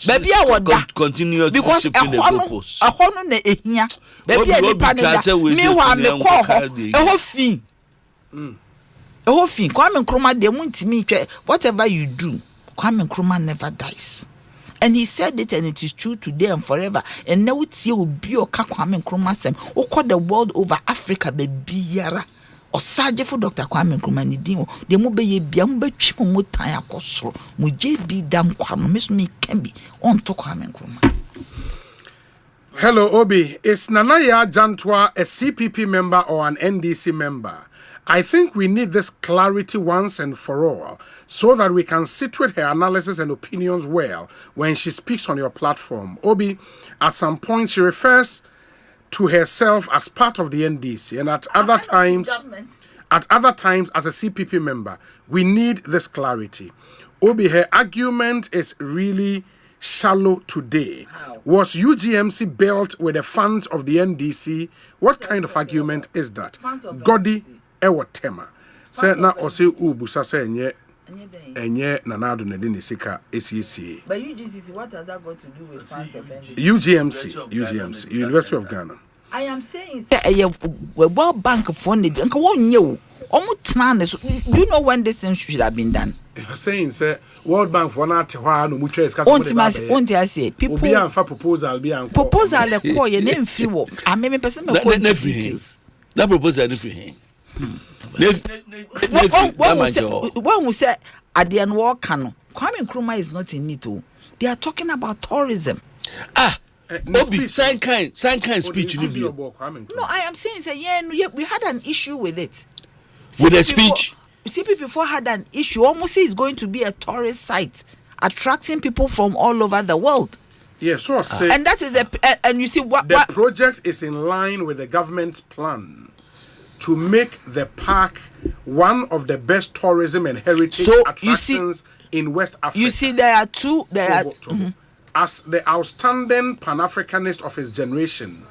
baby I would continue because a honor here baby meanwhile me call her a whole fee Kwame Nkrumah they won't me whatever you do Kwame Nkrumah never dies. And he said it and it is true today and forever. And now it's you be your Kwame Nkrumah sem. O call the world over Africa baby yara. Osaje for Dr. Kwame Nkrumah ni din o de mo be ye bia mo betwi mo tan akosoro mo JB dam kwa no meso me can be on to Kwame Nkrumah. Hello Obi, is Nanaya Jantwa a CPP member or an NDC member? I think we need this clarity once and for all so that we can situate her analysis and opinions well when she speaks on your platform. Obi, at some point she refers to herself as part of the NDC and at other times as a CPP member. We need this clarity. Obi, her argument is really shallow today. Was UGMC built with the funds of the NDC? What kind of argument is that? Godi ewo tema. Say na Osei ubusa say enye nanado ne de sika SEC. But UGMC, what has that got to do with funds of NDC? UGMC, University of Ghana. I am saying World Bank funded and one you almost. Do you know when this thing should have been done? Saying say World Bank for not no much is I say people be and for proposal be and proposal le call your name free work. I mean person me call details. That proposal is free. When we say at the end war cano, Kwame Nkrumah is not in it. They are talking about tourism. Obi, sign kind speech. No, I am saying say we had an issue with it. With the speech. CP before had an issue. Almost say it's going to be a tourist site, attracting people from all over the world. Yes, so I say, and that is and you see what the project is in line with the government's plan to make the park one of the best tourism and heritage attractions in West Africa. You see, there are two. As the outstanding Pan-Africanist of his generation,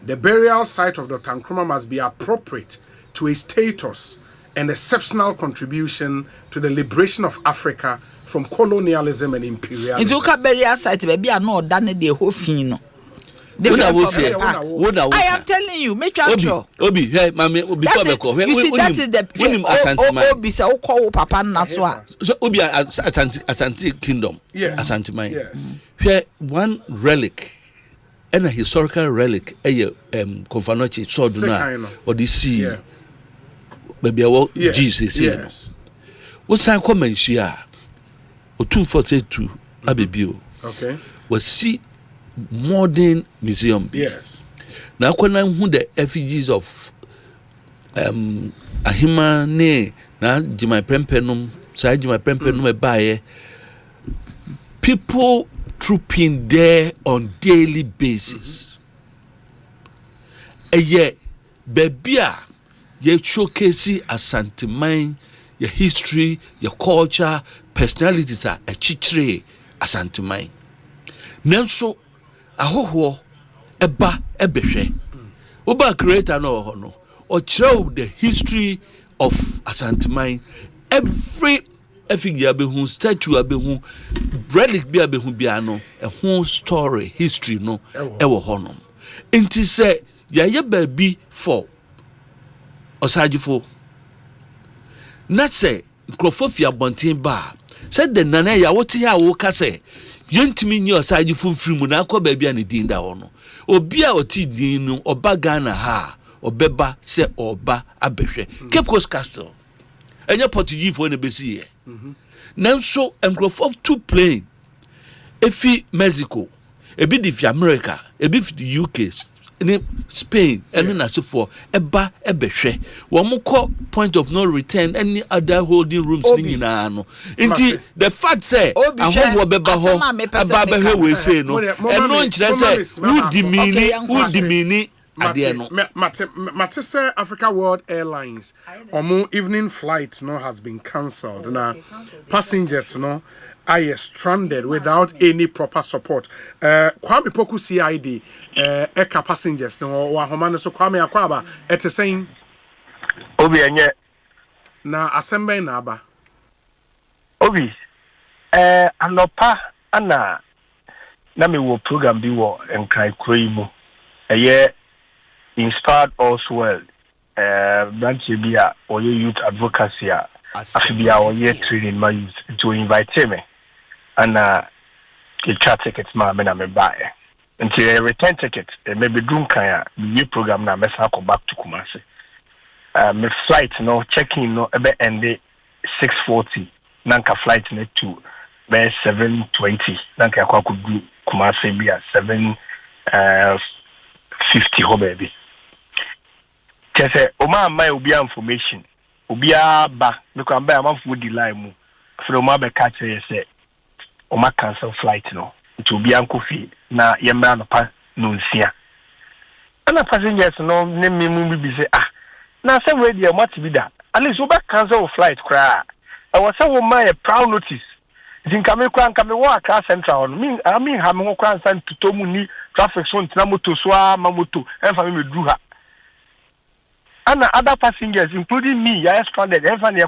the burial site of Dr. Nkrumah must be appropriate to his status and exceptional contribution to the liberation of Africa from colonialism and imperialism. It's okay burial site, baby. I know that the whole thing. I am telling you, make sure. Obi, hey, mommy, Obi, you see, that is the Obi say, "Oh, Papa Naswa." So Obi, Asante Kingdom, Asante Mine. Here, one relic, and a historical relic, Confanochi, Soduna, or the sea. Baby, Jesus. Yes. What time comment she are? Or 242 Abibio. Okay. Was see modern museum. Yes. Now, when I who the effigies of Ahima ne na Jimai Prempenum, side Jimai Prempenum by people trooping there on daily basis. And yet, baby. Ye showcase Asante Mine, your history, your culture, personalities are a chichre Asante Mine. Nanso ahoho eba ebehwe. Oba creator no hono. Or show the history of Asante Mine. Every effigy abehu, statue abehu, relic bi abehu biano, a whole story, history no ewo hono. Inti say ye baby for Osajifo. Not say Crofofia Bontin Bar. Said the Nana Yawotia Woka say, Yentimi your Osajifo free Munako baby and dinda ono. Obia or Tidino or Bagana ha or Beba se or Ba Abeshe. Cape Coast Castle. And your Portuguese for the BC. Now so and Crofof two plane. Efi Mexico, a bit if America, a bit the UK. Spain and then as for eba ebehwe wo call point of no return any other holding rooms in ano nti the fact say ahwo beba ho aba behwe we say no and no nkyere say who dimini ade no mate say Africa World Airlines omo evening flight no has been cancelled now passengers no are stranded without any proper support. Kwame Poku CID, Eka passengers, no, Wahomano, so Kwame Akwaba, at the same. Obi, and yet. Na Asemba Naba. Obi, Anopa, Anna, Nami will program be war and Kai Kremo. A year inspired us well. Branch Bia or youth advocacy. Afibia or year training my youth to invite him. And the chat tickets, ma, I may buy. Until a return ticket, maybe Dunkaya, new program now, mess up back to Kumasi. my flight no check-in no ebe ende 6:40 nanka flight no to be 7:20 nanka kwa kudu Kumasi bia 7:50 ho baby kese o ma mai obi information obi aba me kwa ba amafo di line mu fro ma be catch say o ma cancel flight no to obi anko fi na yemra no pa no nsia ana passengers no ne memu bi say na say we dey mati bi da at least o ba cancel flight kra I was say wo ma a proud notice zinka me kwa nka me wo aka central no I mean ha me ho kwa nsan tutomu ni traffic so ntina moto so ma moto enfa me dru ha and other passengers including me ya stranded enfa ne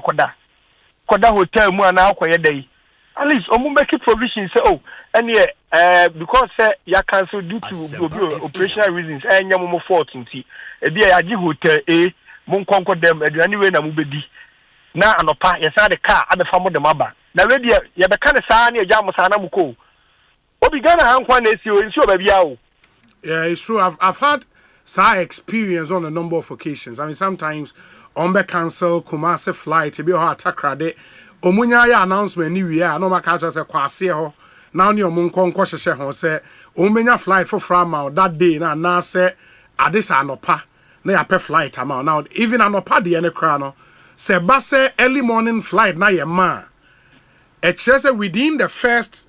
koda hotel mu ana akoye dai at least omu make provision say because ya cancel due to operational reasons nyam mo fault nti e bia ya gi hotel mo nkonko dem aduane we na mo bedi na anopa yesa de car abefa mo dem aba na we dia ye be kan saa na eja mo saa na mo ko obi gana hankwa na esi oba bia o. Yeah, it's true. I've had some experience on a number of occasions. I mean, sometimes on the cancel Kumasi flight, be or attack de omunya ya announcement ni wi ya no maka say kwase ho now ni omunko hwehwe ho say omenya flight for frama that day na say adisa anopa na ya pe flight amount now even anopa de ene kra no say ba say early morning flight na ye ma it says within the first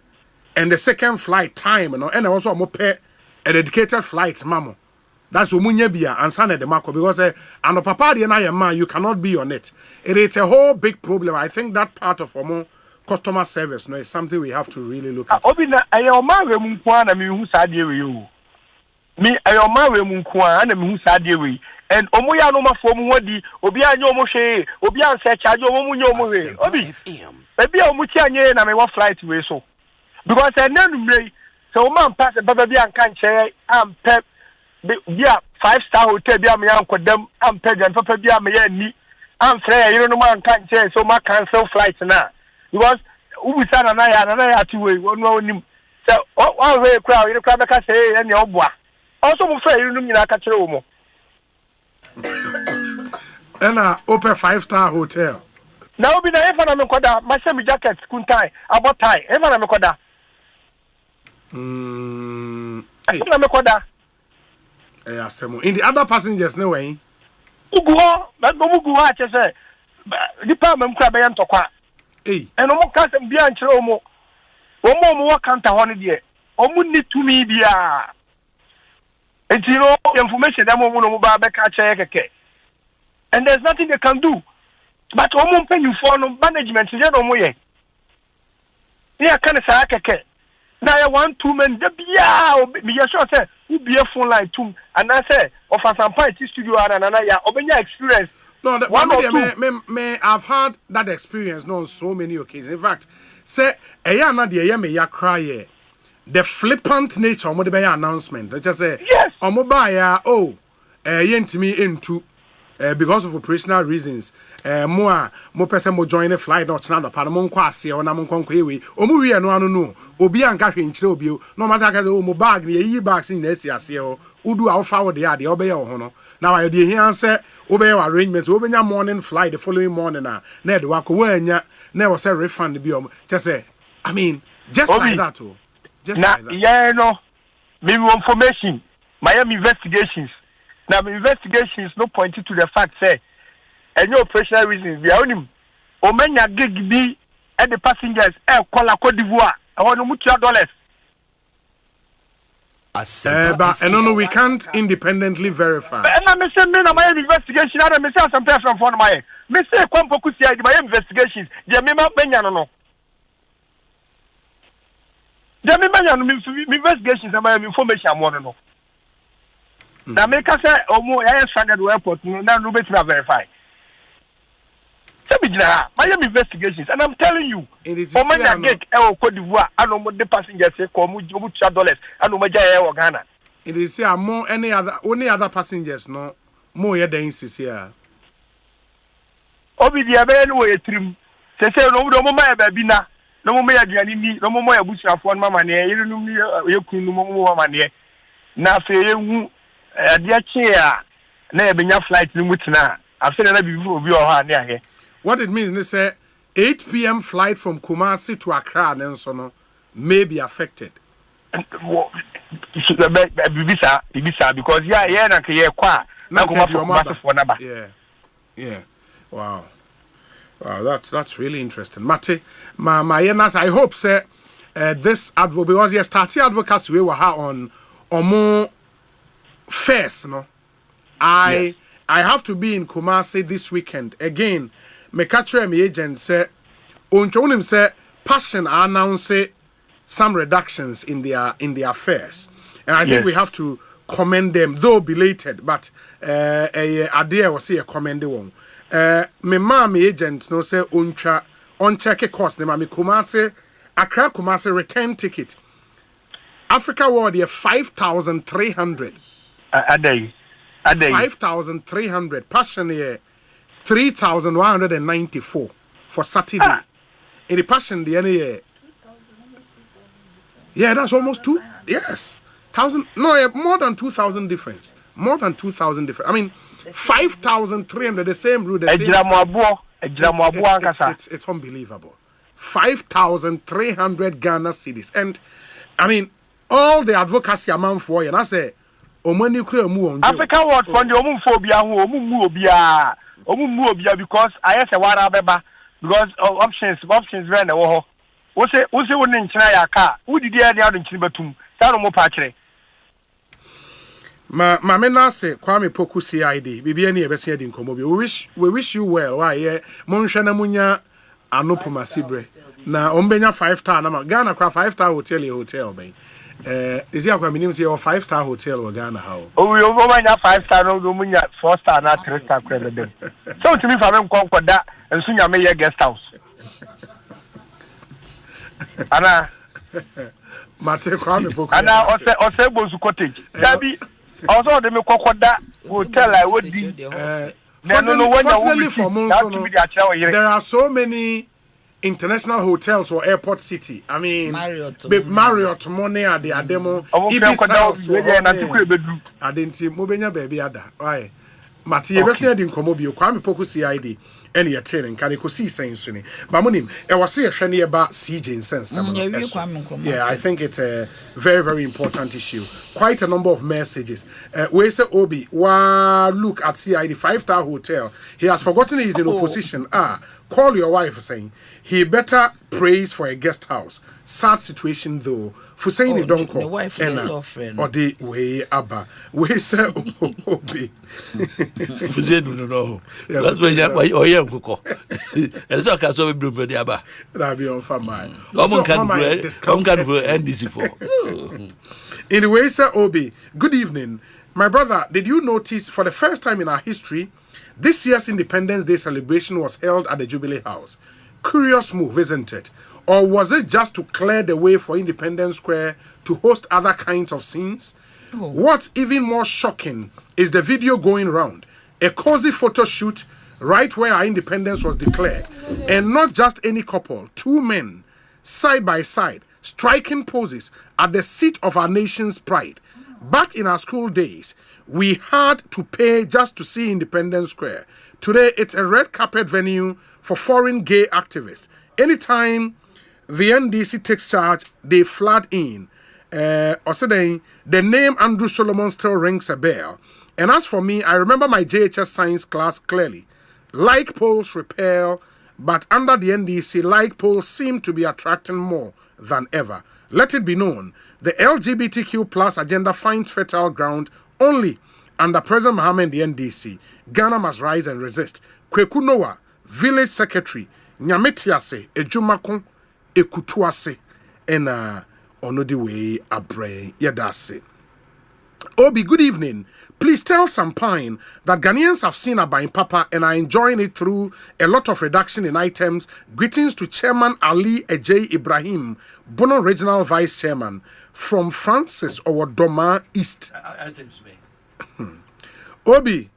and the second flight time no and also mo pe a dedicated flight mamo. That's umunya bia ansana de mako because and papa de na yema you cannot be on it. It is a whole big problem. I think that part of our customer service no is something we have to really look at. Obina ayoma we mu kwa na me hu sa de we o. Me ayoma we mu kwa na me hu sa de we and omo ya no mafo mu hodi obi anya omo hwe obi anse charge omo mu nya omo we obi ebi a omo ti anye na me wa flight we so because enanumre so man pass baba bi anka nche am pep bia 5-star hotel bia me yankodam am pagan papa bia me ya ni am frɛ you no man kan che so ma cancel flight na because ubisa na ya ti we wonu onim so one way crowd you crowd ka say any oboa also mo frɛ you no nyina ka kyerɛ wo mo ena open 5-star hotel na obi na efa na me koda ma she me jacket kuntai abotai efa na me koda na me koda in the other passengers no way uguho na mugu ha che say dipa mam kra be yantokwa eno mo ka sem bia nkyere omo wo kanta ho ne de omo ni tumi bia etiro information dem omo no mo ba be ka che keke and there's nothing they can do but omo mpanyu for no management je no mo ye ya kan sa keke na ya 1-2 men de bia me ya sure say who be a phone line tum and I say of Asempa studio and ya obenya experience. No, me I've had that experience on so many occasions. In fact, say na de me ya cry the flippant nature of the announcement. They just say yes. Omobaya yentimi into because of operational reasons mo person mo join a flight not na pa mo nkwa ase o na mo nkwa ewe o mu wi no obi anka hwe nkyere obi no matter ka o mo bag na yi bag sin na esi ase o udu a fa wo de ade obeye wo ho no na wa de here say obeye arrangements obenya morning flight the following morning na e de wa ko wanya na e say refund bi o just say I mean just Obi, like that o just like that yeah no me information my investigations. Now, investigations no pointed to the fact say, and no operational reasons. We are only Omenya gig be at the passengers call a Cote d'Ivoire. I want to move $2. But no, we can't independently verify. And I'm saying, my investigation. I don't say some person from my. Me say, come focus here. My investigations. The member Benyano. The member investigations and my information. I want to know. Na make us say omo ya stranded airport na no bet na verify. My investigations and I'm telling you Omanya gate Cote d'Ivoire and the passengers say come $2 and Omaja Ghana. It is here more any other passengers no more ya den here. Obi dia be no we trim. Say no mo ma ba bi na no mo ya duani ni no mo ya busuafo mama ne yiri ni yekunu mo mama ne na fe yehu adiache a na ebenya flight ni mutina I've seen another before be or here. What it means, they say 8 p.m. flight from Kumasi to Accra and so on may be affected. Because yeah. Wow, that's really interesting. Mate, my I hope say this advocate because you started advocacy we were on more first, no. I have to be in Kumasi this weekend again. Me catch my agent say, "Unchonim say Passion announce some reductions in their fares," and I think we have to commend them, though belated. But idea was say a commend one. Me agent no say uncha on check cost. Ne me Kumasi Accra Kumasi return ticket. Africa World here 5,300. A day. 5,300. Passion here 3,194 for Saturday. In the Passion the any yeah, that's almost 2. Yes, 1,000. No, more than 2,000 difference. More than 2,000 difference. I mean, 5,300. The same route. It's unbelievable. 5,300 Ghana cedis, and I mean all the advocacy amount for you. And I say, African World Fund, because I asked a while because options very no. What's it in China car? Who did the other in Chibatum? Tano Patche. My men say Kwame Poku CID, BBN Ebesia in Komobi. We wish you well. Why, Monshana Munya Anopuma Sibre. Now, Ombenya 5-star, Ghana 5-star hotel, bay. Is your minimum say 5-star hotel or Ghana how? Oh, we over 5-star, no, 4-star, not 3-star credit. So to me, for them, conquer that, and soon you may a guest house. Anna Mate Kwame Poku. Anna, Osei Bonsu cottage. Dabi, also the Mekokoda hotel I would be. Fortunately for Monsono, there are so many international hotels or airport city. I mean, Marriott, Money at the Ademo, Ibis House, Adenti, Mobenya baby ada. Why? Mati Ebesia din Komobio, Kwame Poku CID, and your training, can Ekosiisen On. Bamunim, I was here shiny about CJ in sense. Yeah, I think it's a very, very important issue. Quite a number of messages. We say Obi, look at CID 5-star hotel. He has forgotten he's in opposition. Call your wife saying he better praise for a guest house. Sad situation though. Fusaini Donko or the way Abba. We say Obi. No. That's when you cook. It's okay, so we bring the Abba. That'll be on Famine. Can end this for. Anyway, Sir Obi, good evening. My brother, did you notice for the first time in our history, this year's Independence Day celebration was held at the Jubilee House? Curious move, isn't it? Or was it just to clear the way for Independence Square to host other kinds of scenes? What's even more shocking is the video going round. A cozy photo shoot right where our independence was declared. And not just any couple, 2 men, side by side, striking poses at the seat of our nation's pride. Back in our school days, we had to pay just to see Independence Square. Today, it's a red carpet venue for foreign gay activists. Anytime the NDC takes charge, they flood in. The name Andrew Solomon still rings a bell. And as for me, I remember my JHS science class clearly. Like polls repel, but under the NDC, like polls seem to be attracting more than ever. Let it be known, the LGBTQ plus agenda finds fertile ground only under President Mohammed the NDC. Ghana must rise and resist. Kweku Noah, Village Secretary, Nyametiase, Ejumako, Ekutuase, and Onodi Way Abre Yadase. Obi, good evening. Please tell Sampine that Ghanaians have seen Abain Papa and are enjoying it through a lot of reduction in items. Greetings to Chairman Ali Ejay Ibrahim, Bono Regional Vice Chairman, from Francis Owodoma East. Obi,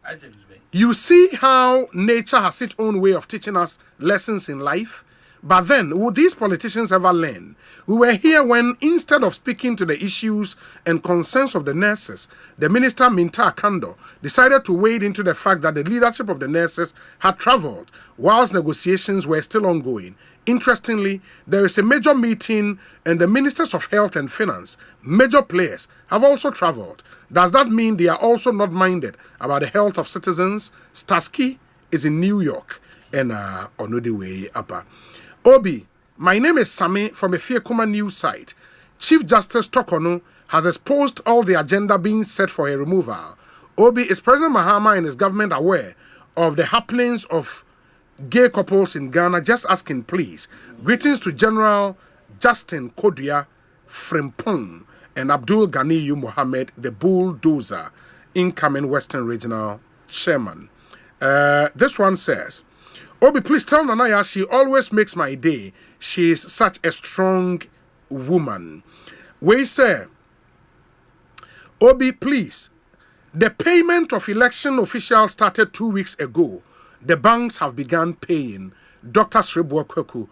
you see how nature has its own way of teaching us lessons in life. But then, would these politicians ever learn? We were here when, instead of speaking to the issues and concerns of the nurses, the minister, Minta Kando, decided to wade into the fact that the leadership of the nurses had traveled whilst negotiations were still ongoing. Interestingly, there is a major meeting and the ministers of health and finance, major players, have also traveled. Does that mean they are also not minded about the health of citizens? Starsky is in New York and on the way up. Obi, my name is Sami from a Fiekuma news site. Chief Justice Tokono has exposed all the agenda being set for a removal. Obi, is President Mahama and his government aware of the happenings of gay couples in Ghana? Just asking, please. Greetings to General Justin Kodia Frimpong and Abdul Ganiyu Mohammed, the bulldozer, incoming Western Regional Chairman. This one says, Obi, please tell Nanaya she always makes my day. She is such a strong woman. We say, Obi, please, the payment of election officials started 2 weeks ago. The banks have begun paying. Dr. Sribo Kweku,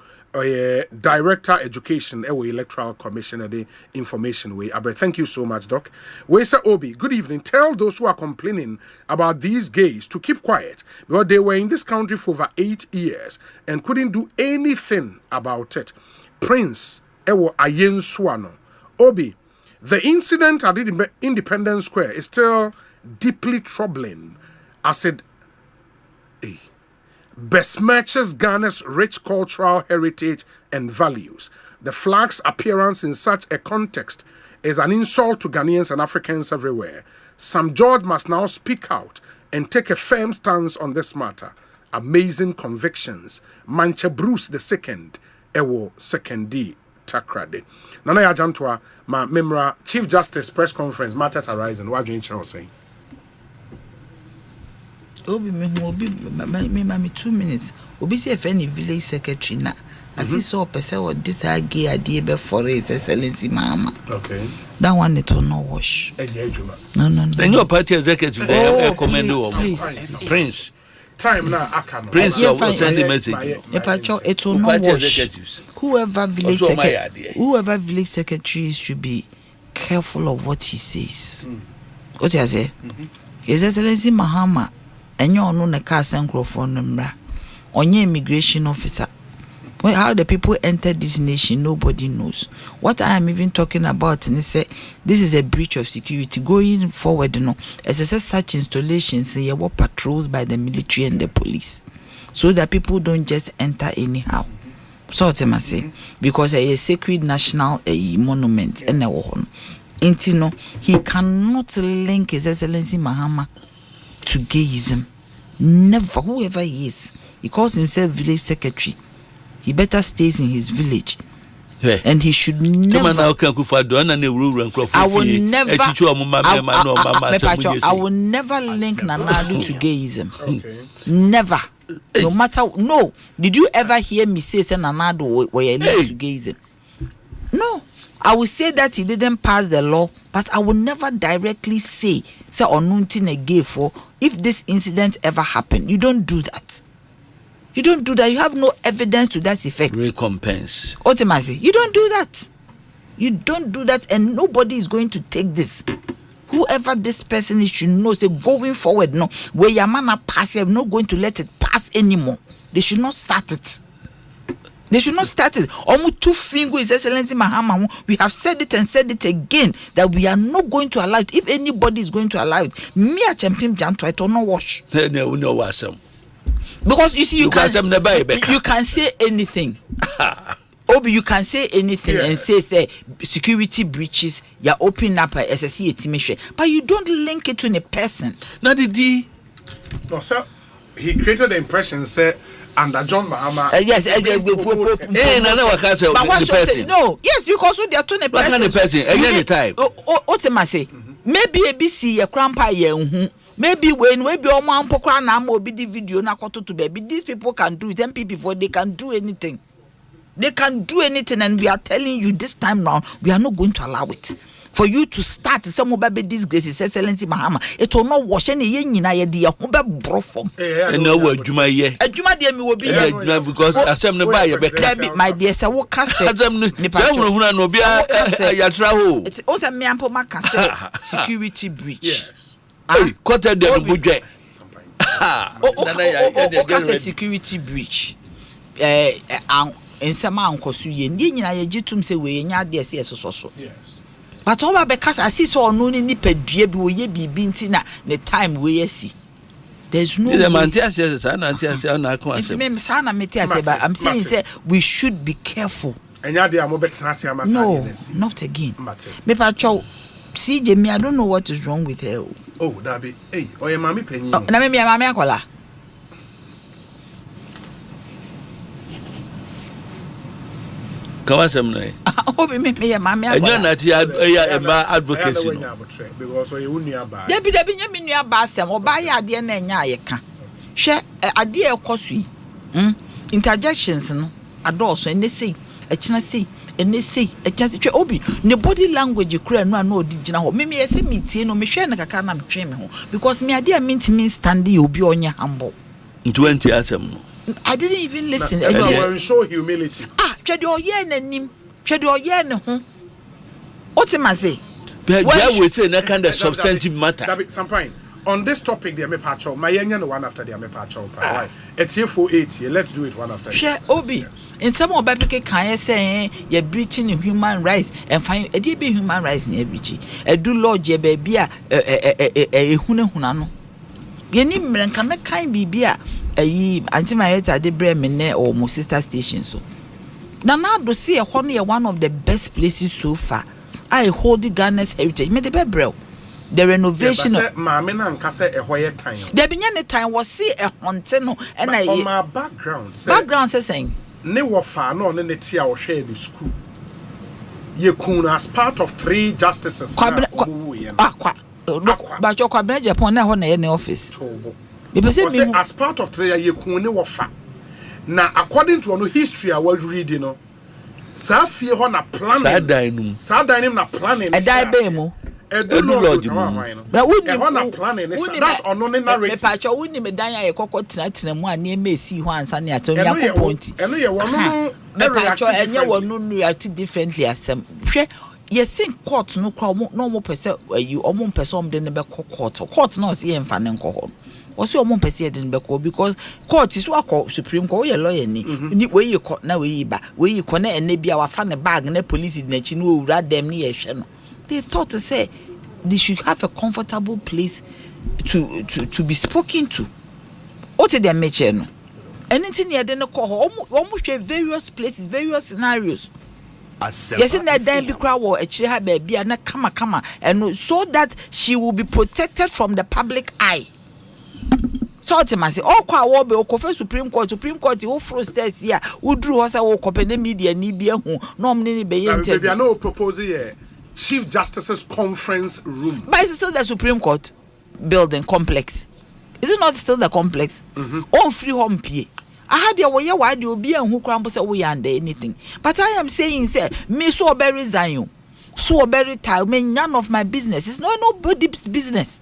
Director Education, Electoral Commission, the information way. Thank you so much, Doc. We say, Obi, good evening. Tell those who are complaining about these gays to keep quiet because they were in this country for over 8 years and couldn't do anything about it. Prince Ayen Swano. Obi, the incident at Independence Square is still deeply troubling. I said, besmirches Ghana's rich cultural heritage and values. The flag's appearance in such a context is an insult to Ghanaians and Africans everywhere. Sam George must now speak out and take a firm stance on this matter. Amazing convictions. Manche Bruce II, Ewo Sekendi Takrade. Nana Yajantwa, ma Memra, Chief Justice Press Conference, Matters Arising. What do you say? Obi me 2 minutes. Obi say if any village secretary na as he saw person what this gay idea be for his excellency mama. Okay. That one it will not wash. No. Then your party executive they recommend Prince. Time now Akano. Prince will send the message. It will not wash. Whoever village secretary should be careful of what he says. What you say? His excellency Mahama enyo no na ka microphone number onye immigration officer. How the people enter this nation, nobody knows. What I am even talking about is say this is a breach of security going forward. As I said, such installations they were patrols by the military and the police, so that people don't just enter anyhow. So what am I saying? Because a sacred national monument and he cannot link His Excellency Mahama to gayism. Never, whoever he is. He calls himself village secretary. He better stays in his village. Yeah. And he should never. I will never link Nanadu to gayism. Okay. Never. No matter. No. Did you ever hear me say Nanadu were linked to gayism? No. I will say that he didn't pass the law, but I will never directly say Onunti a gay for if this incident ever happened. You don't do that. You don't do that. You have no evidence to that effect. Recompense. Ultimately, you don't do that. You don't do that, and nobody is going to take this. Whoever this person is should know. Say going forward, no, where your man pass, you're not going to let it pass anymore. They should not start it. They should not start it. Almost 2 fingers, Excellency Mahama. We have said it and said it again that we are not going to allow it. If anybody is going to allow it, me a champion Janto, it will not wash. Because you see, you can say anything. Obi, you can say anything and say security breaches. You're opening up a SSC estimation, but you don't link it to a person. No, sir. He created the impression, say. Under John Mahama. Yes, no, yes, because they are to a person. Any time. Ultimately, maybe ABC a crampa ye. Maybe when we be on one pokra na mo be the video na koto to baby. These people can do it. Them people before they can do anything. They can do anything, and we are telling you this time now we are not going to allow it. for you to start some mobile disgrace his excellency Mahama it will not wash any yen na ye de ho be brofom and no adwuma ye adwuma de me will be because asem ne ba ye be my dear say what can say asem ne huna no bia ya tra ho it's also me ampo maka say security breach yes quarter de budget okay security breach ensema ankosu ye ndi nyina ye gitum se we nya de se so yes but all because I see so no ni padua bi wo ye bibi nti na the time we yesi there's no the man tia say na akon asem it's me sana me tia say but I'm saying say we should be careful enya de amobetena ase amasa no not again me pa chow CJ me I don't know what is wrong with her oh dabi hey oye mami panyin na me mami akola Kawasem no obi me ya mami akola enya na ti ya ema advocacy no because oye unua ba debi nya me nua ba asem oba ya ade na enya ayeka hwe ade ekosu interjections no adults ene sei echina sei ene sei echina sei obi ne body language kura no na odi gina ho me yese metie no me hwe na kaka na me twe me ho because me ade mean stand obi onye humble 20 asem no I didn't even listen. No, show humility. Chede oye nanim, chede oye ne ho. What am I say? But we say na kind of substantive matter. That be something. On this topic there me pacho, my yenya no one after there me pacho. Why? It's here for 8 here. Let's do it one after. Share obi. In some of Bible can say you're breaching human rights and find a be human rights near breaching. Do Lord je baby huna no. Ye ni mrenka me kan bibia anti Marietta de Bremen or my sister station so. Now do see a one of the best places so far. I hold the Ghana's heritage. Me the bebrew. The renovation of Mamma and Cassa a hoyer time. There be any time was see a honteno and I on my background saying never far no in the tea or share the school. Ye kun as part of 3 justices. But your cabinet Japan na in office. As part of 3 ye kun wafa. Now according to no history I was reading no. Sa fie ho na planning. Sa dine na planning. E dai be mu. That's on no narrative. Me pa cho woni me dan aye kokko mu ani me si ho ansa ne atonya ko point. Eno ye wono me pa cho enye wono react differently asem. Hwe ye sin court no kwa no mo pese ayi omo pese om de ne be court no se ye mfa ne nko osi omo pese de ne be because court is akọ supreme court we lawyer ni we yi ko na we yi ba we yi ko na ene bia wa fa ne bag na police na chi no owura dem ne ye hwe no. They thought to say they should have a comfortable place to be spoken to. What did they mention? Anything near the call almost various places, various scenarios. Yes, in that then be crowd or actually have baby and come and so that she will be protected from the public eye. So ultimately, all kwa wo be okofe Supreme Court who frosters here who drew us a open media ni bia hu no mni be yente. There are no proposal here. Chief Justice's conference room. But it's still the Supreme Court building complex. Is it not still the complex? On free home pay. I had your way why do you be and who crumbles away under anything. But I am saying, sir, me so very resign. So very tired. Me none of my business. It's not nobody's business.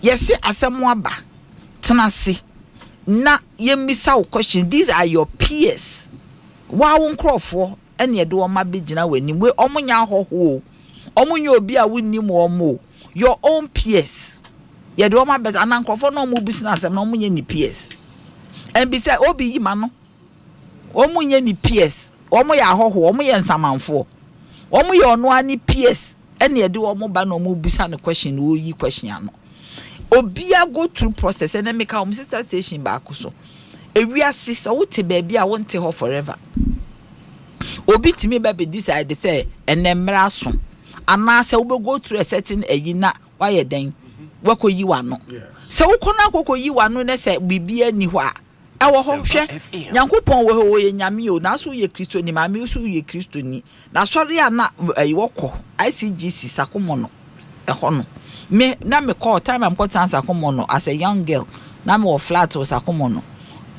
Yes, Asemwaba. Tanasi. Na ye miss out question. These are your peers. Why won't crawl for any do my business when you we omunya ho. Omunyo obi a wonni mo mo your own peers ye do ma better anankofo no mo business am no munye ni peers and be say obi yi ma no omunye ni peers omo ya hoho omo ye nsamanfo omo ye ono ani peers ene ye de omo ba no mo business no question no yi question ano obi a go through process and make am sister station back so ewiase so wote ba bia wonte ho forever obi timi ba be decide say enemra so anase we go through a certain ayina why den wako yi wano se ukona akoko yi wano ne se bibia ni ho a ewo ho hwe nyankopon we ho ye nyame o na so ye kristo ni ma me so ye kristo ni na sori ana woko ICGC sakomono ehono me na me call time am call chance sakomono as a young girl na me o flat o sakomono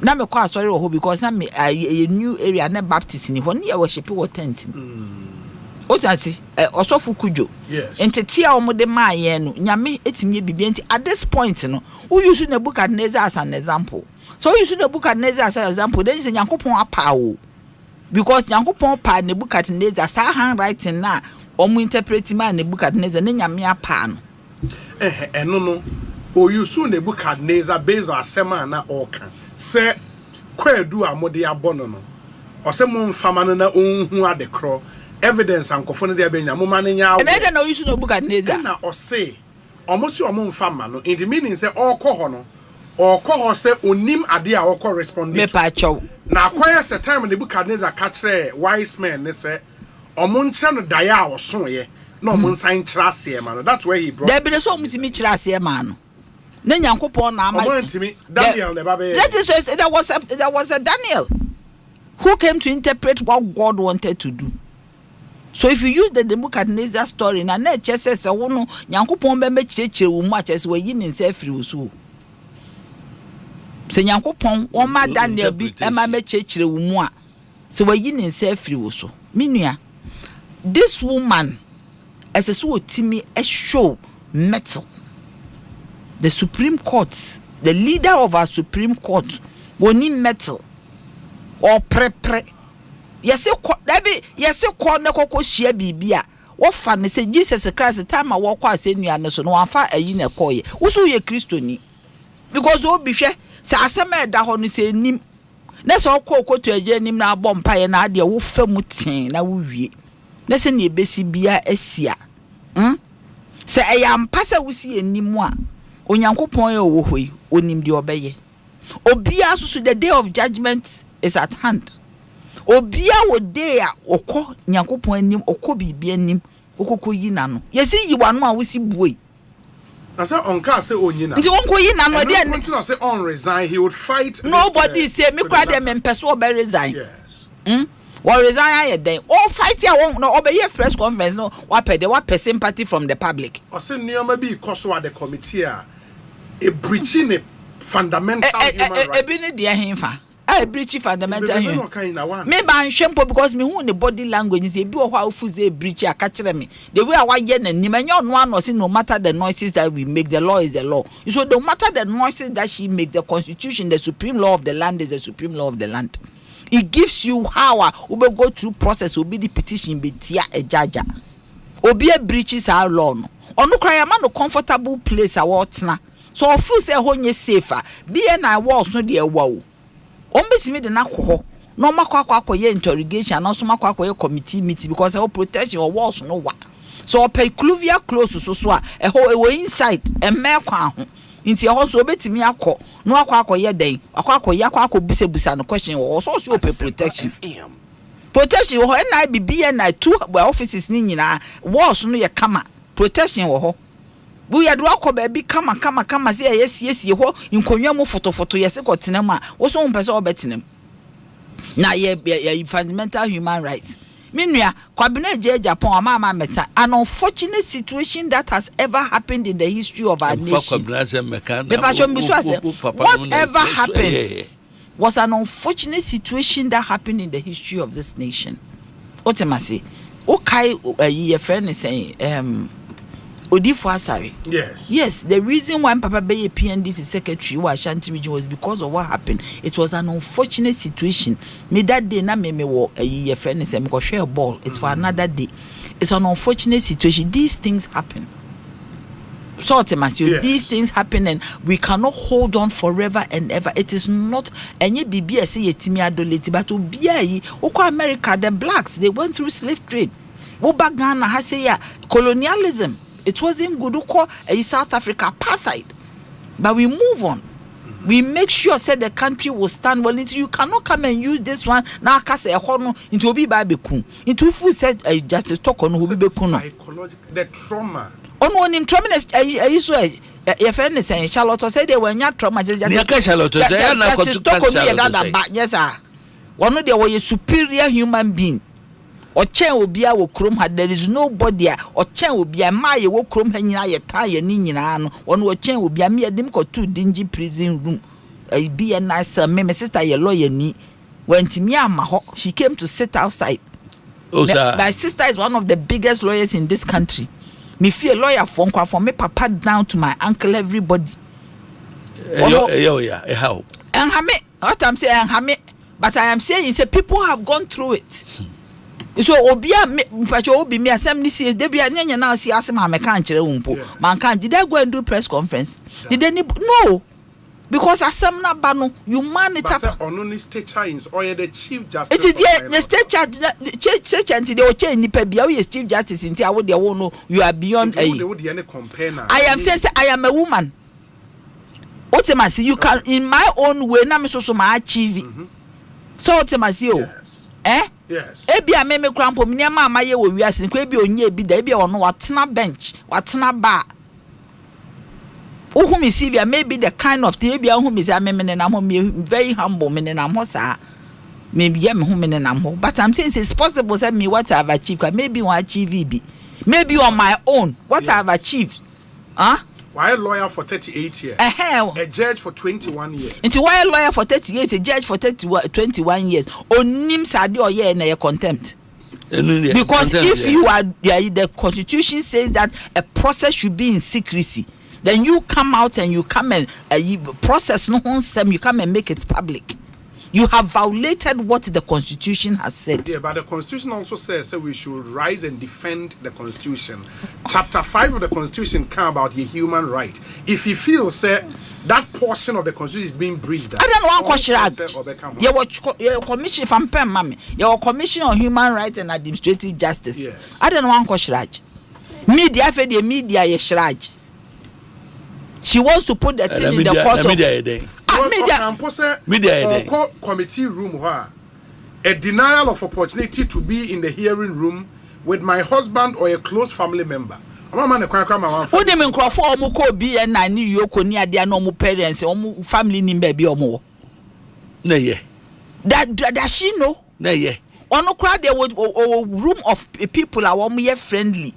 na me call sorry o because na me a new area na baptist ni ho ne ye worship wo tent Otati Osofu Kujo. Yes. Entetia omode ma ye no nyame etimi bibi enti at this point no who use Nebuchadnezzar as an example. So you use Nebuchadnezzar as an example then say Nyankopon apa o. Because Nyankopon pa Nebuchadnezzar sa handwriting na omu interpret ma Nebuchadnezzar ne nyame apa no. No. O use Nebuchadnezzar based on Asema na oka. Say kwedu amode abono no. Ose mo mfama na onhu adekro. Evidence and kofone de benya mo manenya. And I don't know you should Nebuchadnezzar. Na Osei almost your mom fama no in the meaning say all ko no or ko say onim ade a all correspond me pa chow na kwaya se time Nebuchadnezzar catch wise men ne say omo nche no daya a oso ye na omo nsan kira ase ma no that's where he brought there be so mutimi kira ase ma no na Nyankopon na ama Daniel ne babe that is there was a Daniel who came to interpret what God wanted to do. So if you use the Nebuchadnezzar story na na chese se wo no Nyankopon be mechirechire wo mu a chese we yi ne nsa afiri wo so. Se Nyankopon wo ma Daniel bi e ma mechirechire wo mu a se we yi ne nsa afiri wo so. Minua this woman as a so otimi e show metal. The Supreme Court, the leader of our Supreme Court, woni metal or pre Yesi ko na kokko hia bibia wo fa ne se Jesus Christ time a wo kwa asenu ne so no anfa ayi na koye wo so ye Kristoni because obi hwe se asema eda ho no se nim na se okko to agye nim na abɔ mpaye na ade wo fa mu tin na wo wie na se ne ebesi bia asia se eyampa se wo si enim a onyankopɔn ye wo hoi onim de obeye obia so the day of judgment is at hand. Obia wo day a okọ Nyankopon anim okọ bibia anim okoko yi na no yesi yi wano a wosi buoi na say onka say onyina nti wonko yi na no de and to say on resign he would fight nobody say me kwa de me mpeso obe resign yes what resign aye den all fight ya won no obe ye press conference no wa pede wa sympathy from the public o say nioma bi koso at the committee a breaching a fundamental human rights ebi ne de hemfa I breach fundamental human. Me ban shempo because me who the body language is a bi o how fuze breach a catch me. The way I get na ni menyo no one say no matter the noises that we make, the law is the law. So no matter the noises that she make, the constitution, the supreme law of the land is the supreme law of the land. It gives you power. Ube go through process, obi the petition be tia a jaja. Obi a breaches our law no. Onu kra ma no comfortable place a wotna. So ofu say ho nye safer. Be na walls no de wo. Ombesimi de nakwo no makwa ye interrogation no so makwa ye committee meeting because e protection or walls no wa so peculiar close so a e ho e inside e mekwa ho nti e ho so obetimi akọ no akwa ye den akwa busebusa no question wo so protection wo ho na bibi na two offices ni nyina walls no ye kama protection wo ho bu ya do akọ ba kama se ye ho nkonwa mu fotofoto ye se kotenam a wo so mpese obetenam na ye fundamental human rights minua kwabena je Japan ama meta an unfortunate situation that has ever happened in the history of our nation whatever happened was an unfortunate situation that happened in the history of this nation otemase okay ye friend is saying Odifo Asari. Yes, the reason why Papa Beye PNDC secretary was Ashanti region was because of what happened. It was an unfortunate situation. Me that day na me wo ye friend say me go share a ball. It's for another day. It's an unfortunate situation. These things happen. So these things happen and we cannot hold on forever and ever. It is not any BBS say yetimi adoleti but obiai oko America the blacks they went through slave trade. Wo back Ghana ha say ya colonialism. It wasn't good to call a South Africa apartheid. But we move on. We make sure say the country will stand well. You cannot come and use this one now say into obi ba beku. Into food said justice talk on who be beku no. The trauma. On him trauma is so your friend is saying Charlotte say they were not trauma just justice talk on yes sir. One of they were a superior human being. Ochen obia wo krom ha there is nobody ochen obia ma ye wo krom ha nyina ye ta ye ni nyina no won ochen obia me edim ko to dingy prison room be a nice me sister ye lawyer ni went me ama ho she came to sit outside My sister is one of the biggest lawyers in this country. Me feel lawyer from me papa down to my uncle, everybody. How? What I'm saying, but I am saying is people have gone through it. So obia me obi me assembly see dey bia nyanya na see asema me kan kire umpo. Man kan did I go and do press conference? Did they no? Because asem na ba no you man it up. But only state chains or the chief justice. It is the state state and they change nipa bia we chief justice inti awo dey won no you are beyond a. I am saying I am a woman. Ultimately you can in my own way na me so my achieve. So ultimately Yes. Ebia me krampo me ma amaye wo wiase ko ebia onye ebi da ebia ono watena bench watena bar. Who me see maybe the kind of thing ebia who me say me na mo very humble me na mo sa maybe me who me na mo but I'm saying it's possible say me what I've achieved maybe one achieve be maybe on my own what I've achieved. Why a lawyer for 38 years? A judge for 21 years. Into why a lawyer for 38, a judge for 21 years. Onim sadi or ye na contempt. Because if you are the constitution says that a process should be in secrecy, then you come out and you come and process no one you come and make it public. You have violated what the constitution has said. Yeah, but the constitution also says that we should rise and defend the constitution. Chapter 5 of the constitution come about your human right. If you feel that portion of the constitution is being breached, I don't know one question. Your commission from Pem Mammy, your commission on human rights and administrative justice. Yes. I don't know one question. Media for the media is she wants to put the thing in the court media committee room where a denial of opportunity to be in the hearing room with my husband or a close family member. Mama na kwa mama. Who dem nkrofo omo ko bi e na ni yoko ni ade na omo parents omo family ni ba bi omo. Na ye. That she know. Na ye. Ono crowd there with a room of people are omo ye friendly.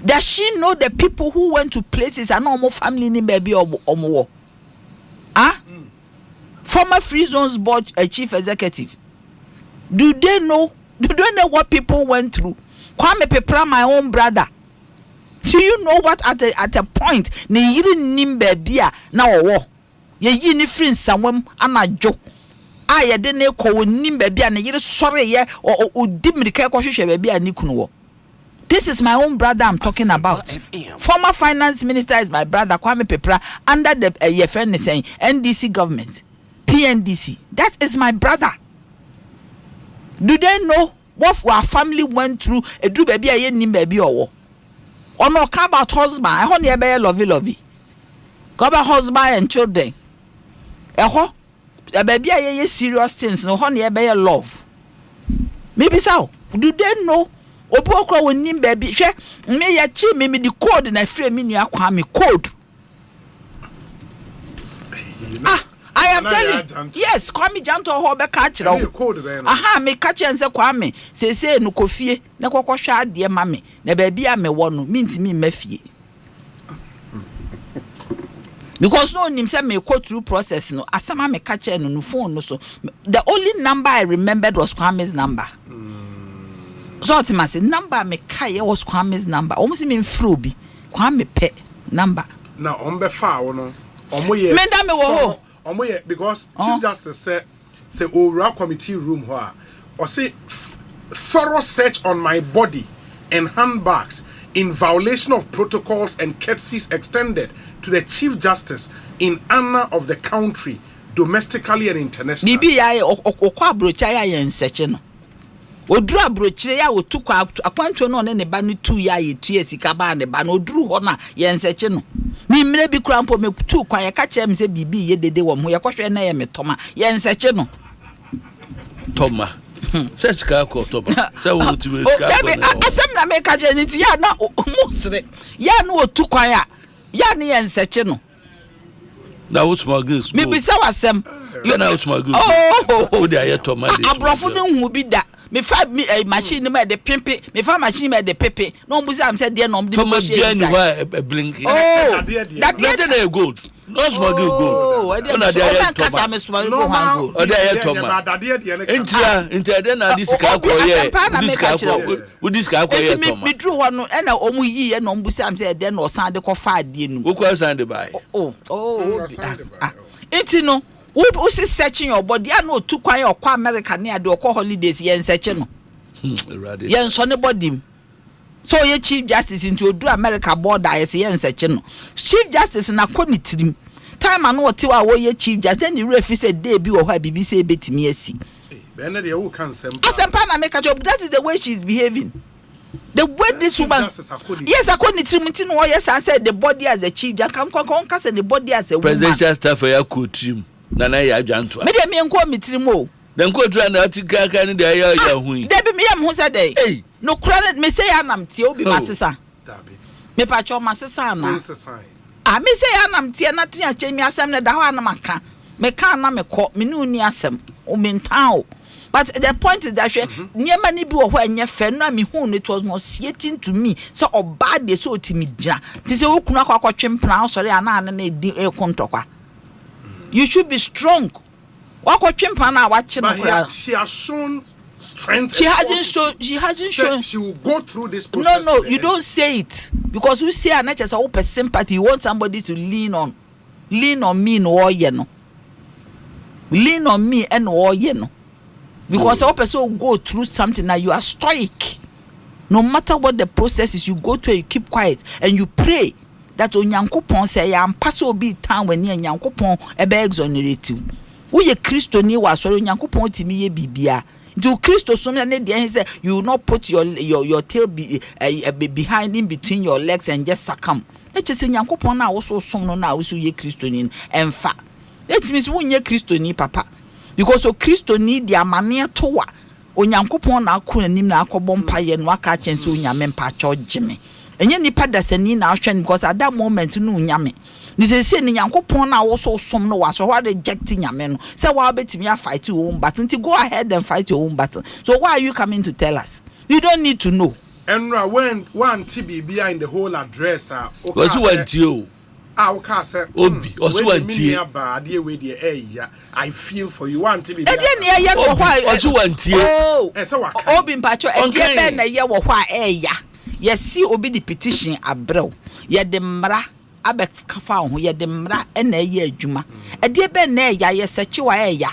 Does she know the people who went to places and normal family in baby or more? Former Free Zones Board chief executive. Do they know what people went through? Kwame Pepra, my own brother. Do you know what at a point ne yiri nim baby na owo? Ye yi ni friends samwem anajo. Ye de ne ko nim baby na yiri sore ye o dimirika ko hwehwe baby ani kunu wo. This is my own brother I'm talking about. Former finance minister is my brother, Kwame Pepra, under the your friend is saying NDC government, PNDC. That is my brother. Do they know what our family went through? A do baby a nim baby or no come about husband. I honey a lovey. Go about husband and children. A baby a serious things. No honey a love. Maybe so. Do they know? Obokwa wonim baby hwe me ya chi me the code na frame me nua kwa me code I am telling yes kwa me janto ho be ka kire wo me ka kire nse kwa me sese no kofie na kokwohwe ade ma me na baby a me wo no me ntimi mafie because no nim say me go through process no asama me ka kire no phone no so the only number I remembered was Kwame's number. So ultimately number me kai was Kwame's number. Almost mean frubi. Kwame pe number. Now on be far no. Omoye. Menda me wo. Omoye because Chief Justice say overall committee room where or say thorough search on my body and handbags in violation of protocols and courtesies extended to the Chief Justice in honor of the country domestically and internationally. Bibi ya okwa brocha ya yen search no. Odura brochire ya otuko akwanto no ne ba no tu ya yetu esika ba ne ba no oduru ho na ye nseche no mi mire bi krampo me tu kwan ye ka chere me se bibi ye dede wo mo ye kohwe na ye metoma ye nseche no toma search ka ko toma se wo ti we ka ko asem na me ka je ni ti ya na musre ya no otukwan ya ne ye nseche no na wo small girls mi bi se wasem you na wo small girls oh dey aye toma dey abrofo ne hu bi da me fa machine me de pimpe me fa machine me de pepe no mbuzi am say there no mdi ko she blink oh that na gold No smuggle gold. I didn't know Casa me smuggle gold. Oh, there you Toma. Into then this car this car me drew one and omu yi and ombusam said then or sand ko fa die nu. Who was signed by? It's no. Who is searching your body? I know two quiet or America near the holidays yen searching. Yen son body. So ye Chief Justice into do America border as yen searching. Chief Justice na koni trim. Time I know tiwa wo ye Chief Justice then the referee said debut or her BBC betimi esi. Bernard you can Asempa na make a job. That is the way she's behaving. The way this woman, yes, according to Trinity, yes, I said the body as a chief, come and the body as a woman. Presidential staff for your court team. Nana ya jantua. Me dem enko mitrimo. Dem ko tra na atika kan de ya hu. Dey be me am hu say dey. No credit me say anam tie obi masesa. Me pa cho masesa na. Me say anam tie na tie achemi asem na da ho anam aka. Me kan na me ko me nu ni asem o me ntan o. But the point is that niema ni bi wo ho enye fe no me hu it was nauseating to me. So oba de so otimi gya. Ti say wo kunu akwa twempran sorry ana na edi e kontokwa. You should be strong. She has shown strength. She hasn't shown. She will go through this process. No, you don't say it. Because you say an as open sympathy, you want somebody to lean on. Lean on me no you know. Lean on me and you know. Because a person will go through something that you are stoic. No matter what the process is, you go through, you keep quiet and you pray. That onyankopon say ya mpase obi time when ye nyankopon ebe exonerate you. Wo ye Kristo ni wa so onyankopon timi ye bibia. Do Kristo so na dey say you will not put your tail behind in between your legs and just succumb. It is nyankopon na wo so som no na wo so ye Kristo ni emfa. It means wo nye Kristo ni papa. Because o Kristo ni dia mane to wa onyankopon na akọ anim na akọbọ mpa ye no aka chense onyame mpa cho gime. Enye nipa dasani na ahwen because at that moment no nyame ni se ni yankopon na wo so som no wa so wa reject nyame no say wa betimi a fight your own battle go ahead and fight your own battle. So why are you coming to tell us? You don't need to know. Enra when one TB in the whole address what you want you okay say obi what you want you I feel for you one TB what you want you obi mpacho e be na ye wo hwa eya. Yes, see obi the petition abrew. Ye de mra abekafa ho ye de mra na ye adwuma. E de be na ya ye sechi wa ya.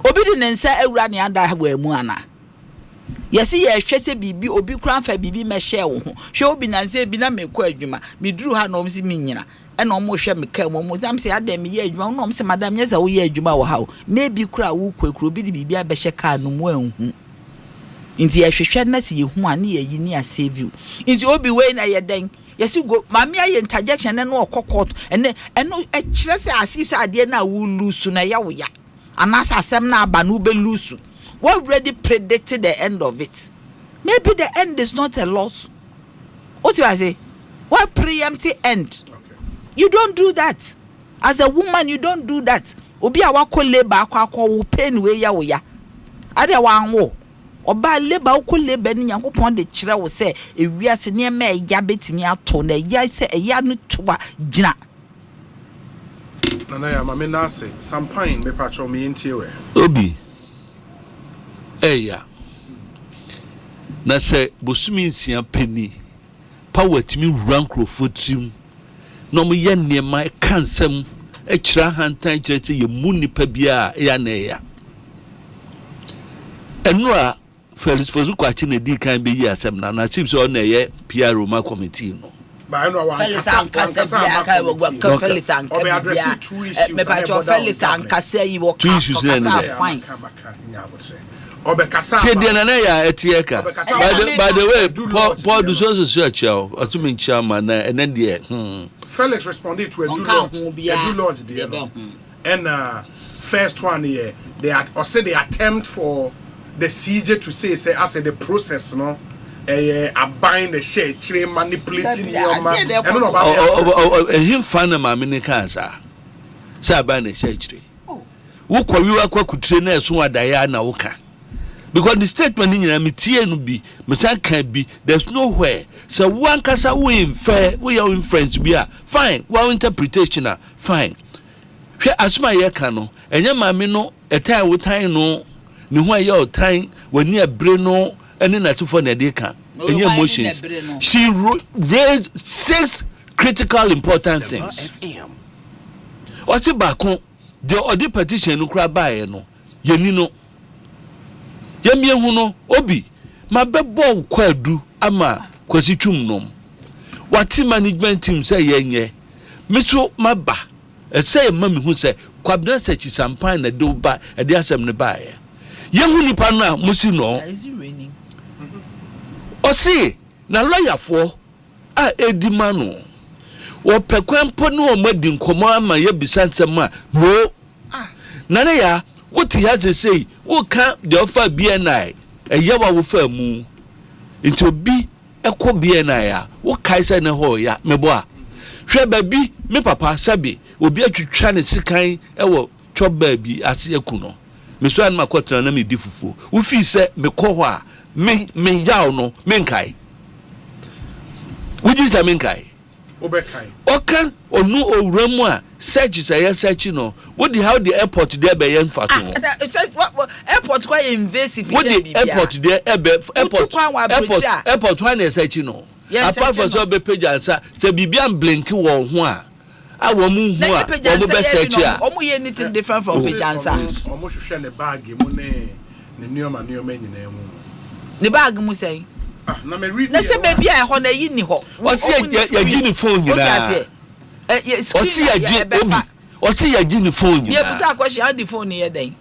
Obi de nensa awura ne anda wa mu ana. Yes, ye hwese bibi obi kura fa bibi me share wo ho. Hwe obi nansa bi na me ko adwuma. Me duru ha na omsi me nyina. E na omo hwe me ka mo zam se ada me ye adwuma na omse madam ye za wo ye adwuma wo ha. Na bi kura wo kwekuro obi de bibi abehye ka no mu anhu. Inti ya hwehwe na se yehu ani ye yi ni a save you. Inti obi we na ye den. Yes go mama ye interjection na no court eno e kire se asisi ade na wo lose na ya wo ya. Anasa asem na aba no be lose. We already predicted the end of it. Maybe the end is not a loss. What do I say? Why preempt end? Okay. You don't do that. As a woman you don't do that. Obi awako labor akwa wo pain we ya wo ya. Ade wanwo oba leba uko leba ni yankopon de kire wo se ewiase ne ma ya betimi ato na ya se ya no toa gina nana ya mame na se sampine me pacho me ntie obi eya na se bosumi nsia pani power timi rankrofo tim no mo ye niema kansam e kira hantan kire se ye mu nipa bia ya na ya enura Felix for kwachi na di kan be yi asem na chief so na ye PR Roma committee no ba no wa Felix Anka be address two issues me pa cho Felix Anka say you work fine obekasa che de na ya etieka by the way Paul do so chao asumi chairman na enen de Felix responded to a do lodge there and first one here they attempt for the CJ to say as the process no bind the share chire manipulating your man and no about him fan ma me ne kansa say bind the share chire wo kwawi akwa kutre na so adaya na wo ka because the statement in Yamitie no be Mesan can be there's nowhere. So one kasa we infer we are in friends be fine. Well interpretation fine. Hwe asuma ye ka no enye maame no etai wo tan no ne ho aye o tan wani abre no ene na sofo na de ka enye emotions. She raised 6 critical important things. What's baako the odi petition no kra baaye no yeni no yemie hu no obi mabebo kwadu ama kwasi twum nom wati management team say yenye meto maba say mami hu say kwabna sechi sampan na do ba e de asem ne baaye yehu nipa no a musi no is it raining Osei na lawyer for a edima no wo pekwampo no o madi nkomo ama ye bisansem a no na ne ya woti ya say wo ka de offer BNI eyewa wo fa mu nti obi ekọ BNI a wo kai say ne ho ya mebo a hwe ba bi me papa sabi obi atwitwa ne sikan ewo choba bi ase eku no me so an makotra na me di fufu wo fi se me kọ ho a me yaw no me nkai wuji sa me nkai obekai okan onu owuramu a search say search no what the how the airport there be yen fa so what airport kwa invasive what the airport there airport one is search no apart from so be page answer say bibian blink wo ho a wo mu hu a wo be search a omo ye anything different from page answer omo hwehwe ne bag mu ne nioma nyina mu ne bag mu say na me read na se baby a ho na yi ni ho o se ya gini phone nyina o se ya gini phone nyina ye busa kwashi how the phone ye den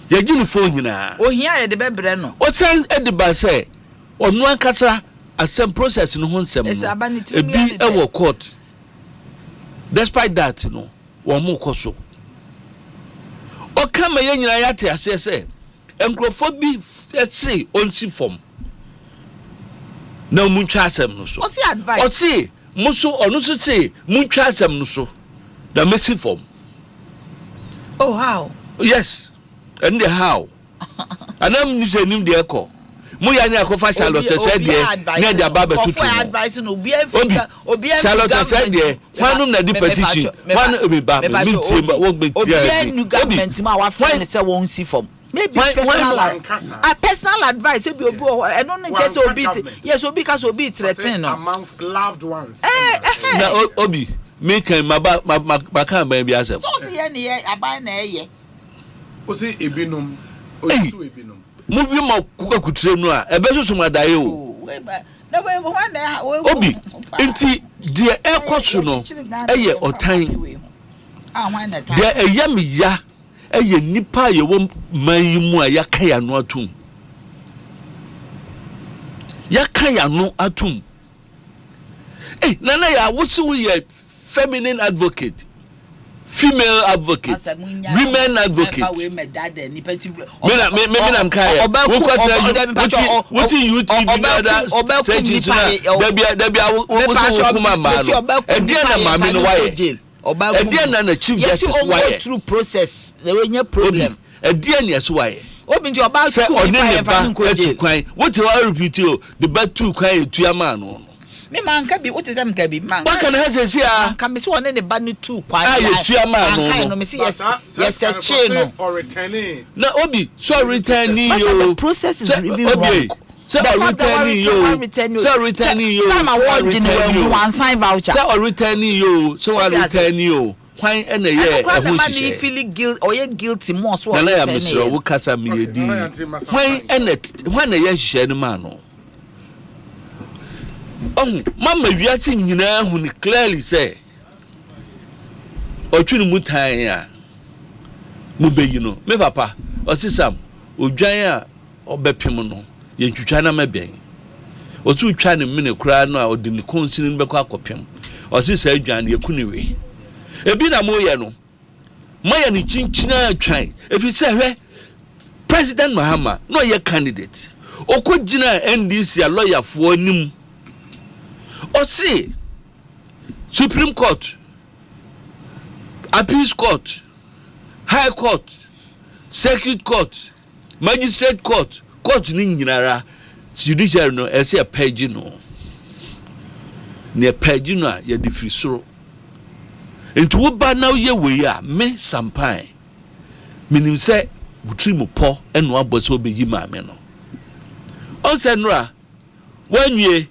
ya gini phone nyina o hia ye de bebre no o sen ediba say onu ankasa asem process no ho nsem no ebi e wo court despite that no wo mu koso o kama ye nyina ya te ase say enkrofo bi say onsi form na muntwa asem no so o si advice o si muso onu so say muntwa asem no so the messy form oh how yes and the how anam ni se nim de eko mu ya ni akofa Charlotte say de na de ababa tutu for advice no obi africa obi Charlotte say de wanum na di petition wan obi ba mi tim wo gbe obi new government ma wa friend say won si form maybe personal advice be obi e no nche say obi yes obi ka so obi threaten no among loved ones na obi me kan ma kan ba bi asem so si ye ne aban na eye o si ebinum o su ebinum mu bi ma kukutre no a ebe so so madaye o na we wan na obi nti de ekoso no eye otan de eyamiya eye nipa ye wo mayimu a yakaya no atum nana ya wosi wo ye feminine advocate female advocate women advocate me kai what you TV other churches na wo kuma ma no e dia na mama no why e dia na chief justice why through process there we no problem e dia na so why obi nti oba school ni pa e fa nko jail what you repeat o the battle kwan etuama no me man ka bi what is am ka bi man ba kan ha se sia kan me se one ne ba no tu kwan etuama no me se yes che no or returning na obi so returning yo the process is really wrong so returning yo time I want you one sign voucher so returning yo kwan ene ye ehun shi feeling guilt or you guilty more so na ya mesro wo kasa me yedi kwan ye hihye ne ma no mama wiase nyina hu ni clearly say otwini mutan a mu beyi no me papa osisam odwan a obepem no ye twitwa na mabien otu twa ne mene kura no a odi ne konsini beko akopem osisa adwan ye kuniwe ebi na moye no moye ni chinchina atwan efi se hwe President Mahama no ye candidate okogina NDC a lawyer fo anim Osei Supreme Court Appeals Court High Court Circuit Court Magistrate Court court ni nyinara judicial no ese a page no ne page no a ye defiri soro enti wo ba na ye we a me sampan minim se wutri mo po eno abose obeyi maame no on se nura wanwie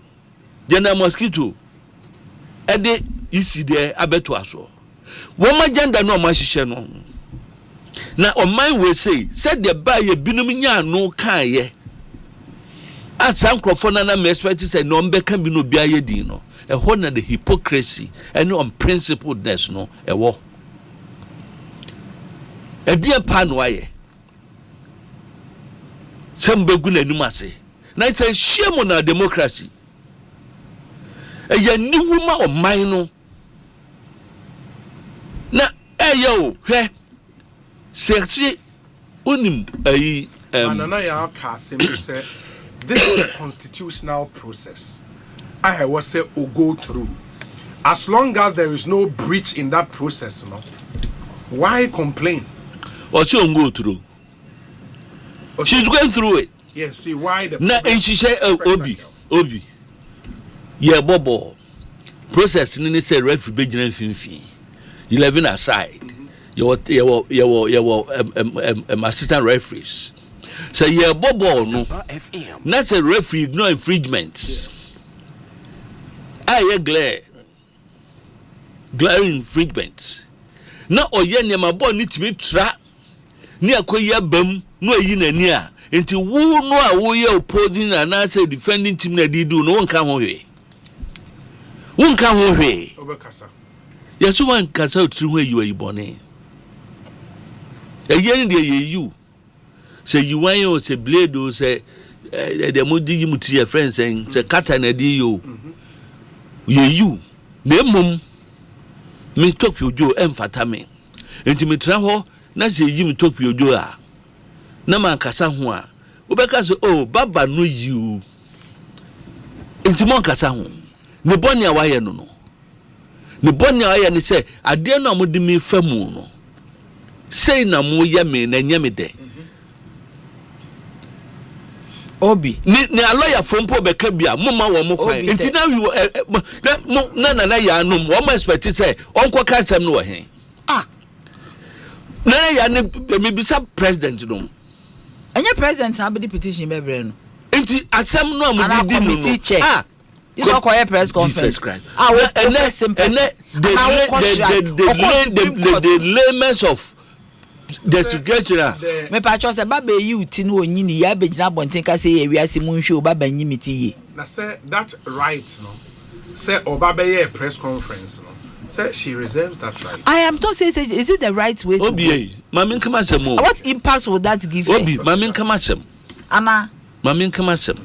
jena mosquito ede isi de abeto aso wo ma gender no ma hihye no na oman we say said the ba ye binum nya no kan ye asa nkrofo na me expect say no mbeka bi no bia ye din no e ho na the hypocrisy and unprincipledness no e wo e dia pa no aye sembegu na nim ase na say shame on our democracy e ya ni wuma oman no na eyo hwe sexy unim Anana ya Asempa say this is a constitutional process. I was say go through. As long as there is no breach in that process, no, why complain? Or she won't go through. Okay. She's going through it. Yes, see why the na and she say obi yeah bobo process ni say referee be gina finfin 11 aside your assistant referees say yeah bobo no na say referee no infringements aye glare infringements na oye niam bo ni timi tra ni akoyi bam no ayi nani a enti wo no a wo ye opposing and say defending team na di do no won ka ho hwe obekasa yeso wan kasa otri ho ayi wayi bone eyen de ye you say you wan o say blade o say the modi yimuti your friends saying say kata na di yo ye you na mum me talk you jo emfata me enti me tra ho na say yim talk you jo a na man kasa ho a obeka so oh baba no you enti mon kasa ho ne boni a waye no ne boni a waye ne say ade na mo de me famu no say na mo ye me na nyame de obi ni a lawyer from po beka bia mo ma wo mo kwan enti na na ya no mo ma expect say onko ka sem no wo hen na ya ne me bisa president no Any president have the petition be no. Enti asem no am di no. This is a press conference. The laymen of the Judicial. Me pa cho say baba yi uti no onyini ya begina bonten ka say wi ase mu nhwe baba nyimiti ye. Na say that right no. Say obaba ye press conference no. Say she reserves that right. I am not saying is it the right way to go? Mami nkama sem. What impact would that give her? Obi mami nkama sem. Ana mami nkama sem.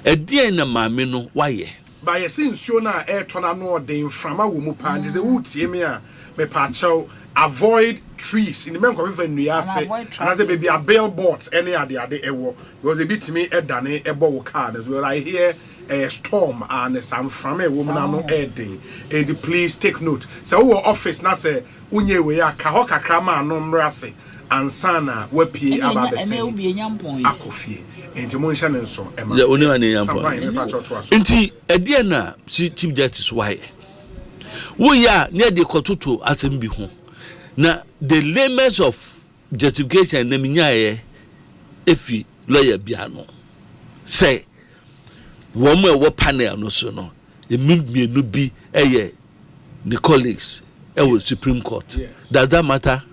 Edie na mami no waye. Ba ye sin nsuo na e to na no den frama wo mu pa nje wutie me a me pa chew avoid trees in the men of nuase and as a baby a billboards any ade ewo because they beat me edane ebo car as well I hear a storm and some from a woman no edin and please take note so wo office na say unye we aka ho kakra ma no mrase ansana wapie aba be say akofie enti mo nhya ne nso ema ya oni wane yampon enti ade na chief justice why wo ya ne de kototo asem bi ho na the limits of justification na minyaye efi lawyer biano say wo mo e wo panel no so no emienu bi eye the colleagues Supreme Court. Yes. Does that matter?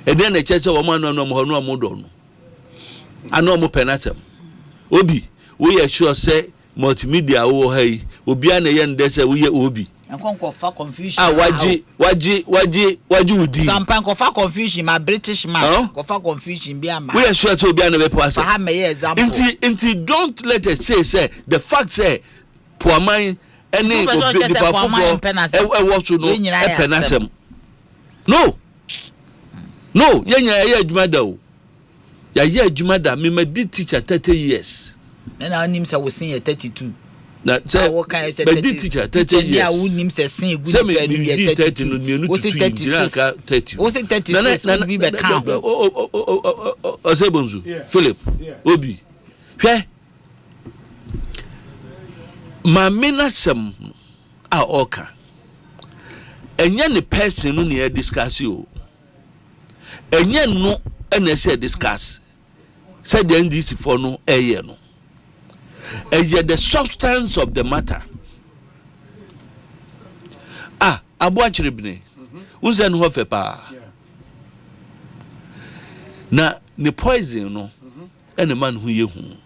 And then the church of woman no modono. I know mo penasem. Obi, we are sure say multimedia wo hey, obi an yen dey say we obi. Enko fa confusion. Waji udi. Sampan ko fa confusion my British man. Ko fa confusion bi ama. We are sure say obi an be pass. Ha me example. Inti don't let us say the fact say poor man any obi the powerful what to know penasem. No, yenya adwuma da o. Ya adwuma da me did teacher 30 years. And our names are we sing 32. na say be teacher 30 years ya wonim se sin egu ni pa ni 30 no mienu to 30 o se 36 bi be kan Osei Bonsu Philip Obi hwe ma menasem a oka enya ne person no ne discuss o enya no na say discuss say the NDC for no eye no the substance of the matter abo achiribne unse no hofe pa na ne poison no ene man hu ye hu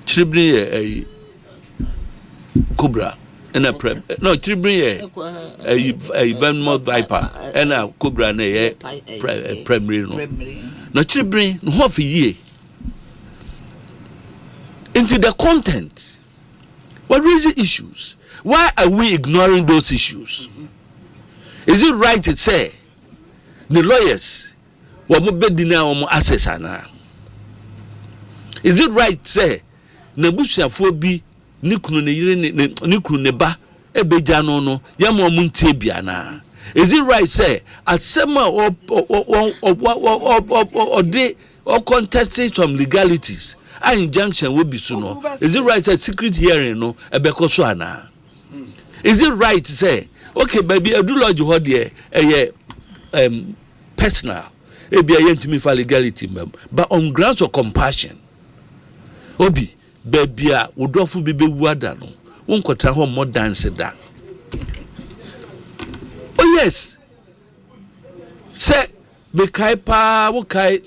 chiribne cobra ena prem no chiribne a venom viper ena cobra na ye primary no na chiribne no hofe ye into the content. What raising issues? Why are we ignoring those issues? Is it right to say the lawyers were more access ana? Is it right to say Nebusha phobi nikunu ne yire ne nikunu ne ba ebeja no no yamo muntie bia na? Is it right to say Asempa or contesting some legalities? An injunction will be soon. Is it right to say secret hearing no ebekoso ana? Is it right to say okay baby I do lodge what there personal e be yen to me for legality but on grounds of compassion obi baby a wodofo bebe wuada no won kwota ho mo dance da oh yes say be kai pa wo kai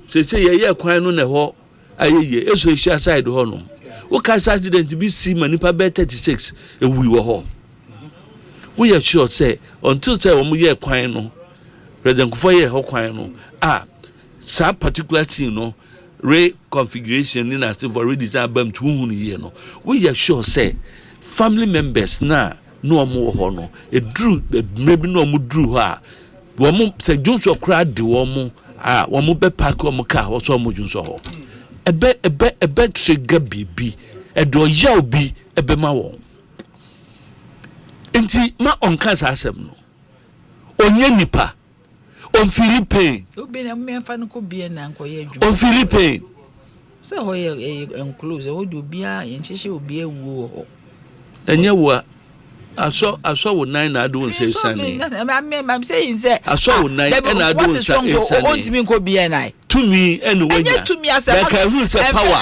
say ye kwan no na ho ayeye eso issue side ho no wo ka accident bi see manipa be 36 e wi wo ho we are sure say until say wo ye kwan no president kufo ye ho kwan no sa particular thing no reconfiguration in as for redesign bam to hu ye no we are sure say family members na no mo ho no e drew maybe no mo drew ha wo mo say Joshua kra de wo mo wo mo be park wo mo car wo so mo junso ho ebe trigger bibi edo yaw bi ebe ma won enti ma on kansa asem no onye nipa on Philippine obi na me fa no ko bia na nkoye adwuma on Philippine so ho ye enclose ho do bia ye nchehye obi awuo ho enye wo aso wo nine na do say sunny I'm saying say aso wo nine na do say sunny so want me ko bia na to me anyway to me as a power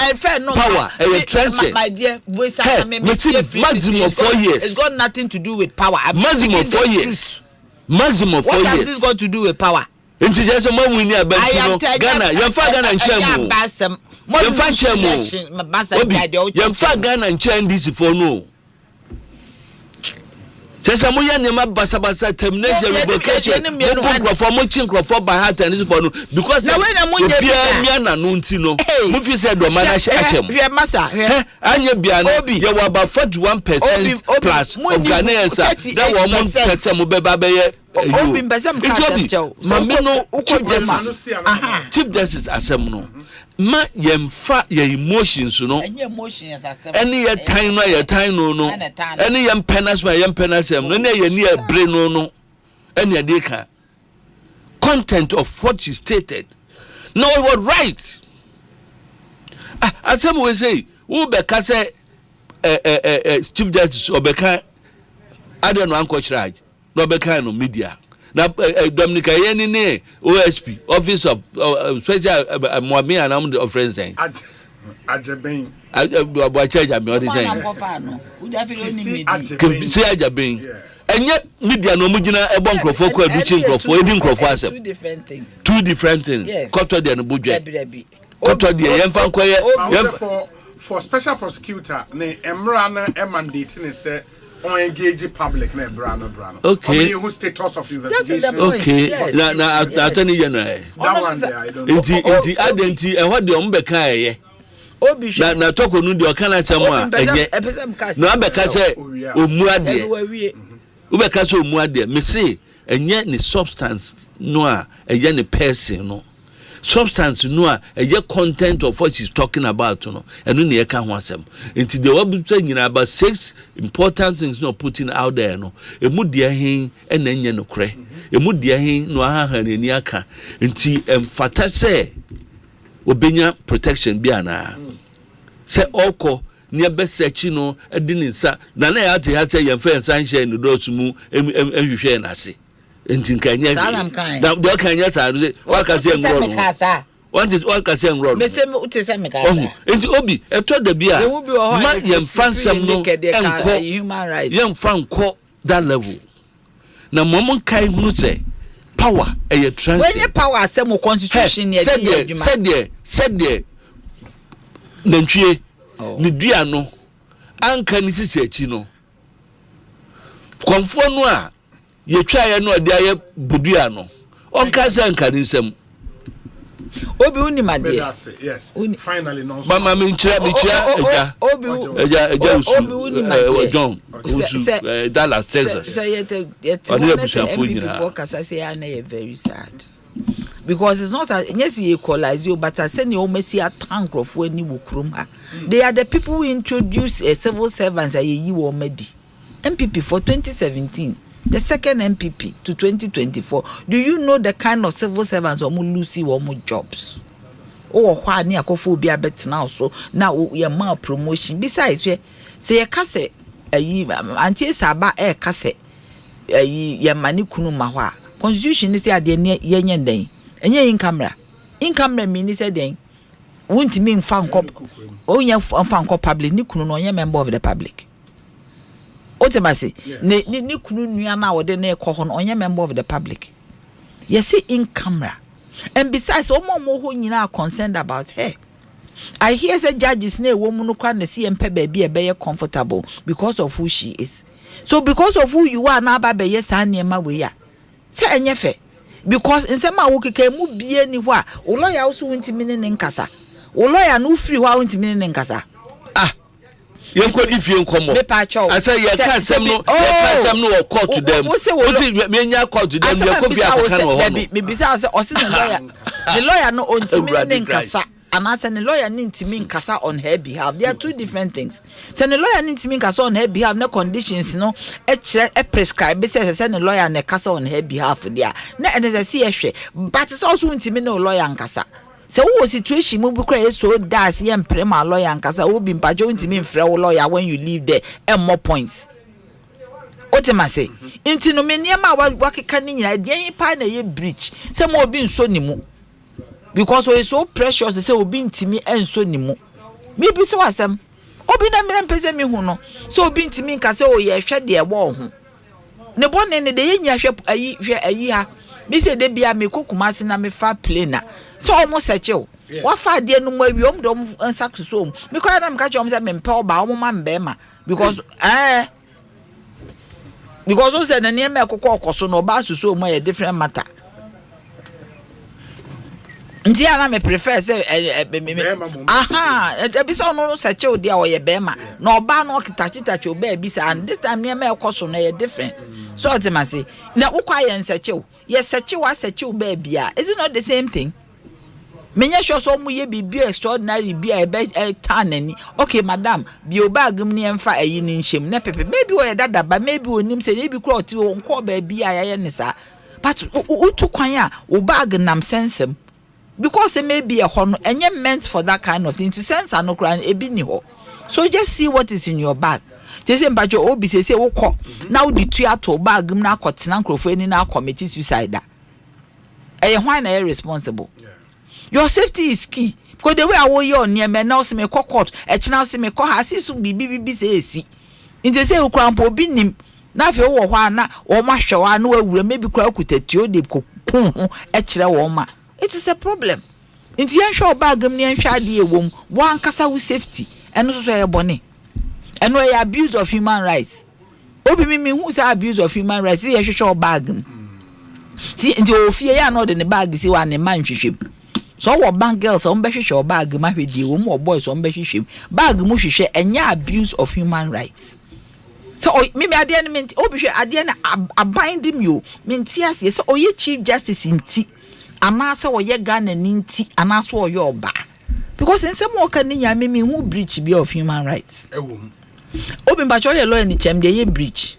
a transit my dear maximum of 4 years it's got nothing to do with power maximum 4 years maximum 4 years what has this got to do with power nti just mo mu ni abantino Ghana yemfa Ghana nchemu yemfa nchemu yemfa Ghana nchemu this for no just amoya nema basabasa termination revocation no for mo chin for by heart and this for no because na when amoya bia na no nti no mo fi say do mana achem hwe masa anya bia no ye wa about 41% plus of Ghanaians that were 1% mo beba be ye obi mbasam ka tell mame no chief justice asem no ma yemfa ye emotions no emotions asem any ye time no ye time no any ye penas ma ye penas no any ye ni e brain no any dey can content of what she stated no it was right asem we say who be ka say chief justice obeka ade no anko charge no be kind of media na Dominica Yeni ne OSP office of special Moami and I'm the friends saying Ajabin abo charge am all the saying say Ajabin enye media no mugina ebo nkrofo ko aduchi nkrofo edi nkrofo asem two different things koto de no budwe koto de yemfa nkoye for special prosecutor ne emra na mandate ne say on engage public na brano okay who status of investigation okay na attorney general that one there I don't know inti adenti e ho de o mbeka eye obi na toko nu de o kana chamo a enye na abeka se omu ade ubeka se omu ade me say enye ni substance no a eye ni person no substance no a content of what she's talking about no and no na ka ho asem enti the what be saying about 6 important things no putting out there no emu dia hen na nye no kre emu dia hen no aha ni aka enti emfata se obenya protection bi ana se oko ne be search no edi ni nsa na na ya te ha se yemfa nsan hye no do mu ehwehwe na ase enti nkanya da do kanya sa no se waka se ngro no waka se ngro me se utese me kasa enti obi eto da bi a ma yemfa nsam no enko human rights yemfa nko that level na momon kai hunu se power e trans when your power asem constitution ne said there nantwie ni dua no anka ni sisi achi no konfo no a yetwa ye no de aye budua no onka se anka ni nsem obi uni made yes finally no mama me nchira eja obi John Dallas Texas say before kasa say na very sad because it's not yes equalize you but I say you almost a tank of when you krum ha they are the people who introduce civil servants you already MPP for 2017 the second MPP to 2024 do you know the kind of civil servants or lose or jobs oh why ni akofo bi abetena so now your ma promotion besides say you kase anti saba kase your mani kunu ma ho a constitution say ade yenye den enye in camera mean say den won't mean fan cop onya fan cop public ni kunu no onye member of the public otemase ni kunu nua na wode na ekọ no onye member of the public yes in camera and besides omo ho nyina are concerned about her I hear say judges na ewo no kwa na see empe ba bi e be comfortable because of who she is so because of who you are na ba be yes anema we ya say enye fe because nsema wo keke mu bie ni ho a wo lawyer so ntimi ne nkasa wo lawyer no free ho a ntimi ne nkasa yenko di fie nkomo I say you can't some no court to them me nya court to them you go fi akaka no ho me bisa say o the lawyer no ntimi ne nkasa and as a lawyer ntimi nkasa on her behalf there are two different things say the lawyer ntimi nkasa on her behalf no conditions no e prescribe say the lawyer ne kasa on her behalf there na e say see ehwe but it's also ntimi no lawyer nkasa so wo situation mu bi kra so das ye mpre lawyer nkasa wo bi mpajo ntimi mfre wo lawyer when you leave there and more points otima say inti no me niam a wakeka ni nyina de pa na ye breach say mo obi nso ni mu because we so precious say obi ntimi enso ni mu me bi so asem obi na me mpese me hu no so obi ntimi nkasa o ye hwe de wo ho ne bonne ne de ye nya hwe ayi ha me say de bia me kokuma se na me fa plane so almost seche o wa fa de no mu awiom do nsakso me kwa na me ka chom say me mpe oba o ma mbe ma because because o say na ne me kokko okoso no ba so mu a different matter nti ana me prefer say ebi so no seche o dia o ye be ma na oba no okitachi oba bi say and this time ne me okoso no ye different so otima say na ukwa ye nseche o ye seche wa seche oba bia is it not the same thing menya sure so mu ye bibi extraordinary bia e be tanani okay madam bi obagum ne emfa ayi ni nshem na pepe maybe o ye dadaba maybe onim say maybe kro oti o nko ba bia ya ne sa but utu kwan a obag nam sensem because it may be a hono and you're meant for that kind of thing to sense and no crying a bini ho. So just see what is in your bag. Just say but your obi say woko now the two to bag na kotinanko for any now committee suicide. Why na responsible? Your safety is key. Because the way I want you near me now see me court e china see me call her see so bibi say si. In the say ukrampo bi nim na fe wo ho ana wo ma hwewa na awura maybe kwa kutatio de kokun ho e kire wo ma. It is a problem. In the ensure bagum ni ensure ade ewom one kasa with safety and so so bone. And why abuse of human rights. Obi me who say abuse of human rights see hwehwe bagum. See in the ofie ya no de ne bag see one man hwehwem. So what bank girls so mbehwehwe bag ma hwedi wo mo boys so mbehwehwem. Bag mu hwehwe enya abuse of human rights. So me ade ne menti obi hwe ade na abinding you menti ase so oye chief justice inti anasa wo ye Ghana ninti anasa wo yo ba because in some work ni nya me who breach be of human rights obi mba cho ye lawyer ni chem de ye breach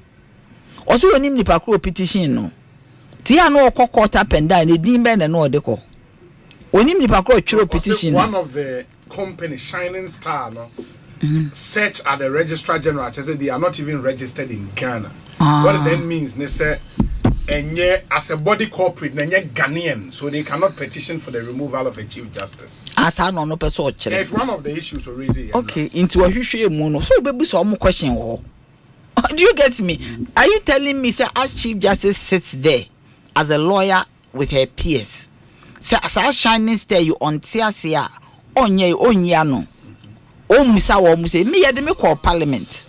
oso onim nipa ko petition no ti ya no court up and down e din be na no de ko onim nipa ko chiro petition one of the company Shining Star no search at the registrar general said they are not even registered in Ghana. What it then means they say as a body corporate Ghanaian, so they cannot petition for the removal of a chief justice. As I no person it's one of the issues already. Okay, into a issue mono. So baby so more question. Do you get me? Are you telling me say as chief justice sits there as a lawyer with her peers? Say as Shining Star you on tiasia onye no. O musa wo muse me yede me call parliament.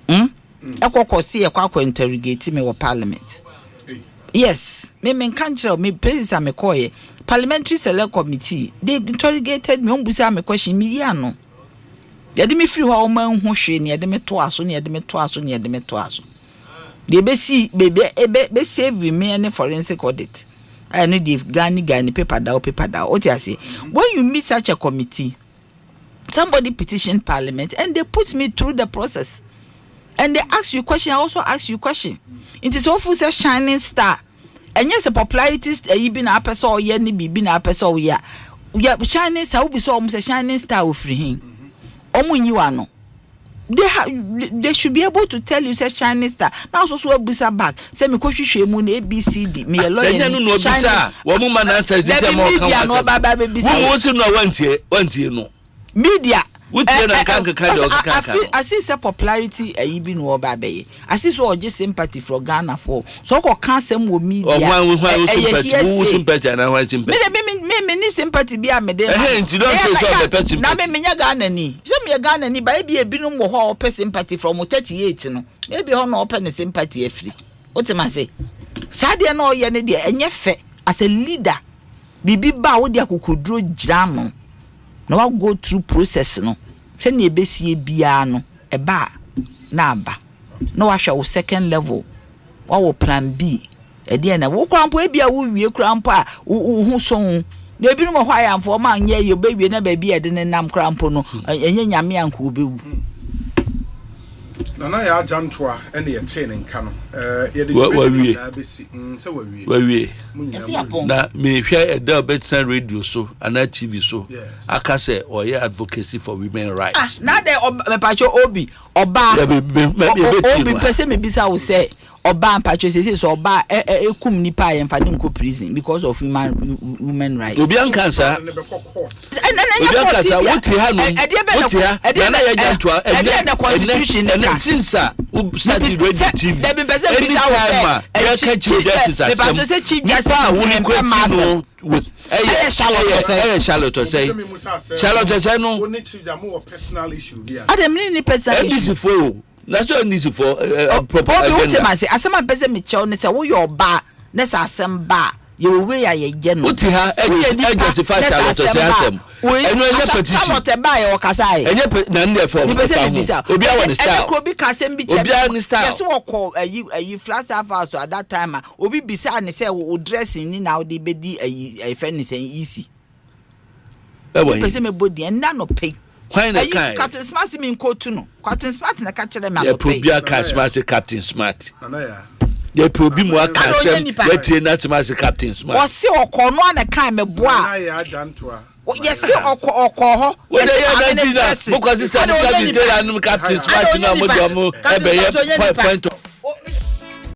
Ekoko see ekwa interrogate me wo parliament. Yes, me kan kire me president me call ye parliamentary select committee. They interrogated me on busa me question me ya no. Yede me free ho man ho hwe ne yede me to aso ne yede me to aso ne yede me to aso. They be see be save me any forensic audit. I know the Ghana paper da. What you say? When you meet such a committee, somebody petitioned parliament and they put me through the process. And they ask you question, I also ask you question. It is awful say Shining Star. And yes, the popularity you been a person or ye ni be na person we are Shining Star be so almost a Shining Star with free him. Omu they should be able to tell you say Shining Star. Now so busa back. Say me kwhwehwe mu na ABCD me lawyer. Then no busa. Wo mu man answer this time more come. No baba baby. Wo si no wantie no. Media I see say popularity e bi no oba be. I see so just sympathy from Ghana for. So ko kan sem wo media. Who sympathy and why sympathy? Me ni sympathy bi am de. Nti don't say so the person. Na me nya Ghana ni. So me Ghana ni ba bi ebinom wo ho ope sympathy from 38 no. Maybe ho no ope ne sympathy afri. Otima say. Sade na oye ne de enye fe as a leader. Bibi ba wo de akokodro gira no. Now go through process no. Send ye besie bia no eba na aba. No wa hwa second level. Wa wo plan B. E de na wo krampo e bia wo wie krampo a wo hu so hu. Na ebi no hwa ya mfo ma anye ye be wie na ba bia de ne nam krampo no enye nyame anko obewu. Nana ya jantoa ene ye ten nka no ye de na besi se wa wie na me hwe eda betan radio so ana TV so aka say oye advocacy for women rights na de me pacho obi oba obi pese me bisa wo say oba pacho say so oba ekum nipa ye mfa de nko prison because of women rights obi an cancer obi an cancer woti ha no woti ha na ya jantoa na constitution na sinsa study radio TV there be person bisa wo say chief justice me pacho say chief justice with Charlotte say no only chief jamu personal issue there adam ni personal issue for that's what needs for proper agenda asema person me chew ne say wo your ba na say asem you we ya ye no uti ha identify Charlotte say asem enu enye petition Charlotte ba ye okasa ye enye na ndey for obi a won style obi ka sem bi che obi a ni style yes wo call ayi flash house at that time obi bisa ne say wo dressing ni na wo dey be di ayi friend say easy person me body and na no pay why na kai Captain Smart me nko tu no Captain Smart na ka kire me no pay yeah probia Smart Captain Smart they probi mo aka sem wetie na Smart Captain Smart o se okono na kan me boa na ya jantoa yes oko ho yes because it's a Captain Smart na mo de mo ebe point